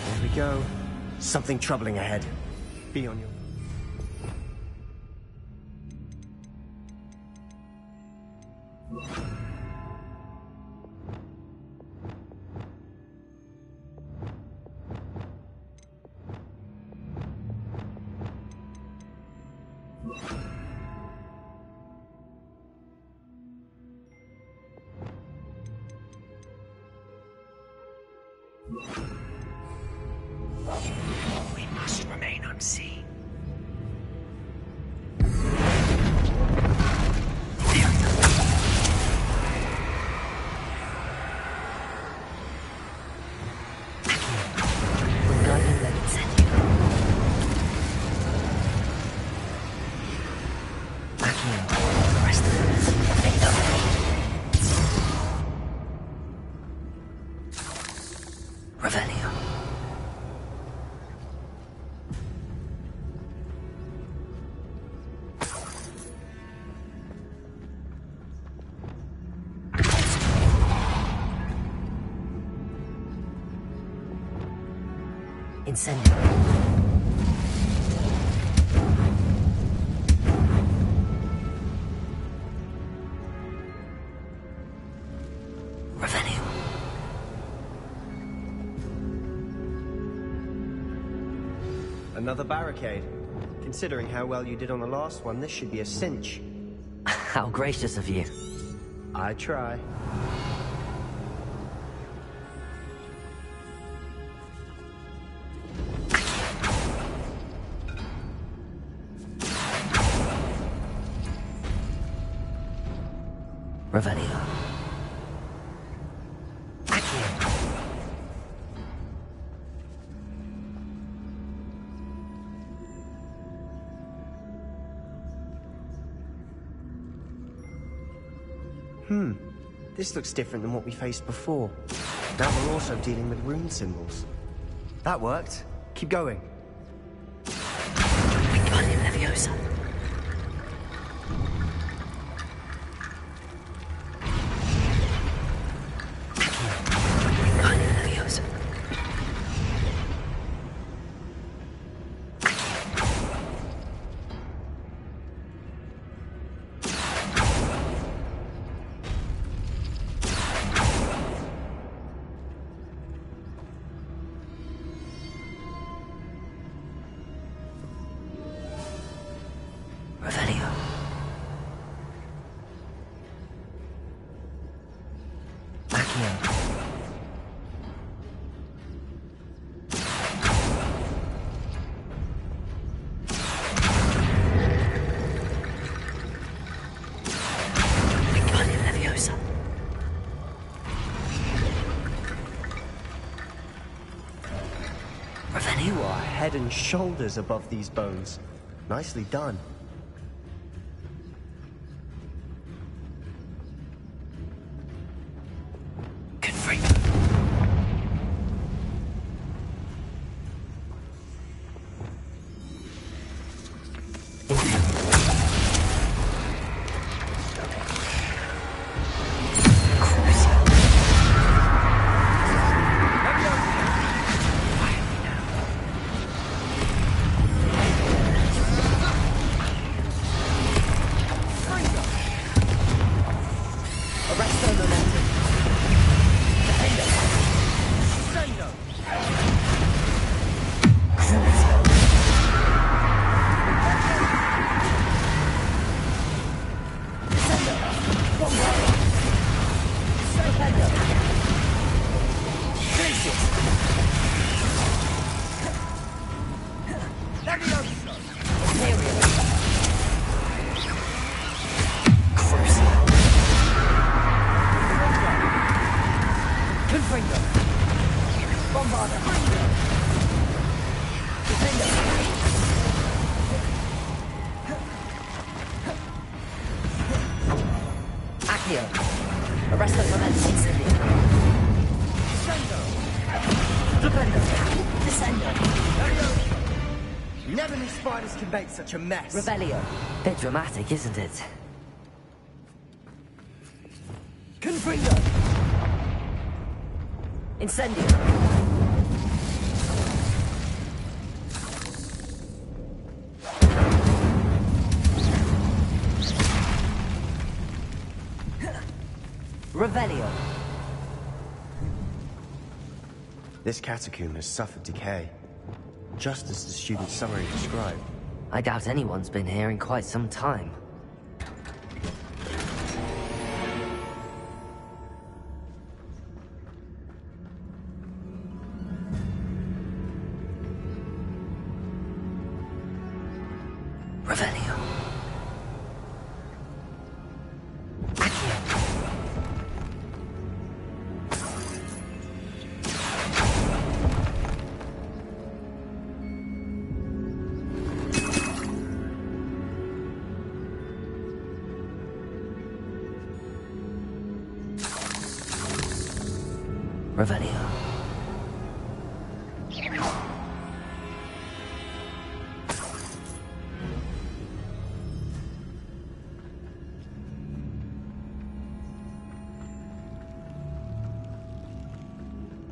There we go. Something troubling ahead. Be on your... We must remain unseen. Incendio. Revelio. Another barricade. Considering how well you did on the last one, this should be a cinch. How gracious of you. I try. Revelio. This looks different than what we faced before. Now we're also dealing with rune symbols. That worked. Keep going. Wingardium Leviosa. Wingardium Leviosa. Revelio. Accio. Wingardium Leviosa. Revelio. You are head and shoulders above these bones. Nicely done. Arrest the momentum instantly. Descendo. Never knew spiders can make such a mess. Revelio. Bit dramatic, isn't it? Confringo. Incendio. Revelio. This catacomb has suffered decay, just as the student's summary described. I doubt anyone's been here in quite some time. Revelio. Revelio.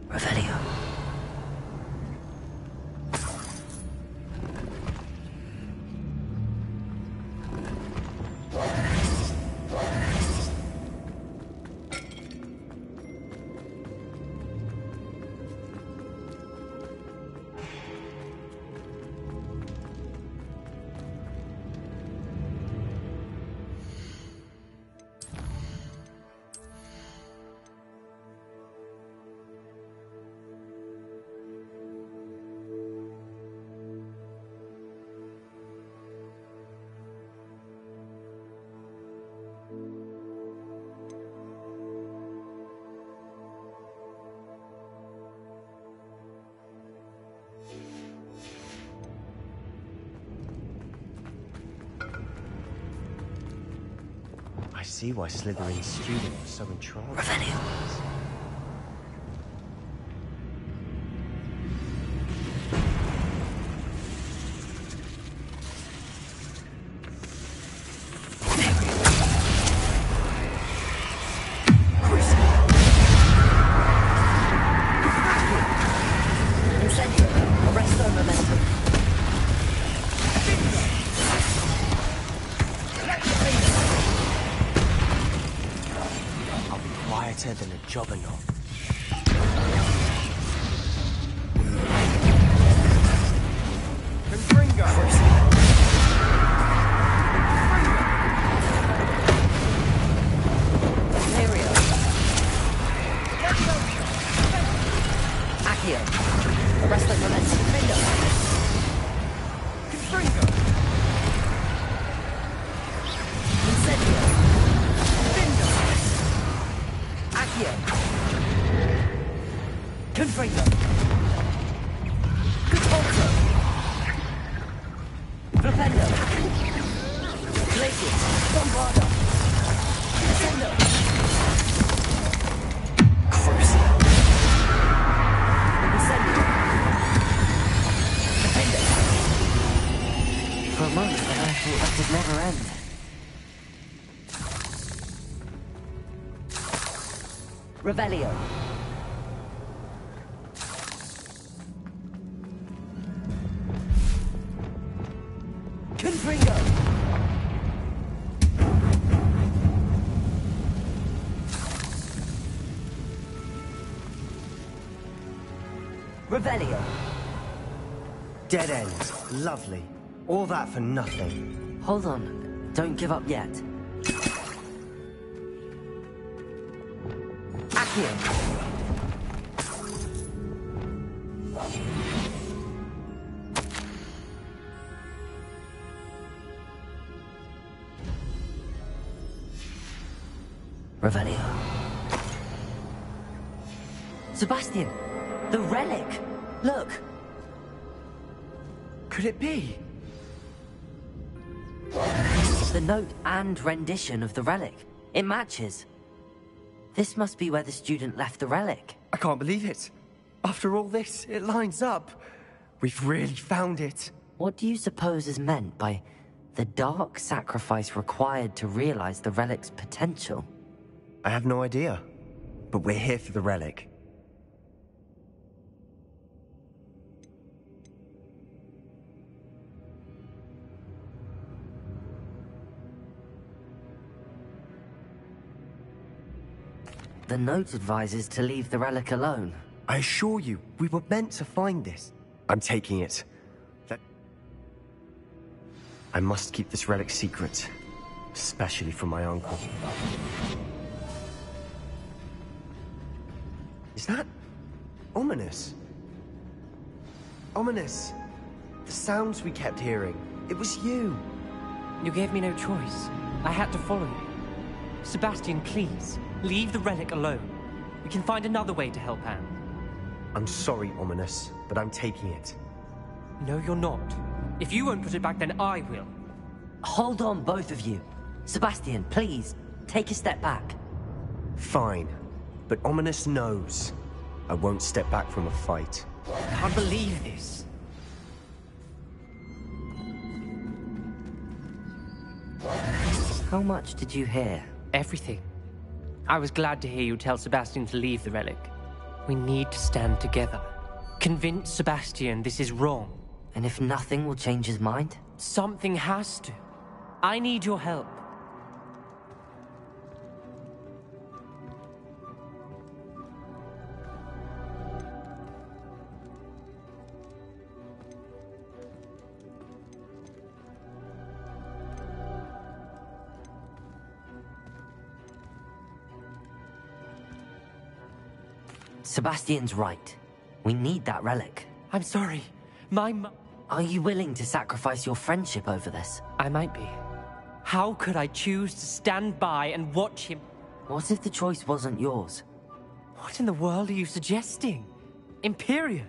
Revelio. I see why Slytherin's student was so enthralled. Revelio. better than a jobberknock. Revelio. Confringo. Revelio. Dead end. Lovely. All that for nothing. Hold on. Don't give up yet. Accio. Revelio. Sebastian! The relic! Look! Could it be? This is the note and rendition of the relic. It matches. This must be where the student left the relic. I can't believe it. After all this, it lines up. We've really found it. What do you suppose is meant by the dark sacrifice required to realize the relic's potential? I have no idea. But we're here for the relic. The note advises to leave the relic alone. I assure you, we were meant to find this. I'm taking it. I must keep this relic secret. Especially from my uncle. Is that... ominous? Ominous. The sounds we kept hearing. It was you. You gave me no choice. I had to follow you. Sebastian, please. Leave the relic alone. We can find another way to help Anne. I'm sorry, Ominous, but I'm taking it. No, you're not. If you won't put it back, then I will. Hold on, both of you. Sebastian, please, take a step back. Fine. But Ominous knows. I won't step back from a fight. I can't believe this. How much did you hear? Everything. I was glad to hear you tell Sebastian to leave the relic. We need to stand together. Convince Sebastian this is wrong. And if nothing will change his mind? Something has to. I need your help. Sebastian's right. We need that relic. I'm sorry. Are you willing to sacrifice your friendship over this? I might be. How could I choose to stand by and watch him? What if the choice wasn't yours? What in the world are you suggesting? Imperium?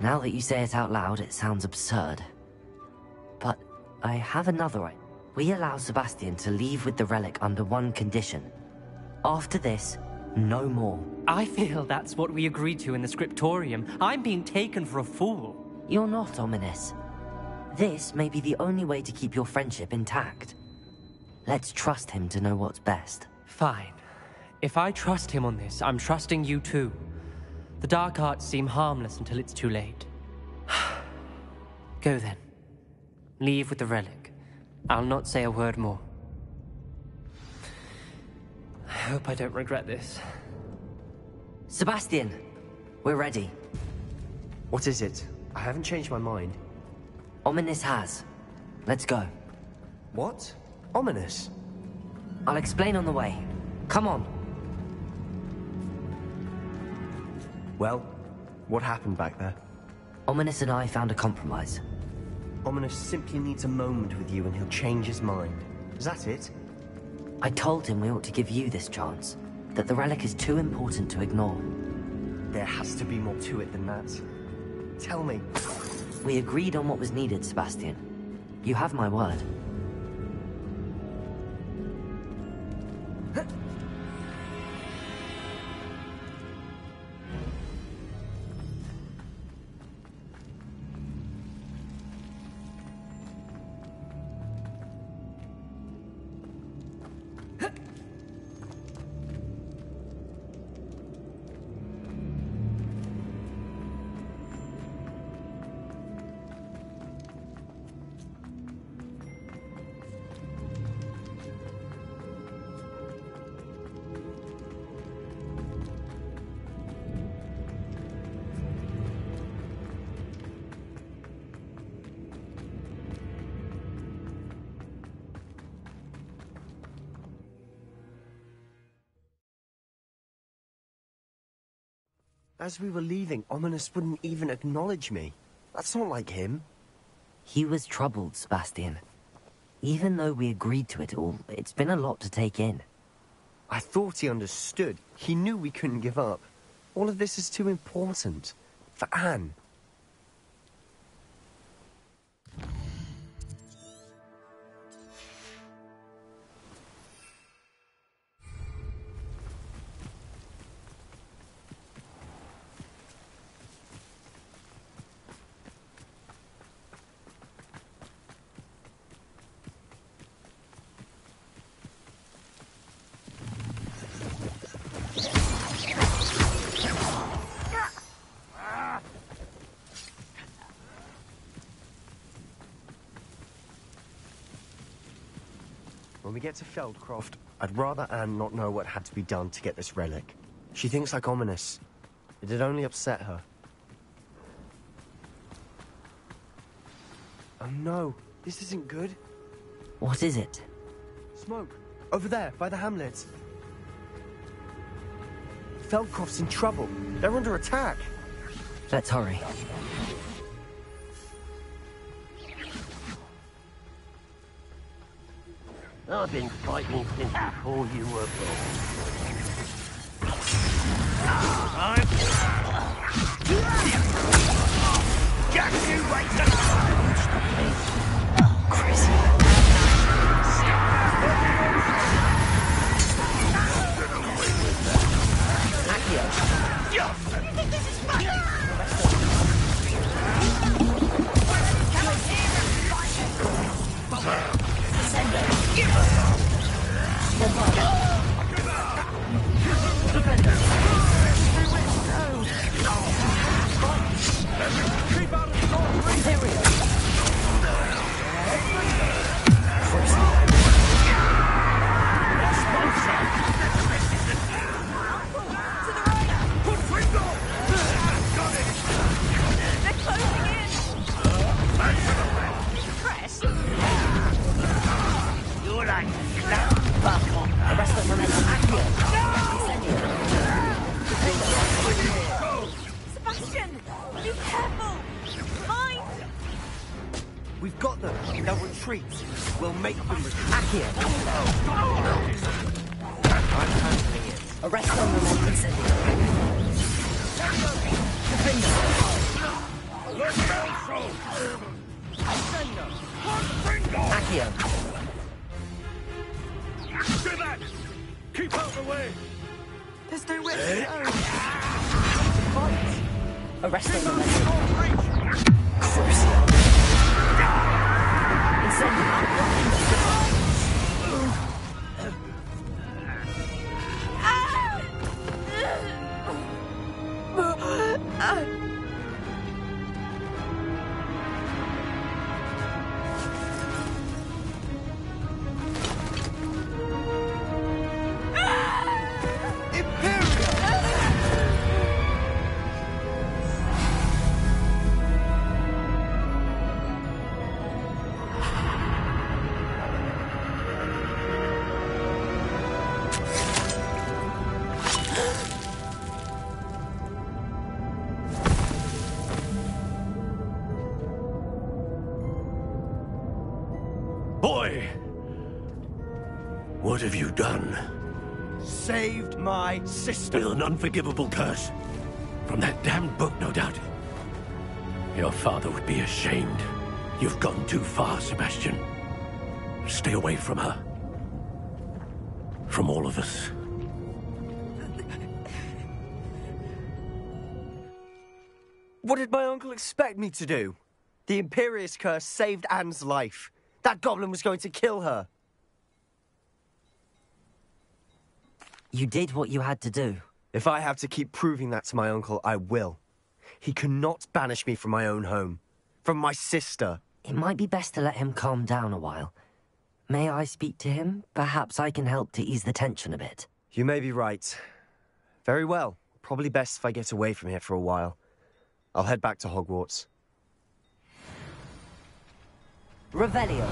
Now that you say it out loud, it sounds absurd. But I have another idea. We allow Sebastian to leave with the relic under one condition. After this, no more. I feel that's what we agreed to in the scriptorium. I'm being taken for a fool. You're not, Ominous. This may be the only way to keep your friendship intact. Let's trust him to know what's best. Fine. If I trust him on this, I'm trusting you too. The dark arts seem harmless until it's too late. Go then. Leave with the relic. I'll not say a word more. I hope I don't regret this. Sebastian, we're ready. What is it? I haven't changed my mind. Ominous has. Let's go. What? Ominous? I'll explain on the way. Come on. Well, what happened back there? Ominous and I found a compromise. Ominous simply needs a moment with you and he'll change his mind. Is that it? I told him we ought to give you this chance, that the relic is too important to ignore. There has to be more to it than that. Tell me. We agreed on what was needed, Sebastian. You have my word. As we were leaving, Ominous wouldn't even acknowledge me. That's not like him. He was troubled, Sebastian. Even though we agreed to it all, it's been a lot to take in. I thought he understood. He knew we couldn't give up. All of this is too important. For Anne. When we get to Feldcroft, I'd rather Anne not know what had to be done to get this relic. She thinks like Ominous. It'd only upset her. Oh no, this isn't good. What is it? Smoke. Over there, by the hamlet. Feldcroft's in trouble. They're under attack. Let's hurry. I've been fighting since before you were born. Just you wait till We've got them. They'll retreat. We'll make them retreat. Here. I'm handling it. Arrest them and incendiary. Accio. Do that! Keep out of the way! There's nowhere to go. Arrest them and Crucio. Boy! What have you done? Saved my sister. With an unforgivable curse. From that damned book, no doubt. Your father would be ashamed. You've gone too far, Sebastian. Stay away from her. From all of us. What did my uncle expect me to do? The Imperious curse saved Anne's life. That goblin was going to kill her. You did what you had to do. If I have to keep proving that to my uncle, I will. He cannot banish me from my own home. From my sister. It might be best to let him calm down a while. May I speak to him? Perhaps I can help to ease the tension a bit. You may be right. Very well. Probably best if I get away from here for a while. I'll head back to Hogwarts. Revelio.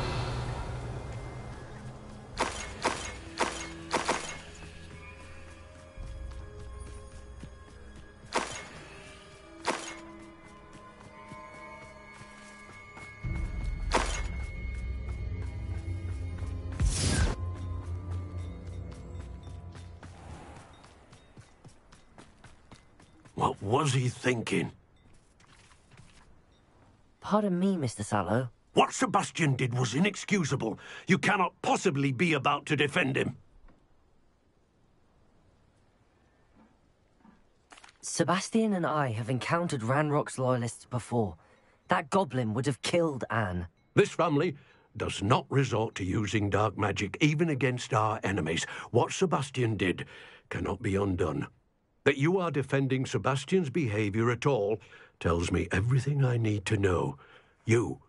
What was he thinking? Pardon me, Mr. Sallow. What Sebastian did was inexcusable. You cannot possibly be about to defend him. Sebastian and I have encountered Ranrock's loyalists before. That goblin would have killed Anne. This family does not resort to using dark magic, even against our enemies. What Sebastian did cannot be undone. That you are defending Sebastian's behavior at all tells me everything I need to know. You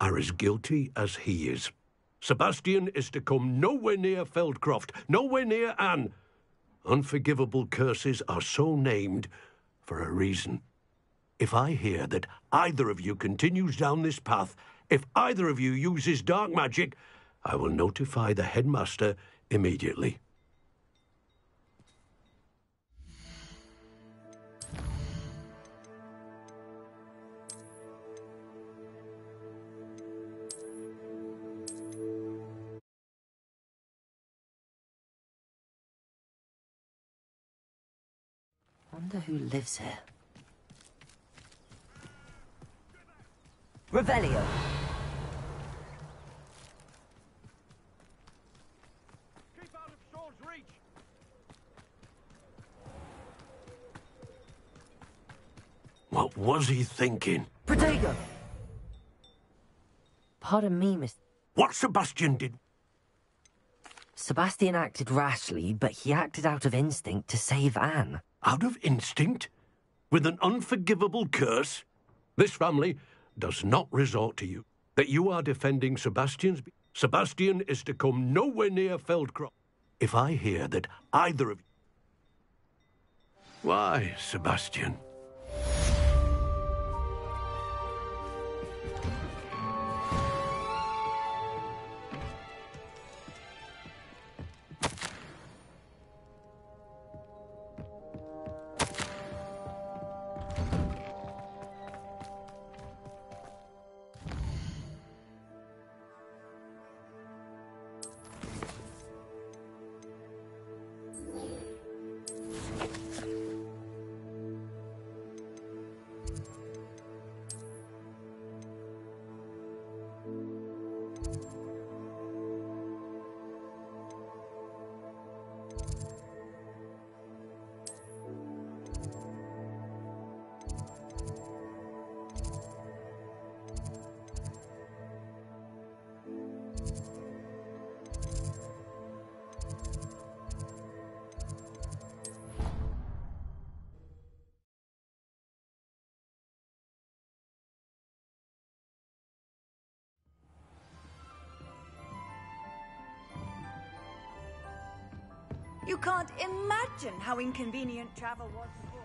are as guilty as he is. Sebastian is to come nowhere near Feldcroft, nowhere near Anne. Unforgivable curses are so named for a reason. If I hear that either of you continues down this path, if either of you uses dark magic, I will notify the headmaster immediately. Wonder who lives here. Revelio. Keep out of sword's reach. What was he thinking? Protego. Pardon me, Miss... What Sebastian did... Sebastian acted rashly, but he acted out of instinct to save Anne. Out of instinct? With an unforgivable curse? This family does not resort to you. That you are defending Sebastian's... Sebastian is to come nowhere near Feldcroft. If I hear that either of you... Why, Sebastian? You can't imagine how inconvenient travel was before.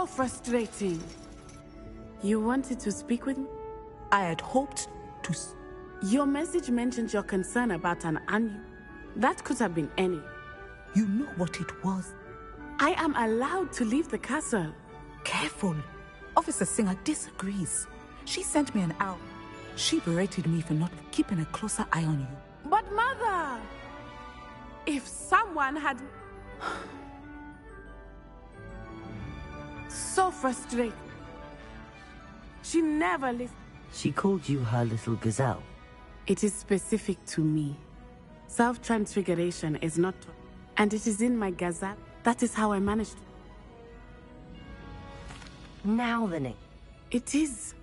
So frustrating. You wanted to speak with me? I had hoped to... Your message mentioned your concern about an annual. That could have been any. You know what it was. I am allowed to leave the castle. Careful. Officer Singer disagrees. She sent me an owl. She berated me for not keeping a closer eye on you. But Mother! If someone had... So frustrated. She never listened. She called you her little gazelle. It is specific to me. Self-transfiguration is not taught, and it is in my gazelle. That is how I managed to. Now then it is.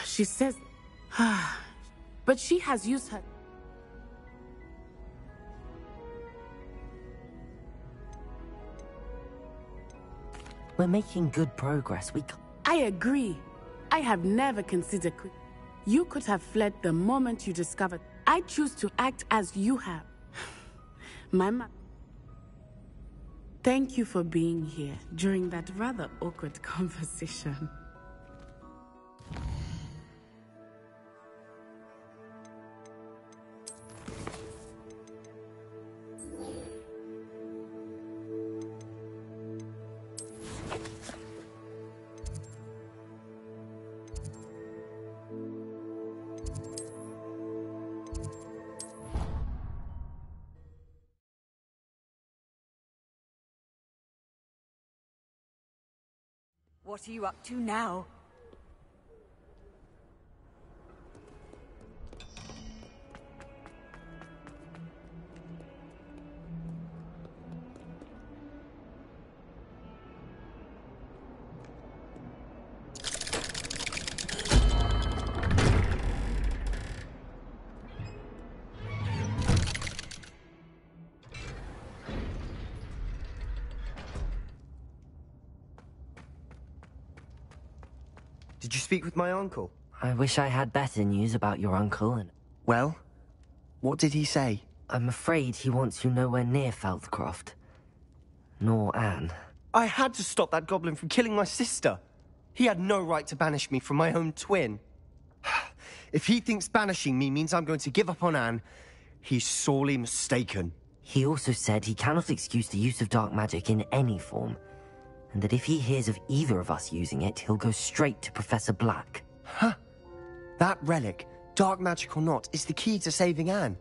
She says... But she has used her... We're making good progress. I agree. I have never considered quit. You could have fled the moment you discovered. I choose to act as you have. Mama, thank you for being here during that rather awkward conversation. What are you up to now? Did you speak with my uncle? I wish I had better news about your uncle and... Well, what did he say? I'm afraid he wants you nowhere near Feldcroft. Nor Anne. I had to stop that goblin from killing my sister. He had no right to banish me from my own twin. If he thinks banishing me means I'm going to give up on Anne, he's sorely mistaken. He also said he cannot excuse the use of dark magic in any form, and that if he hears of either of us using it, he'll go straight to Professor Black. Huh. That relic, dark magic or not, is the key to saving Anne.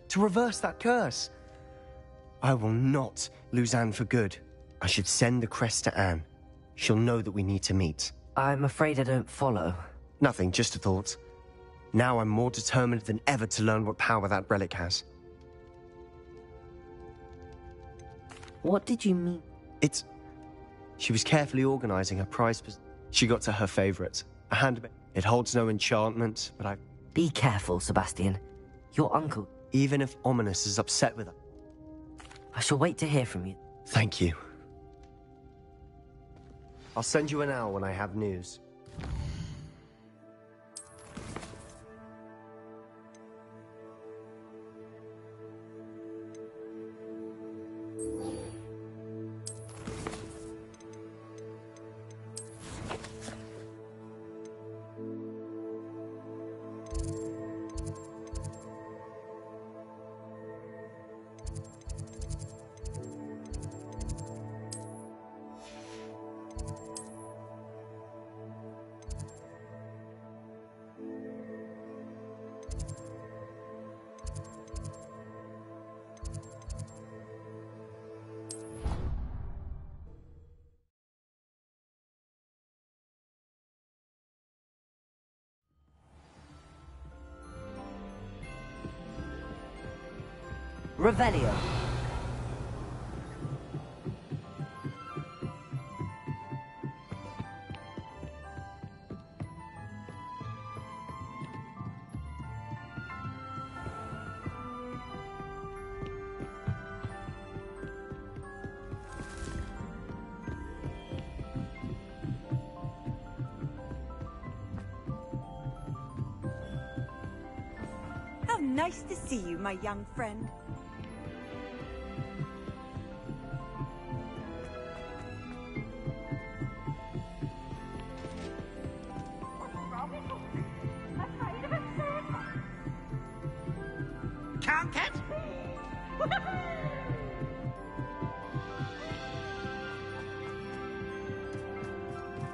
To reverse that curse. I will not lose Anne for good. I should send the crest to Anne. She'll know that we need to meet. I'm afraid I don't follow. Nothing, just a thought. Now I'm more determined than ever to learn what power that relic has. What did you mean? She was carefully organizing her prize. She got to her favorite, a handbag. It holds no enchantment, but I... Be careful, Sebastian. Your uncle... Even if Ominous is upset with her. I shall wait to hear from you. Thank you. I'll send you an hour when I have news. Revelio. How nice to see you, my young friend.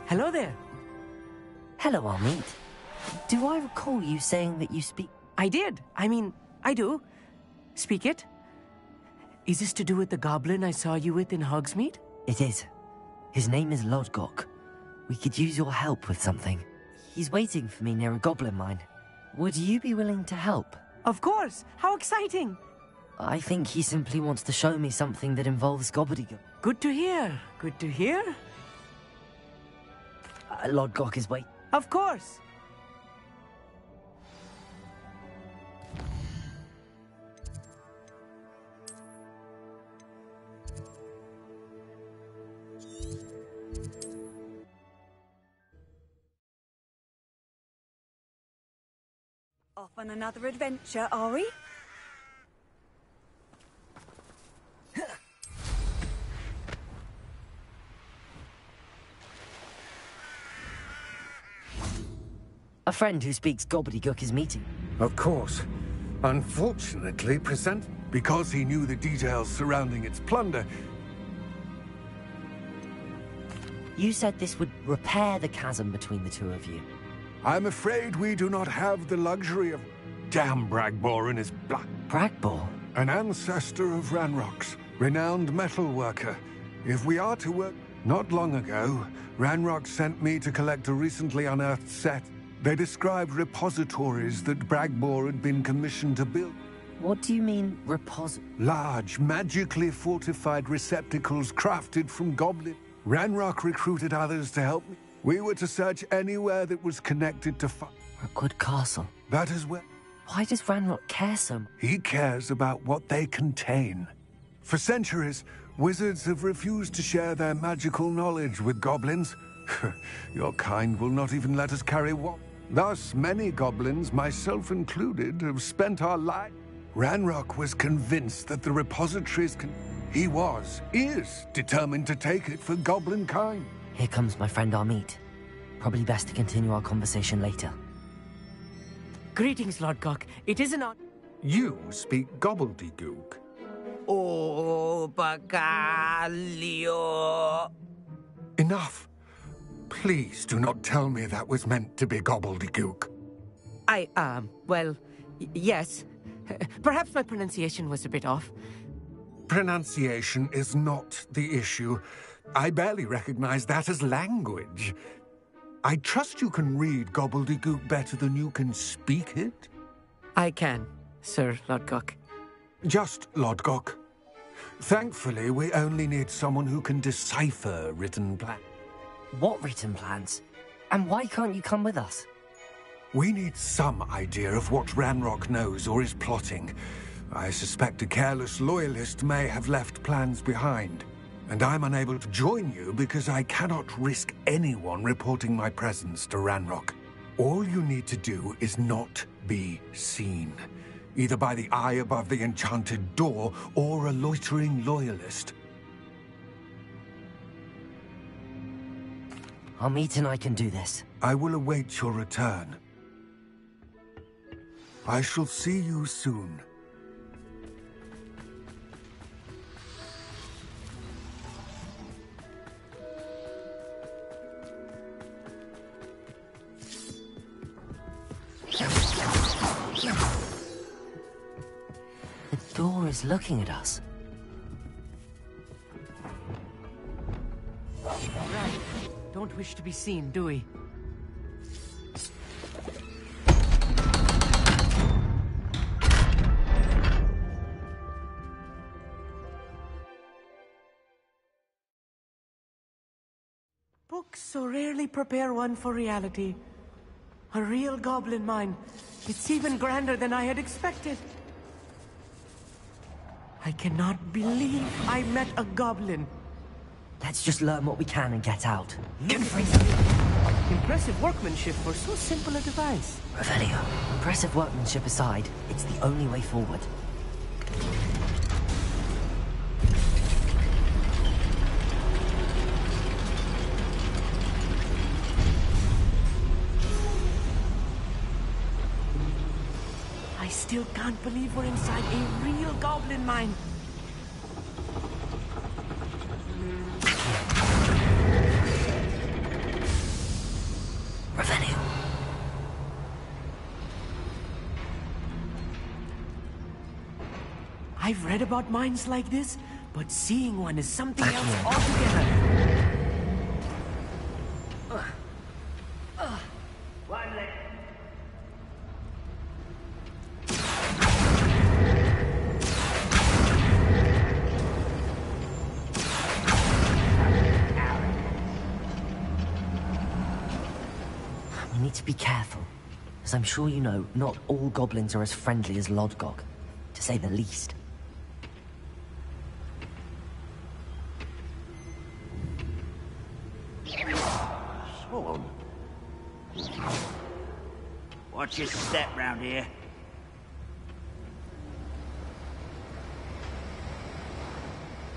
Hello there. Hello, Amit. Do I recall you saying that you speak? I did. I do. Speak it. Is this to do with the goblin I saw you with in Hogsmeade? It is. His name is Lodgok. We could use your help with something. He's waiting for me near a goblin mine. Would you be willing to help? Of course! How exciting! I think he simply wants to show me something that involves gobbledygook. Good to hear. Good to hear. Lodgok is waiting. Of course! Off on another adventure, are we? A friend who speaks gobbledygook is meeting. Of course. Unfortunately, because he knew the details surrounding its plunder. You said this would repair the chasm between the two of you. I'm afraid we do not have the luxury of... Damn Bragbor and his blood. Bragbor? An ancestor of Ranrock's, renowned metal worker. If we are to work... Not long ago, Ranrock sent me to collect a recently unearthed set. They described repositories that Bragbor had been commissioned to build. What do you mean, Large, magically fortified receptacles crafted from goblin. Ranrock recruited others to help me. We were to search anywhere that was connected to Rookwood Castle. That is where... Why does Ranrock care so much? He cares about what they contain. For centuries, wizards have refused to share their magical knowledge with goblins. Your kind will not even let us carry one. Thus, many goblins, myself included, have spent our life. Ranrock was convinced that the repositories can... He is determined to take it for goblin kind. Here comes my friend Amit. Probably best to continue our conversation later. Greetings, Lodgok. It is an honor. You speak gobbledygook. Oh, Bacalio. Enough. Please do not tell me that was meant to be gobbledygook. Well, yes. Perhaps my pronunciation was a bit off. Pronunciation is not the issue. I barely recognize that as language. I trust you can read gobbledygook better than you can speak it? I can, Sir Lodgok. Just Lodgok. Thankfully, we only need someone who can decipher written plans. What written plans? And why can't you come with us? We need some idea of what Ranrock knows or is plotting. I suspect a careless loyalist may have left plans behind. And I'm unable to join you because I cannot risk anyone reporting my presence to Ranrock. All you need to do is not be seen. Either by the eye above the enchanted door or a loitering loyalist. Amit and I can do this. I will await your return. I shall see you soon. The door is looking at us. Right. Don't wish to be seen, do we? Books so rarely prepare one for reality. A real goblin mine. It's even grander than I had expected. I cannot believe I met a goblin. Let's just learn what we can and get out. Impressive workmanship for so simple a device. Revelio, impressive workmanship aside, it's the only way forward. I still can't believe we're inside a real goblin mine. I've read about mines like this, but seeing one is something else altogether. One leg. We need to be careful. As I'm sure you know, not all goblins are as friendly as Lodgok, to say the least. Swan. Watch your step round here.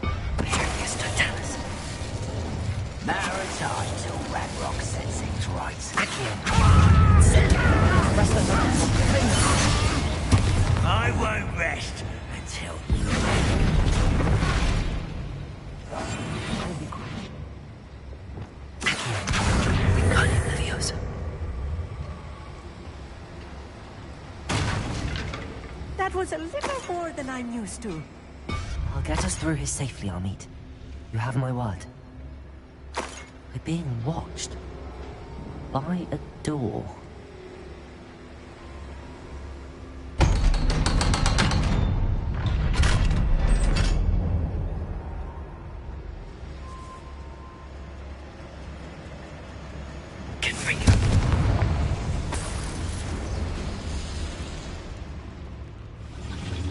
Yes, Totalis. Matter of time till Ragnarok sets things right. I won't rest until you. That was a little more than I'm used to. I'll get us through here safely, Amit. You have my word. We're being watched. By a door.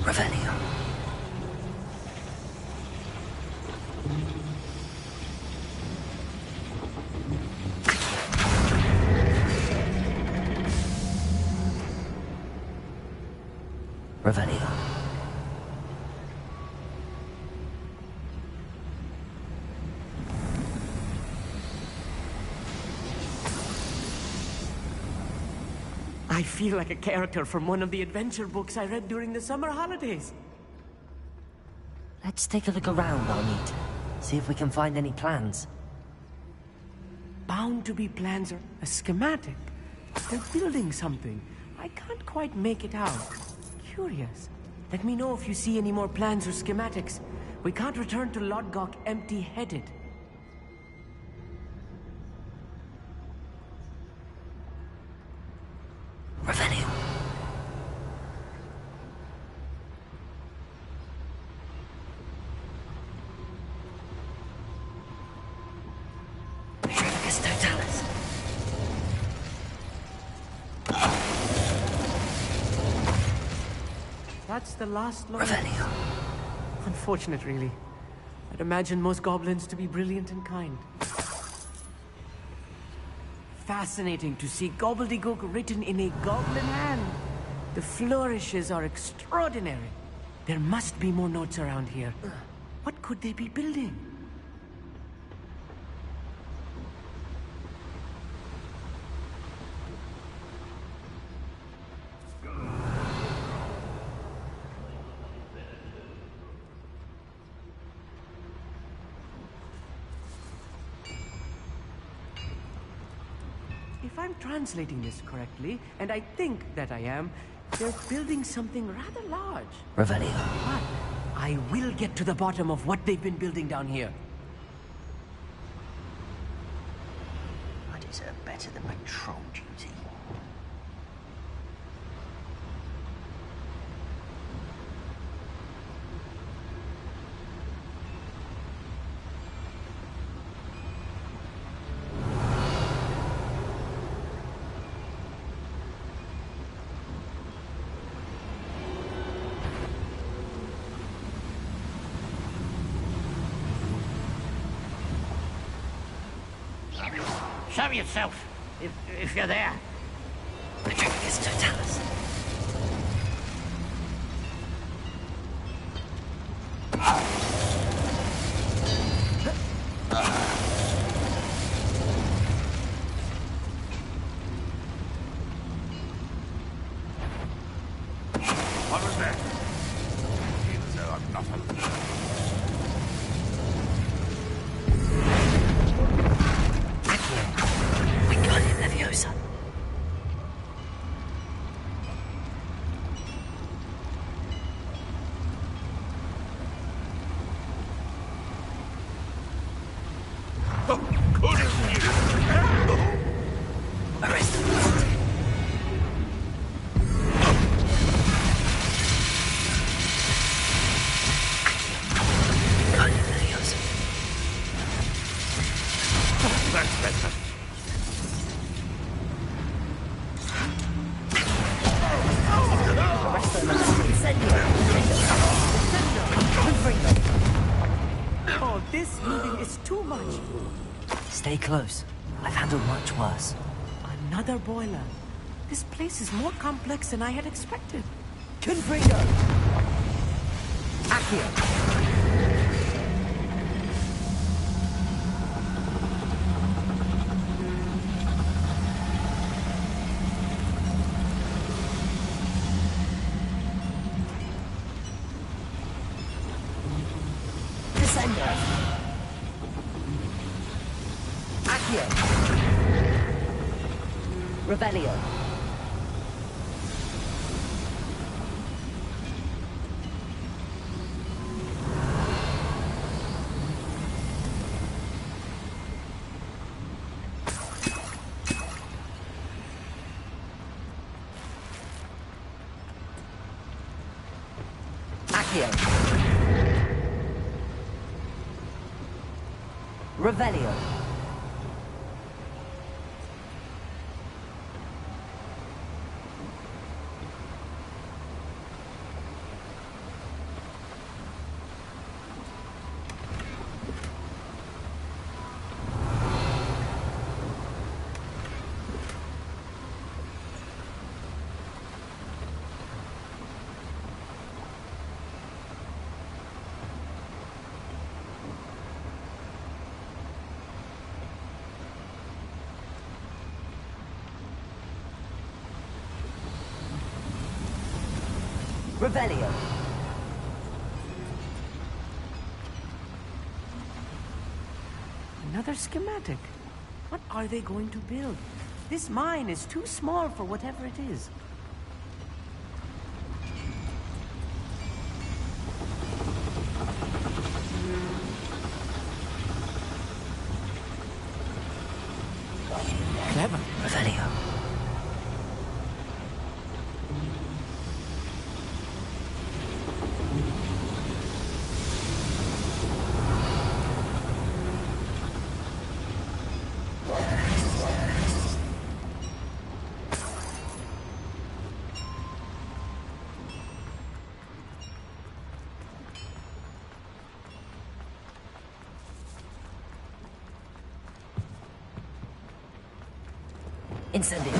Revelio. Revelio. I feel like a character from one of the adventure books I read during the summer holidays. Let's take a look around, Amit. See if we can find any plans. Bound to be plans or a schematic. They're building something. I can't quite make it out. Curious. Let me know if you see any more plans or schematics. We can't return to Lodgok empty-headed. Revelio. Totalis. That's the last line. Revelio. Unfortunate, really. I'd imagine most goblins to be brilliant and kind. Fascinating to see gobbledygook written in a goblin hand. The flourishes are extraordinary. There must be more notes around here. What could they be building? If I'm translating this correctly, and I think that I am, they're building something rather large. Revelio. But I will get to the bottom of what they've been building down here. I deserve better than patrol duty. Show yourself, if you're there. Patricius Totalis. What was that? Feel as though I'm not alone. Arrest him. That's better. Arrest them. Incendio. Oh, this moving is too much. Stay close. I've handled much worse. Another boiler. This place is more complex than I had expected. Confringo. Accio. Descender. Accio. Revelio. Accio. Revelio. Revelio. Another schematic. What are they going to build? This mine is too small for whatever it is. Clever. Revelio. Incendio.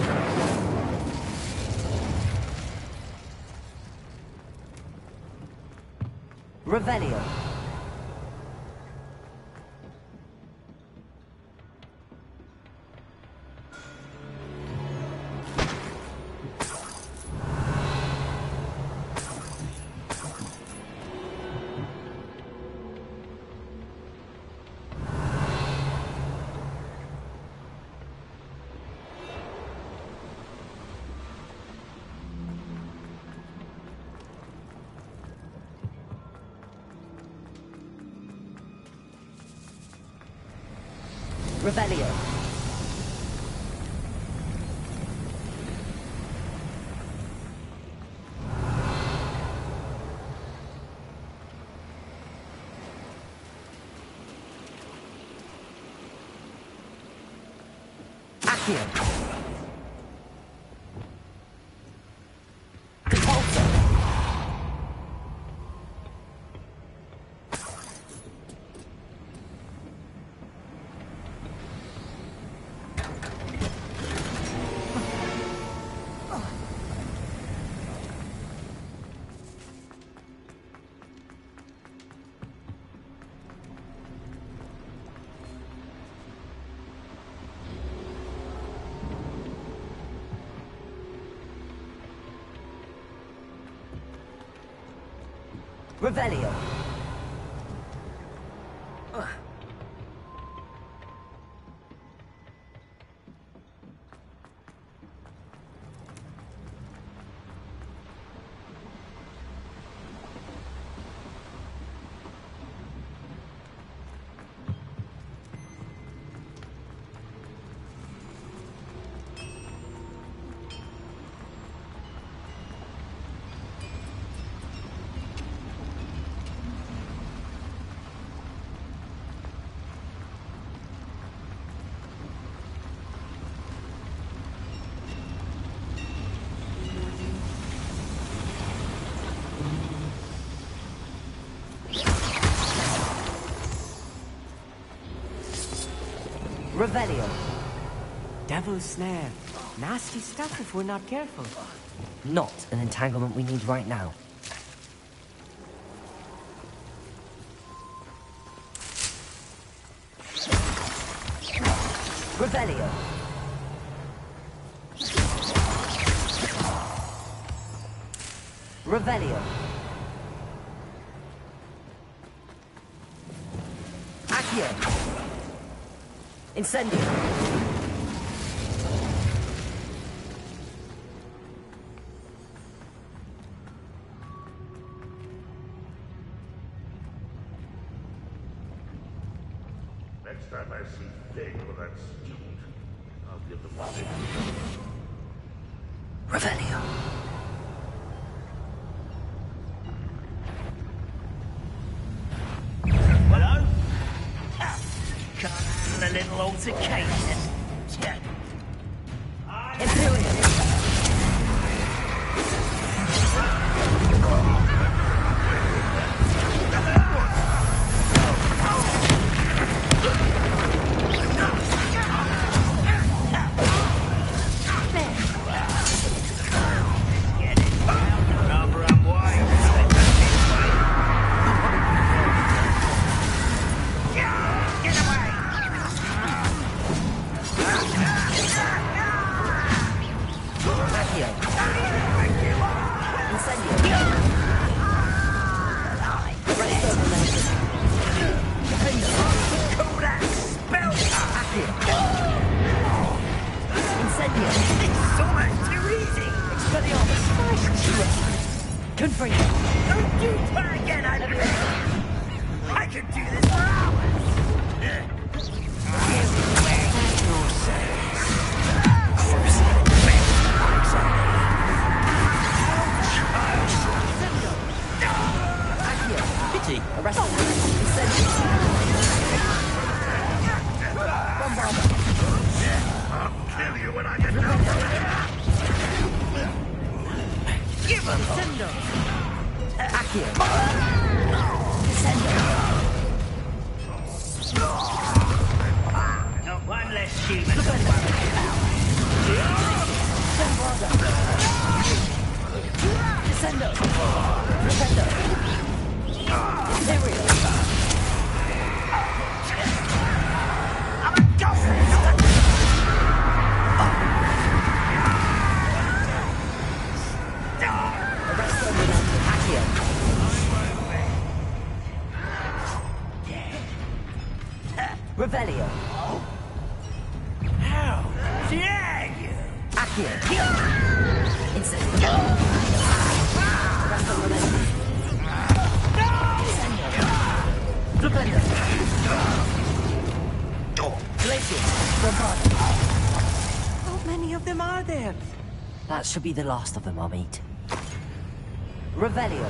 Revelio. Revelio. Accio. Revelio. Revelio. Devil's snare. Nasty stuff if we're not careful. Not an entanglement we need right now. Revelio. Revelio. Accio. Incendio. Next time I see Fig or that student, I'll give them what they Revelio. Hello? Can't handle a little altercation. Revelio. How dare you? Accio. Incendio. Revelio. Glacier. Bombard. How many of them are there? That should be the last of them, I'll meet. Revelio.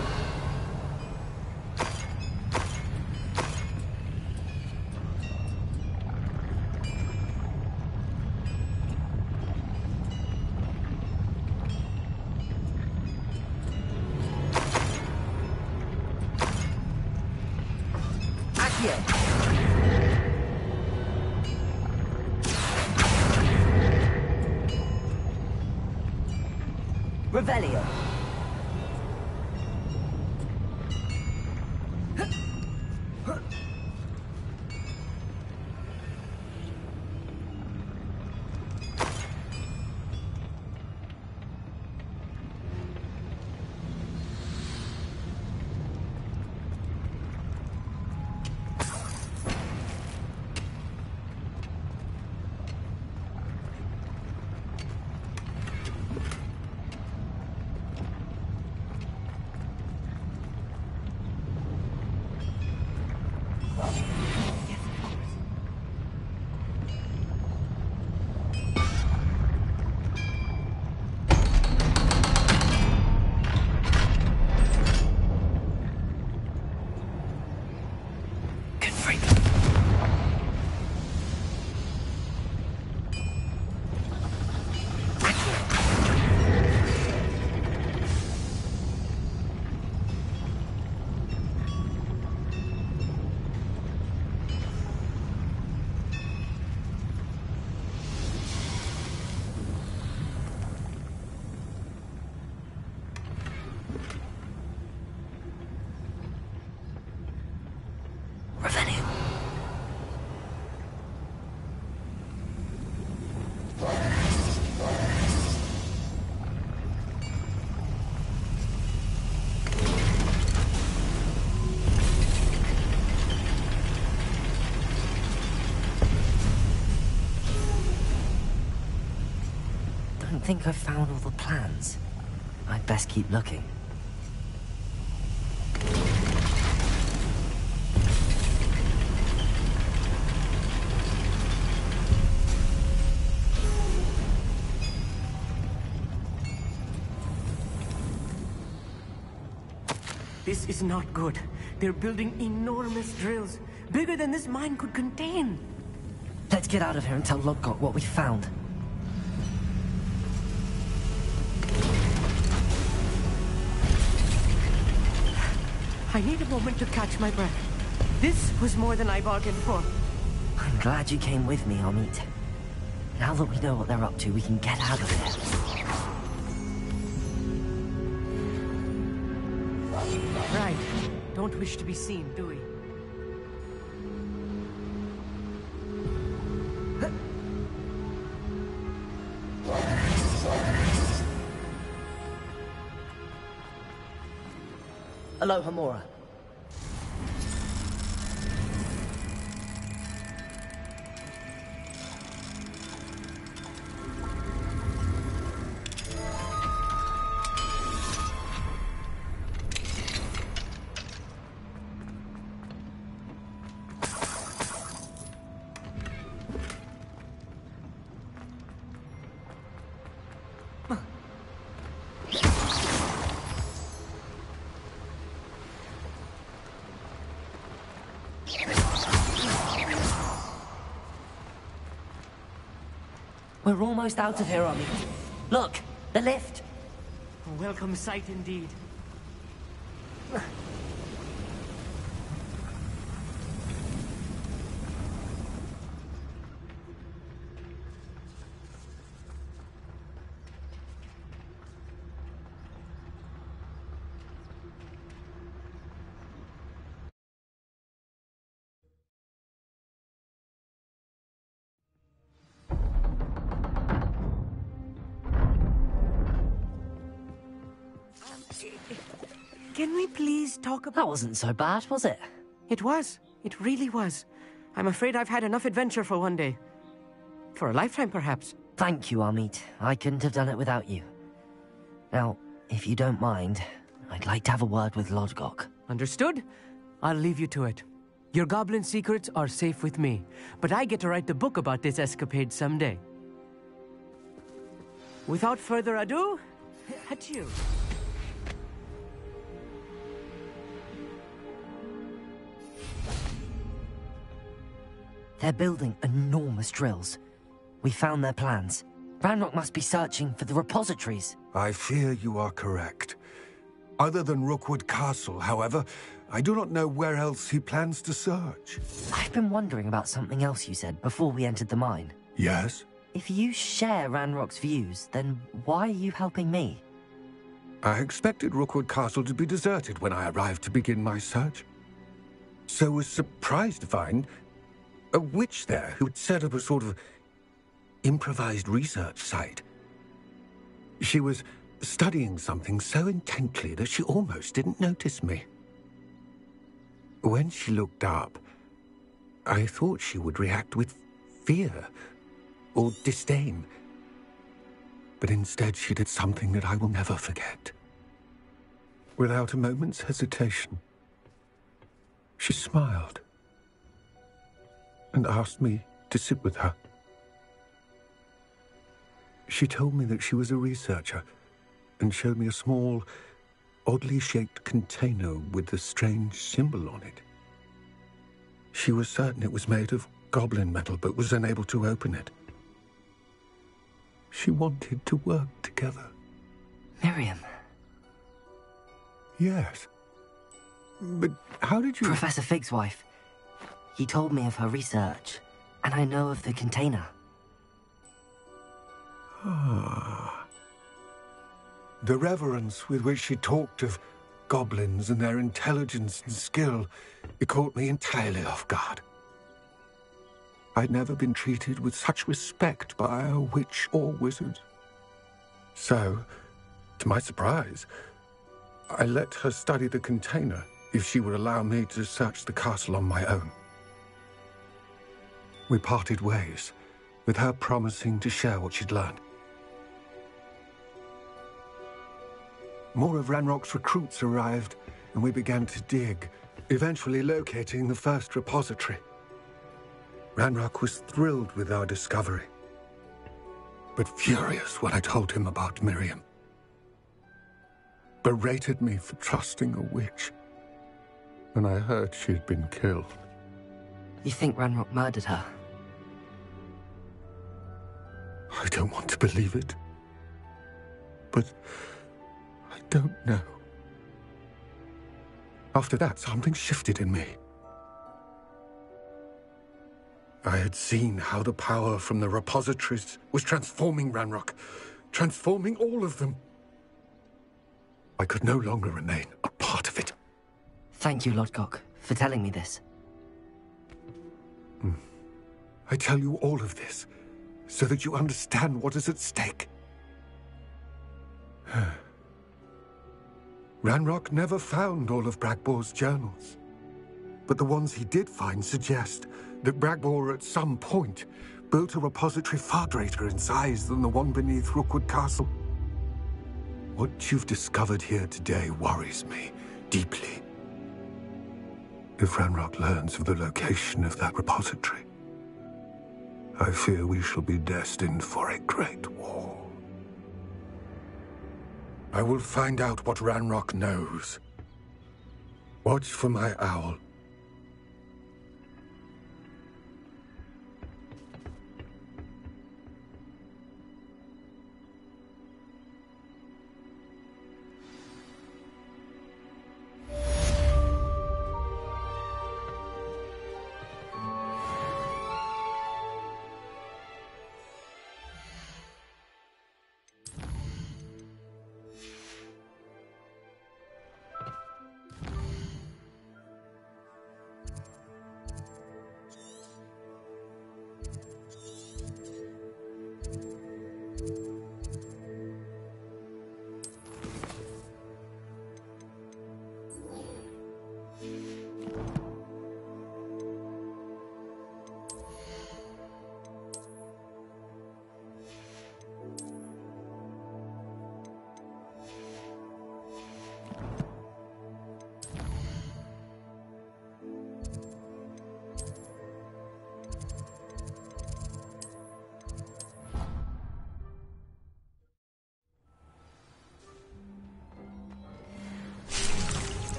Revelio. don't think I've found all the plans. I'd best keep looking. This is not good. They're building enormous drills, bigger than this mine could contain. Let's get out of here and tell Lodgok what we found. I need a moment to catch my breath. This was more than I bargained for. I'm glad you came with me, Amit. Now that we know what they're up to, we can get out of here. Right. Don't wish to be seen, do we? Aloha, Mora. We're almost out of here, Amit. Look, the lift. A welcome sight indeed. Can we please talk about... That wasn't so bad, was it? It was. It really was. I'm afraid I've had enough adventure for one day. For a lifetime, perhaps. Thank you, Amit. I couldn't have done it without you. Now, if you don't mind, I'd like to have a word with Lodgok. Understood? I'll leave you to it. Your goblin secrets are safe with me, but I get to write the book about this escapade someday. Without further ado, adieu. They're building enormous drills. We found their plans. Ranrock must be searching for the repositories. I fear you are correct. Other than Rookwood Castle, however, I do not know where else he plans to search. I've been wondering about something else you said before we entered the mine. Yes? If you share Ranrock's views, then why are you helping me? I expected Rookwood Castle to be deserted when I arrived to begin my search. So was surprised to find a witch there who had set up a sort of improvised research site. She was studying something so intently that she almost didn't notice me. When she looked up, I thought she would react with fear or disdain. But instead she did something that I will never forget. Without a moment's hesitation, she smiled and asked me to sit with her. She told me that she was a researcher and showed me a small, oddly shaped container with a strange symbol on it. She was certain it was made of goblin metal, but was unable to open it. She wanted to work together. Miriam. Yes. But how did you... Professor Fig's wife. He told me of her research, and I know of the container. Ah. The reverence with which she talked of goblins and their intelligence and skill, it caught me entirely off guard. I'd never been treated with such respect by a witch or wizard. So, to my surprise, I let her study the container if she would allow me to search the castle on my own. We parted ways, with her promising to share what she'd learned. More of Ranrock's recruits arrived, and we began to dig, eventually locating the first repository. Ranrock was thrilled with our discovery, but furious when I told him about Miriam. Berated me for trusting a witch when I heard she had been killed. You think Ranrock murdered her? I don't want to believe it, but I don't know. After that, something shifted in me. I had seen how the power from the repositories was transforming Ranrock, transforming all of them. I could no longer remain a part of it. Thank you, Lodgok, for telling me this. I tell you all of this so that you understand what is at stake. Ranrock never found all of Bragbor's journals, but the ones he did find suggest that Bragbor at some point built a repository far greater in size than the one beneath Rookwood Castle. What you've discovered here today worries me deeply. If Ranrock learns of the location of that repository, I fear we shall be destined for a great war. I will find out what Ranrock knows. Watch for my owl.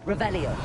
Revelio.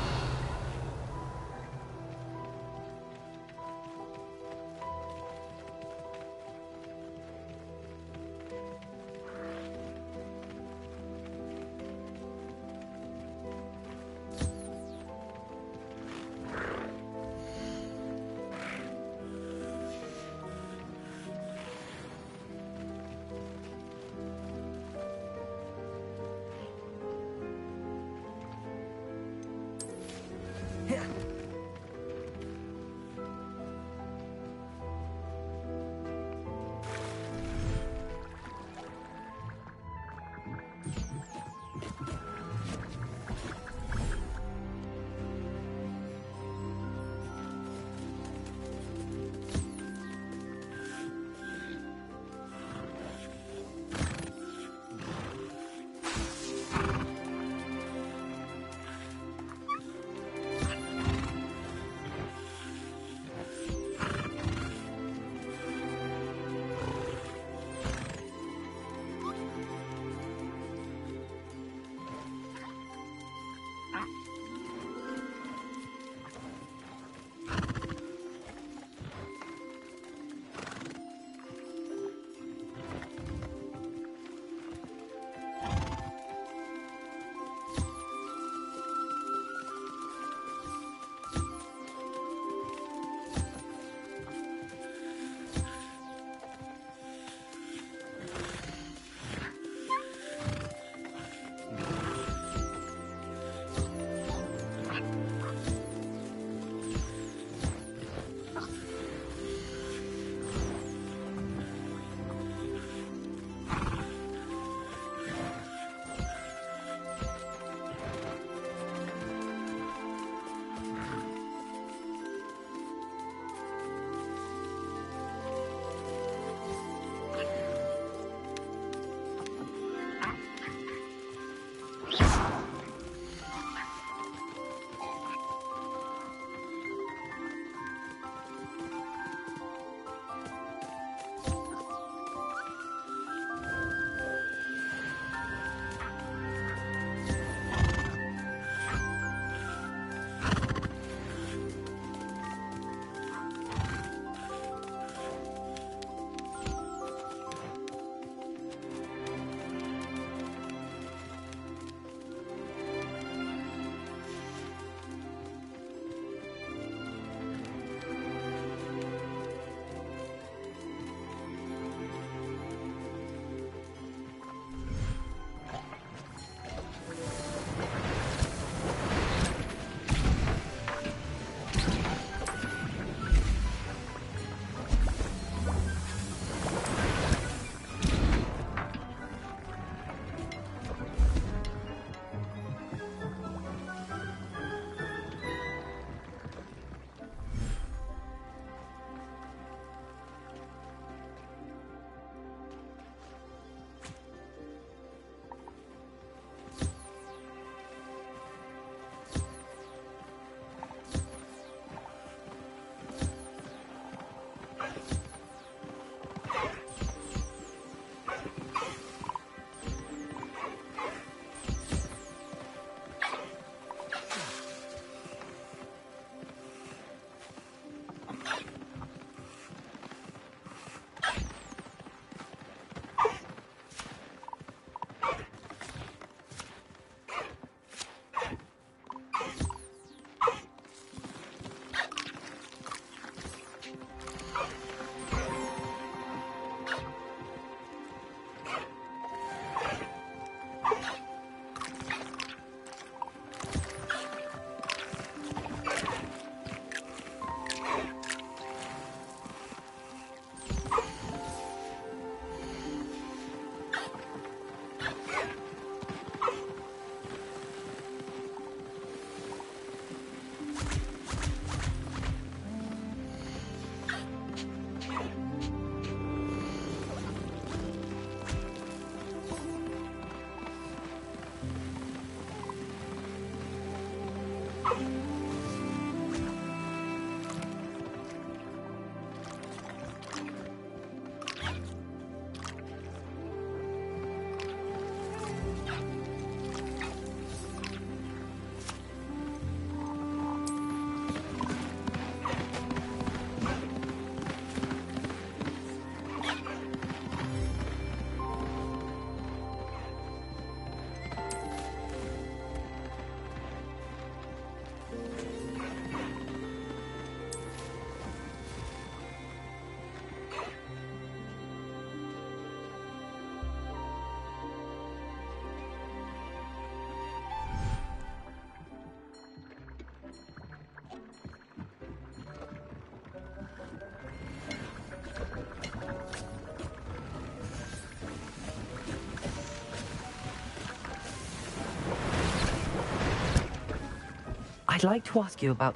I'd like to ask you about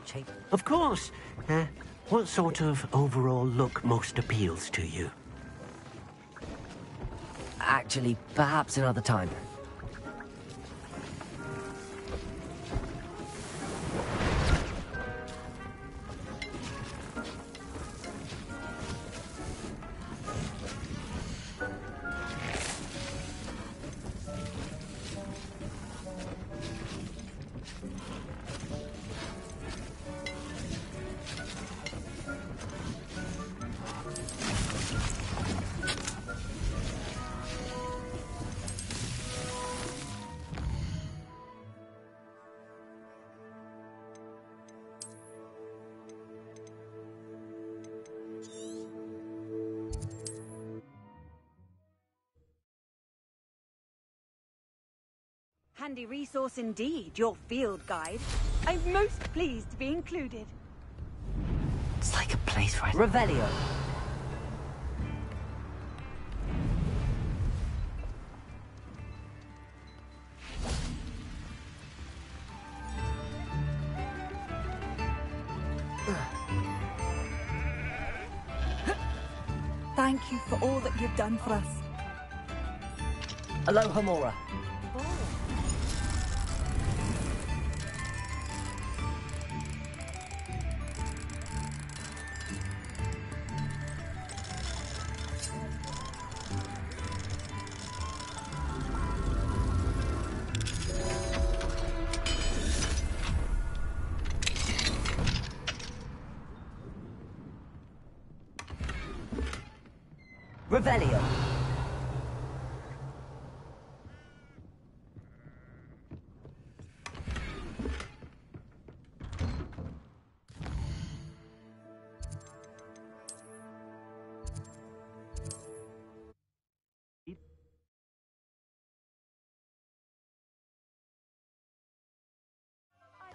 Of course. What sort of overall look most appeals to you? Actually, perhaps another time. Handy resource indeed, your field guide. I'm most pleased to be included. It's like a place where Revelio. Thank you for all that you've done for us. Aloha Mora. Revelio.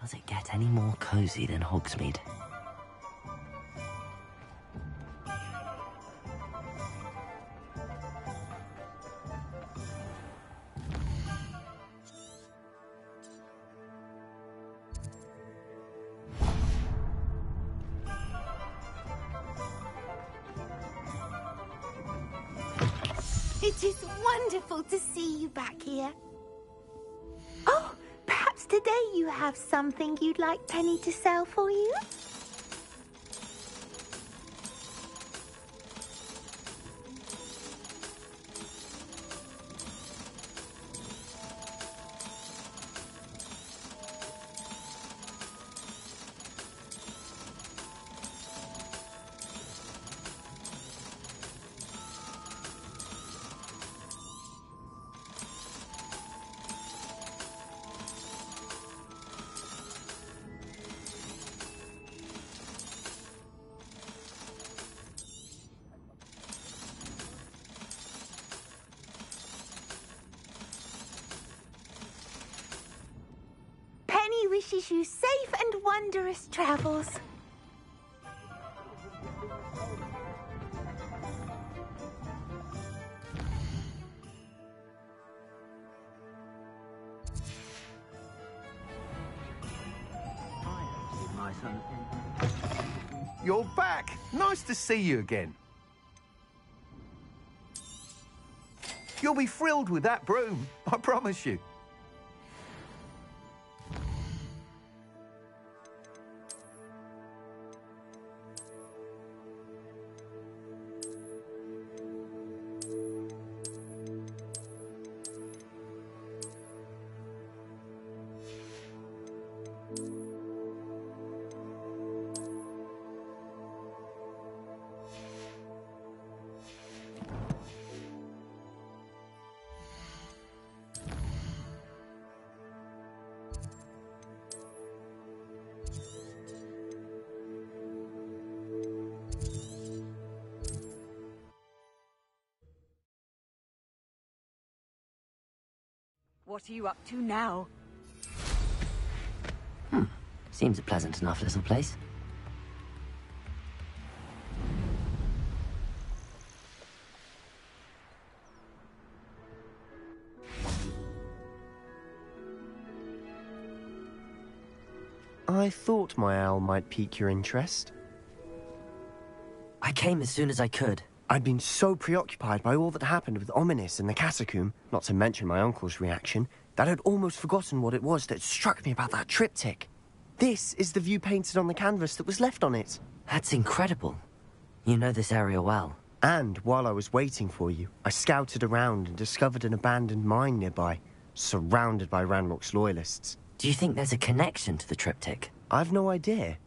Does it get any more cozy than Hogsmeade? It is wonderful to see you back here. Oh, perhaps today you have something you'd like Penny to sell for you? Penny wishes you safe and wondrous travels. You're back! Nice to see you again. You'll be thrilled with that broom, I promise you. What are you up to now? Seems a pleasant enough little place. I thought my owl might pique your interest. I came as soon as I could. I'd been so preoccupied by all that happened with Ominis and the catacomb, not to mention my uncle's reaction, that I'd almost forgotten what it was that struck me about that triptych. This is the view painted on the canvas that was left on it. That's incredible. You know this area well. And while I was waiting for you, I scouted around and discovered an abandoned mine nearby, surrounded by Ranrock's loyalists. Do you think there's a connection to the triptych? I've no idea,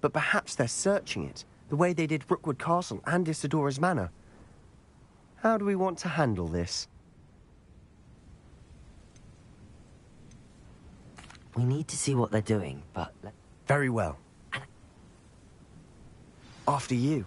but perhaps they're searching it, the way they did Rookwood Castle and Isidora's Manor. How do we want to handle this? We need to see what they're doing, but... Very well. After you.